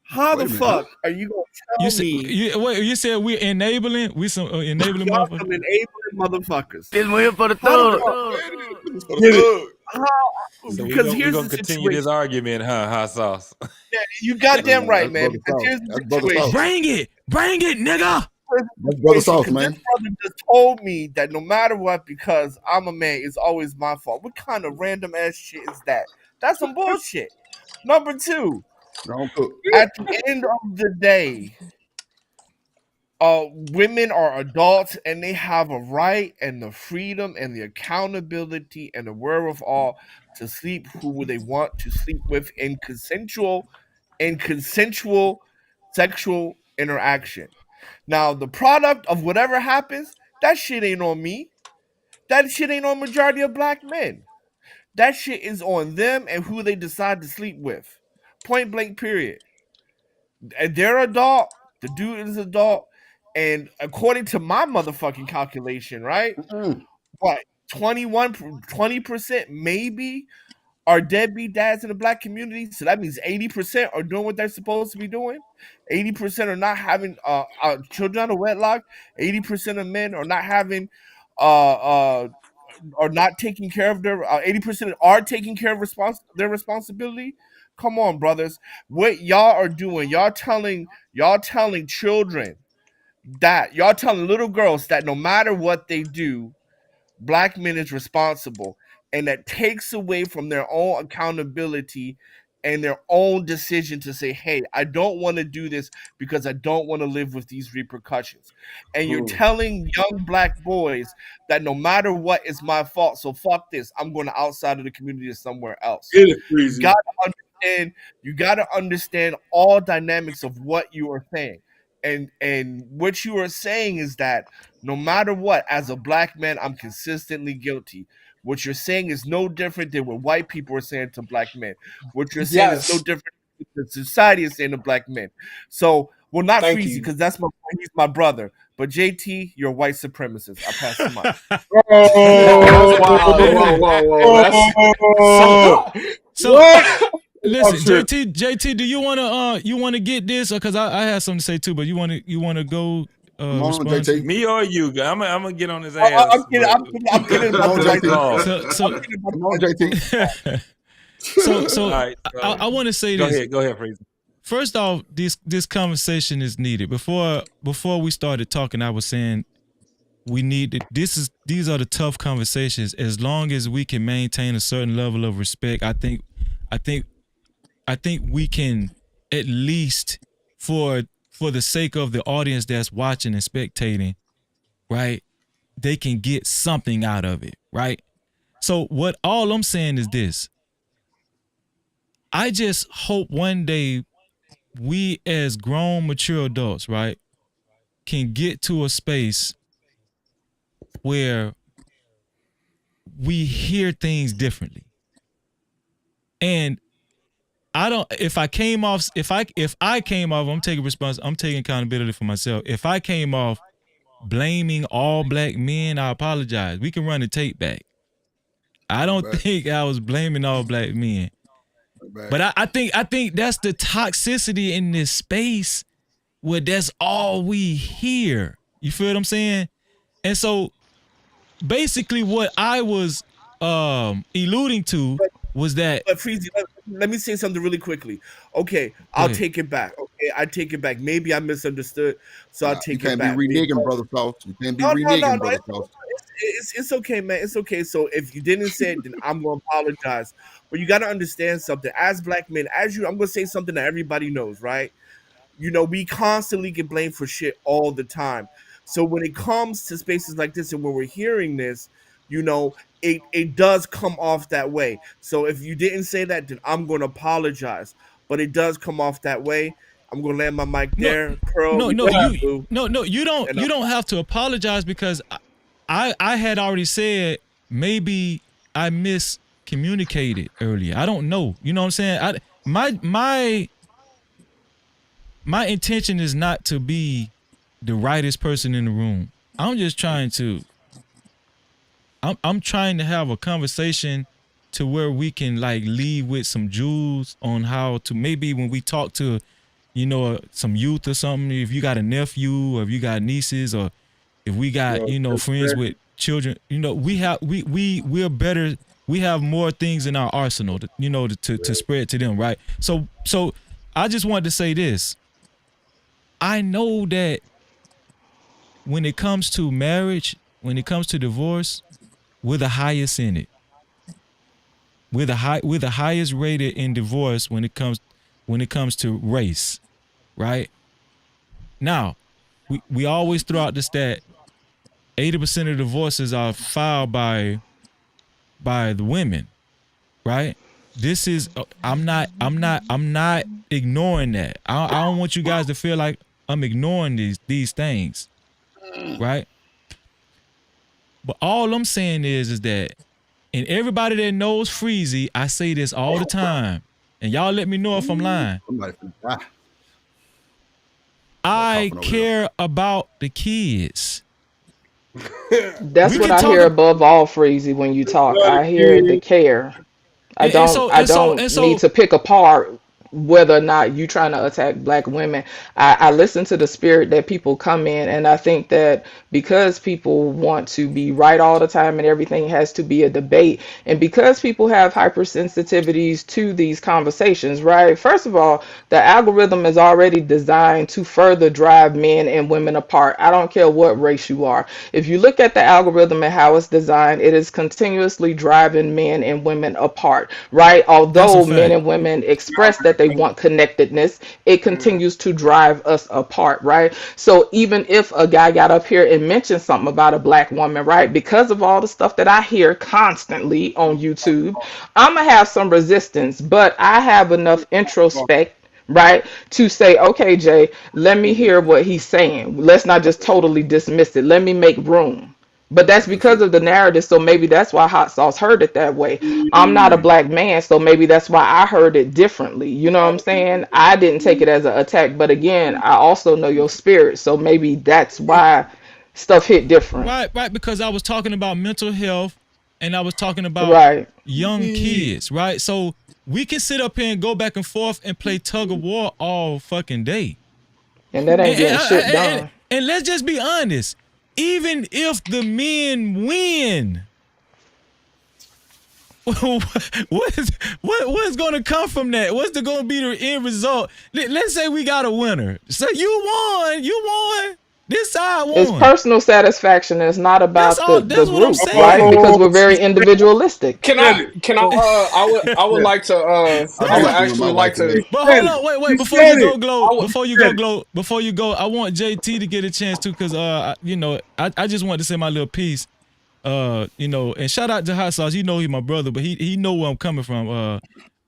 How the fuck are you gonna You tell said me you said we're enabling, we some enabling y'all motherfuckers. some enabling motherfuckers? This one here for the How the thug. fuck? Get it. So Because we're here's gonna the continue this situation. argument, huh, Hot Sauce? Yeah, you goddamn right, That's man. brother Because sauce. here's the That's brother situation. sauce. Bring it, nigga. That's brother sauce, Because this man. brother just told me that no matter what, because I'm a man, it's always my fault. What kind of random ass shit is that? That's some bullshit. Number two, Don't cook. at the end of the day, women are adults and they have a right and the freedom and the accountability and the wherewithal to sleep who they want to sleep with in consensual sexual interaction. Now, the product of whatever happens, that shit ain't on me. That shit ain't on majority of black men. That shit is on them and who they decide to sleep with. Point blank, period. And they're adult. The dude is adult. And according to my motherfucking calculation, right? What, 20% maybe are deadbeat dads in the black community. So that means 80% are doing what they're supposed to be doing. 80% are not having children out of wedlock. 80% of men are not having are not taking care of their 80% are taking care of their responsibility. Come on, brothers. What y'all are doing, y'all telling children that y'all telling little girls that no matter what they do, black men is responsible, and that takes away from their own accountability and their own decision to say, hey, I don't want to do this because I don't want to live with these repercussions. And you're telling young black boys that no matter what, it's my fault, so fuck this, I'm going to outside of the community or somewhere else. Get it, Freezy. You gotta understand all dynamics of what you are saying. And what you are saying is that no matter what, as a black man, I'm consistently guilty. What you're saying is no different than what white people are saying to black men. What you're saying is no Yes. different than society is saying to black men. So, well, not Thank Freezy, you. because that's he's my brother. But JT, you're a white supremacist. I pass the mic. That's wild. Whoa. That's So listen, JT, do you wanna get this? Because I have something to say too, but you wanna go on, respond? JT. Me or you? I'm gonna get on his ass. I'm kidding about the white Come on, JT. So All right, I want to say go this. ahead, Freezy. First off, this conversation is needed. Before we started talking, I was saying we need to, these are the tough conversations. As long as we can maintain a certain level of respect, I think we can, at least for the sake of the audience that's watching and spectating, right? They can get something out of it, right? So what all I'm saying is this. I just hope one day we as grown, mature adults, right, can get to a space where we hear things differently. And I don't, if I came off, I'm taking accountability for myself. If I came off blaming all black men, I apologize. We can run the tape back. I don't think I was blaming all black men. But I think that's the toxicity in this space where that's all we hear. You feel what I'm saying? And so basically what I was alluding to was that. But Freezy, let me say something really quickly. Okay, I'll take it back. Okay, I take it back. Maybe I misunderstood, so I'll take it back. You can't be reneging, Brother Sauce. You can't be reneging, Brother Sauce. It's okay, man. It's okay. So if you didn't say it, then I'm gonna apologize. But you gotta understand something. As black men, I'm gonna say something that everybody knows, right? You know, we constantly get blamed for shit all the time. So when it comes to spaces like this, and when we're hearing this, you know, it does come off that way. So if you didn't say that, then I'm gonna apologize. But it does come off that way. I'm gonna land my mic there. Pearl, you don't have to apologize, because I had already said maybe I miscommunicated earlier. I don't know. You know what I'm saying? My intention is not to be the rightest person in the room. I'm just trying to I'm trying to have a conversation to where we can like leave with some jewels on how to, maybe when we talk to, you know, some youth or something, if you got a nephew or if you got nieces, or if we got, you know, friends with children, you know, we're better. We have more things in our arsenal, you know, to spread to them. Right. So I just wanted to say this. I know that when it comes to marriage, when it comes to divorce, we're the highest in it. We're the highest rated in divorce when it comes to race, right? Now, we always throw out the stat 80% of divorces are filed by the women, right? This is I'm not ignoring that. I don't want you guys to feel like I'm ignoring these things, right? But all I'm saying is that, and everybody that knows Freezy, I say this all the time, and y'all let me know if I'm lying. I care about the kids. That's what I hear above all, Freezy, when you talk. I hear the care. I don't need to pick apart whether or not you trying to attack black women. I listen to the spirit that people come in, and I think that because people want to be right all the time and everything has to be a debate, and because people have hypersensitivities to these conversations, right? First of all, the algorithm is already designed to further drive men and women apart. I don't care what race you are. If you look at the algorithm and how it's designed, it is continuously driving men and women apart, right? Although men and women express that they want connectedness, it continues to drive us apart, right? So even if a guy got up here and mentioned something about a black woman, right, because of all the stuff that I hear constantly on YouTube, I'm gonna have some resistance, but I have enough introspect, right, to say, okay, Jay, let me hear what he's saying. Let's not just totally dismiss it. Let me make room. But that's because of the narrative, so maybe that's why Hot Sauce heard it that way. I'm not a black man, so maybe that's why I heard it differently. You know what I'm saying? I didn't take it as an attack, but again, I also know your spirit, so maybe that's why stuff hit different. Right, because I was talking about mental health, and I was talking about young kids, right? So we can sit up here and go back and forth and play tug of war all fucking day. And that ain't getting shit done. And let's just be honest. Even if the men win, what's going to come from that? What's going to be the end result? Let's say we got a winner. So you won. This side won. It's personal satisfaction. It's not about the group, right? Because we're very individualistic. I would like to. I would actually like to. But hold on, wait. Before you go, I want JT to get a chance too, because you know, I just want to say my little piece. You know, and shout out to Hot Sauce. You know he's my brother, but he know where I'm coming from.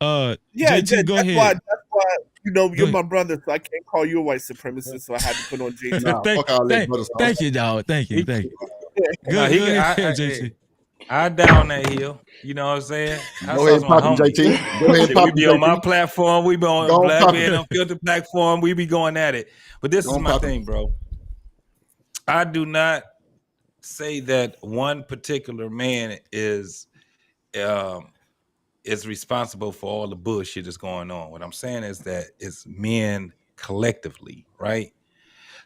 JT, go ahead. That's why. You know, you're my brother, so I can't call you a white supremacist, so I had to put on JT. Thank you, dog. Thank you. Good, JT. I down that hill. You know what I'm saying? Go ahead, JT. Go ahead, we be on my platform. We be on Black Man Unfiltered platform. We be going at it. But this is my thing, bro. I do not say that one particular man is responsible for all the bullshit that's going on. What I'm saying is that it's men collectively, right?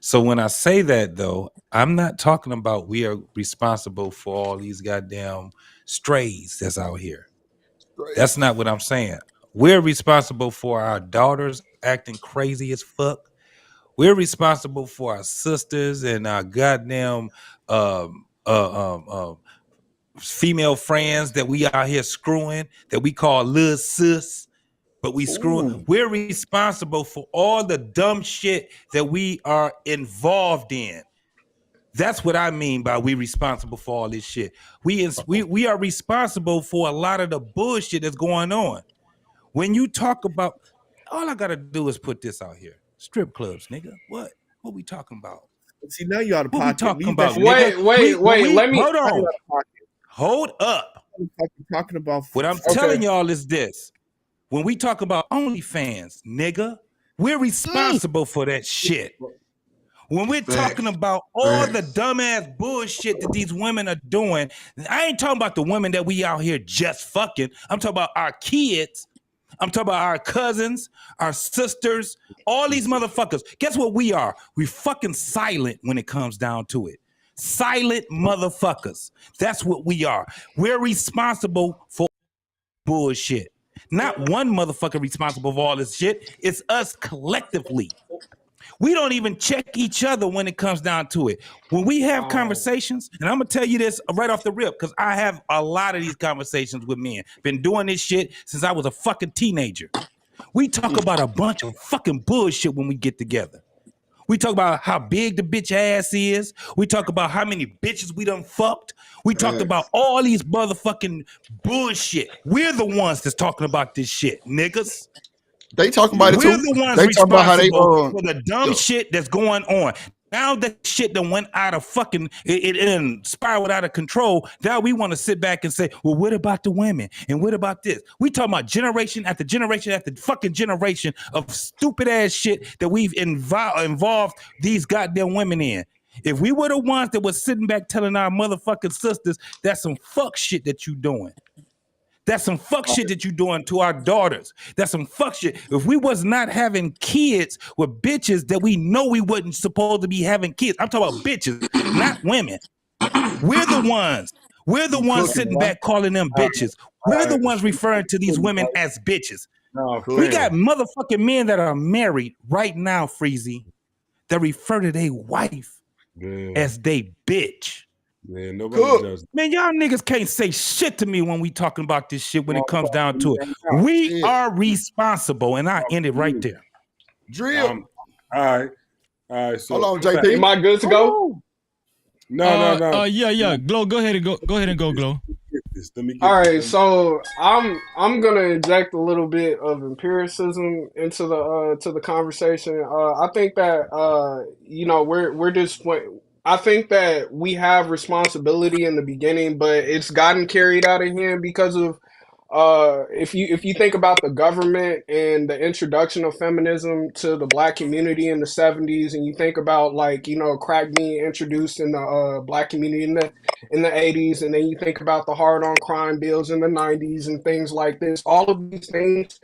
So when I say that, though, I'm not talking about we are responsible for all these goddamn strays that's out here. That's not what I'm saying. We're responsible for our daughters acting crazy as fuck. We're responsible for our sisters and our goddamn female friends that we out here screwing, that we call little sis, but we screwing. We're responsible for all the dumb shit that we are involved in. That's what I mean by we responsible for all this shit. We are responsible for a lot of the bullshit that's going on. When you talk about, all I gotta do is put this out here: strip clubs, nigga. What we talking about? See, now you're out of What pocket. we talking Leave about? that Nigga? Wait. Let me. Hold on. Hold up. Talking about what I'm telling y'all is this: when we talk about OnlyFans, nigga, we're responsible for that shit. When we're talking about all the dumbass bullshit that these women are doing, I ain't talking about the women that we out here just fucking. I'm talking about our kids. I'm talking about our cousins, our sisters, all these motherfuckers. Guess what we are? We fucking silent when it comes down to it. Silent motherfuckers. That's what we are. We're responsible for bullshit. Not one motherfucker responsible for all this shit. It's us collectively. We don't even check each other when it comes down to it. When we have conversations, and I'm gonna tell you this right off the rip, because I have a lot of these conversations with men. Been doing this shit since I was a fucking teenager. We talk about a bunch of fucking bullshit when we get together. We talk about how big the bitch ass is. We talk about how many bitches we done fucked. We talked about all these motherfucking bullshit. We're the ones that's talking about this shit, niggas. They talking about it too. We're the ones They talking about how they responsible for the dumb shit that's going on. Now that shit done went out of fucking, it spiraled out of control. Now we want to sit back and say, well, what about the women? And what about this? We talking about generation after generation after fucking generation of stupid ass shit that we've involved these goddamn women in. If we were the ones that was sitting back telling our motherfucking sisters, that's some fuck shit that you doing. That's some fuck shit that you doing to our daughters. That's some fuck shit. If we was not having kids with bitches that we know we wasn't supposed to be having kids. I'm talking about bitches, not women. We're the ones. We're the ones sitting back calling them bitches. We're the ones referring to these women as bitches. We got motherfucking men that are married right now, Freezy, that refer to their wife as they bitch. Man, nobody does. Man, y'all niggas can't say shit to me when we talking about this shit when it comes down to it. We are responsible, and I end it right there. Drill. All right. So, hold on, JP. Am I good to go? No. Yeah. Glow, go ahead and go, Glow. All right, so I'm gonna inject a little bit of empiricism into the conversation. I think that we're just. I think that we have responsibility in the beginning, but it's gotten carried out of hand because of if you think about the government and the introduction of feminism to the Black community in the 70s, and you think about crack being introduced in the Black community in the 80s, and then you think about the hard on crime bills in the 90s and things like this. All of these things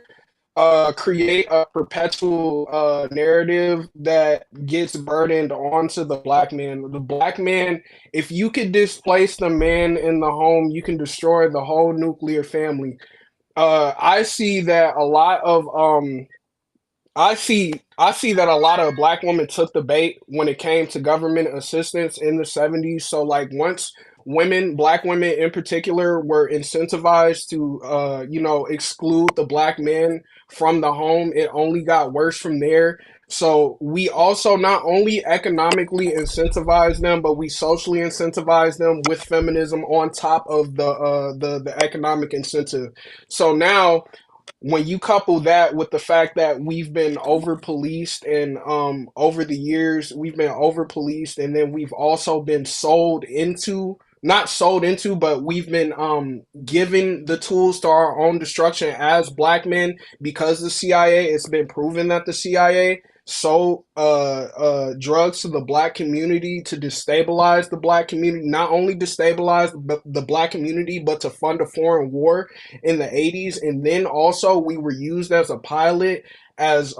create a perpetual narrative that gets burdened onto the Black man. The Black man, if you could displace the man in the home, you can destroy the whole nuclear family. I see that a lot of I see that a lot of Black women took the bait when it came to government assistance in the 70s. So once Black women in particular, were incentivized to exclude the Black man from the home, it only got worse from there. So we also not only economically incentivize them, but we socially incentivize them with feminism on top of the economic incentive. So now, when you couple that with the fact that we've been over policed, and over the years we've been over policed, and then we've also been not sold into, but we've been given the tools to our own destruction as Black men because the CIA. It's been proven that the CIA sold drugs to the black community to destabilize the black community, not only destabilize the black community, but to fund a foreign war in the 80s. And then also we were used as a pilot to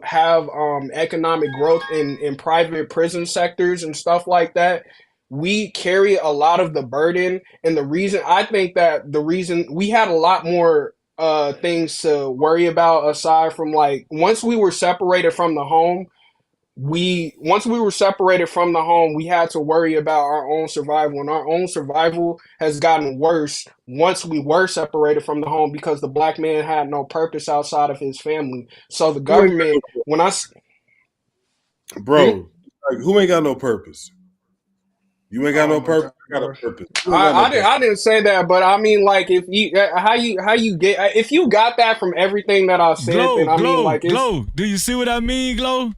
have economic growth in private prison sectors and stuff like that. We carry a lot of the burden, and the reason we had a lot more things to worry about aside from, like, once we were separated from the home, we had to worry about our own survival, and our own survival has gotten worse once we were separated from the home because the black man had no purpose outside of his family. So the government, bro, like, who ain't got no purpose? You ain't got no purpose. I got a purpose. I didn't say that, but I mean, like, if you how you get, if you got that from everything that I said, then I mean, like, it's, Glow. Do you see what I mean, Glow?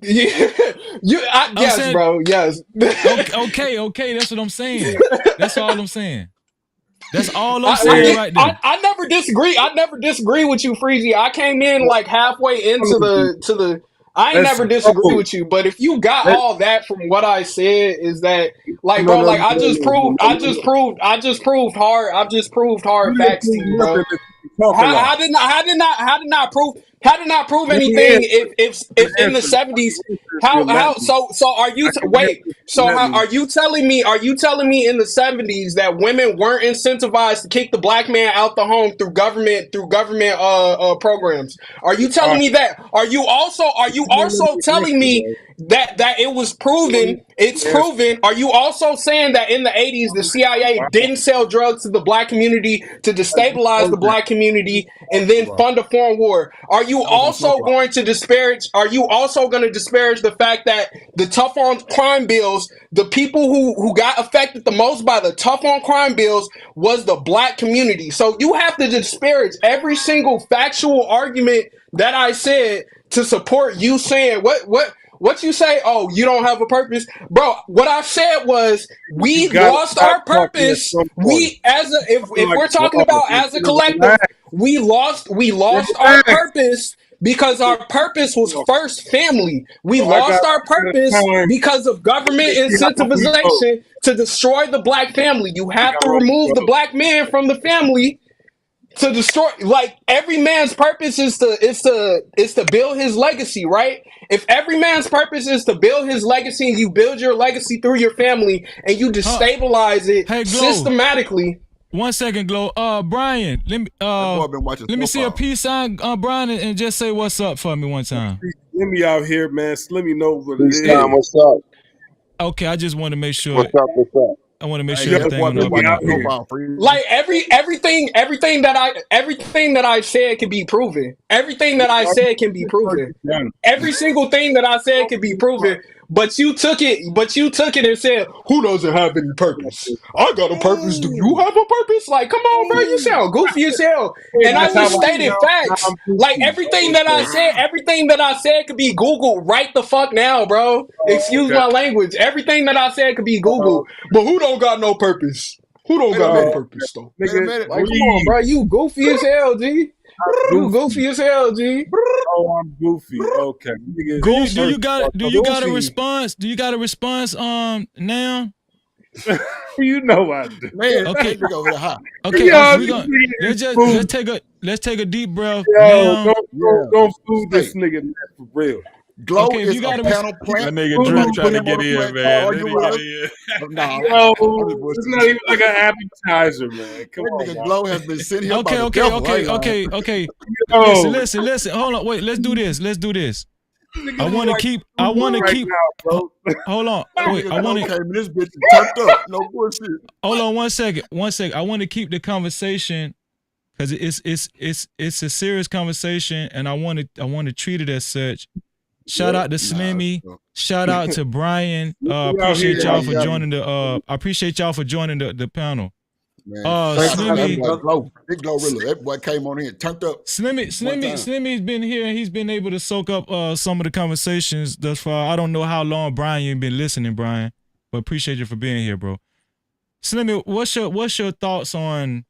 Yeah, yes, saying, bro, yes. Okay, that's what I'm saying. That's all I'm saying. That's all I'm saying right there. I never disagree. I never disagree with you, Freezy. I came in like halfway into the. I ain't never disagree with you, but if you got all that from what I said, is that, like, bro, like, I just proved hard facts to you, bro. How did not prove anything if in the 70s? Are you telling me in the 70s that women weren't incentivized to kick the black man out the home through government programs? Are you telling me that? Are you also telling me that it was proven? It's proven. Are you also saying that in the 80s the CIA didn't sell drugs to the black community to destabilize the black community and then fund a foreign war? Are you also going to disparage? Are you also going to disparage the fact that the tough on crime bills, the people who got affected the most by the tough on crime bills was the black community? So you have to disparage every single factual argument that I said to support you saying what you say. Oh, you don't have a purpose, bro. What I said was we lost our purpose. If we're talking about as a collective, we lost our purpose because our purpose was first family. We lost our purpose because of government incentivization to destroy the black family. You have to remove the black man from the family to destroy. Like, every man's purpose is to build his legacy, right? If every man's purpose is to build his legacy and you build your legacy through your family and you destabilize it systematically. 1 second, Glow. Brian, let me see a peace sign, Brian, and just say what's up for me one time. Slimmy out here, man. Slimmy know what it is. What's up? Okay, I just want to make sure. What's up? I want to make sure everything on like everything that I said can be proven. Everything that I said can be proven. Every single thing that I said can be proven. But you took it and said, who doesn't have any purpose? I got a purpose. Do you have a purpose? Like, come on, bro, you sound goofy as hell. And I just stated facts. Like, everything that I said could be Googled right the fuck now, bro. Excuse my language. Everything that I said could be Googled. But who don't got no purpose? Who don't got no purpose, though? Like, come on, bro, you goofy as hell, G. You goofy as hell, G. Oh, I'm goofy. Okay. Do you got a response? Do you got a response now? You know I do. Man, okay. Let's take a deep breath. Yo, don't fool this nigga, man, for real. Glow is a panel plant. That nigga Drew trying to get in, man. It's not even like an appetizer, man. Come on, nigga. Glow has been sitting here. Okay. Listen. Hold on, wait. Let's do this. I want to keep. Hold on. Wait. I want to. This bitch is turned up. No bullshit. Hold on 1 second. I want to keep the conversation because it's a serious conversation, and I want to treat it as such. Shout out to Slimmy. Shout out to Brian. Appreciate y'all for joining the panel. Slimmy, big Glorilla. That boy came on here, turned up. Slimmy's been here. He's been able to soak up some of the conversations thus far. I don't know how long, Brian, you've been listening, Brian, but appreciate you for being here, bro. Slimmy, what's your thoughts on?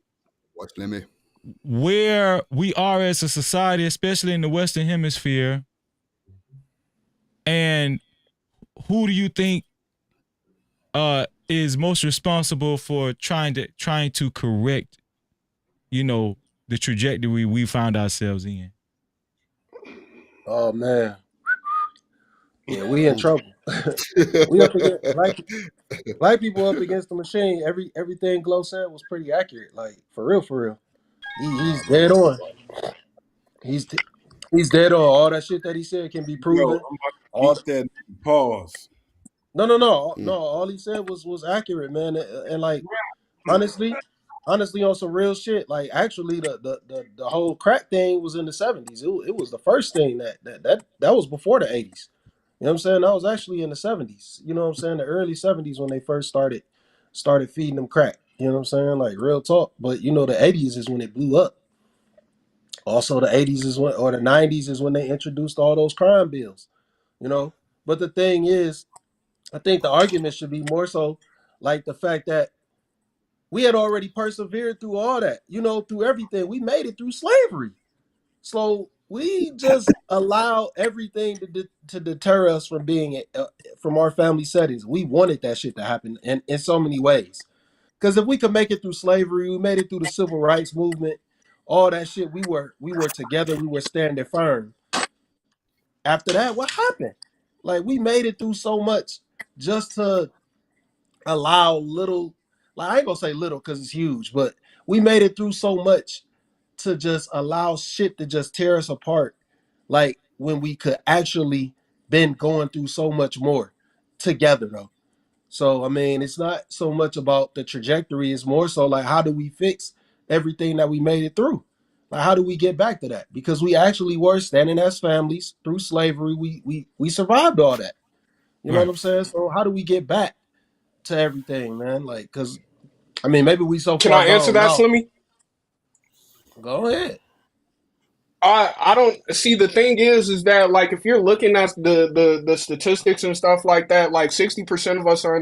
What, Slimmy? where we are as a society, especially in the Western Hemisphere, and who do you think is most responsible for trying to correct, the trajectory we found ourselves in? Oh man, yeah, we in trouble. We up against black people up against the machine. Everything Glow said was pretty accurate. Like for real. He's dead on. He's dead on. All that shit that he said can be Yo, proven. I'm about to All beat that pause. no. All he said was accurate, man. And like honestly, on some real shit. Like actually, the whole crack thing was in the 70s. It was the first thing that was before the 80s. You know what I'm saying? That was actually in the 70s. You know what I'm saying? The early 70s when they first started feeding them crack. You know what I'm saying? Like real talk. But the 80s is when it blew up. Also, the 80s is when, or the 90s is when they introduced all those crime bills. But the thing is, I think the argument should be more so like the fact that we had already persevered through all that, through everything. We made it through slavery. So we just allow everything to deter us from being from our family settings. We wanted that shit to happen in so many ways. Because if we could make it through slavery, we made it through the civil rights movement, all that shit. We were together. We were standing firm. After that, what happened? Like we made it through so much just to allow little. Like I ain't gonna say little because it's huge, but we made it through so much to just allow shit to just tear us apart. Like when we could actually been going through so much more together though. So I mean, it's not so much about the trajectory, it's more so like how do we fix everything that we made it through? Like how do we get back to that? Because we actually were standing as families through slavery. We survived all that. You know what I'm saying? So how do we get back to everything, man? Like, cause I mean, maybe we so Can far I answer gone that, now. Slimmy? Go ahead. I don't see. The thing is that like if you're looking at the statistics and stuff like that, like 60% of us are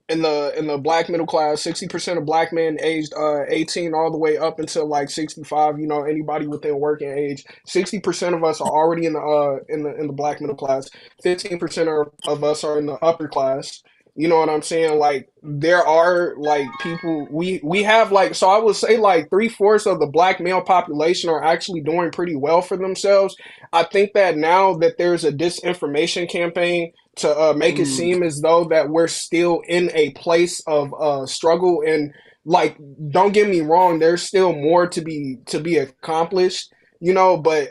in the black middle class. 60% of black men aged 18 all the way up until like 65. Anybody within working age. 60% of us are already in the black middle class. 15% of us are in the upper class. You know what I'm saying? Like there are like people we have like, so I would say like 3/4 of the black male population are actually doing pretty well for themselves. I think that now that there's a disinformation campaign to make it seem as though that we're still in a place of struggle, and like don't get me wrong, there's still more to be accomplished, but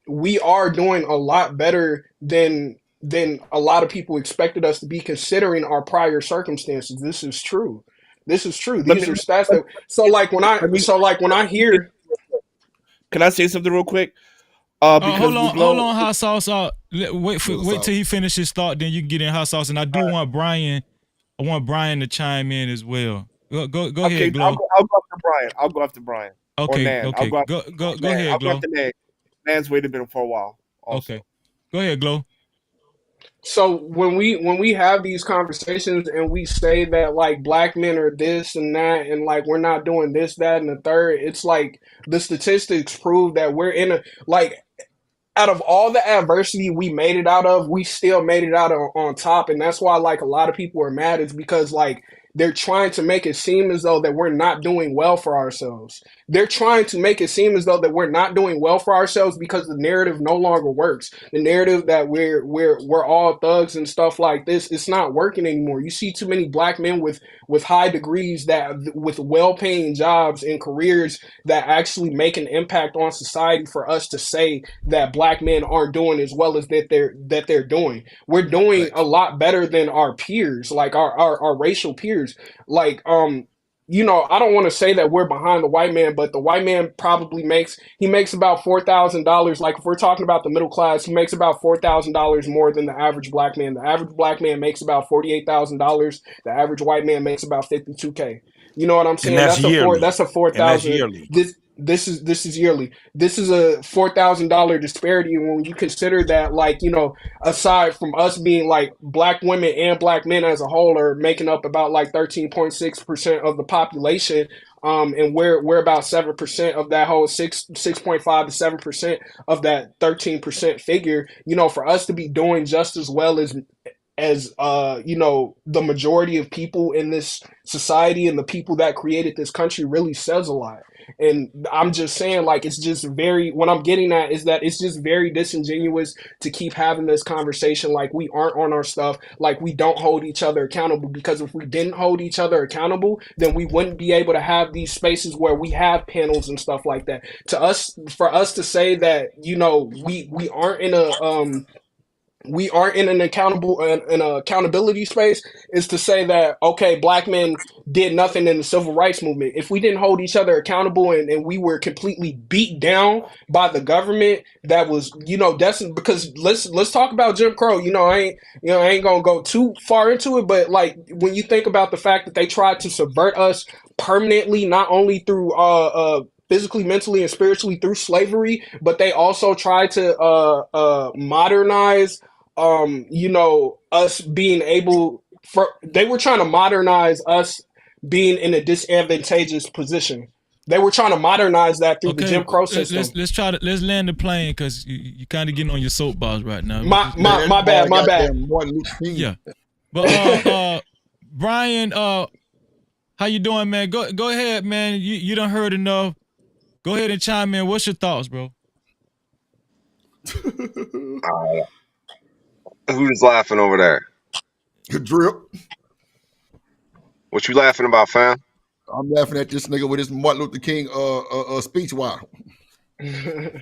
we are doing a lot better than a lot of people expected us to be, considering our prior circumstances. This is true. These are stats that when I hear. Can I say something real quick? Because hold on, hot sauce. Wait till he finishes his thought, then you can get in hot sauce. And I do want Brian. I want Brian to chime in as well. Go ahead, Glow. I'll go after Brian. Okay, or Nan. okay. Go ahead, I'll Glow. go after Nan. Nan's waited been for a while. Also. Okay, go ahead, Glow. So when we have these conversations and we say that like black men are this and that and like we're not doing this, that, and the third, it's like the statistics prove that we're in a like out of all the adversity we made it out of, we still made it out on top. And that's why like a lot of people are mad, is because like they're trying to make it seem as though that we're not doing well for ourselves. They're trying to make it seem as though that we're not doing well for ourselves because the narrative no longer works. The narrative that we're all thugs and stuff like this, it's not working anymore. You see too many black men with high degrees that with well-paying jobs and careers that actually make an impact on society for us to say that black men aren't doing as well as that they're doing. We're doing a lot better than our peers, like our racial peers. Like I don't want to say that we're behind the white man, but the white man probably makes about $4,000. Like if we're talking about the middle class, he makes about $4,000 more than the average black man. The average black man makes about $48,000. The average white man makes about $52K. You know what I'm saying? And that's yearly. That's a $4,000. This is yearly. This is a $4,000 disparity when you consider that, like, aside from us being like black women and black men as a whole are making up about like 13.6% of the population. And we're about 7% of that whole 6.5 to 7% of that 13% figure. You know, for us to be doing just as well as you know, the majority of people in this society and the people that created this country really says a lot. And I'm just saying, like, it's just what I'm getting at is that it's just very disingenuous to keep having this conversation like we aren't on our stuff, like we don't hold each other accountable, because if we didn't hold each other accountable, then we wouldn't be able to have these spaces where we have panels and stuff like that. For us to say that, you know, we aren't in an accountability space is to say that, okay, black men did nothing in the civil rights movement. If we didn't hold each other accountable and we were completely beat down by the government, that was, you know, that's because let's talk about Jim Crow. I ain't gonna go too far into it, but like when you think about the fact that they tried to subvert us permanently, not only through physically, mentally, and spiritually through slavery, but they also tried to modernize you know, us being they were trying to modernize us being in a disadvantageous position. They were trying to modernize that through the Jim Crow system. Let's land the plane, because you kind of getting on your soapbox right now. My bad. Yeah, but Brian, how you doing, man? Go ahead, man. You done heard enough. Go ahead and chime in. What's your thoughts, bro? Who's laughing over there? Drip. What you laughing about, fam? I'm laughing at this nigga with his Martin Luther King speech. Wow. Martin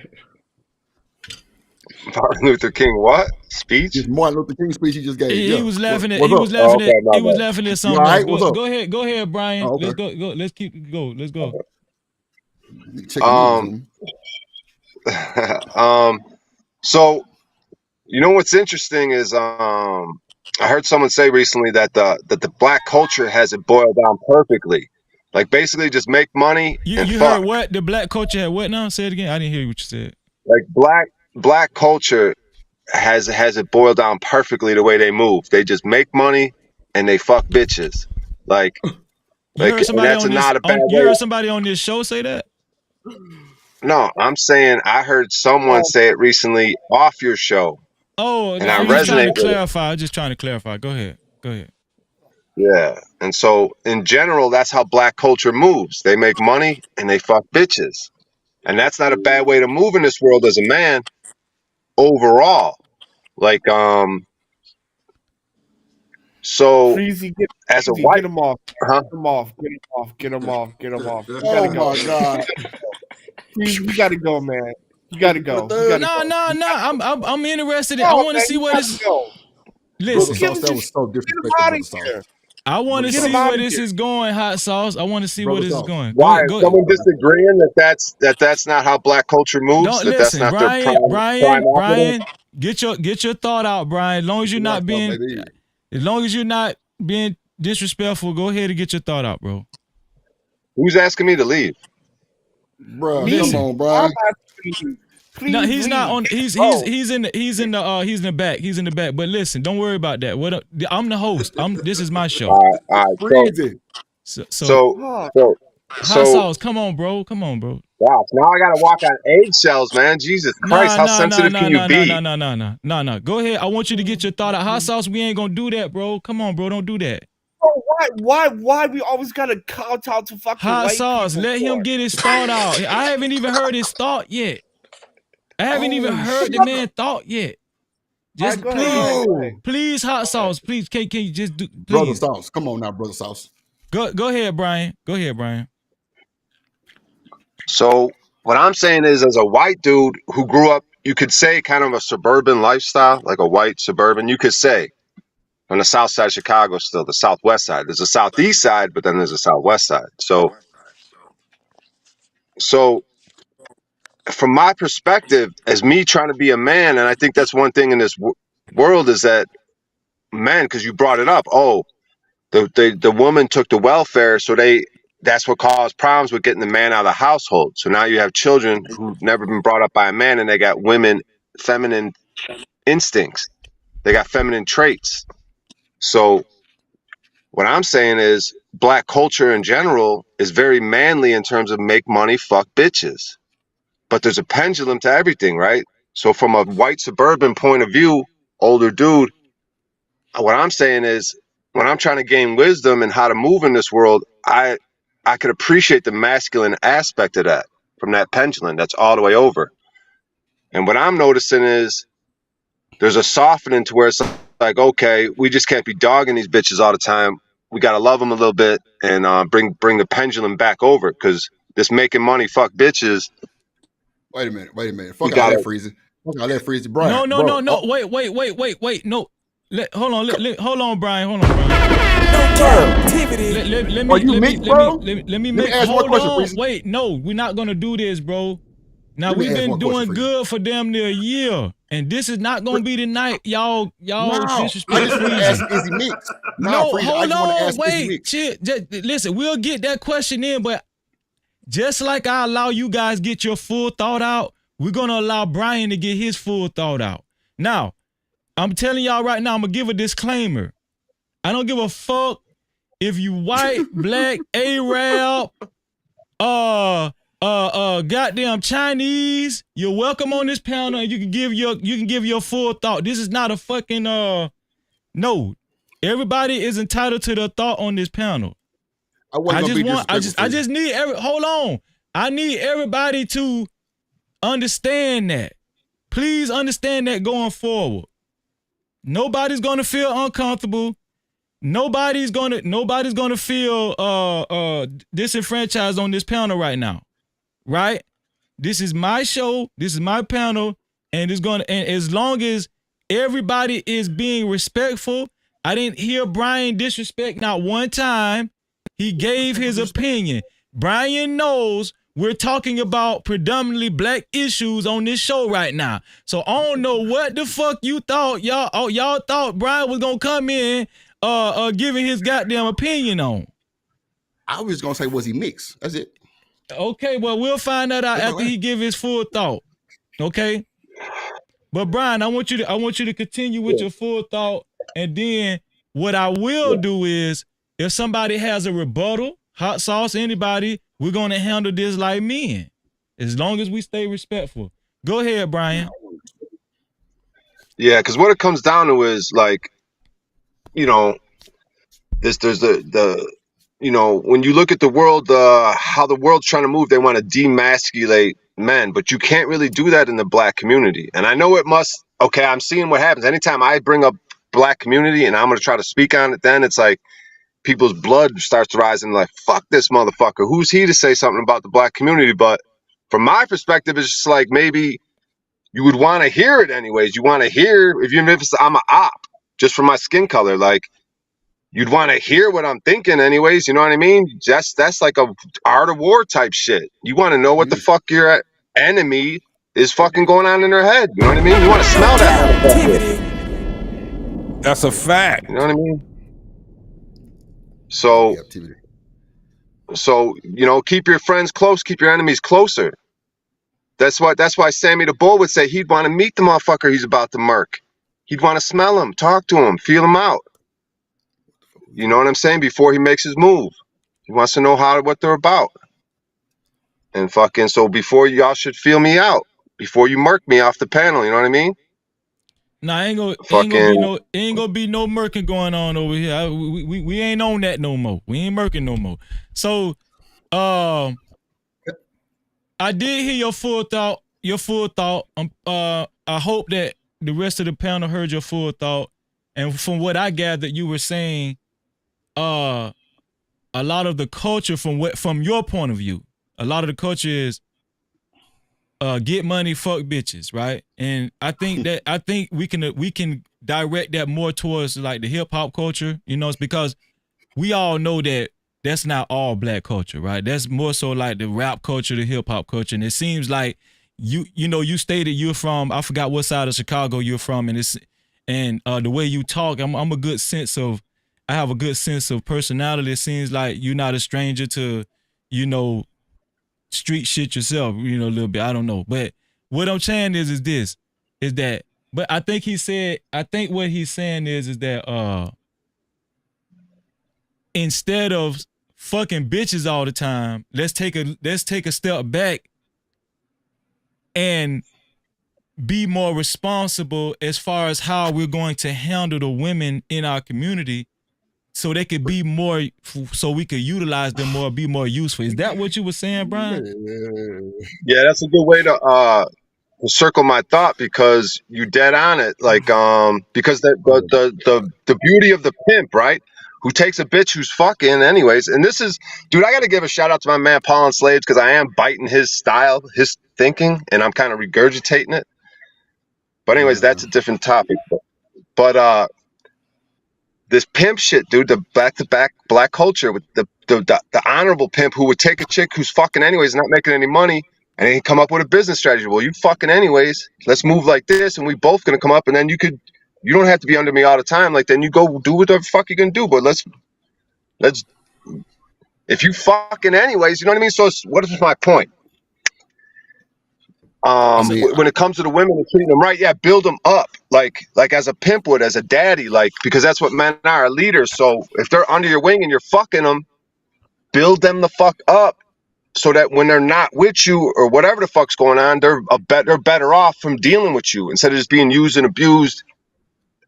Luther King what? Speech? His Martin Luther King speech he just gave. He was laughing at. He was laughing at something. Right? Go ahead, Brian. Oh, okay. Let's go. Let's keep go. Let's go. So, you know what's interesting is I heard someone say recently that the black culture has it boiled down perfectly. Like basically just make money and you fuck. heard what? The black culture had what now? Say it again. I didn't hear what you said. Like black culture has it boiled down perfectly the way they move. They just make money and they fuck bitches. Like heard that's not a bad way. You heard somebody on this show say that? No, I'm saying I heard someone say it recently off your show. Oh, and I'm I just trying resonate to clarify. I'm just trying to clarify. Go ahead. Yeah. And so in general, that's how black culture moves. They make money and they fuck bitches. And that's not a bad way to move in this world as a man overall. Like, so Freezy, as a white, get him off. Huh? Get him off. Oh my God. Freezy, you gotta go, man. You gotta go. No. I'm interested in. I want to see what this. Listen, that was so disrespectful. I want to see where this is going, Hot Sauce. I want to see where this is going. Why is someone disagreeing that that's not how black culture moves? Don't that listen, that's not Brian. Get your thought out, Brian. As long as you're not being disrespectful, go ahead and get your thought out, bro. Who's asking me to leave? Bro, come on, Brian. No, he's not on. He's in the back. He's in the back. But listen, don't worry about that. I'm the host. This is my show. All right. So Hot Sauce, come on, bro. Wow, now I gotta walk on eggshells, man. Jesus Christ, how sensitive can you be? No. Go ahead. I want you to get your thought out. Hot Sauce, we ain't gonna do that, bro. Come on, bro. Don't do that. Oh, why we always gotta kowtow to fucking Hot Sauce? Let him get his thought out. I haven't even heard his thought yet. I haven't even heard the man thought yet. Just please, Hot Sauce. Please, can you just do? Please. Brother Sauce, come on now, Brother Sauce. Go ahead, Brian. So what I'm saying is, as a white dude who grew up, you could say kind of a suburban lifestyle, like a white suburban, you could say on the south side of Chicago, still the southwest side. There's a southeast side, but then there's a southwest side. So from my perspective, as me trying to be a man, and I think that's one thing in this world is that men, because you brought it up, the woman took the welfare, so that's what caused problems with getting the man out of the household. So now you have children who've never been brought up by a man, and they got feminine instincts. They got feminine traits. So what I'm saying is, black culture in general is very manly in terms of make money, fuck bitches. But there's a pendulum to everything, right? So from a white suburban point of view, older dude, what I'm saying is when I'm trying to gain wisdom and how to move in this world, I could appreciate the masculine aspect of that from that pendulum that's all the way over. And what I'm noticing is there's a softening to where it's like, okay, we just can't be dogging these bitches all the time. We got to love them a little bit and bring the pendulum back over, because this making money, fuck bitches. Wait a minute. Fuck out that freezer. Fuck out that freezer, Brian. No. Wait. No. Hold on, Brian. Hold on, Brian. Cap-tivity. Let me make. ask one question, Freezy. Wait, no, we're not gonna do this, bro. Now we've been doing good for damn near a year, and this is not gonna be the night y'all disrespect. I just want to ask, is he mixed? No, Freezy, hold on, wait. wait, chill. Listen, we'll get that question in, but just like I allow you guys get your full thought out, we're gonna allow Brian to get his full thought out. Now, I'm telling y'all right now, I'm gonna give a disclaimer. I don't give a fuck if you white, black, Arab, goddamn Chinese. You're welcome on this panel. You can give your full thought. This is not a fucking no. Everybody is entitled to their thought on this panel. I just need hold on. I need everybody to understand that. Please understand that going forward. Nobody's gonna feel uncomfortable. Nobody's gonna feel disenfranchised on this panel right now. Right? This is my show, this is my panel, and as long as everybody is being respectful, I didn't hear Brian disrespect not one time. He gave his opinion. Brian knows we're talking about predominantly black issues on this show right now. So I don't know what the fuck you thought. Y'all thought Brian was gonna come in giving his goddamn opinion on. I was gonna say, was he mixed? That's it. Okay, well, we'll find that out after he give his full thought. Okay? But Brian, I want you to continue with your full thought, and then what I will do is, if somebody has a rebuttal, hot sauce, anybody, we're gonna handle this like men, as long as we stay respectful. Go ahead, Brian. Yeah, because what it comes down to is like, you know, there's the you know, when you look at the world, how the world's trying to move, they want to demasculate men, but you can't really do that in the black community. And I know it must. Okay, I'm seeing what happens anytime I bring up black community, and I'm gonna try to speak on it. Then it's like people's blood starts rising. Like, fuck this motherfucker. Who's he to say something about the black community? But from my perspective, it's just like maybe you would want to hear it anyways. You want to hear, even if I'm a op, just from my skin color, like you'd want to hear what I'm thinking anyways. You know what I mean? That's like a art of war type shit. You want to know what the fuck your enemy is fucking going on in their head. You know what I mean? You want to smell that. That's a fact. You know what I mean? So, you know, keep your friends close, keep your enemies closer. That's why Sammy the Bull would say he'd want to meet the motherfucker he's about to murk. He'd want to smell him, talk to him, feel him out. You know what I'm saying? Before he makes his move. He wants to know what they're about. And fucking, so before y'all should feel me out. Before you murk me off the panel, you know what I mean? Nah, ain't gonna be no murking going on over here. We ain't on that no more. We ain't murking no more. So, I did hear your full thought. I hope that the rest of the panel heard your full thought. And from what I gathered, you were saying, a lot of the culture from your point of view, a lot of the culture is get money, fuck bitches, right? And I think we can direct that more towards like the hip hop culture, you know, it's because we all know that that's not all black culture, right? That's more so like the rap culture, the hip hop culture, and it seems like you know, you stated you're from, I forgot what side of Chicago you're from, and the way you talk, I have a good sense of personality. It seems like you're not a stranger to, you know, street shit yourself, you know, a little bit. I don't know. But what I'm saying is that, but I think what he's saying is that instead of fucking bitches all the time, let's take a step back and be more responsible as far as how we're going to handle the women in our community so they could be more, so we could utilize them more, be more useful. Is that what you were saying, Brian? Yeah, that's a good way to circle my thought, because you dead on it. Like, because the beauty of the pimp, right? Who takes a bitch who's fucking anyways. And this is, dude, I got to give a shout out to my man Paul and Slaves, because I am biting his style, his thinking, and I'm kind of regurgitating it. But anyways, that's a different topic. But this pimp shit, dude, the back-to-back black culture with the honorable pimp who would take a chick who's fucking anyways, not making any money, and then he'd come up with a business strategy. Well, you fucking anyways, let's move like this, and we both gonna come up, and then you don't have to be under me all the time. Like, then you go do whatever the fuck you gonna do, but let's if you fucking anyways, you know what I mean? So what is my point? When it comes to the women and treating them right, yeah, build them up like as a pimp would, as a daddy, like, because that's what men are, leaders. So if they're under your wing and you're fucking them, build them the fuck up so that when they're not with you or whatever the fuck's going on, they're better off from dealing with you instead of just being used and abused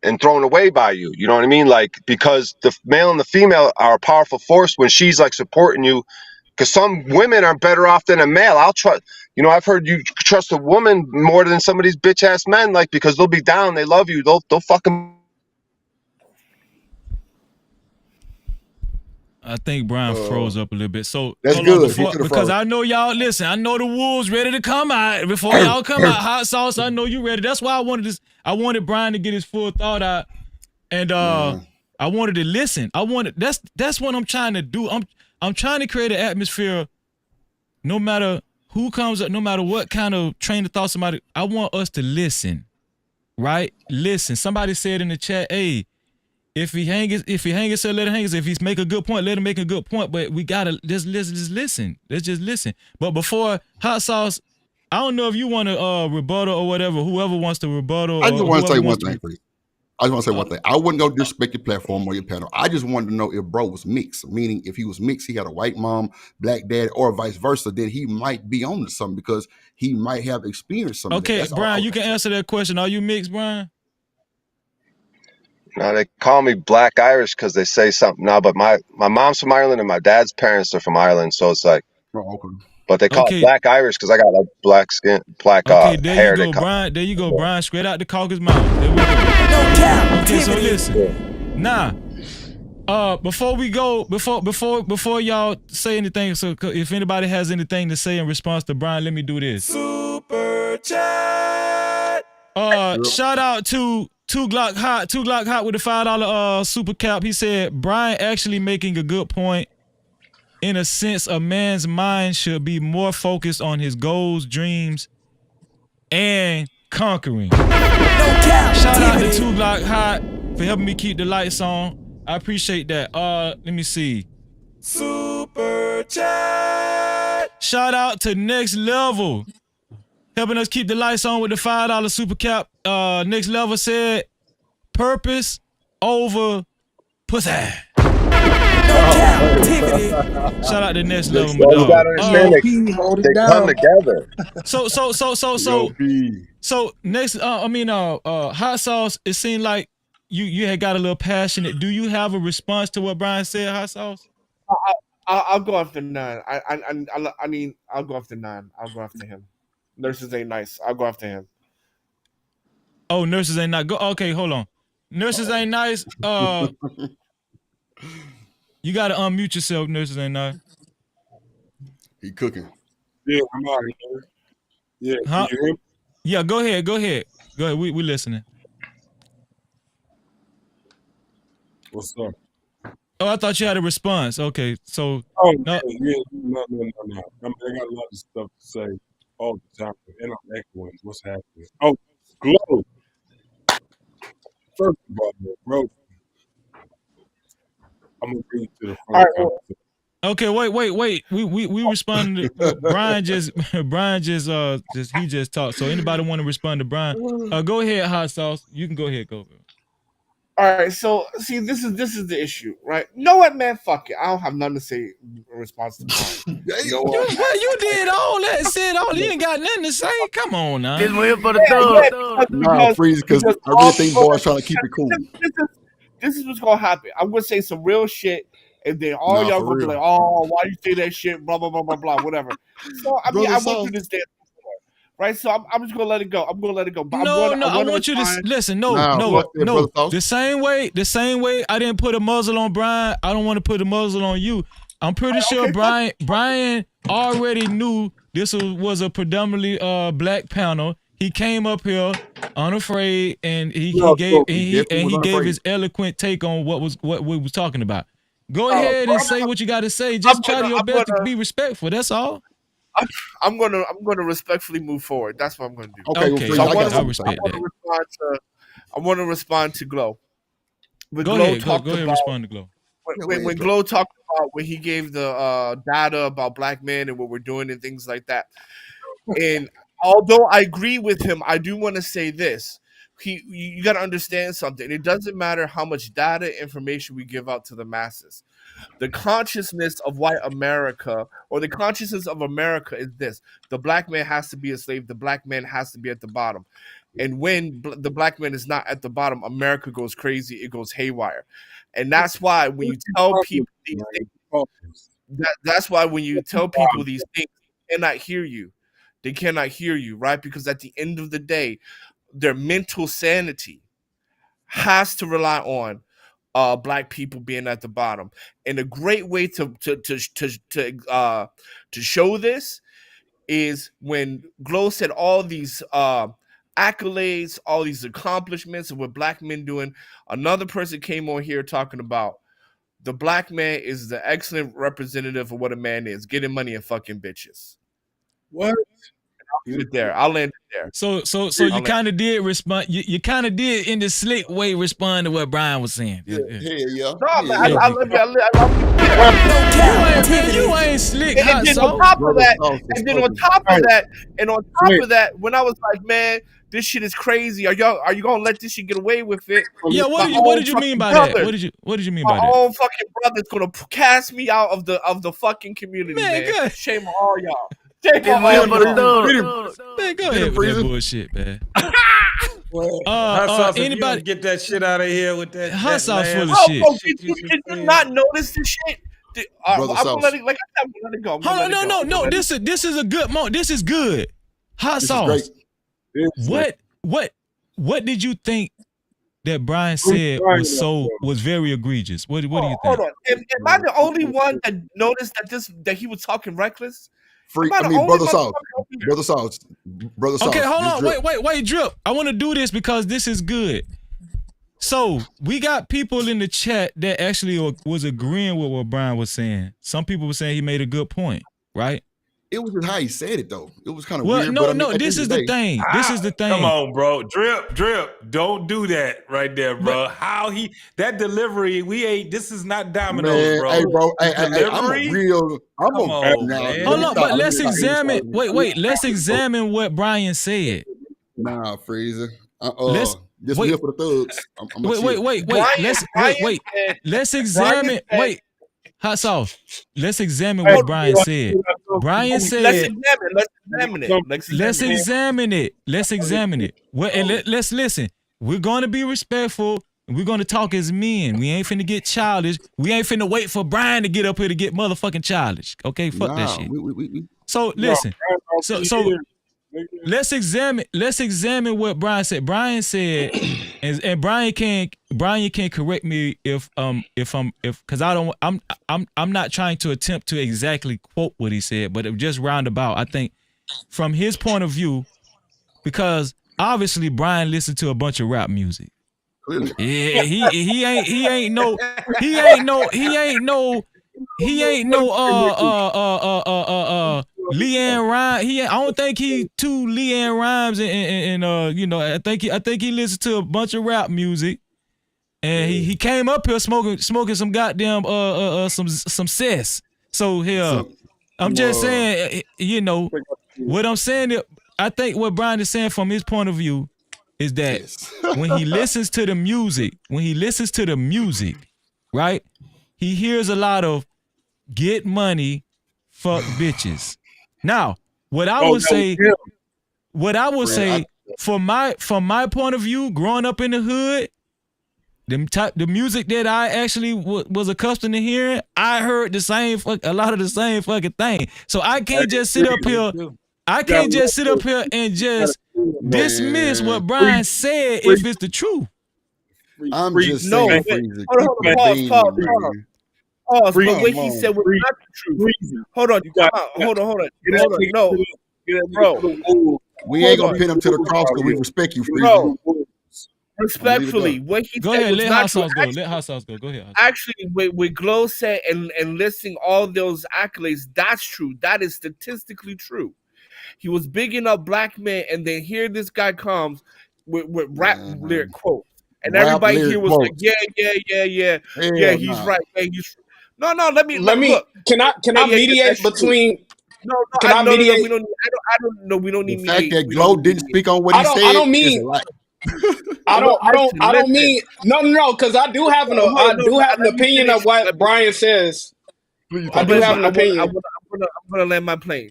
and thrown away by you. You know what I mean? Like, because the male and the female are a powerful force when she's like supporting you. Because some women are better off than a male. I'll trust, you know, I've heard you trust a woman more than some of these bitch ass men, like, because they'll be down, they love you, they'll fucking. I think Brian froze up a little bit. So that's hold good. on, because I know y'all, listen, I know the wolves ready to come out. Before y'all come out, hot sauce, I know you ready. That's why I wanted Brian to get his full thought out. And I wanted to listen. That's what I'm trying to do. I'm trying to create an atmosphere, no matter who comes up, no matter what kind of train of thought somebody, I want us to listen, right? Listen. Somebody said in the chat, hey, if he hang himself, let him hang himself. If he's make a good point, let him make a good point. But we gotta just listen. Let's just listen. But before hot sauce, I don't know if you want to rebuttal or whatever. Whoever wants to rebuttal. I just want to say one thing, please. I just want to say one thing. I wouldn't go disrespect your platform or your panel. I just wanted to know if bro was mixed, meaning if he was mixed, he had a white mom, black dad, or vice versa, then he might be on to something because he might have experienced something. Okay, Brian, you can answer that question. Are you mixed, Brian? No, they call me Black Irish because they say something now, but my mom's from Ireland and my dad's parents are from Ireland, so it's like, but they call it Black Irish because I got like black skin, black hair. There you go, Brian. There you go, Brian. Straight out the caucus mouth. There we go. Okay, so listen. Now, before we go, before y'all say anything, so if anybody has anything to say in response to Brian, let me do this. Super chat. Shout out to Two Glock Hot with the $5 super cap. He said Brian actually making a good point. In a sense, a man's mind should be more focused on his goals, dreams, and conquering. Shout out to Two Glock Hot for helping me keep the lights on. I appreciate that. Let me see. Super chat. Shout out to Next Level, helping us keep the lights on with the $5 super cap. Next Level said, purpose over pussy. Captivity. Shout out to Next Level. You gotta understand they come together. So next, hot sauce. It seemed like you had got a little passionate. Do you have a response to what Brian said, hot sauce? I'll go after 9. I mean, I'll go after 9. I'll go after him. Nurses ain't nice. I'll go after him. Oh, nurses ain't nice. Okay, hold on. Nurses ain't nice. You gotta unmute yourself. Nurses ain't nice. He cooking. Yeah, I'm out here. Yeah, huh? Can you hear me? Yeah, go ahead. We listening. What's up? Oh, I thought you had a response. Okay, so. Oh, no. Yeah, no. I mean, I got a lot of stuff to say all the time, and I'm echoing what's happening. Oh, Glow. First of all, bro, I'm gonna bring you to the front. Right, okay, wait. We responded. Brian just talked. So anybody want to respond to Brian? Go ahead, hot sauce. You can go ahead. Go. All All right, so see, this is the issue, right? You know what, man? Fuck it. I don't have nothing to say in response to Brian. You know what? You did all that, said all. You ain't got nothing to say. Come on now. Just wait for the thug. Nah, freeze, because I really think boys trying to keep it cool. This is what's gonna happen. I'm gonna say some real shit, and then all y'all gonna be like, "Oh, why you say that shit?" Blah blah blah blah blah, whatever. So I mean, I went through this dance before, right? So I'm just gonna let it go. I'm gonna let it go. But I want you to listen. No. The same way I didn't put a muzzle on Brian. I don't want to put a muzzle on you. I'm pretty sure Brian already knew this was a predominantly black panel. He came up here unafraid, and he gave his eloquent take on what we was talking about. Go ahead and say what you got to say. Just try your best to be respectful. That's all. I'm gonna respectfully move forward. That's what I'm gonna do. Okay, so I respect that. I want to respond to Glow. Go ahead, respond to Glow. When Glow talked about when he gave the data about black men and what we're doing and things like that, and although I agree with him, I do want to say this. You got to understand something. It doesn't matter how much data information we give out to the masses. The consciousness of white America, or the consciousness of America, is this: the black man has to be a slave. The black man has to be at the bottom. And when the black man is not at the bottom, America goes crazy. It goes haywire. And that's why when you tell people these things, that's why when you tell people these things, they cannot hear you. They cannot hear you, right? Because at the end of the day, their mental sanity has to rely on black people being at the bottom. And a great way to show this is when Glow said all these accolades, all these accomplishments of what black men doing. Another person came on here talking about the black man is the excellent representative of what a man is, getting money and fucking bitches. What? I'll land it there. So you kind of did respond. You kind of did in the slick way respond to what Brian was saying. Yeah. No, man, I love you. I love you. You ain't slick. And then on top of that, when I was like, man, this shit is crazy. Are you gonna let this shit get away with it? Yeah, what did you mean by that? What did you mean by that? My own fucking brother's gonna cast me out of the fucking community, man. Shame on all y'all. Man, go ahead with that bullshit, man. Anybody get that shit out of here with that hot sauce full of shit? Did you not notice this shit? I'm gonna let it go. Hold on, no. This is a good moment. This is good. Hot sauce. What did you think that Brian said was very egregious? What do you think? Hold on. Am I the only one that noticed that he was talking reckless? Brother Sauce. Okay, hold on. Wait, Drip. I want to do this because this is good. So we got people in the chat that actually was agreeing with what Brian was saying. Some people were saying he made a good point, right? It was just how he said it, though. It was kind of weird. No. This is the thing. This is the thing. Come on, bro. Drip. Don't do that right there, bro. That delivery, this is not Domino's, man, bro. Hey, bro. Hold on, but let's examine. Wait. Let's examine what Brian said. Nah, Freezer. Just here for the thugs. Wait. Let's examine. Wait. Hot sauce. Let's examine what Brian said. Brian said, Let's examine it. Let's listen. We're going to be respectful, and we're going to talk as men. We ain't finna get childish. We ain't finna wait for Brian to get up here to get motherfucking childish. Okay, fuck that shit. So listen. So let's examine what Brian said. Brian said, and Brian can correct me if because I'm not trying to attempt to exactly quote what he said, but just roundabout. I think from his point of view, because obviously Brian listened to a bunch of rap music. Yeah, he ain't no LeAnn Rimes. I don't think he too LeAnn Rimes and I think he listened to a bunch of rap music, and he came up here smoking some goddamn some cess. So here, I'm just saying, what I'm saying, I think what Brian is saying from his point of view is that when he listens to the music, right? He hears a lot of get money, fuck bitches. Now, what I would say from my point of view, growing up in the hood, the music that I actually was accustomed to hearing, I heard a lot of the same fucking thing. So I can't just sit up here. I can't just sit up here and just dismiss what Brian said if it's the truth. I'm just No, saying, but- Freezy. hold on, pause. But Come what he on. said was not the truth. Hold on, hold on. No, bro. We ain't gonna pin him to the cross because we respect you, Freezy. Bro, respectfully, what he Go said ahead, was let not hot true. sauce go. Let hot sauce go. Go ahead. Actually, what Glow said and listing all those accolades, that's true. That is statistically true. He was bigging up black men, and then here this guy comes with rap lyric quotes. And Rap everybody lyric here was quotes. like, yeah, Hell he's nah. right. Yeah, he's no. Let me look. Can I mediate that's true. between? No, Can I no, mediate? we don't. I don't know. We don't The need fact mediate. that We Glow don't need didn't speak on what he said I don't is mean. a lie. I don't Listen. mean no, because I do have an opinion of what Brian says. I do have an opinion. I'm gonna land my plane.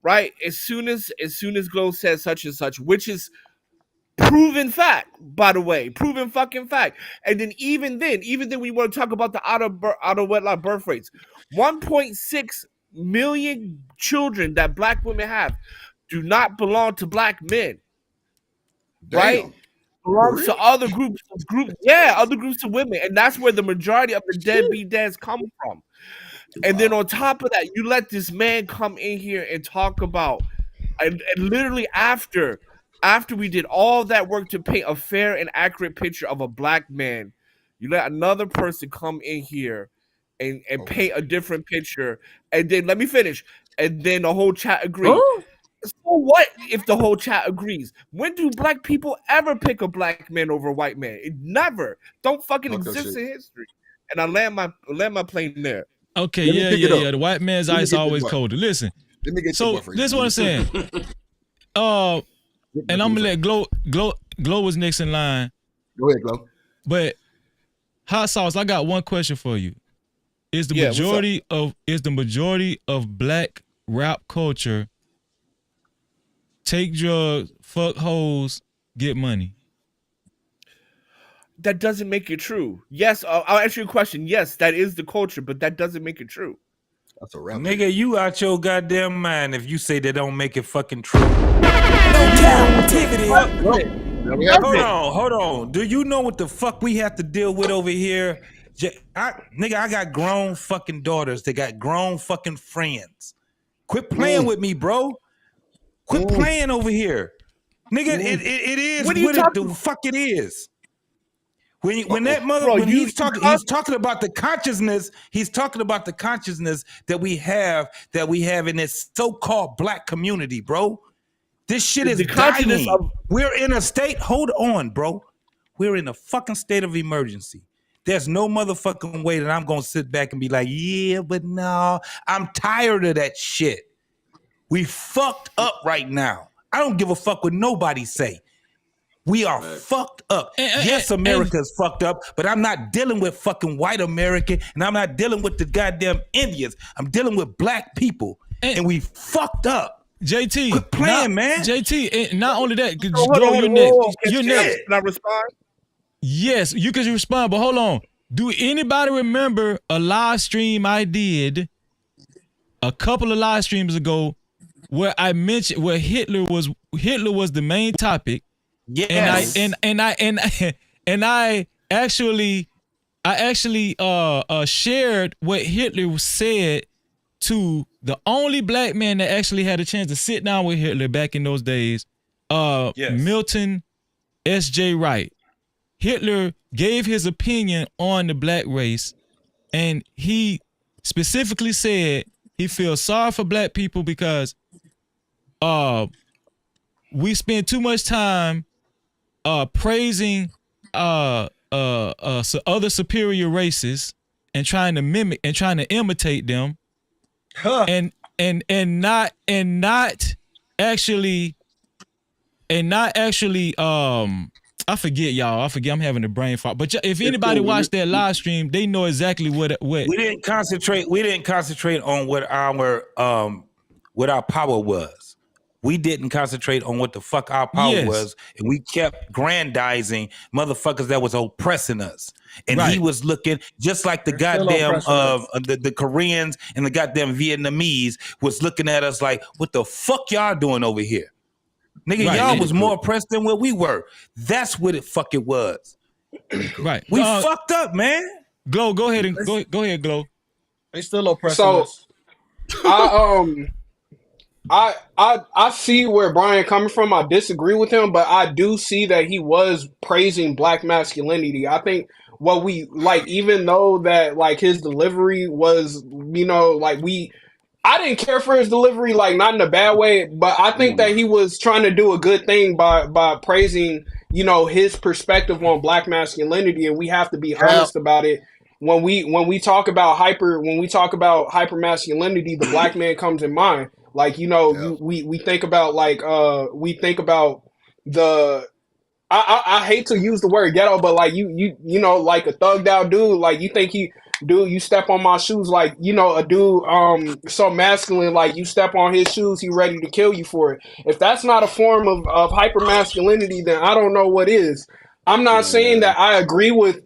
Right, as soon as Glow says such and such, which is proven fact, by the way, proven fucking fact. And then even then, we want to talk about the out of wedlock birth rates. 1.6 million children that black women have do not belong to black men. Right? Damn. Belongs to other groups, other groups of women, and that's where the majority of the deadbeat dads come from. And then on top of that, you let this man come in here and talk about, and literally after we did all that work to paint a fair and accurate picture of a black man, you let another person come in here and paint a different picture. And then let me finish. And then the whole chat agreed. Huh? So what if the whole chat agrees? When do black people ever pick a black man over a white man? It never. Don't fucking exist in history. And I land my plane there. Okay, Let me pick it yeah. up. The white man's Let me ice get always this colder. Listen. Let me get So this one, this is what I'm saying. And I'm gonna let Glow was next in line. Go ahead, Glow. But hot sauce, I got one question for you. Is the majority of black rap culture take drugs, fuck hoes, get money? That doesn't make it true. Yes, I'll answer your question. Yes, that is the culture, but that doesn't make it true. That's a rap. Nigga, you out your goddamn mind if you say that don't make it fucking true. No Cap-tivity. Hold on. Do you know what the fuck we have to deal with over here? I got grown fucking daughters. They got grown fucking friends. Quit playing with me, bro. Quit playing over here. Nigga, it is what the fuck it is. When that mother, bro, he's talking about the consciousness. He's talking about the consciousness that we have in this so-called black community, bro. This shit is dying. We're in a state. Hold on, bro. We're in a fucking state of emergency. There's no motherfucking way that I'm gonna sit back and be like, yeah, but no, I'm tired of that shit. We fucked up right now. I don't give a fuck what nobody say. We are fucked up. Yes, America's fucked up, but I'm not dealing with fucking white America, and I'm not dealing with the goddamn Indians. I'm dealing with black people, and we fucked up. JT, quit playing, man. JT, not only that, you're next. Can I respond? Yes, you can respond, but hold on. Do anybody remember a live stream I did a couple of live streams ago where I mentioned where Hitler was the main topic? Yes. And I actually shared what Hitler said to the only black man that actually had a chance to sit down with Hitler back in those days, Milton S.J. Wright. Hitler gave his opinion on the black race, and he specifically said he feels sorry for black people because we spend too much time praising other superior races and trying to mimic and trying to imitate them, and not actually and not actually I forget, y'all. I forget. I'm having a brain fart. But if anybody watched that live stream, they know exactly what. We didn't concentrate. We didn't concentrate on what our power was. We didn't concentrate on what the fuck our power was, and we kept grandizing motherfuckers that was oppressing us. And he was looking just like the goddamn the Koreans and the goddamn Vietnamese was looking at us like, what the fuck y'all doing over here? Nigga, y'all was more oppressed than what we were. That's what it fucking was. Right. We fucked up, man. Glow, go ahead and go ahead, Glow. They still oppressing us. I see where Brian coming from. I disagree with him, but I do see that he was praising black masculinity. I think what we like, even though that like his delivery was, you know, like I didn't care for his delivery, like not in a bad way, but I think that he was trying to do a good thing by praising, you know, his perspective on black masculinity, and we have to be honest about it. When we talk about hyper masculinity, the black man comes in mind. Like, you know, we think about like the I hate to use the word ghetto, but like you know, like a thugged out dude, like you think you step on my shoes, like, you know, a dude so masculine, like you step on his shoes, he ready to kill you for it. If that's not a form of hyper masculinity, then I don't know what is. I'm not saying that I agree with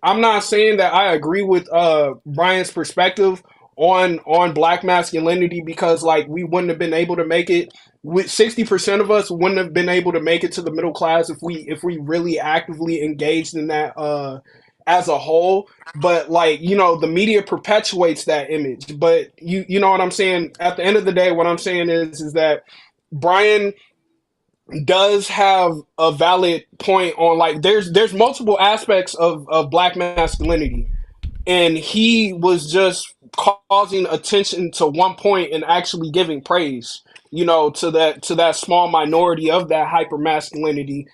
Brian's perspective on black masculinity, because like we wouldn't have been able to make it. With 60% of us wouldn't have been able to make it to the middle class if we really actively engaged in that as a whole. But like, you know, the media perpetuates that image. But you know what I'm saying? At the end of the day, what I'm saying is that Brian does have a valid point on like there's multiple aspects of black masculinity, and he was just causing attention to one point and actually giving praise, you know, to that small minority of that hyper masculinity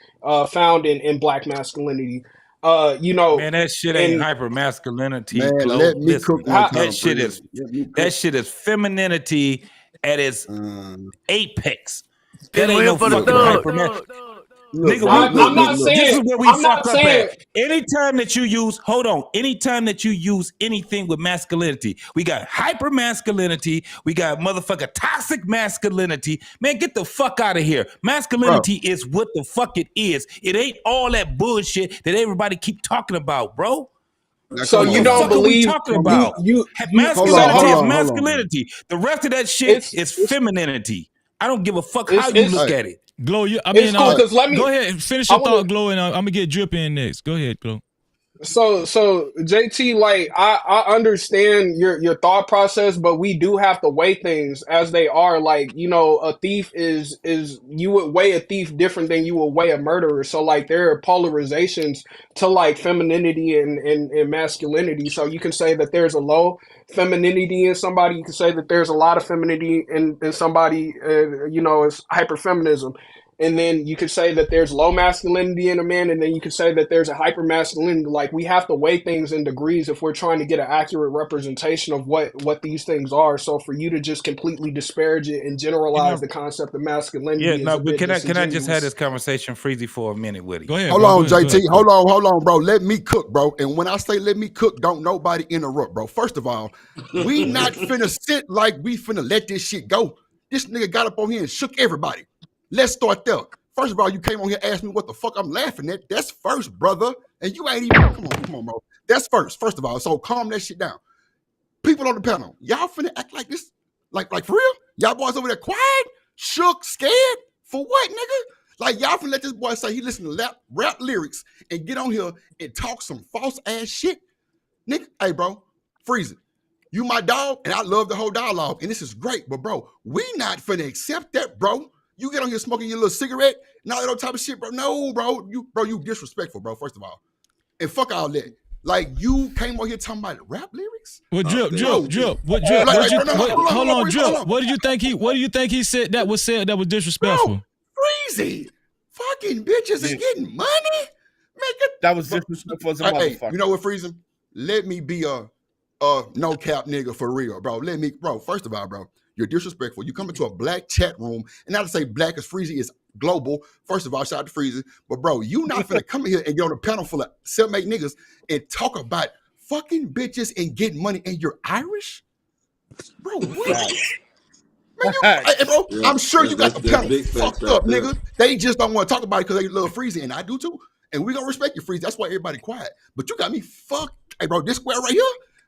found in black masculinity. You know, man, that shit ain't hyper masculinity. Man, let me cook one time, that shit is femininity at its apex. That Pin ain't no for the fucking thug. hyper. Look, Nigga, this is where we I'm fuck not up saying- at. Anytime that you use anything with masculinity, we got hyper masculinity, we got motherfucker toxic masculinity. Man, get the fuck out of here. Masculinity is what the fuck it is. It ain't all that bullshit that everybody keep talking about, bro. So you don't believe talking about masculinity is masculinity. The rest of that shit is femininity. I don't give a fuck how you look at it. Glow, cool, 'cause let me- go ahead and finish your thought, Glow, and I'm gonna get Drip in next. Go ahead, Glow. So JT, like I understand your thought process, but we do have to weigh things as they are. Like, you know, a thief is you would weigh a thief different than you would weigh a murderer. So like there are polarizations to like femininity and masculinity. So you can say that there's a low femininity in somebody. You can say that there's a lot of femininity in somebody. You know, it's hyperfeminism. And then you could say that there's low masculinity in a man, and then you could say that there's a hyper masculinity. Like, we have to weigh things in degrees if we're trying to get an accurate representation of what these things are. So for you to just completely disparage it and generalize the concept of masculinity, is a bit can I just disingenuous. have this conversation freezy for a minute with you? Go ahead. Hold on, JT. Hold on, bro. Let me cook, bro. And when I say let me cook, don't nobody interrupt, bro. First of all, we not finna sit like we finna let this shit go. This nigga got up on here and shook everybody. Let's start there. First of all, you came on here and asked me what the fuck I'm laughing at. That's first, brother. And you ain't even, come on, bro. That's first of all. So calm that shit down. People on the panel, y'all finna act like this? Like for real? Y'all boys over there quiet, shook, scared? For what, nigga? Like, y'all finna let this boy say he listen to rap lyrics and get on here and talk some false ass shit? Nigga, hey, bro, freeze it. You my dog, and I love the whole dialogue, and this is great, but bro, we not finna accept that, bro. You get on here smoking your little cigarette and all that type of shit, bro. No, bro. You disrespectful, bro, first of all. And fuck all that. Like, you came on here talking about rap lyrics? Well, Drip. What Drip? Hold on, Drip. What do you think he said that was disrespectful? Bro, Freezy. Fucking bitches is getting money? That was disrespectful as a motherfucker. You know what, Freezy? Let me be a no cap nigga for real, bro. First of all, bro, you're disrespectful. You come into a black chat room, and not to say black as Freezy is global. First of all, shout out to Freezy. But bro, you not finna come in here and get on a panel full of 7-8 niggas and talk about fucking bitches and getting money and you're Irish? Bro, what? Man, hey, bro, I'm sure you got the panel fucked up, nigga. They just don't want to talk about it because they love Freezy, and I do too. And we gonna respect you, Freezy. That's why everybody quiet. But you got me fucked. Hey, bro, this square right here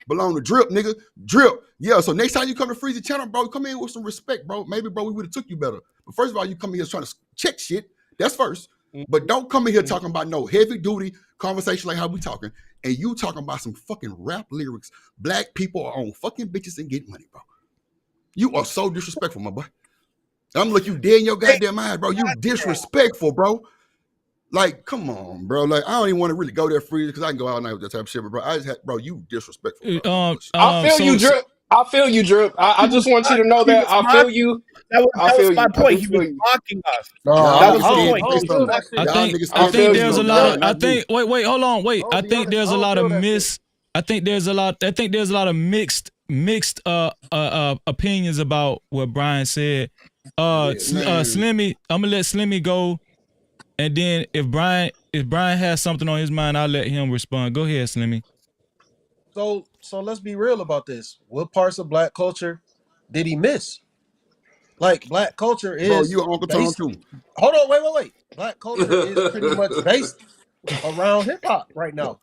belong to Drip, nigga. Drip. Yeah, so next time you come to Freezy channel, bro, come in with some respect, bro. Maybe, bro, we would have took you better. But first of all, you come in here trying to check shit. That's first. But don't come in here talking about no heavy duty conversation like how we talking. And you talking about some fucking rap lyrics. Black people are on fucking bitches and get money, bro. You are so disrespectful, my boy. I'm looking you dead in your goddamn eyes, bro. You disrespectful, bro. Like, come on, bro. Like, I don't even want to really go there free because I can go out night with that type of shit, but bro, I just had, bro, you disrespectful. Bro. I feel you, Drip. I feel you, Drip. I just want you to know that I feel you. That was my point. He was mocking us. That was the point. I think there's a lot of. I think. Wait. Hold on. Wait. I think there's a lot of I think there's a lot of mixed opinions about what Brian said. Slimmy, I'm gonna let Slimmy go, and then if Brian has something on his mind, I'll let him respond. Go ahead, Slimmy. So let's be real about this. What parts of black culture did he miss? Like, black culture is. Bro, you Uncle Tom too. Hold on, wait. Black culture is pretty much based around hip hop right now.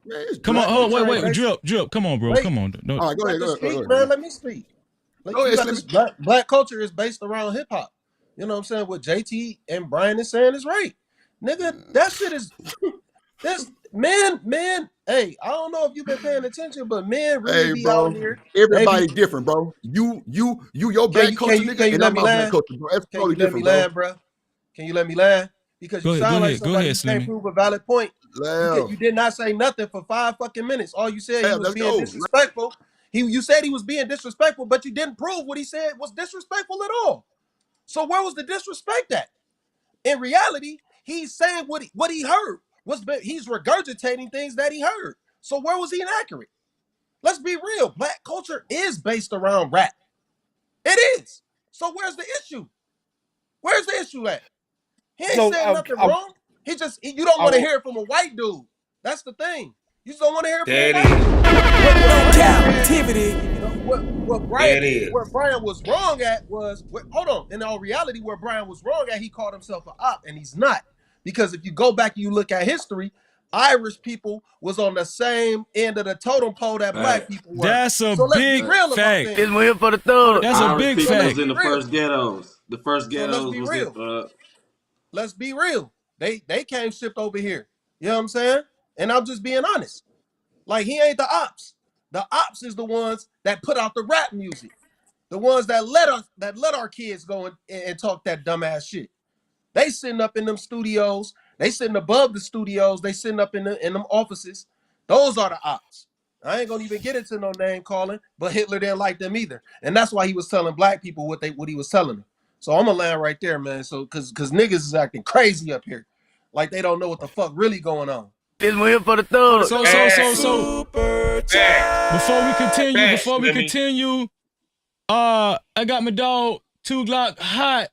Man, come on, wait, Drip. Come on, bro. Come on. No. All right, go ahead. Man, let me speak. Black culture is based around hip hop. You know what I'm saying? What JT and Brian is saying is right. Nigga, that shit is this man. Hey, I don't know if you've been paying attention, but men really be out here. Everybody different, bro. You your black culture, nigga, and I'm my black culture, bro. That's totally different, bro. Can you let me land? Because you sound like somebody who can't prove a valid point. You did not say nothing for 5 fucking minutes. All you said he was being disrespectful. You said he was being disrespectful, but you didn't prove what he said was disrespectful at all. So where was the disrespect at? In reality, he's saying what he heard. He's regurgitating things that he heard. So where was he inaccurate? Let's be real. Black culture is based around rap. It is. So where's the issue? Where's the issue at? He ain't saying nothing wrong. You don't want to hear it from a white dude. That's the thing. You just don't want to hear it from a white dude. What Brian was wrong at was, hold on. In all reality, where Brian was wrong at, he called himself an op, and he's not. Because if you go back and you look at history, Irish people was on the same end of the totem pole that black people were. That's a big fact. It's here for the thug. That's a big fact. Was in the first ghettos. The first ghettos was real. Let's be real. They came shipped over here. You know what I'm saying? And I'm just being honest. Like, he ain't the ops. The ops is the ones that put out the rap music. The ones that let our kids go and talk that dumbass shit. They sitting up in them studios. They sitting above the studios. They sitting up in them offices. Those are the ops. I ain't gonna even get into no name calling, but Hitler didn't like them either. And that's why he was telling black people what he was telling them. So I'm gonna land right there, man. So cause niggas is acting crazy up here. Like they don't know what the fuck really going on. This one here for the thug. So before we continue, I got my dog 2 Glock hot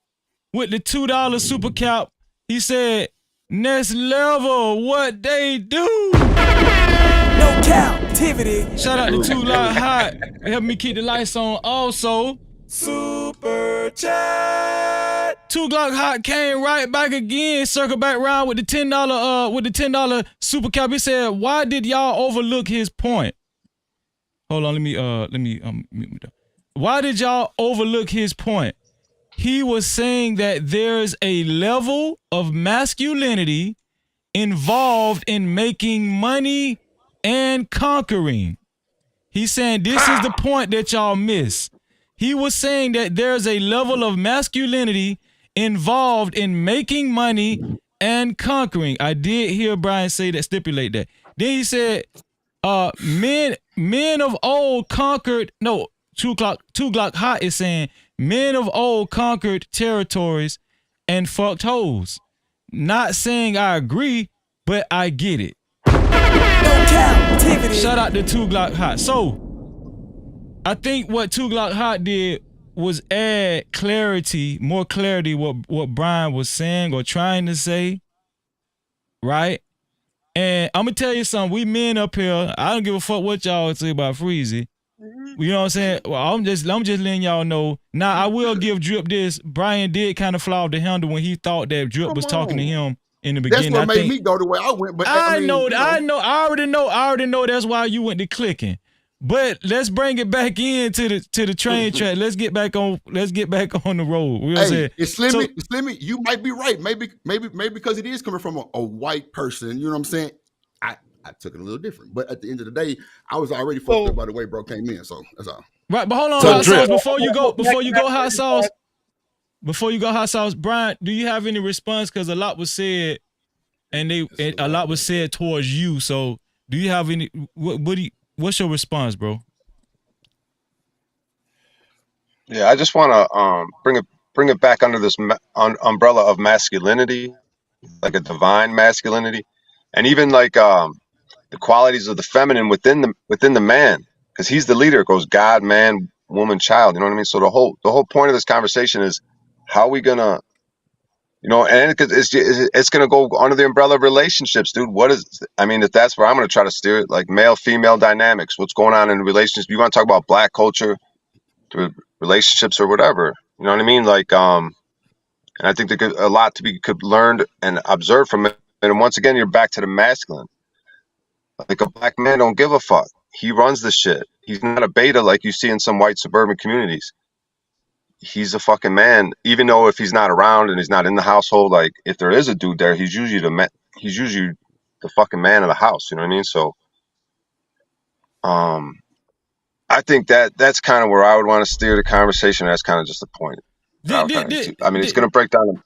with the $2 super cap. He said, next level, what they do. No Cap-tivity. Shout out to 2 Glock hot. Help me keep the lights on. Also, Super Chat. 2 Glock hot came right back again, circle back around with the $10 super cap. He said, why did y'all overlook his point? Hold on, let me mute me down. Why did y'all overlook his point? He was saying that there's a level of masculinity involved in making money and conquering. He's saying this is the point that y'all miss. He was saying that there's a level of masculinity involved in making money and conquering. I did hear Brian say that, stipulate that. Then he said, men of old conquered, no, 2 Glock hot is saying, men of old conquered territories and fucked hoes. Not saying I agree, but I get it. No Cap-tivity. Shout out to 2 Glock hot. So, I think what 2 Glock hot did was add clarity, more clarity what Brian was saying or trying to say, right? And I'm gonna tell you something. We men up here, I don't give a fuck what y'all say about Freezy. You know what I'm saying? Well, I'm just letting y'all know. Now I will give Drip this. Brian did kind of fly off the handle when he thought that Drip was talking to him in the beginning. That's what made me go the way I went. But I already know. That's why you went to clicking. But let's bring it back into the train track. Let's get back on the road. You know what I'm saying? It's Slimmy, you might be right. Maybe because it is coming from a white person. You know what I'm saying? I took it a little different. But at the end of the day, I was already fucked up by the way bro came in. So that's all. Right, but hold on, Hot Sauce, before you go Hot Sauce, Brian, do you have any response? Because a lot was said, and a lot was said towards you. So do you have any? What's your response, bro? Yeah, I just want to bring it back under this umbrella of masculinity, like a divine masculinity, and even like the qualities of the feminine within the man, because he's the leader. It goes God, man, woman, child. You know what I mean? So the whole point of this conversation is how are we gonna, and it's gonna go under the umbrella of relationships, dude. If that's where I'm gonna try to steer it, like male female dynamics, what's going on in relationships. You want to talk about Black culture, to relationships or whatever. You know what I mean? Like and I think there could a lot to be learned and observed from it. And once again, you're back to the masculine. Like a Black man don't give a fuck. He runs the shit. He's not a beta like you see in some white suburban communities. He's a fucking man, even though if he's not around and he's not in the household, like if there is a dude there, he's usually the fucking man of the house. You know what I mean? So, I think that's kind of where I would want to steer the conversation. That's kind of just the point. It's going to break down.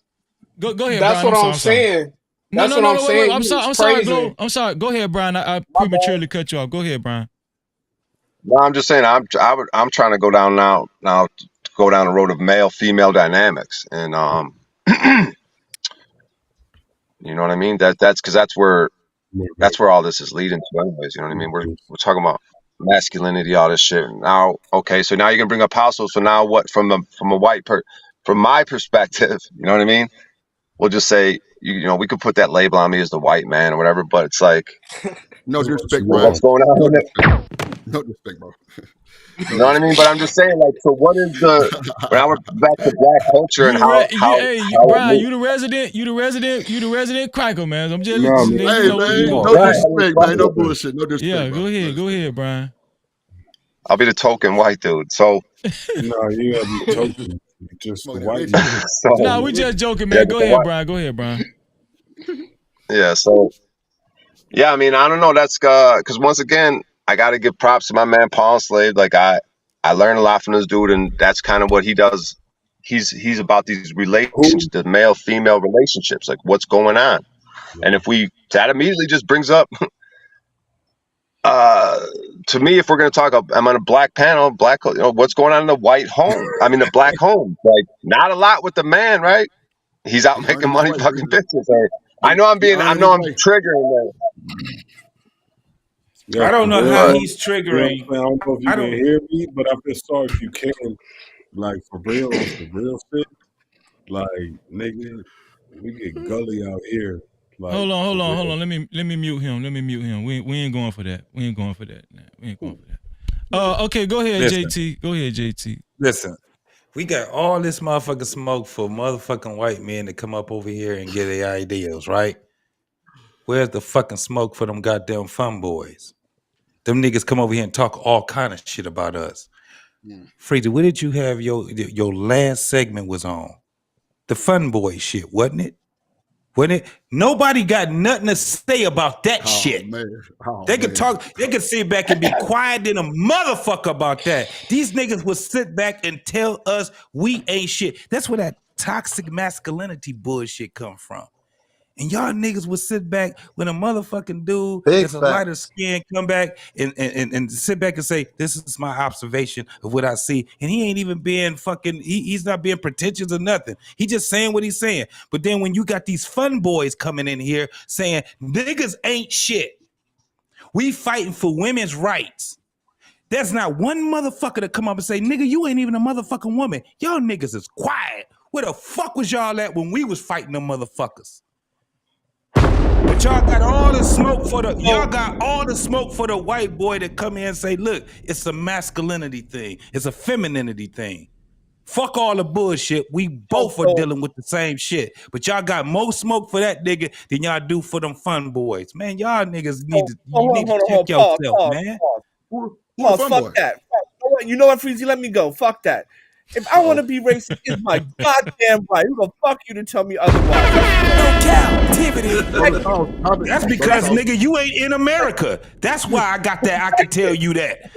Go ahead. That's Brian, what I'm saying. That's what I'm saying. Wait. I'm sorry, Glo. I'm sorry. Go ahead, Brian. I prematurely cut you off. Go ahead, Brian. No, I'm just saying. I'm trying to go down now to go down the road of male female dynamics, and you know what I mean. That's where all this is leading to, anyways. You know what I mean. We're talking about masculinity, all this shit. Now, okay, so now you're gonna bring up households. So now what? From my perspective, you know what I mean. We'll just say, we could put that label on me as the white man or whatever, but it's like, no disrespect, bro. What's going on? No disrespect, bro. You know what I mean? But I'm just saying, like, so what is now we're back to Black culture and how Brian, you the resident cracker, man. I'm just no disrespect, man. No bullshit. No disrespect. Yeah, go ahead, Brian. I'll be the token white dude. So no, you gotta be token. Just the white. No, we just joking, man. Go ahead, Brian. Yeah. So yeah, I mean, I don't know. That's because once again, I got to give props to my man Paul Slade. Like I learned a lot from this dude, and that's kind of what he does. He's about these relationships, the male female relationships, like what's going on, and that immediately just brings up. To me, if we're going to talk, I'm on a Black panel, what's going on in the white home? I mean, the Black home, like not a lot with the man, right? He's out making money, fucking business. I know I'm triggering that. Yeah, I don't know how he's triggering. I don't know if you can hear me, but I feel sorry if you can. Like for real shit. Like nigga, we get gully out here. Like, hold on. Let me mute him. We ain't going for that. We ain't going for that. Okay, go ahead, JT. Listen, we got all this motherfucking smoke for motherfucking white men to come up over here and get their ideas, right? Where's the fucking smoke for them goddamn fun boys? Them niggas come over here and talk all kind of shit about us. Freezy, what did you have your last segment was on? The fun boy shit, wasn't it? Nobody got nothing to say about that shit. They could talk, they could sit back and be quiet than a motherfucker about that. These niggas would sit back and tell us we ain't shit. That's where that toxic masculinity bullshit come from. And y'all niggas would sit back when a motherfucking dude that's a lighter skin come back and sit back and say, this is my observation of what I see. And he ain't even being he's not being pretentious or nothing. He just saying what he's saying. But then when you got these fun boys coming in here saying, niggas ain't shit. We fighting for women's rights. There's not one motherfucker to come up and say, nigga, you ain't even a motherfucking woman. Y'all niggas is quiet. Where the fuck was y'all at when we was fighting them motherfuckers? But y'all got all the smoke for the white boy that come in and say, look, it's a masculinity thing. It's a femininity thing. Fuck all the bullshit. We both are dealing with the same shit. But y'all got more smoke for that nigga than y'all do for them fun boys. Man, y'all niggas need to check yourself, man. Pause, fuck that. You know what, Freezy? Let me go. Fuck that. If I want to be racist, it's my goddamn right. Who the fuck you to tell me otherwise? No Cap-tivity. That's because, nigga, you ain't in America. That's why I got that. I can tell you that.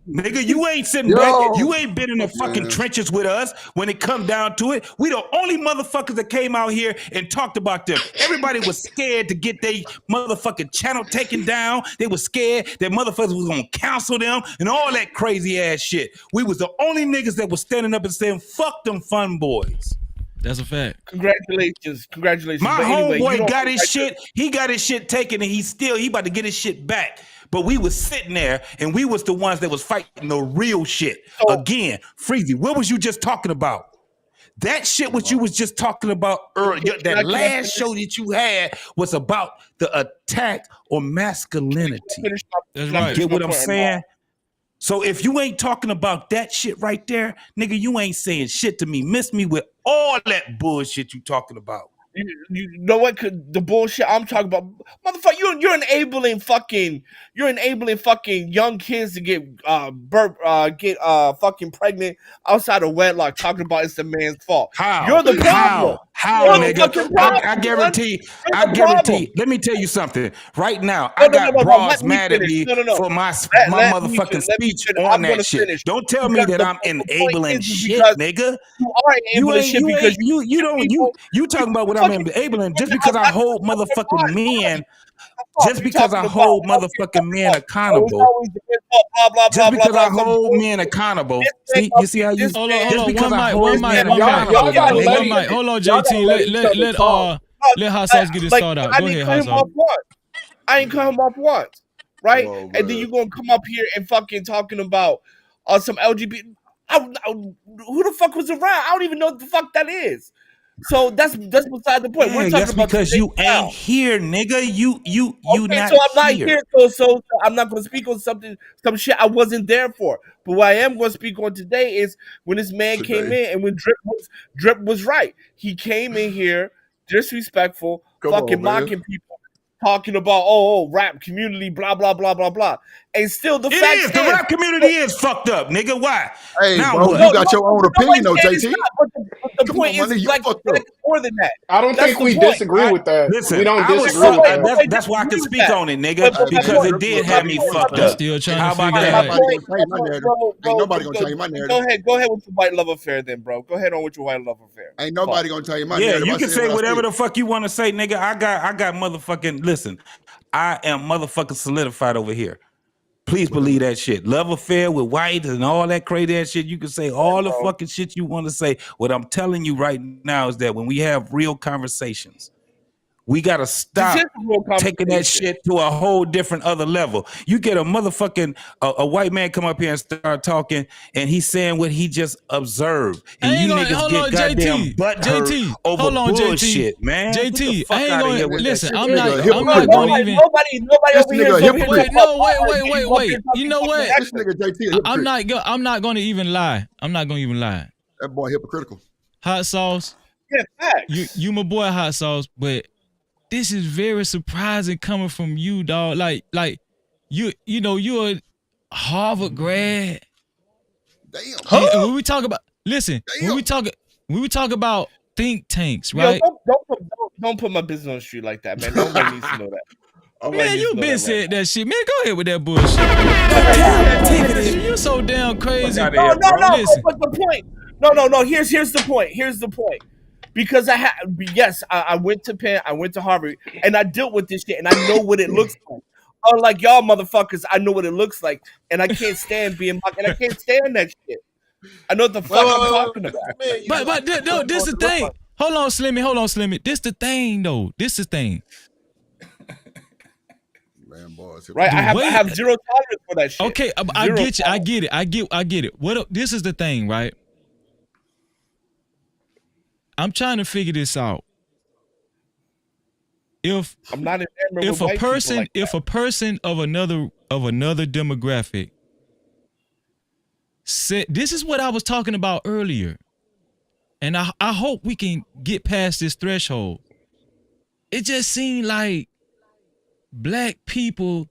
Nigga, you ain't sitting back. You ain't been in the fucking trenches with us when it come down to it. We the only motherfuckers that came out here and talked about them. Everybody was scared to get their motherfucking channel taken down. They was scared that motherfuckers was gonna cancel them and all that crazy ass shit. We was the only niggas that was standing up and saying, fuck them fun boys. That's a fact. Congratulations. My homeboy got his shit. He got his shit taken and he about to get his shit back. But we was sitting there and we was the ones that was fighting the real shit. Again, Freezy, what was you just talking about? That shit what you was just talking about earlier, that last show that you had was about the attack on masculinity. That's right. Get what I'm saying? So if you ain't talking about that shit right there, nigga, you ain't saying shit to me. Miss me with all that bullshit you talking about. You know what? The bullshit I'm talking about, motherfucker. You're enabling fucking young kids to get fucking pregnant outside of wedlock. Talking about it's the man's fault. How? You're the problem. How, nigga? I guarantee. Let me tell you something. Right now, I got bras mad at me for my motherfucking speech on that shit. Don't tell me that I'm enabling shit, nigga. You are enabling shit because you talking about what I'm enabling just because I hold motherfucking men. Just because I hold motherfucking men accountable. Just because I hold men accountable. See, you see how you. Hold on, one mic. Hold on, JT. Let Hot Sauce get it started out. Go ahead, Hot Sauce. I ain't cut him off once, right? And then you gonna come up here and fucking talking about some LGBT. Who the fuck was around? I don't even know what the fuck that is. So that's beside the point. Yeah, We're talking that's about because you ain't here, nigga. You okay, not so I'm not here. here. So I'm not going to speak on some shit I wasn't there for. But what I am going to speak on today is when this man came in and when Drip was right. He came in here disrespectful, mocking people, talking about rap community, blah blah blah blah blah. And still the fact is the rap community is fucked up, nigga. Why? Hey, now bro, what? you got your own opinion, though, JT. But the point is, like, more than that. I don't think we disagree with that. Listen, we don't disagree with that. That's why I can speak on it, nigga, because it did have me fucked up. Still trying How to about figure that? Ain't nobody gonna tell you my narrative. Go ahead with your white love affair, then, bro. Go ahead on with your white love affair. Ain't nobody gonna tell you my narrative. Yeah, you can say whatever the fuck you want to say, nigga. I got motherfucking. Listen, I am motherfucking solidified over here. Please believe that shit. Love affair with white and all that crazy ass shit. You can say all the fucking shit you want to say. What I'm telling you right now is that when we have real conversations, we gotta stop taking that shit to a whole different other level. You get a motherfucking a white man come up here and start talking, and he's saying what he just observed, and you niggas get goddamn butt hurt over bullshit, man. JT, I ain't gonna listen. I'm not gonna even. Nobody over here. Wait. You know what? This nigga JT. I'm not gonna even lie. That boy hypocritical. Hot Sauce. Yeah, facts. You my boy Hot Sauce, but this is very surprising coming from you, dog. Like you know, you're a Harvard grad. Damn. And when we talk about when we talk about think tanks, right? Yo, don't put my business on the street like that, man. Nobody needs to know that. Man, you been said that shit. Man, go ahead with that bullshit. You so damn crazy. No. But the point. No. Here's the point. Because I went to Penn, I went to Harvard, and I dealt with this shit, and I know what it looks like. Unlike y'all motherfuckers, I know what it looks like, and I can't stand being mocked, and I can't stand that shit. I know what the fuck I'm talking about. But this is the thing. Hold on, Slimmy. This the thing, though. Man, boys. Right? I have zero tolerance for that shit. Okay, I get you. I get it. This is the thing, right? I'm trying to figure this out. If I'm not enamored if with a white person people like if a person of another demographic said, this is what I was talking about earlier, and I hope we can get past this threshold. It just seemed like black people,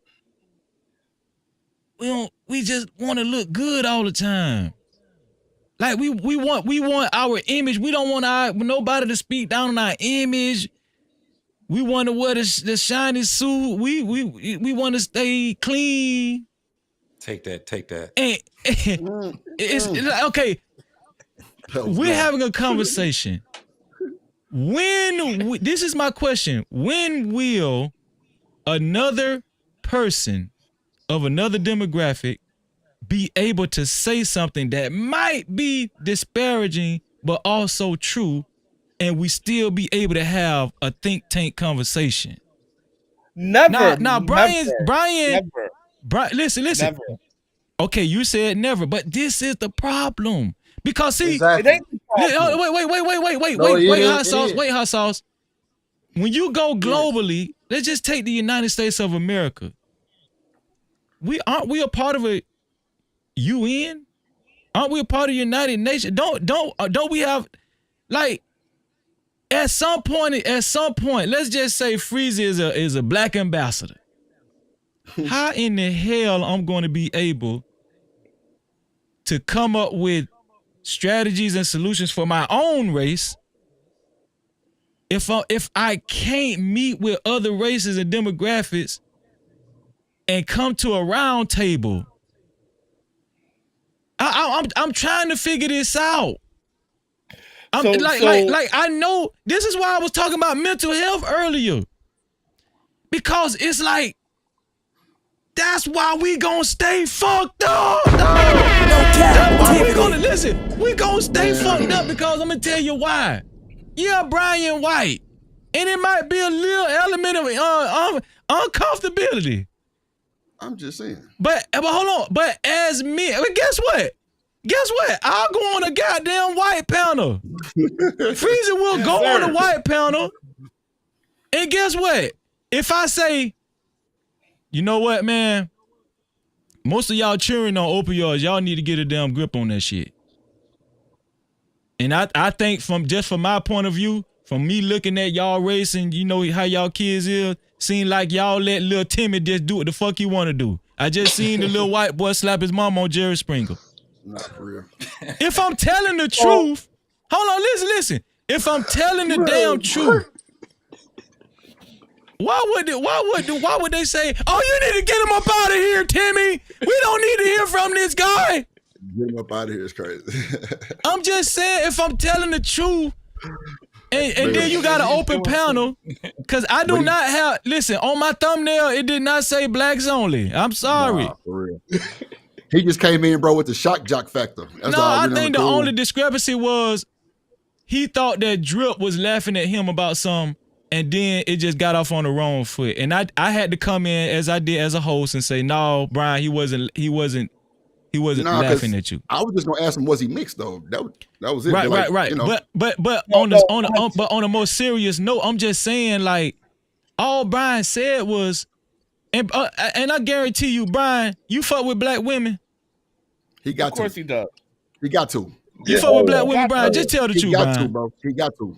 we just want to look good all the time. Like we want our image. We don't want nobody to speak down on our image. We want to wear the shiny suit. We want to stay clean. Take that. And it's okay. We're having a conversation. This is my question. When will another person of another demographic be able to say something that might be disparaging but also true, and we still be able to have a think tank conversation? Never. Now, Brian, listen. Never. Okay, you said never, but this is the problem. Because see, Exactly. It ain't the problem. Wait, hot sauce. When you go globally, let's just take the United States of America. Aren't we a part of a UN? Aren't we a part of the United Nations? Don't we have, like, at some point, let's just say Freezy is a black ambassador. How in the hell I'm going to be able to come up with strategies and solutions for my own race if I can't meet with other races and demographics and come to a round table? I'm trying to figure this out. I know this is why I was talking about mental health earlier, because it's like that's why we gonna stay fucked up. That's why we gonna listen. We gonna stay fucked up because I'm gonna tell you why. Yeah, Brian White, and it might be a little element of uncomfortability. I'm just saying. But hold on. But as me, guess what? I'll go on a goddamn white panel. Freezer will go on a white panel. And guess what? If I say, you know what, man? Most of y'all cheering on opioids. Y'all need to get a damn grip on that shit. And I think from my point of view, from me looking at y'all race and you know how y'all kids is, seem like y'all let little Timmy just do what the fuck he want to do. I just seen the little white boy slap his mom on Jerry Springer. Not for real. If I'm telling the truth, hold on, listen. If I'm telling the damn truth, why would they say, oh, you need to get him up out of here, Timmy? We don't need to hear from this guy. Get him up out of here is crazy. I'm just saying, if I'm telling the truth, and then you got an open panel, because I do not have, listen, on my thumbnail, it did not say blacks only. I'm sorry. Nah, for real. He just came in, bro, with the shock jock factor. That's I think the only discrepancy was he thought that Drip was laughing at him about something, and then it just got off on the wrong foot. And I had to come in as I did as a host and say, no, Brian, he wasn't laughing at you. I was just gonna ask him, was he mixed though? That was it. Right. You know. But on a more serious note, I'm just saying, like, all Brian said was, and I guarantee you, Brian, you fuck with black women. He got to. Of course he does. He got to. You fuck with black women, Brian. Just tell the truth, Brian. He got to, bro. He got to.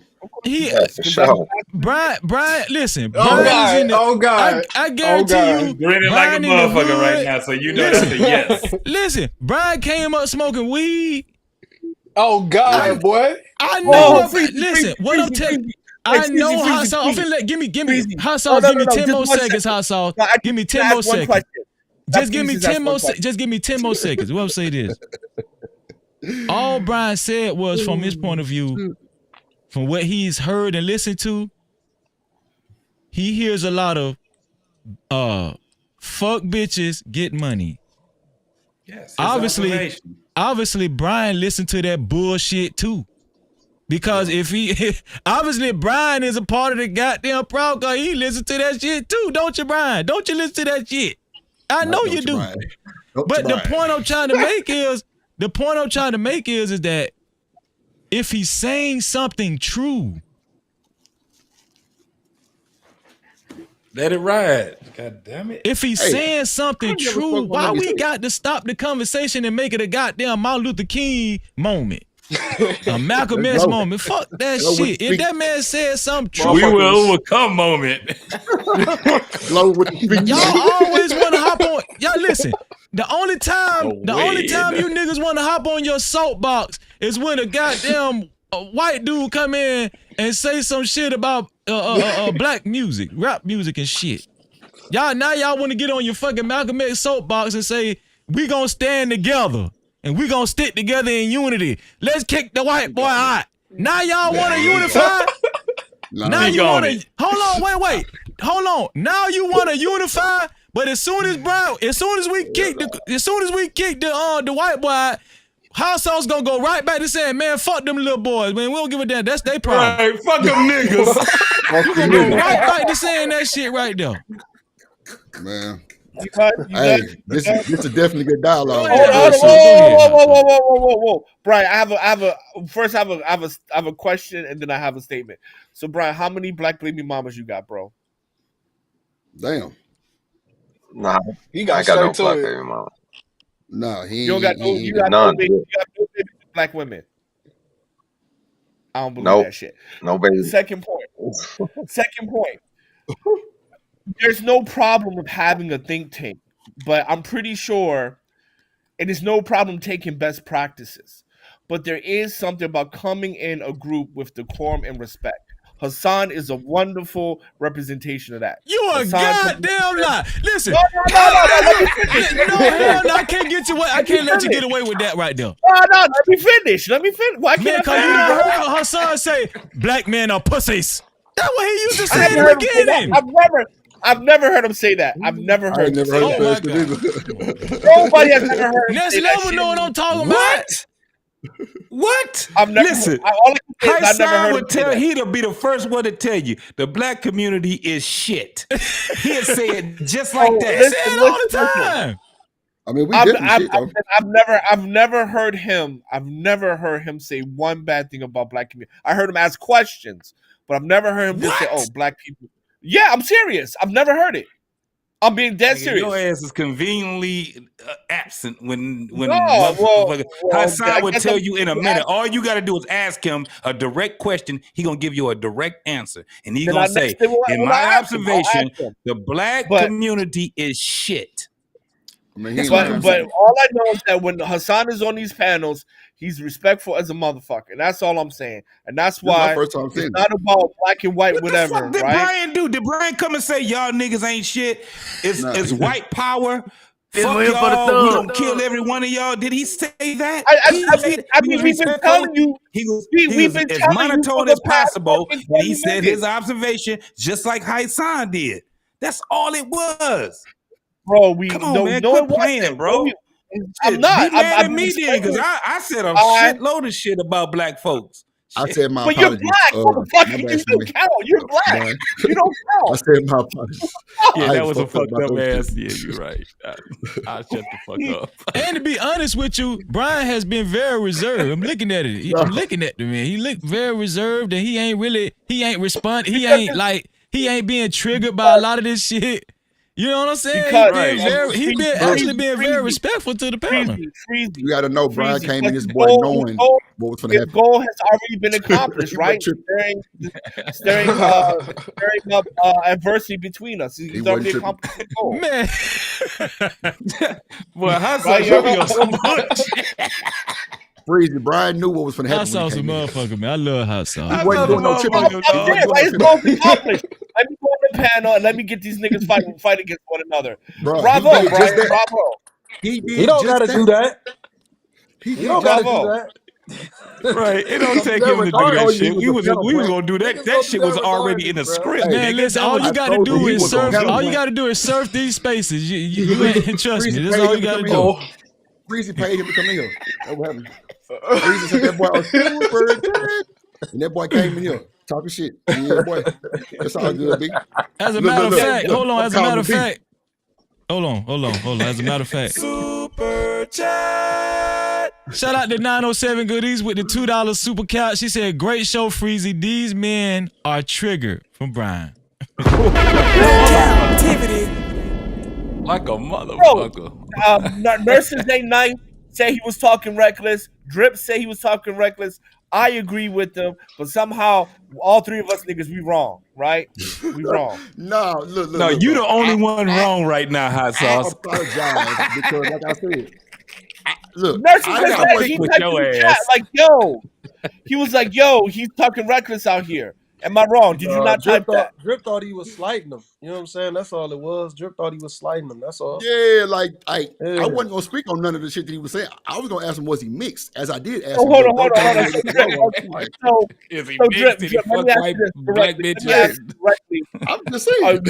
Brian, listen. Oh God. I guarantee you. Grinning like a motherfucker right now, so you know that's a yes. Listen, Brian came up smoking weed. Oh God, boy. I know. Listen, what I'm telling you. I know hot sauce. I'm finna give me hot sauce. Give me 10 more seconds, hot sauce. Give me 10 more seconds. Just give me 10 more. Just give me 10 more seconds. What I'm saying is, all Brian said was, from his point of view, from what he's heard and listened to, he hears a lot of fuck bitches get money. Yes. Obviously, Brian listened to that bullshit too. Because if he, obviously Brian is a part of the goddamn problem because he listens to that shit too, don't you, Brian? Don't you listen to that shit? I know you do. But the point I'm trying to make is, is that if he's saying something true, let it ride. God damn it. If he's saying something true, why we got to stop the conversation and make it a goddamn Martin Luther King moment? A Malcolm X moment. Fuck that shit. If that man said something true, we will overcome moment. Y'all always want to hop on. Y'all listen. The only time you niggas want to hop on your soapbox is when a goddamn white dude come in and say some shit about black music, rap music and shit. Y'all want to get on your fucking Malcolm X soapbox and say we gonna stand together and we gonna stick together in unity. Let's kick the white boy out. Now y'all want to unify? Now you want to hold on, wait, hold on. Now you want to unify, but as soon as we kick the white boy out, House Sauce gonna go right back to saying, man, fuck them little boys, man. We don't give a damn. That's their problem. Right, fuck them niggas. You gonna go right back to saying that shit right there. Man. This is definitely good dialogue. Whoa. Brian, I have a question and then I have a statement. So Brian, how many black baby mamas you got, bro? Damn. Nah, he got I got no straight to black it. baby mama. No, You don't got no. You got none. no baby. You got no baby black women. I don't believe that shit. No baby. Second point. There's no problem with having a think tank, but I'm pretty sure it is no problem taking best practices. But there is something about coming in a group with decorum and respect. Hassan is a wonderful representation of that. You a goddamn lie. Listen. No, let me finish. No, hell no, I can't get you away. I can't let you get away with that right there. No, let me finish. Why can't I heard Hassan say black men are pussies. That's what he used to say in the beginning. I've never heard him say that. I've never heard him say that. Nobody has ever heard him Nancy say that. Level know what I'm talking about. What? Listen, Hassan would tell he'll be the first one to tell you the black community is shit. He'll say it just like that. Say it all the time. I mean, I've never heard him say one bad thing about black community. I heard him ask questions, but I've never heard him just say, "Oh, black people." Yeah, I'm serious. I've never heard it. I'm being dead serious. Your ass is conveniently absent when Hassan would tell you in a minute. All you got to do is ask him a direct question. He gonna give you a direct answer, and he's gonna say, "In my observation, the black community is shit." I mean, but all I know is that when Hassan is on these panels, he's respectful as a motherfucker. That's all I'm saying, and that's why it's not about black and white, whatever. What the fuck did Brian do? Did Brian come and say y'all niggas ain't shit? It's white power. Fuck y'all. We don't kill every one of y'all. Did he say that? I mean, we've been telling you. We've been as monotone as possible, and he said his observation just like Hassan did. That's all it was. Bro, come on, man. Quit playing, bro. I'm not. Be mad at me then, because I said a shitload of shit about black folks. I said my apologies. But you're black, motherfucker. You don't count. You're black. You don't count. I said my apologies. Yeah, that was a fucked up ass. Yeah, you're right. I'll shut the fuck up. And to be honest with you, Brian has been very reserved. I'm looking at it. I'm looking at the man. He looked very reserved, and he ain't responding. He ain't being triggered by a lot of this shit. You know what I'm saying? He's been actually being very respectful to the panel. You got to know, Brian came in this boy knowing what was going to happen. His goal has already been accomplished, right? Stirring up adversity between us. He's already accomplished the goal. Man. Well, Hassan showed me so much. Freezy, Brian knew what was going to happen. Hot sauce a motherfucker, man. I love hot sauce. He wasn't doing no tripping. It's goal accomplished. Let me go on the panel and let me get these niggas fight against one another. Bro, bravo, Brian. Bravo. He don't gotta do that. He don't gotta do that. Right, it don't take him to do that shit. We was gonna do that. That shit was already in the script. Man, listen, all you gotta do is surf. All you gotta do is surf these spaces. You ain't trust me. That's all you gotta do. Breezy paid him to come in here. That's what happened. Breezy said that boy was super good. And that boy came in here talking shit. Yeah, boy. It's all good, B. As a Look, matter look, of look, fact, look. hold on. I'm As a calling matter him of B. fact, hold on. As a matter of fact, Super chat. shout out to 907 Goodies with the $2 super couch. She said, "Great show, Freezy. These men are triggered." From Brian. Cap-tivity. Like a motherfucker. Nurses ain't nice. Say he was talking reckless. Drip say he was talking reckless. I agree with them, but somehow all three of us niggas we wrong, right? We wrong. No, look, No, you bro. the only one wrong right now, Hot I Sauce. apologize because, like I said, look, Nurses I just said he with typed your in the chat ass. like, "Yo," he was like, "Yo, he's talking reckless out here." Am I wrong? Did you not type that? Drip thought he was slighting him. You know what I'm saying? That's all it was. Drip thought he was slighting him. That's all. Yeah, like I Yeah. wasn't gonna speak on none of the shit that he was saying. I was gonna ask him, was he mixed? As I did ask Oh, him. hold on. So, Is he Drip, mixed? Did he let fuck me ask white you this black directly. Let me ask bitches? you directly. I'm just saying.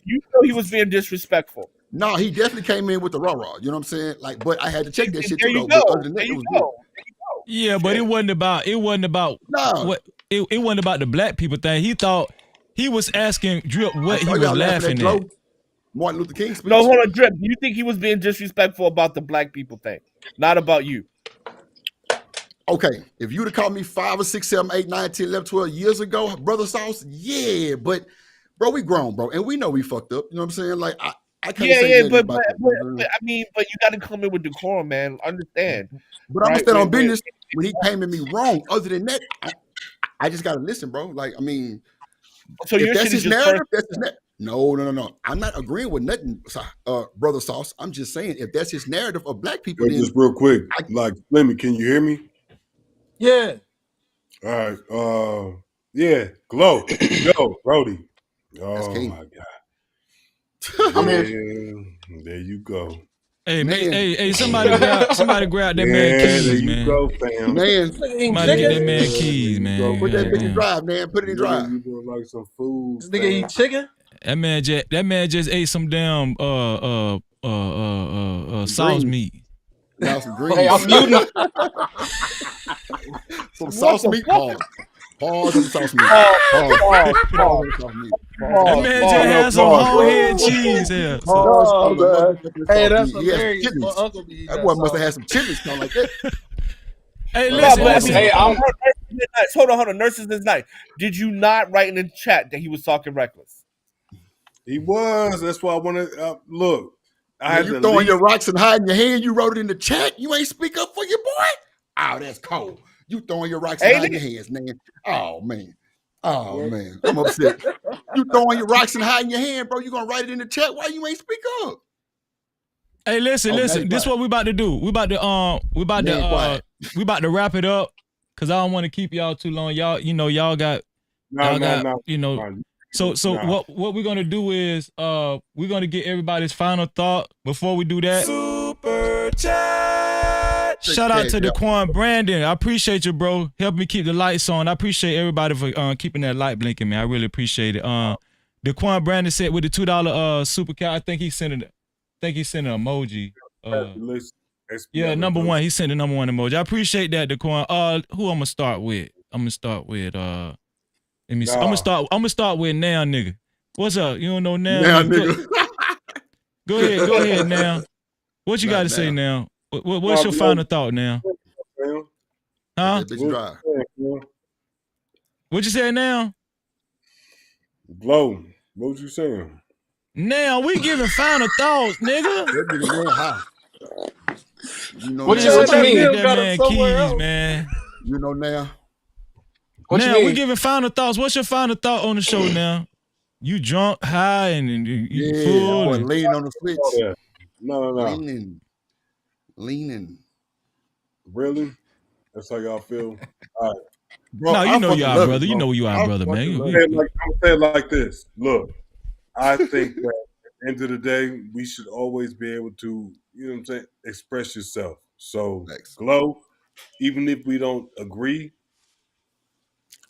You feel he was being disrespectful? No, he definitely came in with the raw. You know what I'm saying? Like, but I had to check that shit There too, you though. go. But other than that, There it you was go. good. Yeah, but it wasn't about No. what it wasn't about the black people thing. He thought he was asking Drip what he Oh, was y'all laughing laughing at. Martin Luther King speech. No, hold on, Drip. Do you think he was being disrespectful about the black people thing, not about you? Okay, if you'd have called me 5 or 6, 7, 8, 9, 10, 11, 12 years ago, Brother Sauce, yeah, but bro, we grown, bro, and we know we fucked up. You know what I'm saying? Like, I can't say nothing about that. I mean, but you got to come in with decorum, man. Understand? But I'm gonna stand on business when he came at me wrong. Other than that, I just gotta listen, bro. Like, I mean, so if your that's shit his is just narrative, that's his narrative. No. I'm not agreeing with nothing, Brother Sauce. I'm just saying if that's his narrative of black people, then just real quick, like Lemmy, can you hear me? Yeah. All right. Yeah. Glow. Yo, Brody. Oh my God. I'm here. There you go. Hey, hey, somebody grab that man keys, there you man. go, fam. Man, somebody get that man keys, man. Put that bitch in drive, man. Put it in drive. You doing like some food. This nigga eat chicken? That man just ate some damn sauce meat. Now some greens. Hey, I'm muting. Some sauce meat. Pause on the sauce meat. Pause on the sauce meat. That man just had some whole head cheese here. Hey, that's hilarious. My uncle be eating that boy must have had some chilies kind like that. Hey, listen. Hey, hold on. Nurses is nice. Did you not write in the chat that he was talking reckless? He was. That's why I want to look. You throwing your rocks and hiding your hand. You wrote it in the chat. You ain't speak up for your boy. Oh, that's cold. You throwing your rocks and hiding your hands, man. Oh man. I'm upset. You throwing your rocks and hiding your hand, bro. You gonna write it in the chat? Why you ain't speak up? Hey, listen. This is what we about to do. We about to wrap it up because I don't want to keep y'all too long. Y'all got. So what we're gonna do is we're gonna get everybody's final thought before we do that. Super chat. Shout out to Daquan Brandon. I appreciate you, bro. Help me keep the lights on. I appreciate everybody for keeping that light blinking, man. I really appreciate it. Daquan Brandon said with the $2 super chat, I think he sent an emoji. Yeah, number one. He sent the number one emoji. I appreciate that, Daquan. Who I'm gonna start with? Let me see. I'm gonna start with now, nigga. What's up? You don't know now? Now, nigga. Go ahead now. What you got to say now? What's your final thought now? Huh? What you say now? Glow. What you saying? Now we giving final thoughts, nigga. What you mean? That man keys, man. You know now. Now we giving final thoughts. What's your final thought on the show now? You drunk, high, and you full. And leaning on the switch. No. Leaning. Really? That's how y'all feel? All right. Bro, no, you know you are, brother. You know you are, brother, man. I'm saying like this. Look, I think that at the end of the day, we should always be able to, you know what I'm saying, express yourself. So, Glow, even if we don't agree,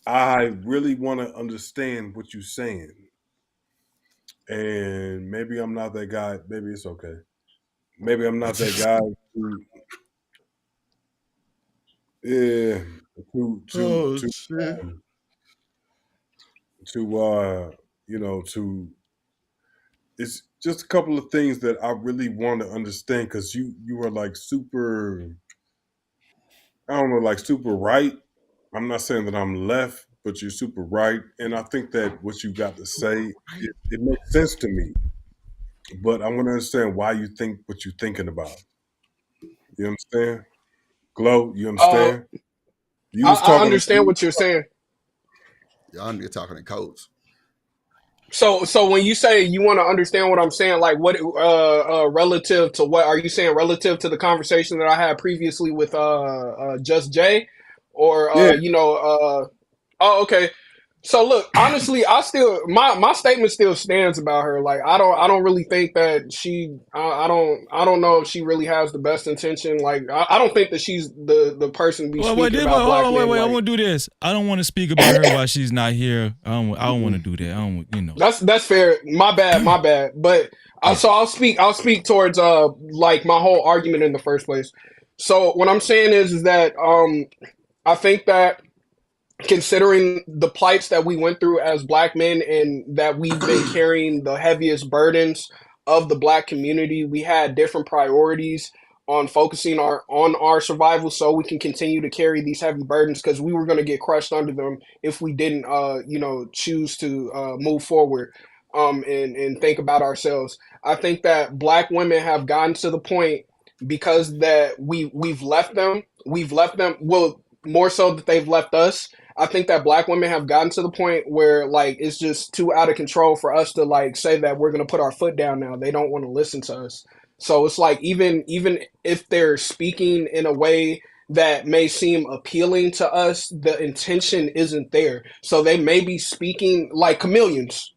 I really want to understand what you're saying. And maybe I'm not that guy. Maybe it's okay. Maybe I'm not that guy. Yeah. to shit. you know, to it's just a couple of things that I really want to understand because you are like super, I don't know, like super right. I'm not saying that I'm left, but you're super right, and I think that what you got to say it makes sense to me. But I want to understand why you think what you're thinking about. You understand? Glow, you Uh, understand? You was I talking. understand what you're saying. Y'all niggas talking in codes. So when you say you want to understand what I'm saying, like what relative to what are you saying relative to the conversation that I had previously with Just Jay, or Yeah. oh, okay. So look, honestly, I still my statement still stands about her. Like I don't really think that I don't know if she really has the best intention. Like I don't think that she's the person to be speaking about Hold black on, men. wait. I Like want to do this. I don't want to speak about her while she's not here. I don't want to do that. I don't, you know. that's fair. My bad. But so I'll speak towards like my whole argument in the first place. So what I'm saying is that I think that considering the plights that we went through as black men and that we've been carrying the heaviest burdens of the black community, we had different priorities on focusing on our survival so we can continue to carry these heavy burdens because we were going to get crushed under them if we didn't choose to move forward and think about ourselves. I think that black women have gotten to the point because that we've left them, well, more so that they've left us. I think that black women have gotten to the point where like it's just too out of control for us to like say that we're gonna put our foot down now. They don't want to listen to us. So it's like even if they're speaking in a way that may seem appealing to us, the intention isn't there. So they may be speaking like chameleons.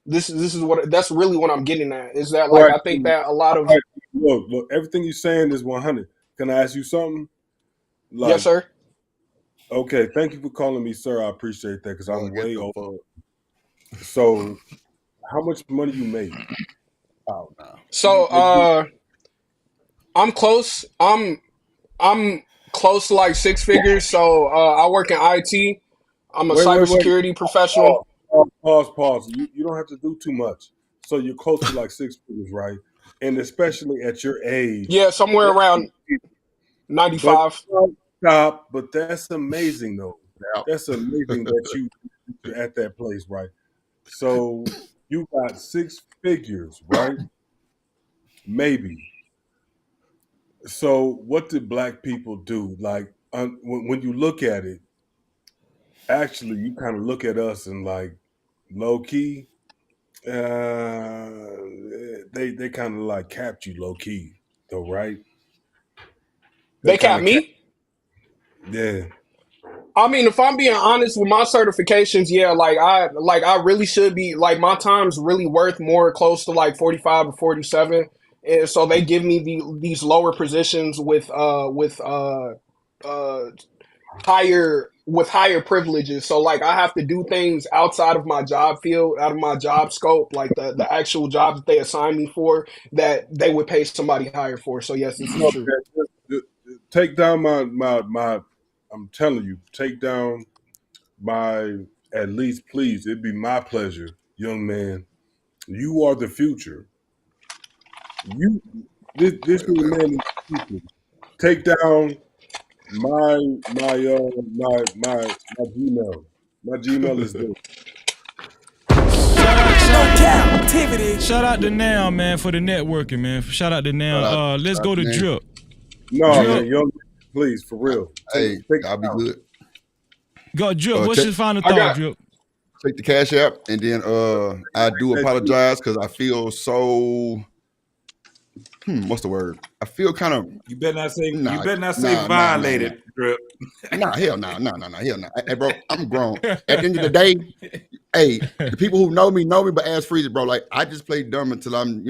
This is what that's really what I'm getting at. Is that All like right, I think that a lot all of right. Look, everything you're saying is 100. Can I ask you something? yes, Like, sir. okay, thank you for calling me, sir. I appreciate that because Boy, I'm get way the over. fuck So, how much money you make? out now. So I'm close. I'm close to like six figures. So I work in IT. I'm a Wait. cybersecurity professional. Pause. You don't have to do too much. So you're close to like six figures, right? And especially at your age. Yeah, somewhere around But 95. stop. But that's amazing, though. Yeah. That's amazing that you're at that place, right? So you got six figures, right? Maybe. So what did black people do? Like when you look at it, actually, you kind of look at us and like low key, they kind of like capped you low key, though, right? They They kind capped of capped. me. Yeah. I mean, if I'm being honest with my certifications, yeah, I really should be like my time's really worth more close to like 45 or 47. And so they give me these lower positions uh higher privileges. So like I have to do things outside of my job field, out of my job scope, like the actual job that they assign me for that they would pay somebody higher for. So yes, this is true. Take down my. I'm telling you, take down my. At least, please, it'd be my pleasure, young man. You are the future. You this young man is the future. Take down my Gmail. My Gmail is this. Shout out to Now, man, for the networking, man. Shout out to Now. Let's go to Drip. No, Drip. man, young, please, for real. Hey, I'll be good. Go, Drip. What's your final thought, Drip? Take the cash app, and then I do apologize because I feel so. What's the word? I feel kind of. You better not say. You better not say violated, Drip. Nah, hell no, hell no. Hey, bro, I'm grown. At the end of the day, hey, the people who know me, but ask Freezy, bro. Like I just played dumb until I'm,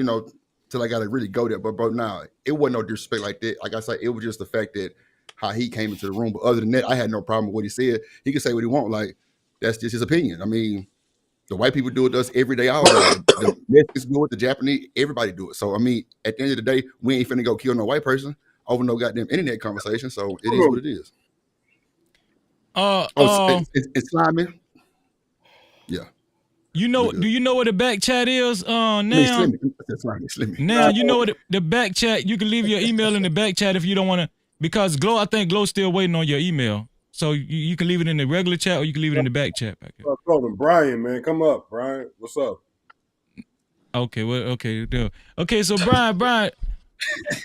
till I gotta really go there. But bro, nah, it wasn't no disrespect like that. Like I said, it was just the fact that how he came into the room. But other than that, I had no problem with what he said. He can say what he want. Like that's just his opinion. I mean, the white people do it to us every day. All day. The Mexicans do it. The Japanese, everybody do it. So I mean, at the end of the day, we ain't finna go kill no white person over no goddamn internet conversation. So it is what it is. It's slimy. Yeah. You know? Do you know what the back chat is? Now. Slimmy. Now you know what the back chat. You can leave your email in the back chat if you don't want to. Because Glow, I think Glow's still waiting on your email. So you can leave it in the regular chat or you can leave it in the back chat. Brian, man, come up, Brian. What's up? Okay, well, okay. So Brian,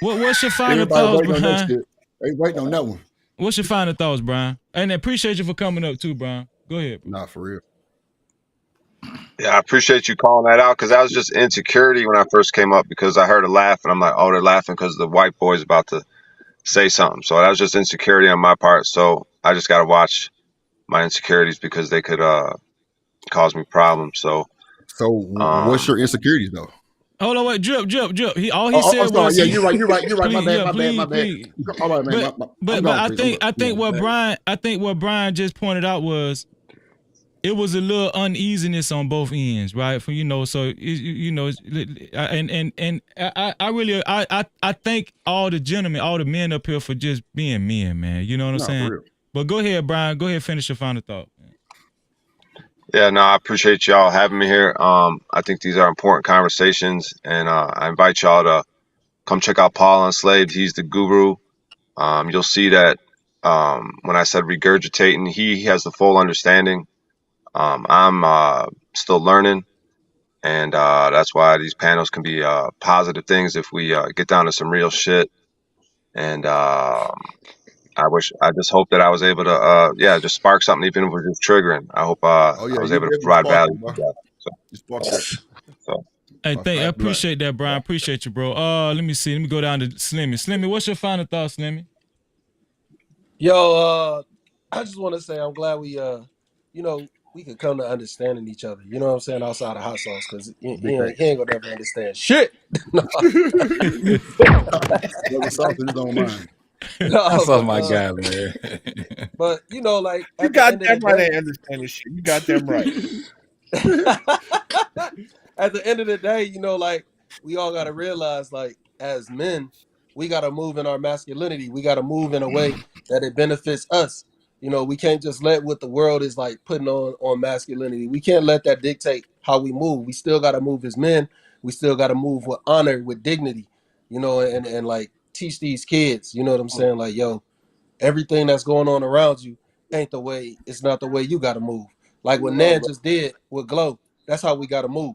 what's your final thoughts, Brian? They waiting on that one. What's your final thoughts, Brian? And I appreciate you for coming up too, Brian. Go ahead. Nah, for real. Yeah, I appreciate you calling that out because that was just insecurity when I first came up because I heard a laugh and I'm like, oh, they're laughing because the white boy's about to say something. So that was just insecurity on my part. So I just got to watch my insecurities because they could cause me problems. So what's your insecurities though? Hold on, wait, drip. He said was yeah, you're right. My bad. All right, man. But I think what Brian just pointed out was it was a little uneasiness on both ends, right? For so and I really thank all the gentlemen, all the men up here for just being men, man. You know what I'm saying? But go ahead, Brian. Go ahead, finish your final thought. Yeah, no, I appreciate y'all having me here. I think these are important conversations, and I invite y'all to come check out Paul Enslaved. He's the guru. You'll see that when I said regurgitating, he has the full understanding. I'm still learning, and that's why these panels can be positive things if we get down to some real shit. And I just hope that I was able to just spark something, even if it was just triggering. I hope I was able to provide value. Hey, I appreciate that, Brian. Appreciate you, bro. Let me see. Let me go down to Slimmy. Slimmy, what's your final thoughts, Slimmy? Yo, I just want to say I'm glad we could come to understanding each other. You know what I'm saying? Outside of hot sauce, because he ain't gonna never understand shit. Hot sauce, my guy, man. But you got them right. I understand this shit. You got them right. At the end of the day, we all gotta realize, as men, we gotta move in our masculinity. We gotta move in a way that it benefits us. We can't just let what the world is putting on masculinity. We can't let that dictate how we move. We still got to move as men. We still got to move with honor, with dignity, and teach these kids, you know what I'm saying? Yo, everything that's going on around you it's not the way you got to move. Like what Nan just did with Glow, that's how we got to move.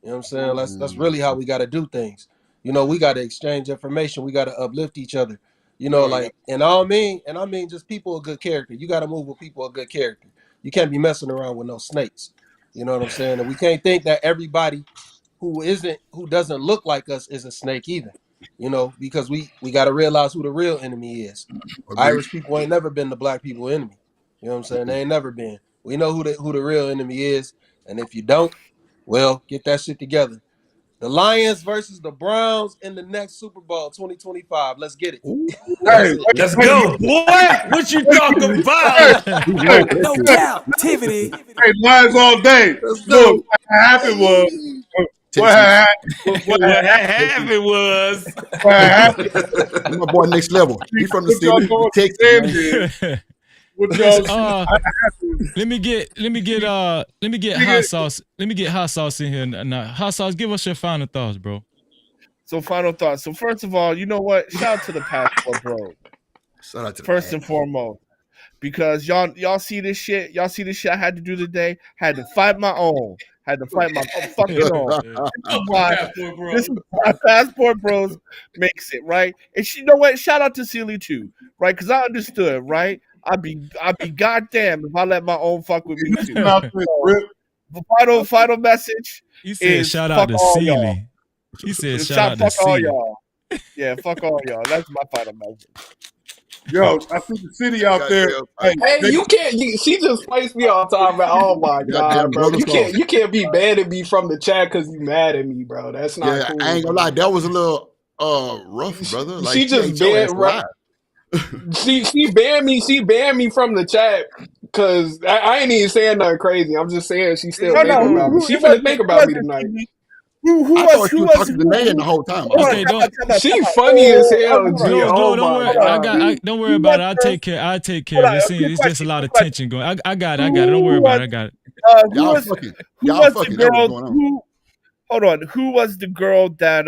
You know what I'm saying? That's really how we got to do things. We got to exchange information. We got to uplift each other. And I mean just people of good character. You got to move with people of good character. You can't be messing around with no snakes. You know what I'm saying? And we can't think that everybody who doesn't look like us is a snake either. Because we got to realize who the real enemy is. Irish people ain't never been the black people enemy. You know what I'm saying? They ain't never been. We know who the real enemy is. And if you don't, well, get that shit together. The Lions versus the Browns in the next Super Bowl 2025. Let's get it. Hey, let's go, boy. What you talking about? No Cap-tivity. Hey, Lions all day. Look, what happened was. What happened was. My boy, next level. He from the city. Let me get hot sauce. Let me get hot sauce in here now. Hot sauce, give us your final thoughts, bro. So final thoughts. So first of all, you know what? Shout out to the Passport Bros. Shout out to first and foremost, because y'all see this shit. Y'all see this shit I had to do today. Had to fight my own. Had to fight my fucking own. This is why Passport Bros makes it right. And you know what? Shout out to Sealy too, right? Because I understood, right? I'd be goddamn if I let my own fuck with me too. The final message. He said shout out to Sealy. He said shout out to Sealy. Y'all. Yeah, fuck all y'all. That's my final message. Yo, I see the city out there. Hey, you can't. She just placed me on top of. Oh my god, bro! You can't be mad at me from the chat because you mad at me, bro. That's not cool. I ain't gonna lie, that was a little rough, brother. Like, she just banned right. She banned me. She banned me from the chat because I ain't even saying nothing crazy. I'm just saying she's still thinking about me. She finna think about me tonight. I thought you were talking to Nan the whole time. Okay, don't. She funny as hell, G. Glow, Oh don't my worry. god. Don't worry about it. I'll take care. I'll take care of it. It's just a lot of tension going. I got it. Don't worry about it. I got it. Who was the girl? Hold on. Who was the girl that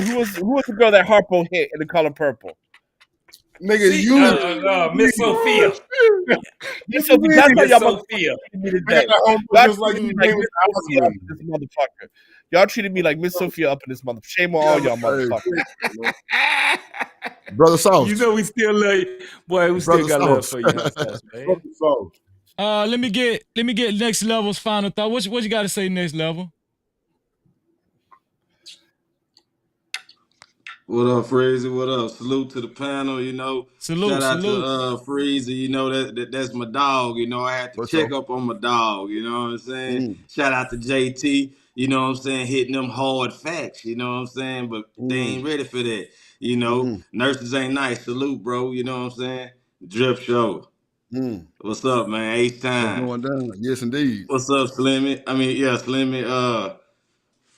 who was the girl that Harpo hit in The Color Purple? Nigga, Miss Sophia. Miss Sophia. That's why Miss y'all Sophia. Y'all treated me like Miss Sophia up in this motherfucker. Shame on all y'all motherfuckers. Brother Sauce. You know we still love you. Boy, we still got love for you, man. Let me get Next Level's final thought. What you got to say, Next Level? What up, Freezy? What up? Salute to the panel. You know, shout out to Freezy. You know that's my dog. You know, I had to check up on my dog. You know what I'm saying? Shout out to JT. You know what I'm saying? Hitting them hard facts. You know what I'm saying? But they ain't ready for that. You know, nurses ain't nice. Salute, bro. You know what I'm saying? Drip show. What's up, man? H-Time. What's going down? Yes, indeed. What's up, Slimmy? Slimmy.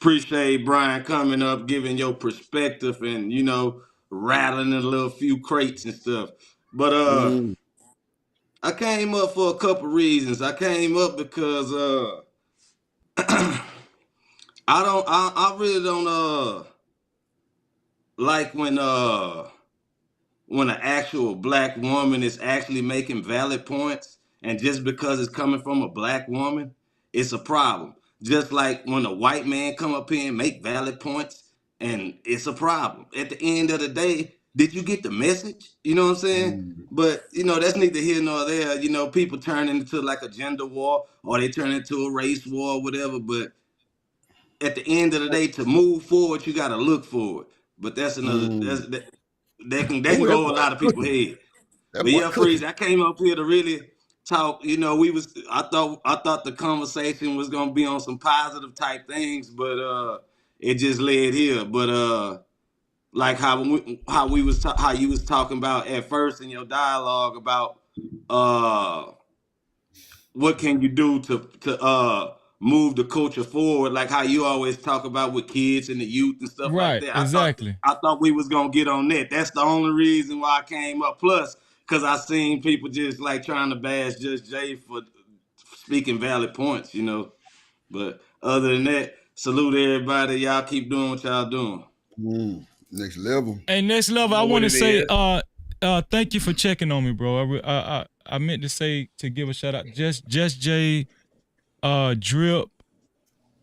Appreciate Brian coming up, giving your perspective and, you know, rattling a little few crates and stuff. But I came up for a couple reasons. I came up because I really don't like when an actual black woman is actually making valid points, and just because it's coming from a black woman, it's a problem. Just like when a white man come up here and make valid points, and it's a problem. At the end of the day, did you get the message? You know what I'm saying? But, you know, that's neither here nor there. You know, people turn into like a gender war, or they turn into a race war or whatever. But at the end of the day, to move forward, you got to look forward. But that's another, that can go a lot of people's head. But yeah, Freeze, I came up here to really talk. You know, I thought the conversation was gonna be on some positive type things, but it just led here. But like how you was talking about at first in your dialogue about what can you do to move the culture forward, like how you always talk about with kids and the youth and stuff like that. Exactly. I thought we was gonna get on that. That's the only reason why I came up. Plus, because I seen people just like trying to bash Judge Jay for speaking valid points, you know. But other than that, salute everybody. Y'all keep doing what y'all doing. Next Level. Hey, Next Level, I want to say thank you for checking on me, bro. I meant to say, to give a shout out, Just Jay, Drip,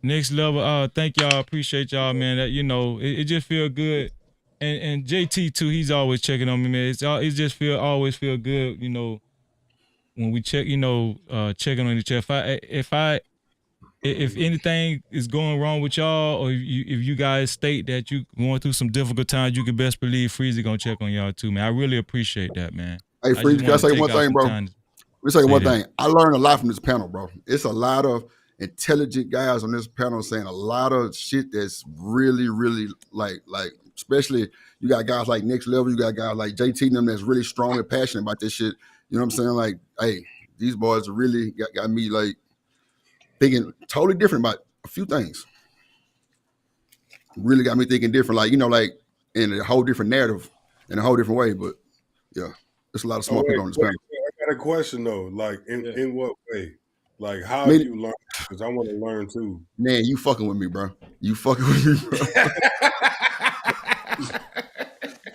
Next Level. Thank y'all, appreciate y'all, man. That, you know, it just feel good, and JT too. He's always checking on me, man. It just always feel good, you know, when we check, you know, checking on each other. If anything is going wrong with y'all, or if you guys state that you going through some difficult times, you can best believe Freezy gonna check on y'all too, man. I really appreciate that, man. Hey, Freezy, can I say one thing, bro? Let me say one thing. I learned a lot from this panel, bro. It's a lot of intelligent guys on this panel saying a lot of shit that's really, really like, especially you got guys like Next Level, you got guys like JT and them that's really strong and passionate about this shit. You know what I'm saying? Like, hey, these boys really got me like thinking totally different about a few things. Really got me thinking different, like, you know, like in a whole different narrative, in a whole different way. But yeah, there's a lot of smart people on this panel. I got a question though. Like, in what way? Like, how have you learn? Because I want to learn too. Man, you fucking with me, bro. You fucking with me, bro.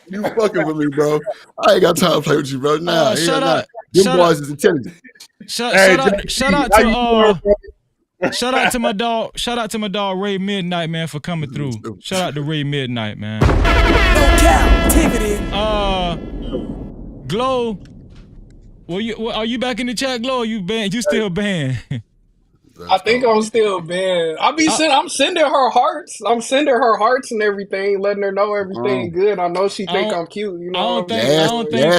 You fucking with me, bro. I ain't got time to play with you, bro. Nah, shout out. Them boys is intelligent. Shout out to my dog. Shout out to my dog Ray Midnight, man, for coming through. Shout out to Ray Midnight, man. No Cap-tivity. Glow. Are you back in the chat, Glow? Or you banned? You still banned? I think I'm still banned. I'm sending her hearts. I'm sending her hearts and everything, letting her know everything good. I know she think I'm cute. You know, your ass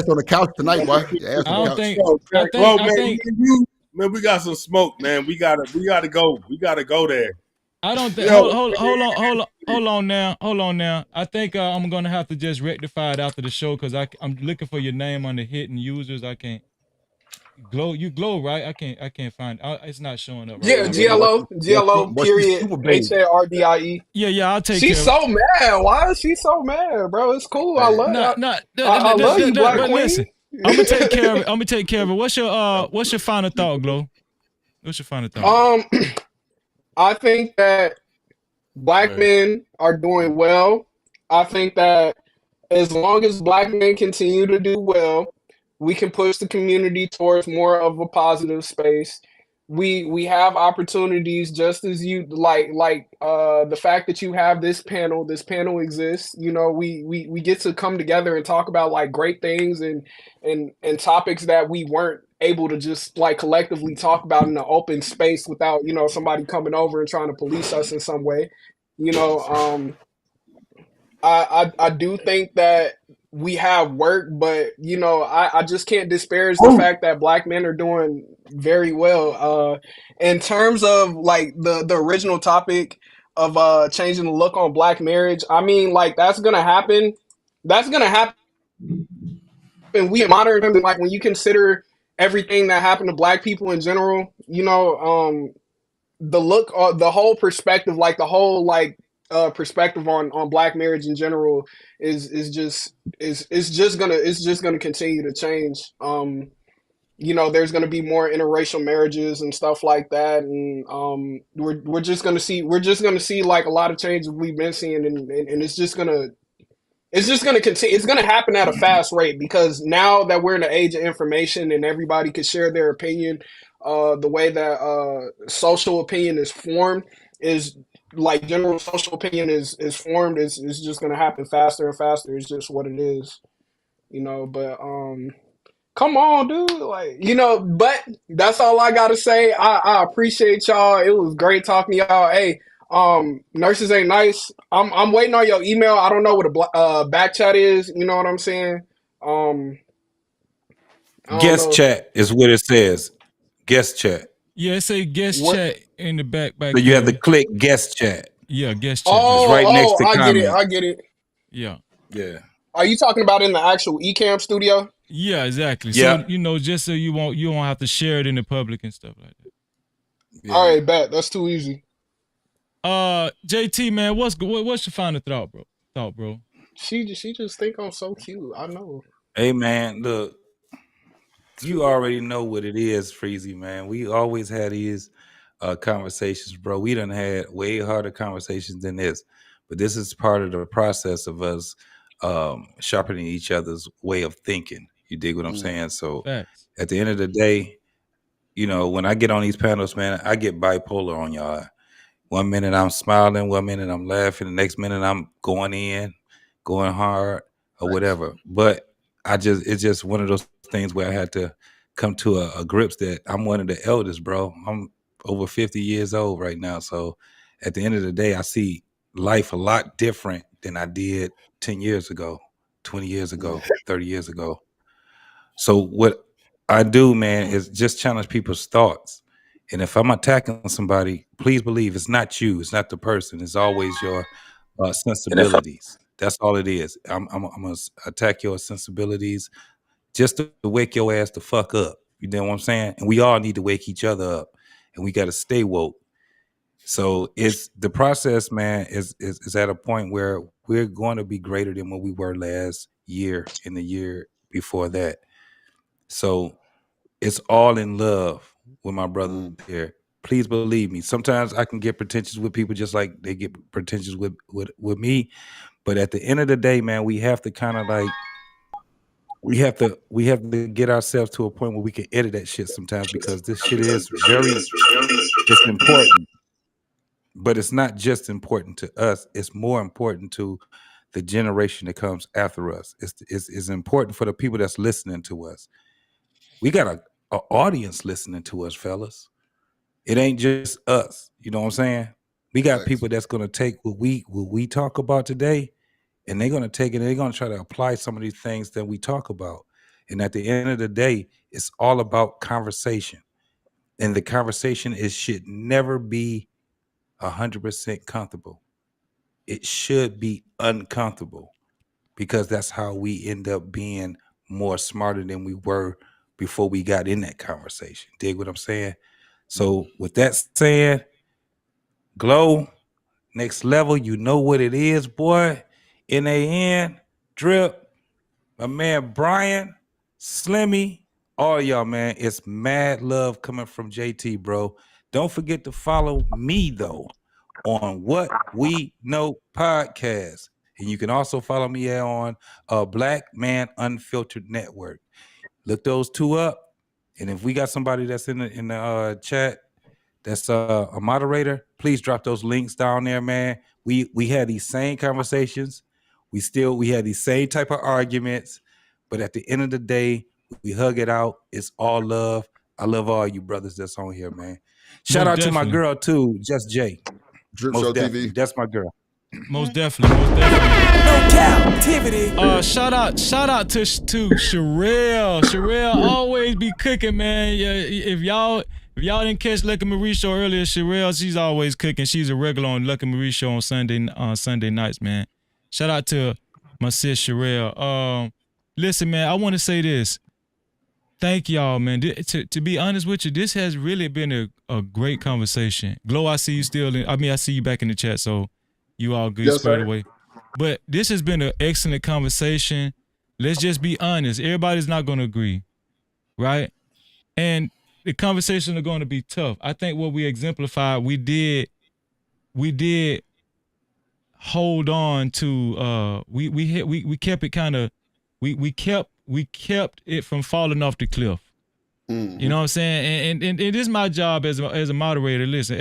on the couch tonight, boy. Your ass on the couch. Man, we got some smoke, man. We gotta go. We gotta go there. I don't think. Hold on now. I think I'm gonna have to just rectify it after the show because I'm looking for your name on the hidden users. I can't. You glow, right? I can't find. It's not showing up right Yeah, now. Yeah, But GLO what's your period super baby? HARDIE. yeah, I'll take She's care of it. so mad. Why is she so mad, bro? It's cool. I love Not, I love you, Black but Queen. listen, I'm gonna take care of it. I'm gonna take care of it. What's your final thought, Glow? What's your final thought? I think that black men are doing well. I think that as long as black men continue to do well, we can push the community towards more of a positive space. We have opportunities just as you the fact that you have this panel exists. You know, we get to come together and talk about like great things and topics that we weren't able to just like collectively talk about in the open space without, you know, somebody coming over and trying to police us in some way. You know, I do think that we have work, but you know, I just can't disparage the fact that black men are doing very well. In terms of like the original topic of changing the look on black marriage, I mean, like that's gonna happen. That's gonna happen. We in modern times, like when you consider everything that happened to black people in general, you know, the look, the whole perspective, like the whole like perspective on black marriage in general is just gonna continue to change. You know, there's gonna be more interracial marriages and stuff like that, and we're just gonna see like a lot of changes we've been seeing, and it's just going to continue. It's going to happen at a fast rate because now that we're in the age of information and everybody can share their opinion, the way that social opinion is formed is like general social opinion is formed is just going to happen faster and faster. It's just what it is, you know. But come on, dude, like you know. But that's all I got to say. I appreciate y'all. It was great talking to y'all. Hey. Nurses ain't nice. I'm waiting on your email. I don't know what a back chat is. You know what I'm saying? I don't Guest know. chat is what it says. Guest chat. Yeah, it say guest What? chat in the back So you have to there. click guest chat. Yeah, guest chat. It's right next to I get it. comment. I get it. Yeah. Yeah. Are you talking about in the actual eCam studio? Yeah, exactly. Yeah. So you know, just so you won't have to share it in the public and stuff like that. Yeah. All right, bet. That's too easy. JT, man, what's your final thought, bro? She just think I'm so cute. I know. Hey man, look, you already know what it is, Freezy, man. We always had these conversations, bro. We done had way harder conversations than this, but this is part of the process of us sharpening each other's way of thinking. You dig what I'm saying? So Facts. at the end of the day, you know, when I get on these panels, man, I get bipolar on y'all. 1 minute I'm smiling, 1 minute I'm laughing, the next minute I'm going in, going hard or whatever. But it's just one of those things where I had to come to a grips that I'm one of the eldest, bro. I'm over 50 years old right now. So at the end of the day, I see life a lot different than I did 10 years ago, 20 years ago, 30 years ago. So what I do, man, is just challenge people's thoughts. And if I'm attacking somebody, please believe it's not you, it's not the person. It's always your sensibilities. That's all it is. I'm gonna attack your sensibilities just to wake your ass the fuck up. You know what I'm saying? And we all need to wake each other up, and we got to stay woke. So it's the process, man. Is at a point where we're going to be greater than what we were last year and the year before that. So it's all in love with my brother here. Please believe me. Sometimes I can get pretentious with people just like they get pretentious with me. But at the end of the day, man, we have to kind of like we have to get ourselves to a point where we can edit that shit sometimes because this shit is it's important. But it's not just important to us, it's more important to the generation that comes after us. It's important for the people that's listening to us. We got a audience listening to us, fellas. It ain't just us. You know what I'm saying? We got people that's gonna take what we talk about today, and they're gonna take it and they're gonna try to apply some of these things that we talk about. And at the end of the day, it's all about conversation. And the conversation should never be 100% comfortable. It should be uncomfortable because that's how we end up being more smarter than we were before we got in that conversation. Dig what I'm saying? So with that said, Glow, next level, you know what it is, boy. NAN, Drip, my man Brian, Slimmy, all y'all, man. It's mad love coming from JT, bro. Don't forget to follow me, though, on What We Know Podcast. And you can also follow me on Black Man Unfiltered Network. Look those two up. And if we got somebody that's in the chat that's a moderator, please drop those links down there, man. We had these same conversations. We had these same type of arguments, but at the end of the day, we hug it out. It's all love. I love all you brothers that's on here, man. Shout out to my girl too, Just Jay. Drip Most Show definitely. TV. That's my girl. Most definitely. No Cap-tivity. Shout out to Sherelle. Sherelle always be cooking, man. Yeah, if y'all didn't catch Lucky Marie show earlier, Sherelle, she's always cooking. She's a regular on Lucky Marie show on Sunday nights, man. Shout out to my sis Sherelle. Listen, man, I want to say this. Thank y'all, man. To be honest with you, this has really been a great conversation. Glow, I see you still I see you back in the chat, so you all good, Yes, squared sir. away. But this has been an excellent conversation. Let's just be honest. Everybody's not going to agree, right? And the conversations are going to be tough. I think what we exemplified, we did hold on to. We kept it kind of. We kept it from falling off the cliff. Mm-hmm. You know what I'm saying? And it is my job as a moderator. Listen,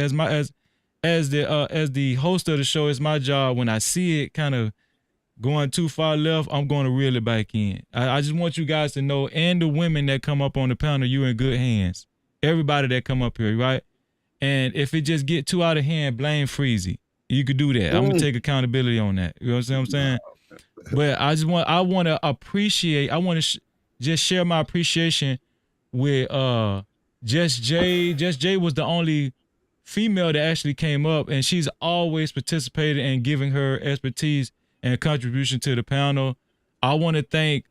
as the host of the show, it's my job when I see it kind of going too far left, I'm going to reel it back in. I just want you guys to know, and the women that come up on the panel, you're in good hands. Everybody that come up here, right? And if it just get too out of hand, blame Freezy. You could do that. I'm gonna take accountability on that. You know what I'm saying? But I want to appreciate. I want to just share my appreciation with Just Jay. Just Jay was the only female that actually came up, and she's always participated and giving her expertise and contribution to the panel. I want to thank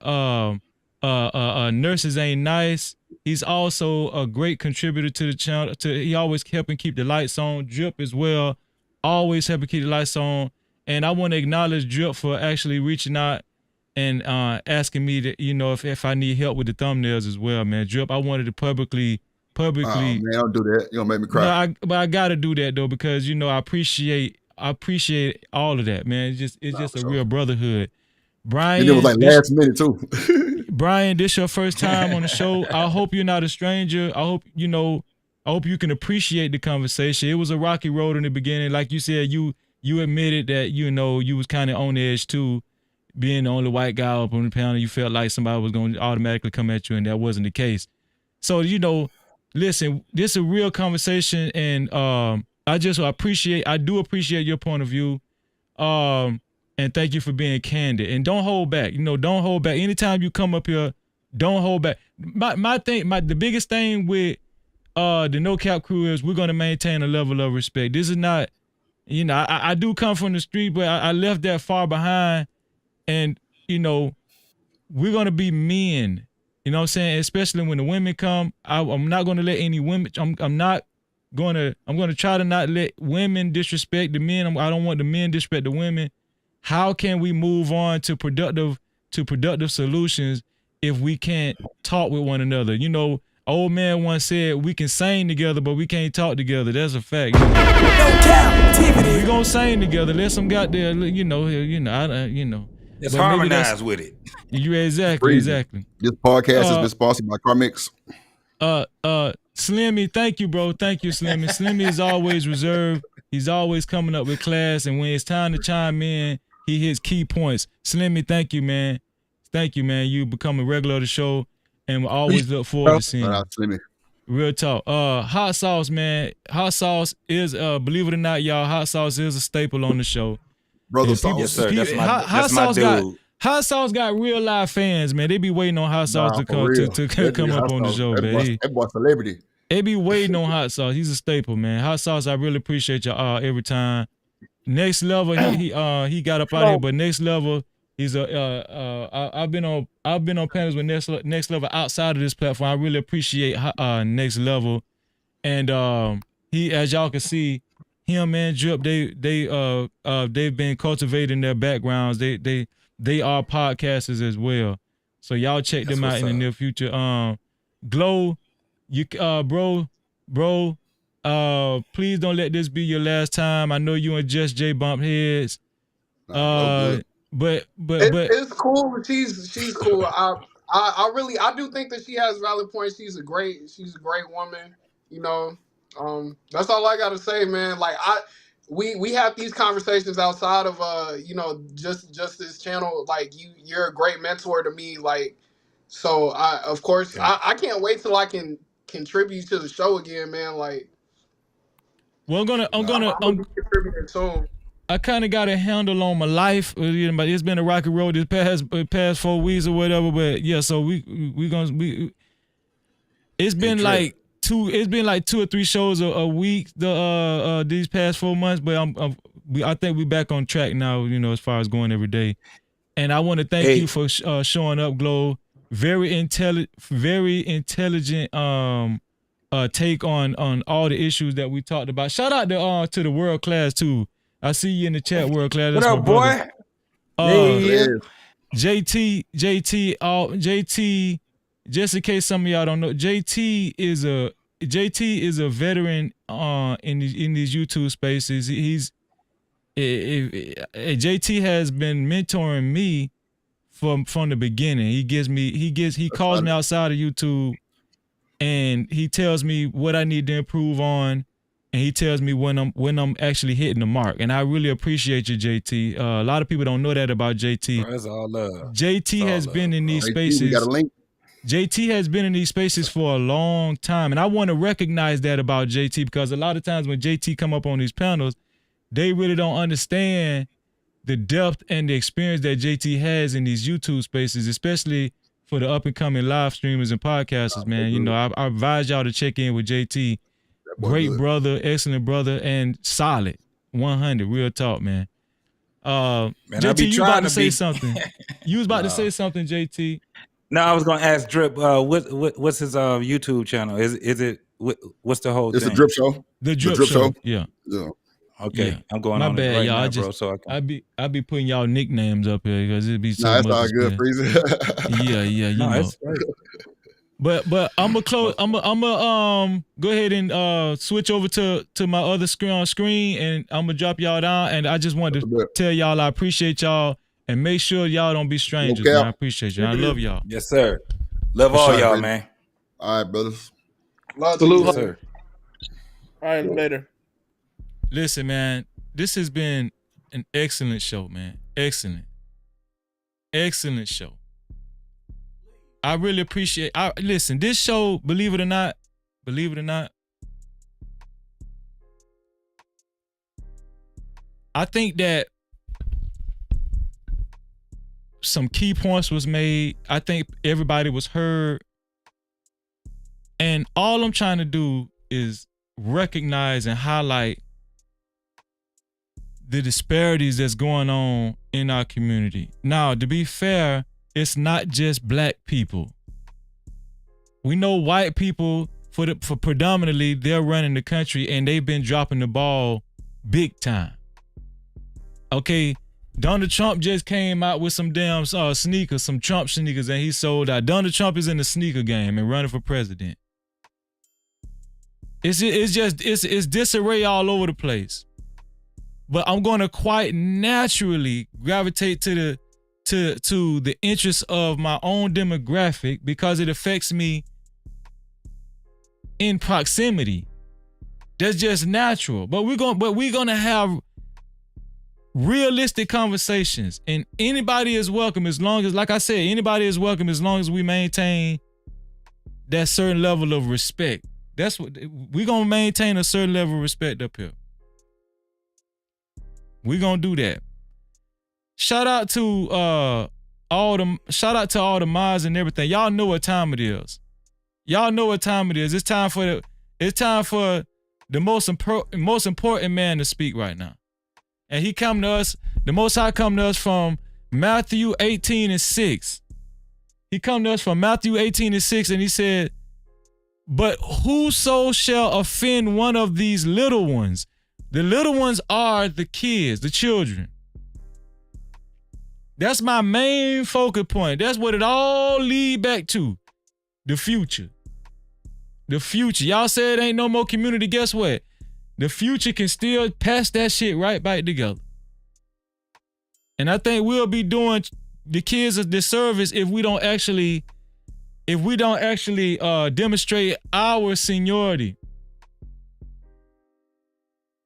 Nurses Ain't Nice. He's also a great contributor to the channel. He always helping keep the lights on. Drip as well, always helping keep the lights on. And I want to acknowledge Drip for actually reaching out and asking me to, if I need help with the thumbnails as well, man. Drip, I wanted to publicly. Oh, man, don't do that. You're gonna make me cry. No, but I gotta do that though, because I appreciate all of that, man. It's just a real brotherhood. Brian, and it was like last minute too. Brian, this your first time on the show. I hope you're not a stranger. I hope you can appreciate the conversation. It was a rocky road in the beginning. Like you said, you admitted that you was kind of on the edge too, being the only white guy up on the panel. You felt like somebody was going to automatically come at you, and that wasn't the case. So listen, this is a real conversation, and I do appreciate your point of view. And thank you for being candid. And don't hold back. Don't hold back. Anytime you come up here, don't hold back. The biggest thing with the No Cap crew is we're gonna maintain a level of respect. This is not, I do come from the street, but I left that far behind, and we're gonna be men. You know what I'm saying? Especially when the women come, I'm not gonna let any women. I'm gonna try to not let women disrespect the men. I don't want the men disrespect the women. How can we move on to productive solutions if we can't talk with one another? Old man once said we can sing together, but we can't talk together. That's a fact. We gonna sing together. Let some goddamn, Let's harmonize with it. You exactly. This podcast has been sponsored by CarMix. Slimmy, thank you, bro. Thank you, Slimmy. Slimmy is always reserved. He's always coming up with class, and when it's time to chime in, he hits key points. Slimmy, thank you, man. Thank you, man. You become a regular of the show, and we always look forward to seeing you. Real talk. Hot sauce, man. Hot sauce is, believe it or not, y'all, hot sauce is a staple on the show. Brother sauce. Yes, sir. That's my dude. Hot sauce got real live fans, man. They be waiting on hot sauce to come up on the show, man. That boy celebrity. They be waiting on hot sauce. He's a staple, man. Hot sauce, I really appreciate y'all every time. Next level, he got up out here, but next level, He's I've been on panels with Next Level outside of this platform. I really appreciate Next Level, and he, as y'all can see, him and Drip, they've been cultivating their backgrounds. They are podcasters as well. So y'all check them out in the near future. Glow, you bro, please don't let this be your last time. I know you and Just J bump heads. But it's cool. She's cool. I really do think that she has valid points. She's a great woman. You know, that's all I gotta say, man. Like we have these conversations outside of you know, just this channel. Like you're a great mentor to me. Like, so of course I can't wait till I can contribute to the show again, man. Like, well, I'm gonna be contributing soon. I kind of got a handle on my life, but it's been a rocky road this past 4 weeks or whatever. But yeah, so it's been like 2 or 3 shows a week these past 4 months. But I think we back on track now. You know, as far as going every day. And I want to thank you for showing up, Glow. Very intelligent take on all the issues that we talked about. Shout out to the World Class too. I see you in the chat, World Class. What up, boy? JT, just in case some of y'all don't know, JT is a veteran in these YouTube spaces. JT has been mentoring me from the beginning. He calls me outside of YouTube and he tells me what I need to improve on. And he tells me when I'm actually hitting the mark. And I really appreciate you, JT. A lot of people don't know that about JT. Bro, that's all love. JT has been in these spaces. We got a link. JT has been in these spaces for a long time. And I want to recognize that about JT, because a lot of times when JT come up on these panels, they really don't understand the depth and the experience that JT has in these YouTube spaces, especially for the up and coming live streamers and podcasters, man. You know, I advise y'all to check in with JT. Great brother, excellent brother, and solid. 100, real talk, man. JT, you about to say something. You was about to say something, JT. No, I was gonna ask Drip. What's his YouTube channel? Is it what's the whole thing? It's the Drip Show. The Drip Show. Yeah. Okay, yeah. I'm going My on bad, it right y'all. now, bro. So I be putting y'all nicknames up here because it'd be so much. That's all good, Freezy. Yeah, you know. But I'm gonna go ahead and switch over to my other screen, and I'm gonna drop y'all down. And I just wanted to tell y'all I appreciate y'all, and make sure y'all don't be strangers. Man. I appreciate you. I love y'all. Yes, sir. Love all y'all, man. All right, brothers. Salute, Yes, sir. All right, later. Listen, man, this has been an excellent show, man. Excellent show. I really appreciate. Listen, this show, believe it or not, I think that some key points was made. I think everybody was heard, and all I'm trying to do is recognize and highlight the disparities that's going on in our community. Now, to be fair, it's not just black people. We know white people for predominantly they're running the country and they've been dropping the ball big time. Okay, Donald Trump just came out with some damn sneakers, some Trump sneakers, and he sold out. Donald Trump is in the sneaker game and running for president. It's disarray all over the place. But I'm going to quite naturally gravitate to the interests of my own demographic because it affects me in proximity. That's just natural. But we're gonna have realistic conversations, and anybody is welcome as long as, like I said, anybody is welcome as long as we maintain that certain level of respect. That's what we're gonna maintain, a certain level of respect up here. We're gonna do that. Shout out to all the mods and everything. Y'all know what time it is. It's time for the most important man to speak right now. And he come to us, the Most High come to us from Matthew 18:6. He come to us from Matthew 18:6, and he said, but whoso shall offend one of these little ones, the little ones are the kids, the children. That's my main focal point. That's what it all lead back to. The future. The future. Y'all said ain't no more community. Guess what? The future can still pass that shit right back together. And I think we'll be doing the kids a disservice if we don't actually demonstrate our seniority.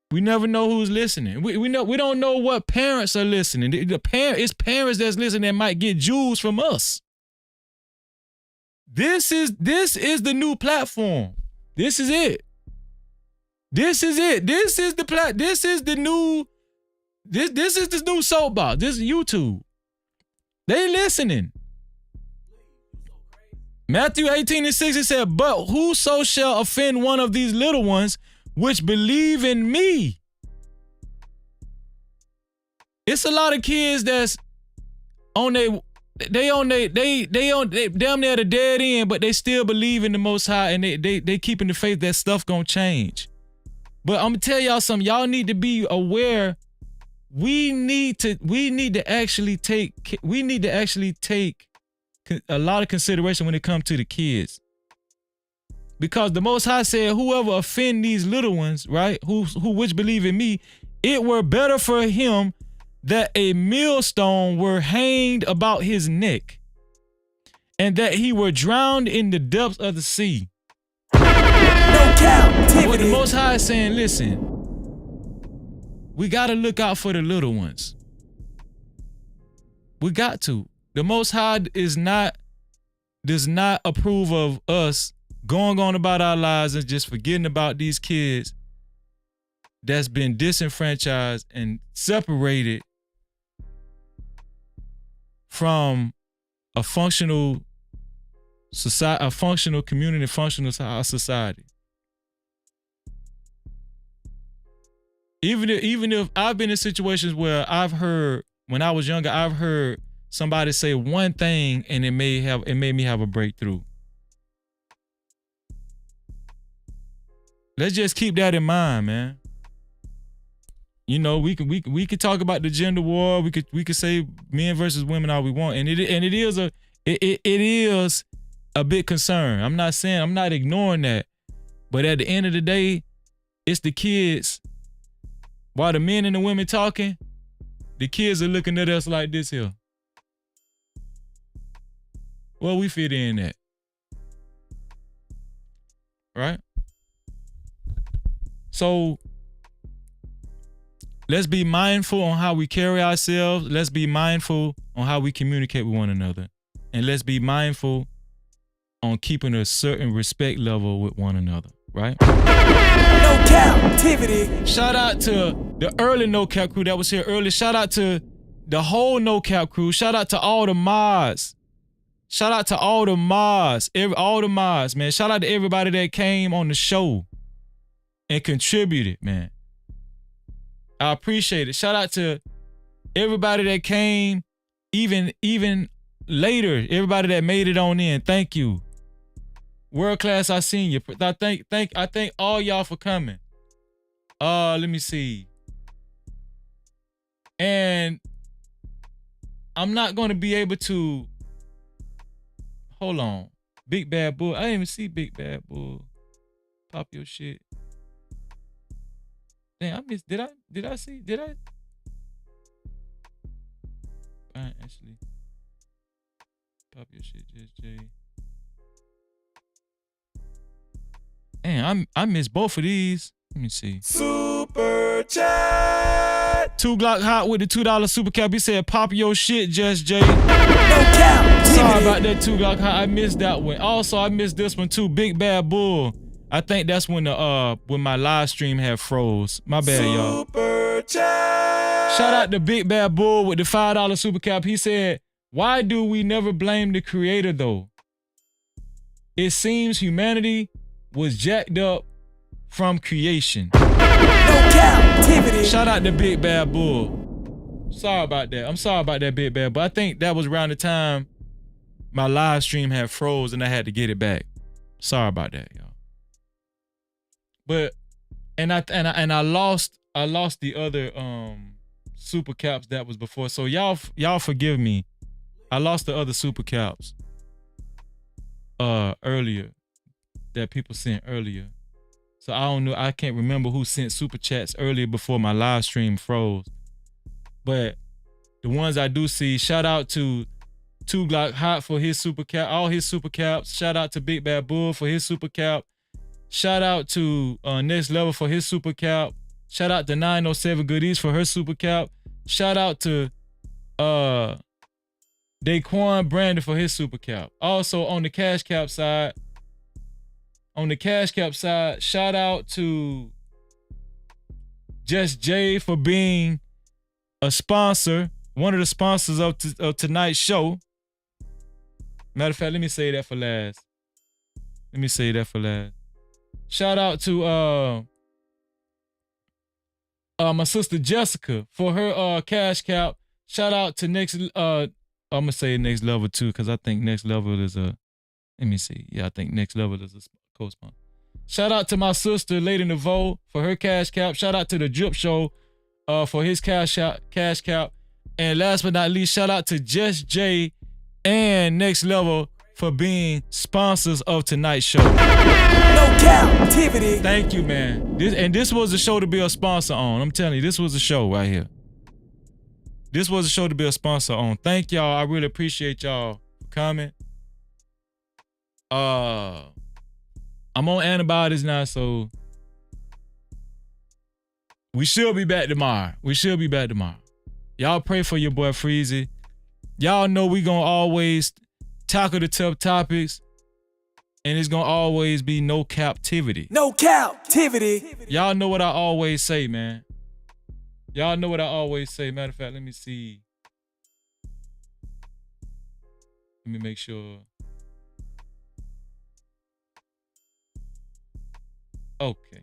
We never know who's listening. We don't know what parents are listening. It's parents that's listening that might get jewels from us. This is the new platform. This is it. This is it. This is the new soapbox. This is YouTube. They listening. Matthew 18:6, it said, but whoso shall offend one of these little ones which believe in me. It's a lot of kids that's on they damn near at a dead end, but they still believe in the Most High, and they keeping the faith that stuff gonna change. But I'm gonna tell y'all something. Y'all need to be aware. We need to actually take a lot of consideration when it comes to the kids. Because the Most High said, whoever offend these little ones, right, who which believe in me, it were better for him that a millstone were hanged about his neck, and that he were drowned in the depths of the sea. No Cap-tivity. What the Most High is saying, listen, we got to look out for the little ones. We got to. The Most High does not approve of us going on about our lives and just forgetting about these kids that's been disenfranchised and separated from a functional society, a functional community, a functional society. Even if I've been in situations where I've heard, when I was younger, I've heard somebody say one thing and it made me have a breakthrough. Let's just keep that in mind, man. You know, we could talk about the gender war. We could say men versus women all we want, and it is a big concern. I'm not ignoring that, but at the end of the day, it's the kids. While the men and the women talking, the kids are looking at us like this here. Well, we fit in that, right? So let's be mindful on how we carry ourselves. Let's be mindful on how we communicate with one another. And let's be mindful on keeping a certain respect level with one another, right? No Cap-tivity. Shout out to the early No Cap crew that was here early. Shout out to the whole No Cap crew. Shout out to all the mods. Shout out to all the mods. All the mods, man. Shout out to everybody that came on the show and contributed, man. I appreciate it. Shout out to everybody that came even later. Everybody that made it on in. Thank you. World class, I seen you. I thank all y'all for coming. Let me see. And I'm not gonna be able to. Hold on. Big Bad Bull. I didn't even see Big Bad Bull. Pop your shit. Damn, I missed. Did I see? Did I? Alright, actually. Pop your shit, Just Jay. Damn, I missed both of these. Let me see. Super chat. 2 Glock Hot with the $2 super cap. He said, "Pop your shit, Just Jay." No cap. Sorry about that 2 Glock Hot. I missed that one. Also, I missed this one too. Big Bad Bull. I think that's when when my live stream had froze. My bad, y'all. Super chat. Shout out to Big Bad Bull with the $5 super cap. He said, "Why do we never blame the creator though? It seems humanity was jacked up from creation." No Cap-tivity. Shout out to Big Bad Bull. Sorry about that. I'm sorry about that, Big Bad. But I think that was around the time my live stream had froze and I had to get it back. Sorry about that, y'all. But I lost the other super caps that was before. So y'all forgive me. I lost the other super caps earlier that people sent earlier. So I don't know. I can't remember who sent super chats earlier before my live stream froze. But the ones I do see, shout out to 2 Glock Hot for his super cap, all his super caps. Shout out to Big Bad Bull for his super cap. Shout out to Next Level for his super cap. Shout out to 907 Goodies for her super cap. Shout out to Daquan Brandon for his super cap. Also on the cash cap side, shout out to Just Jay for being a sponsor, one of the sponsors of tonight's show. Matter of fact, let me say that for last. Shout out to my sister Jessica for her cash cap. Shout out to I'm gonna say Next Level too, because I think Next Level is let me see. Yeah, I think Next Level is a co-sponsor. Shout out to my sister Lady Nevo for her cash cap. Shout out to the Drip Show for his cash cap. And last but not least, shout out to Just Jay and Next Level for being sponsors of tonight's show. No Cap-tivity. Thank you, man. This was a show to be a sponsor on. I'm telling you, this was a show right here. This was a show to be a sponsor on. Thank y'all. I really appreciate y'all for coming. I'm on antibiotics now, so we should be back tomorrow. Y'all pray for your boy Freezy. Y'all know we gonna always tackle the tough topics, and it's gonna always be no captivity. No Cap-tivity. Y'all know what I always say, man. Matter of fact, let me see. Let me make sure. Okay.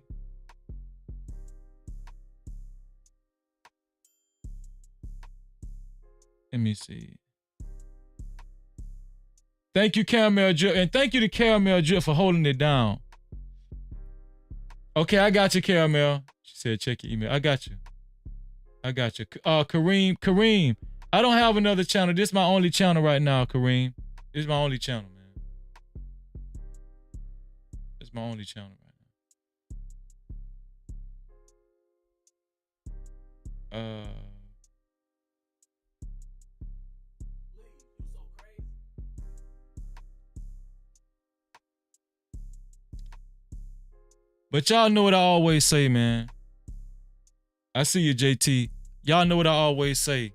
Let me see. Thank you, Caramel Drip, and thank you to Caramel Drip for holding it down. Okay, I got you, Caramel. She said, check your email. I got you. Kareem. I don't have another channel. This is my only channel right now, Kareem. This is my only channel, man. This is my only channel right now. But y'all know what I always say, man. I see you, JT. Y'all know what I always say.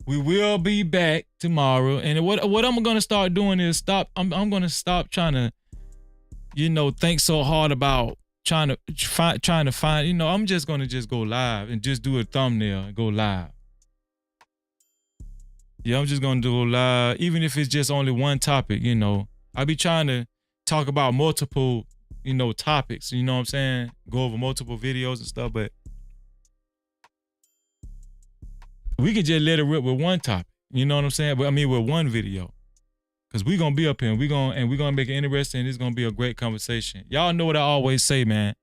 We will be back tomorrow. And what I'm gonna start doing is I'm gonna stop trying to, think so hard about trying to find, I'm just gonna go live and just do a thumbnail and go live. Yeah, I'm just gonna do a live, even if it's just only one topic, I be trying to talk about multiple topics, you know what I'm saying? Go over multiple videos and stuff, but we could just let it rip with one topic, you know what I'm saying? But with one video. Cause we gonna be up here and we gonna make it interesting and it's gonna be a great conversation. Y'all know what I always say, man.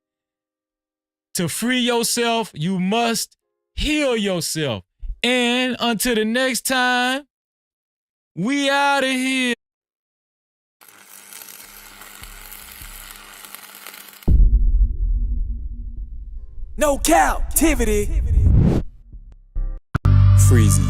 To free yourself, you must heal yourself. And until the next time, we out of here. No Cap-tivity. Freezy.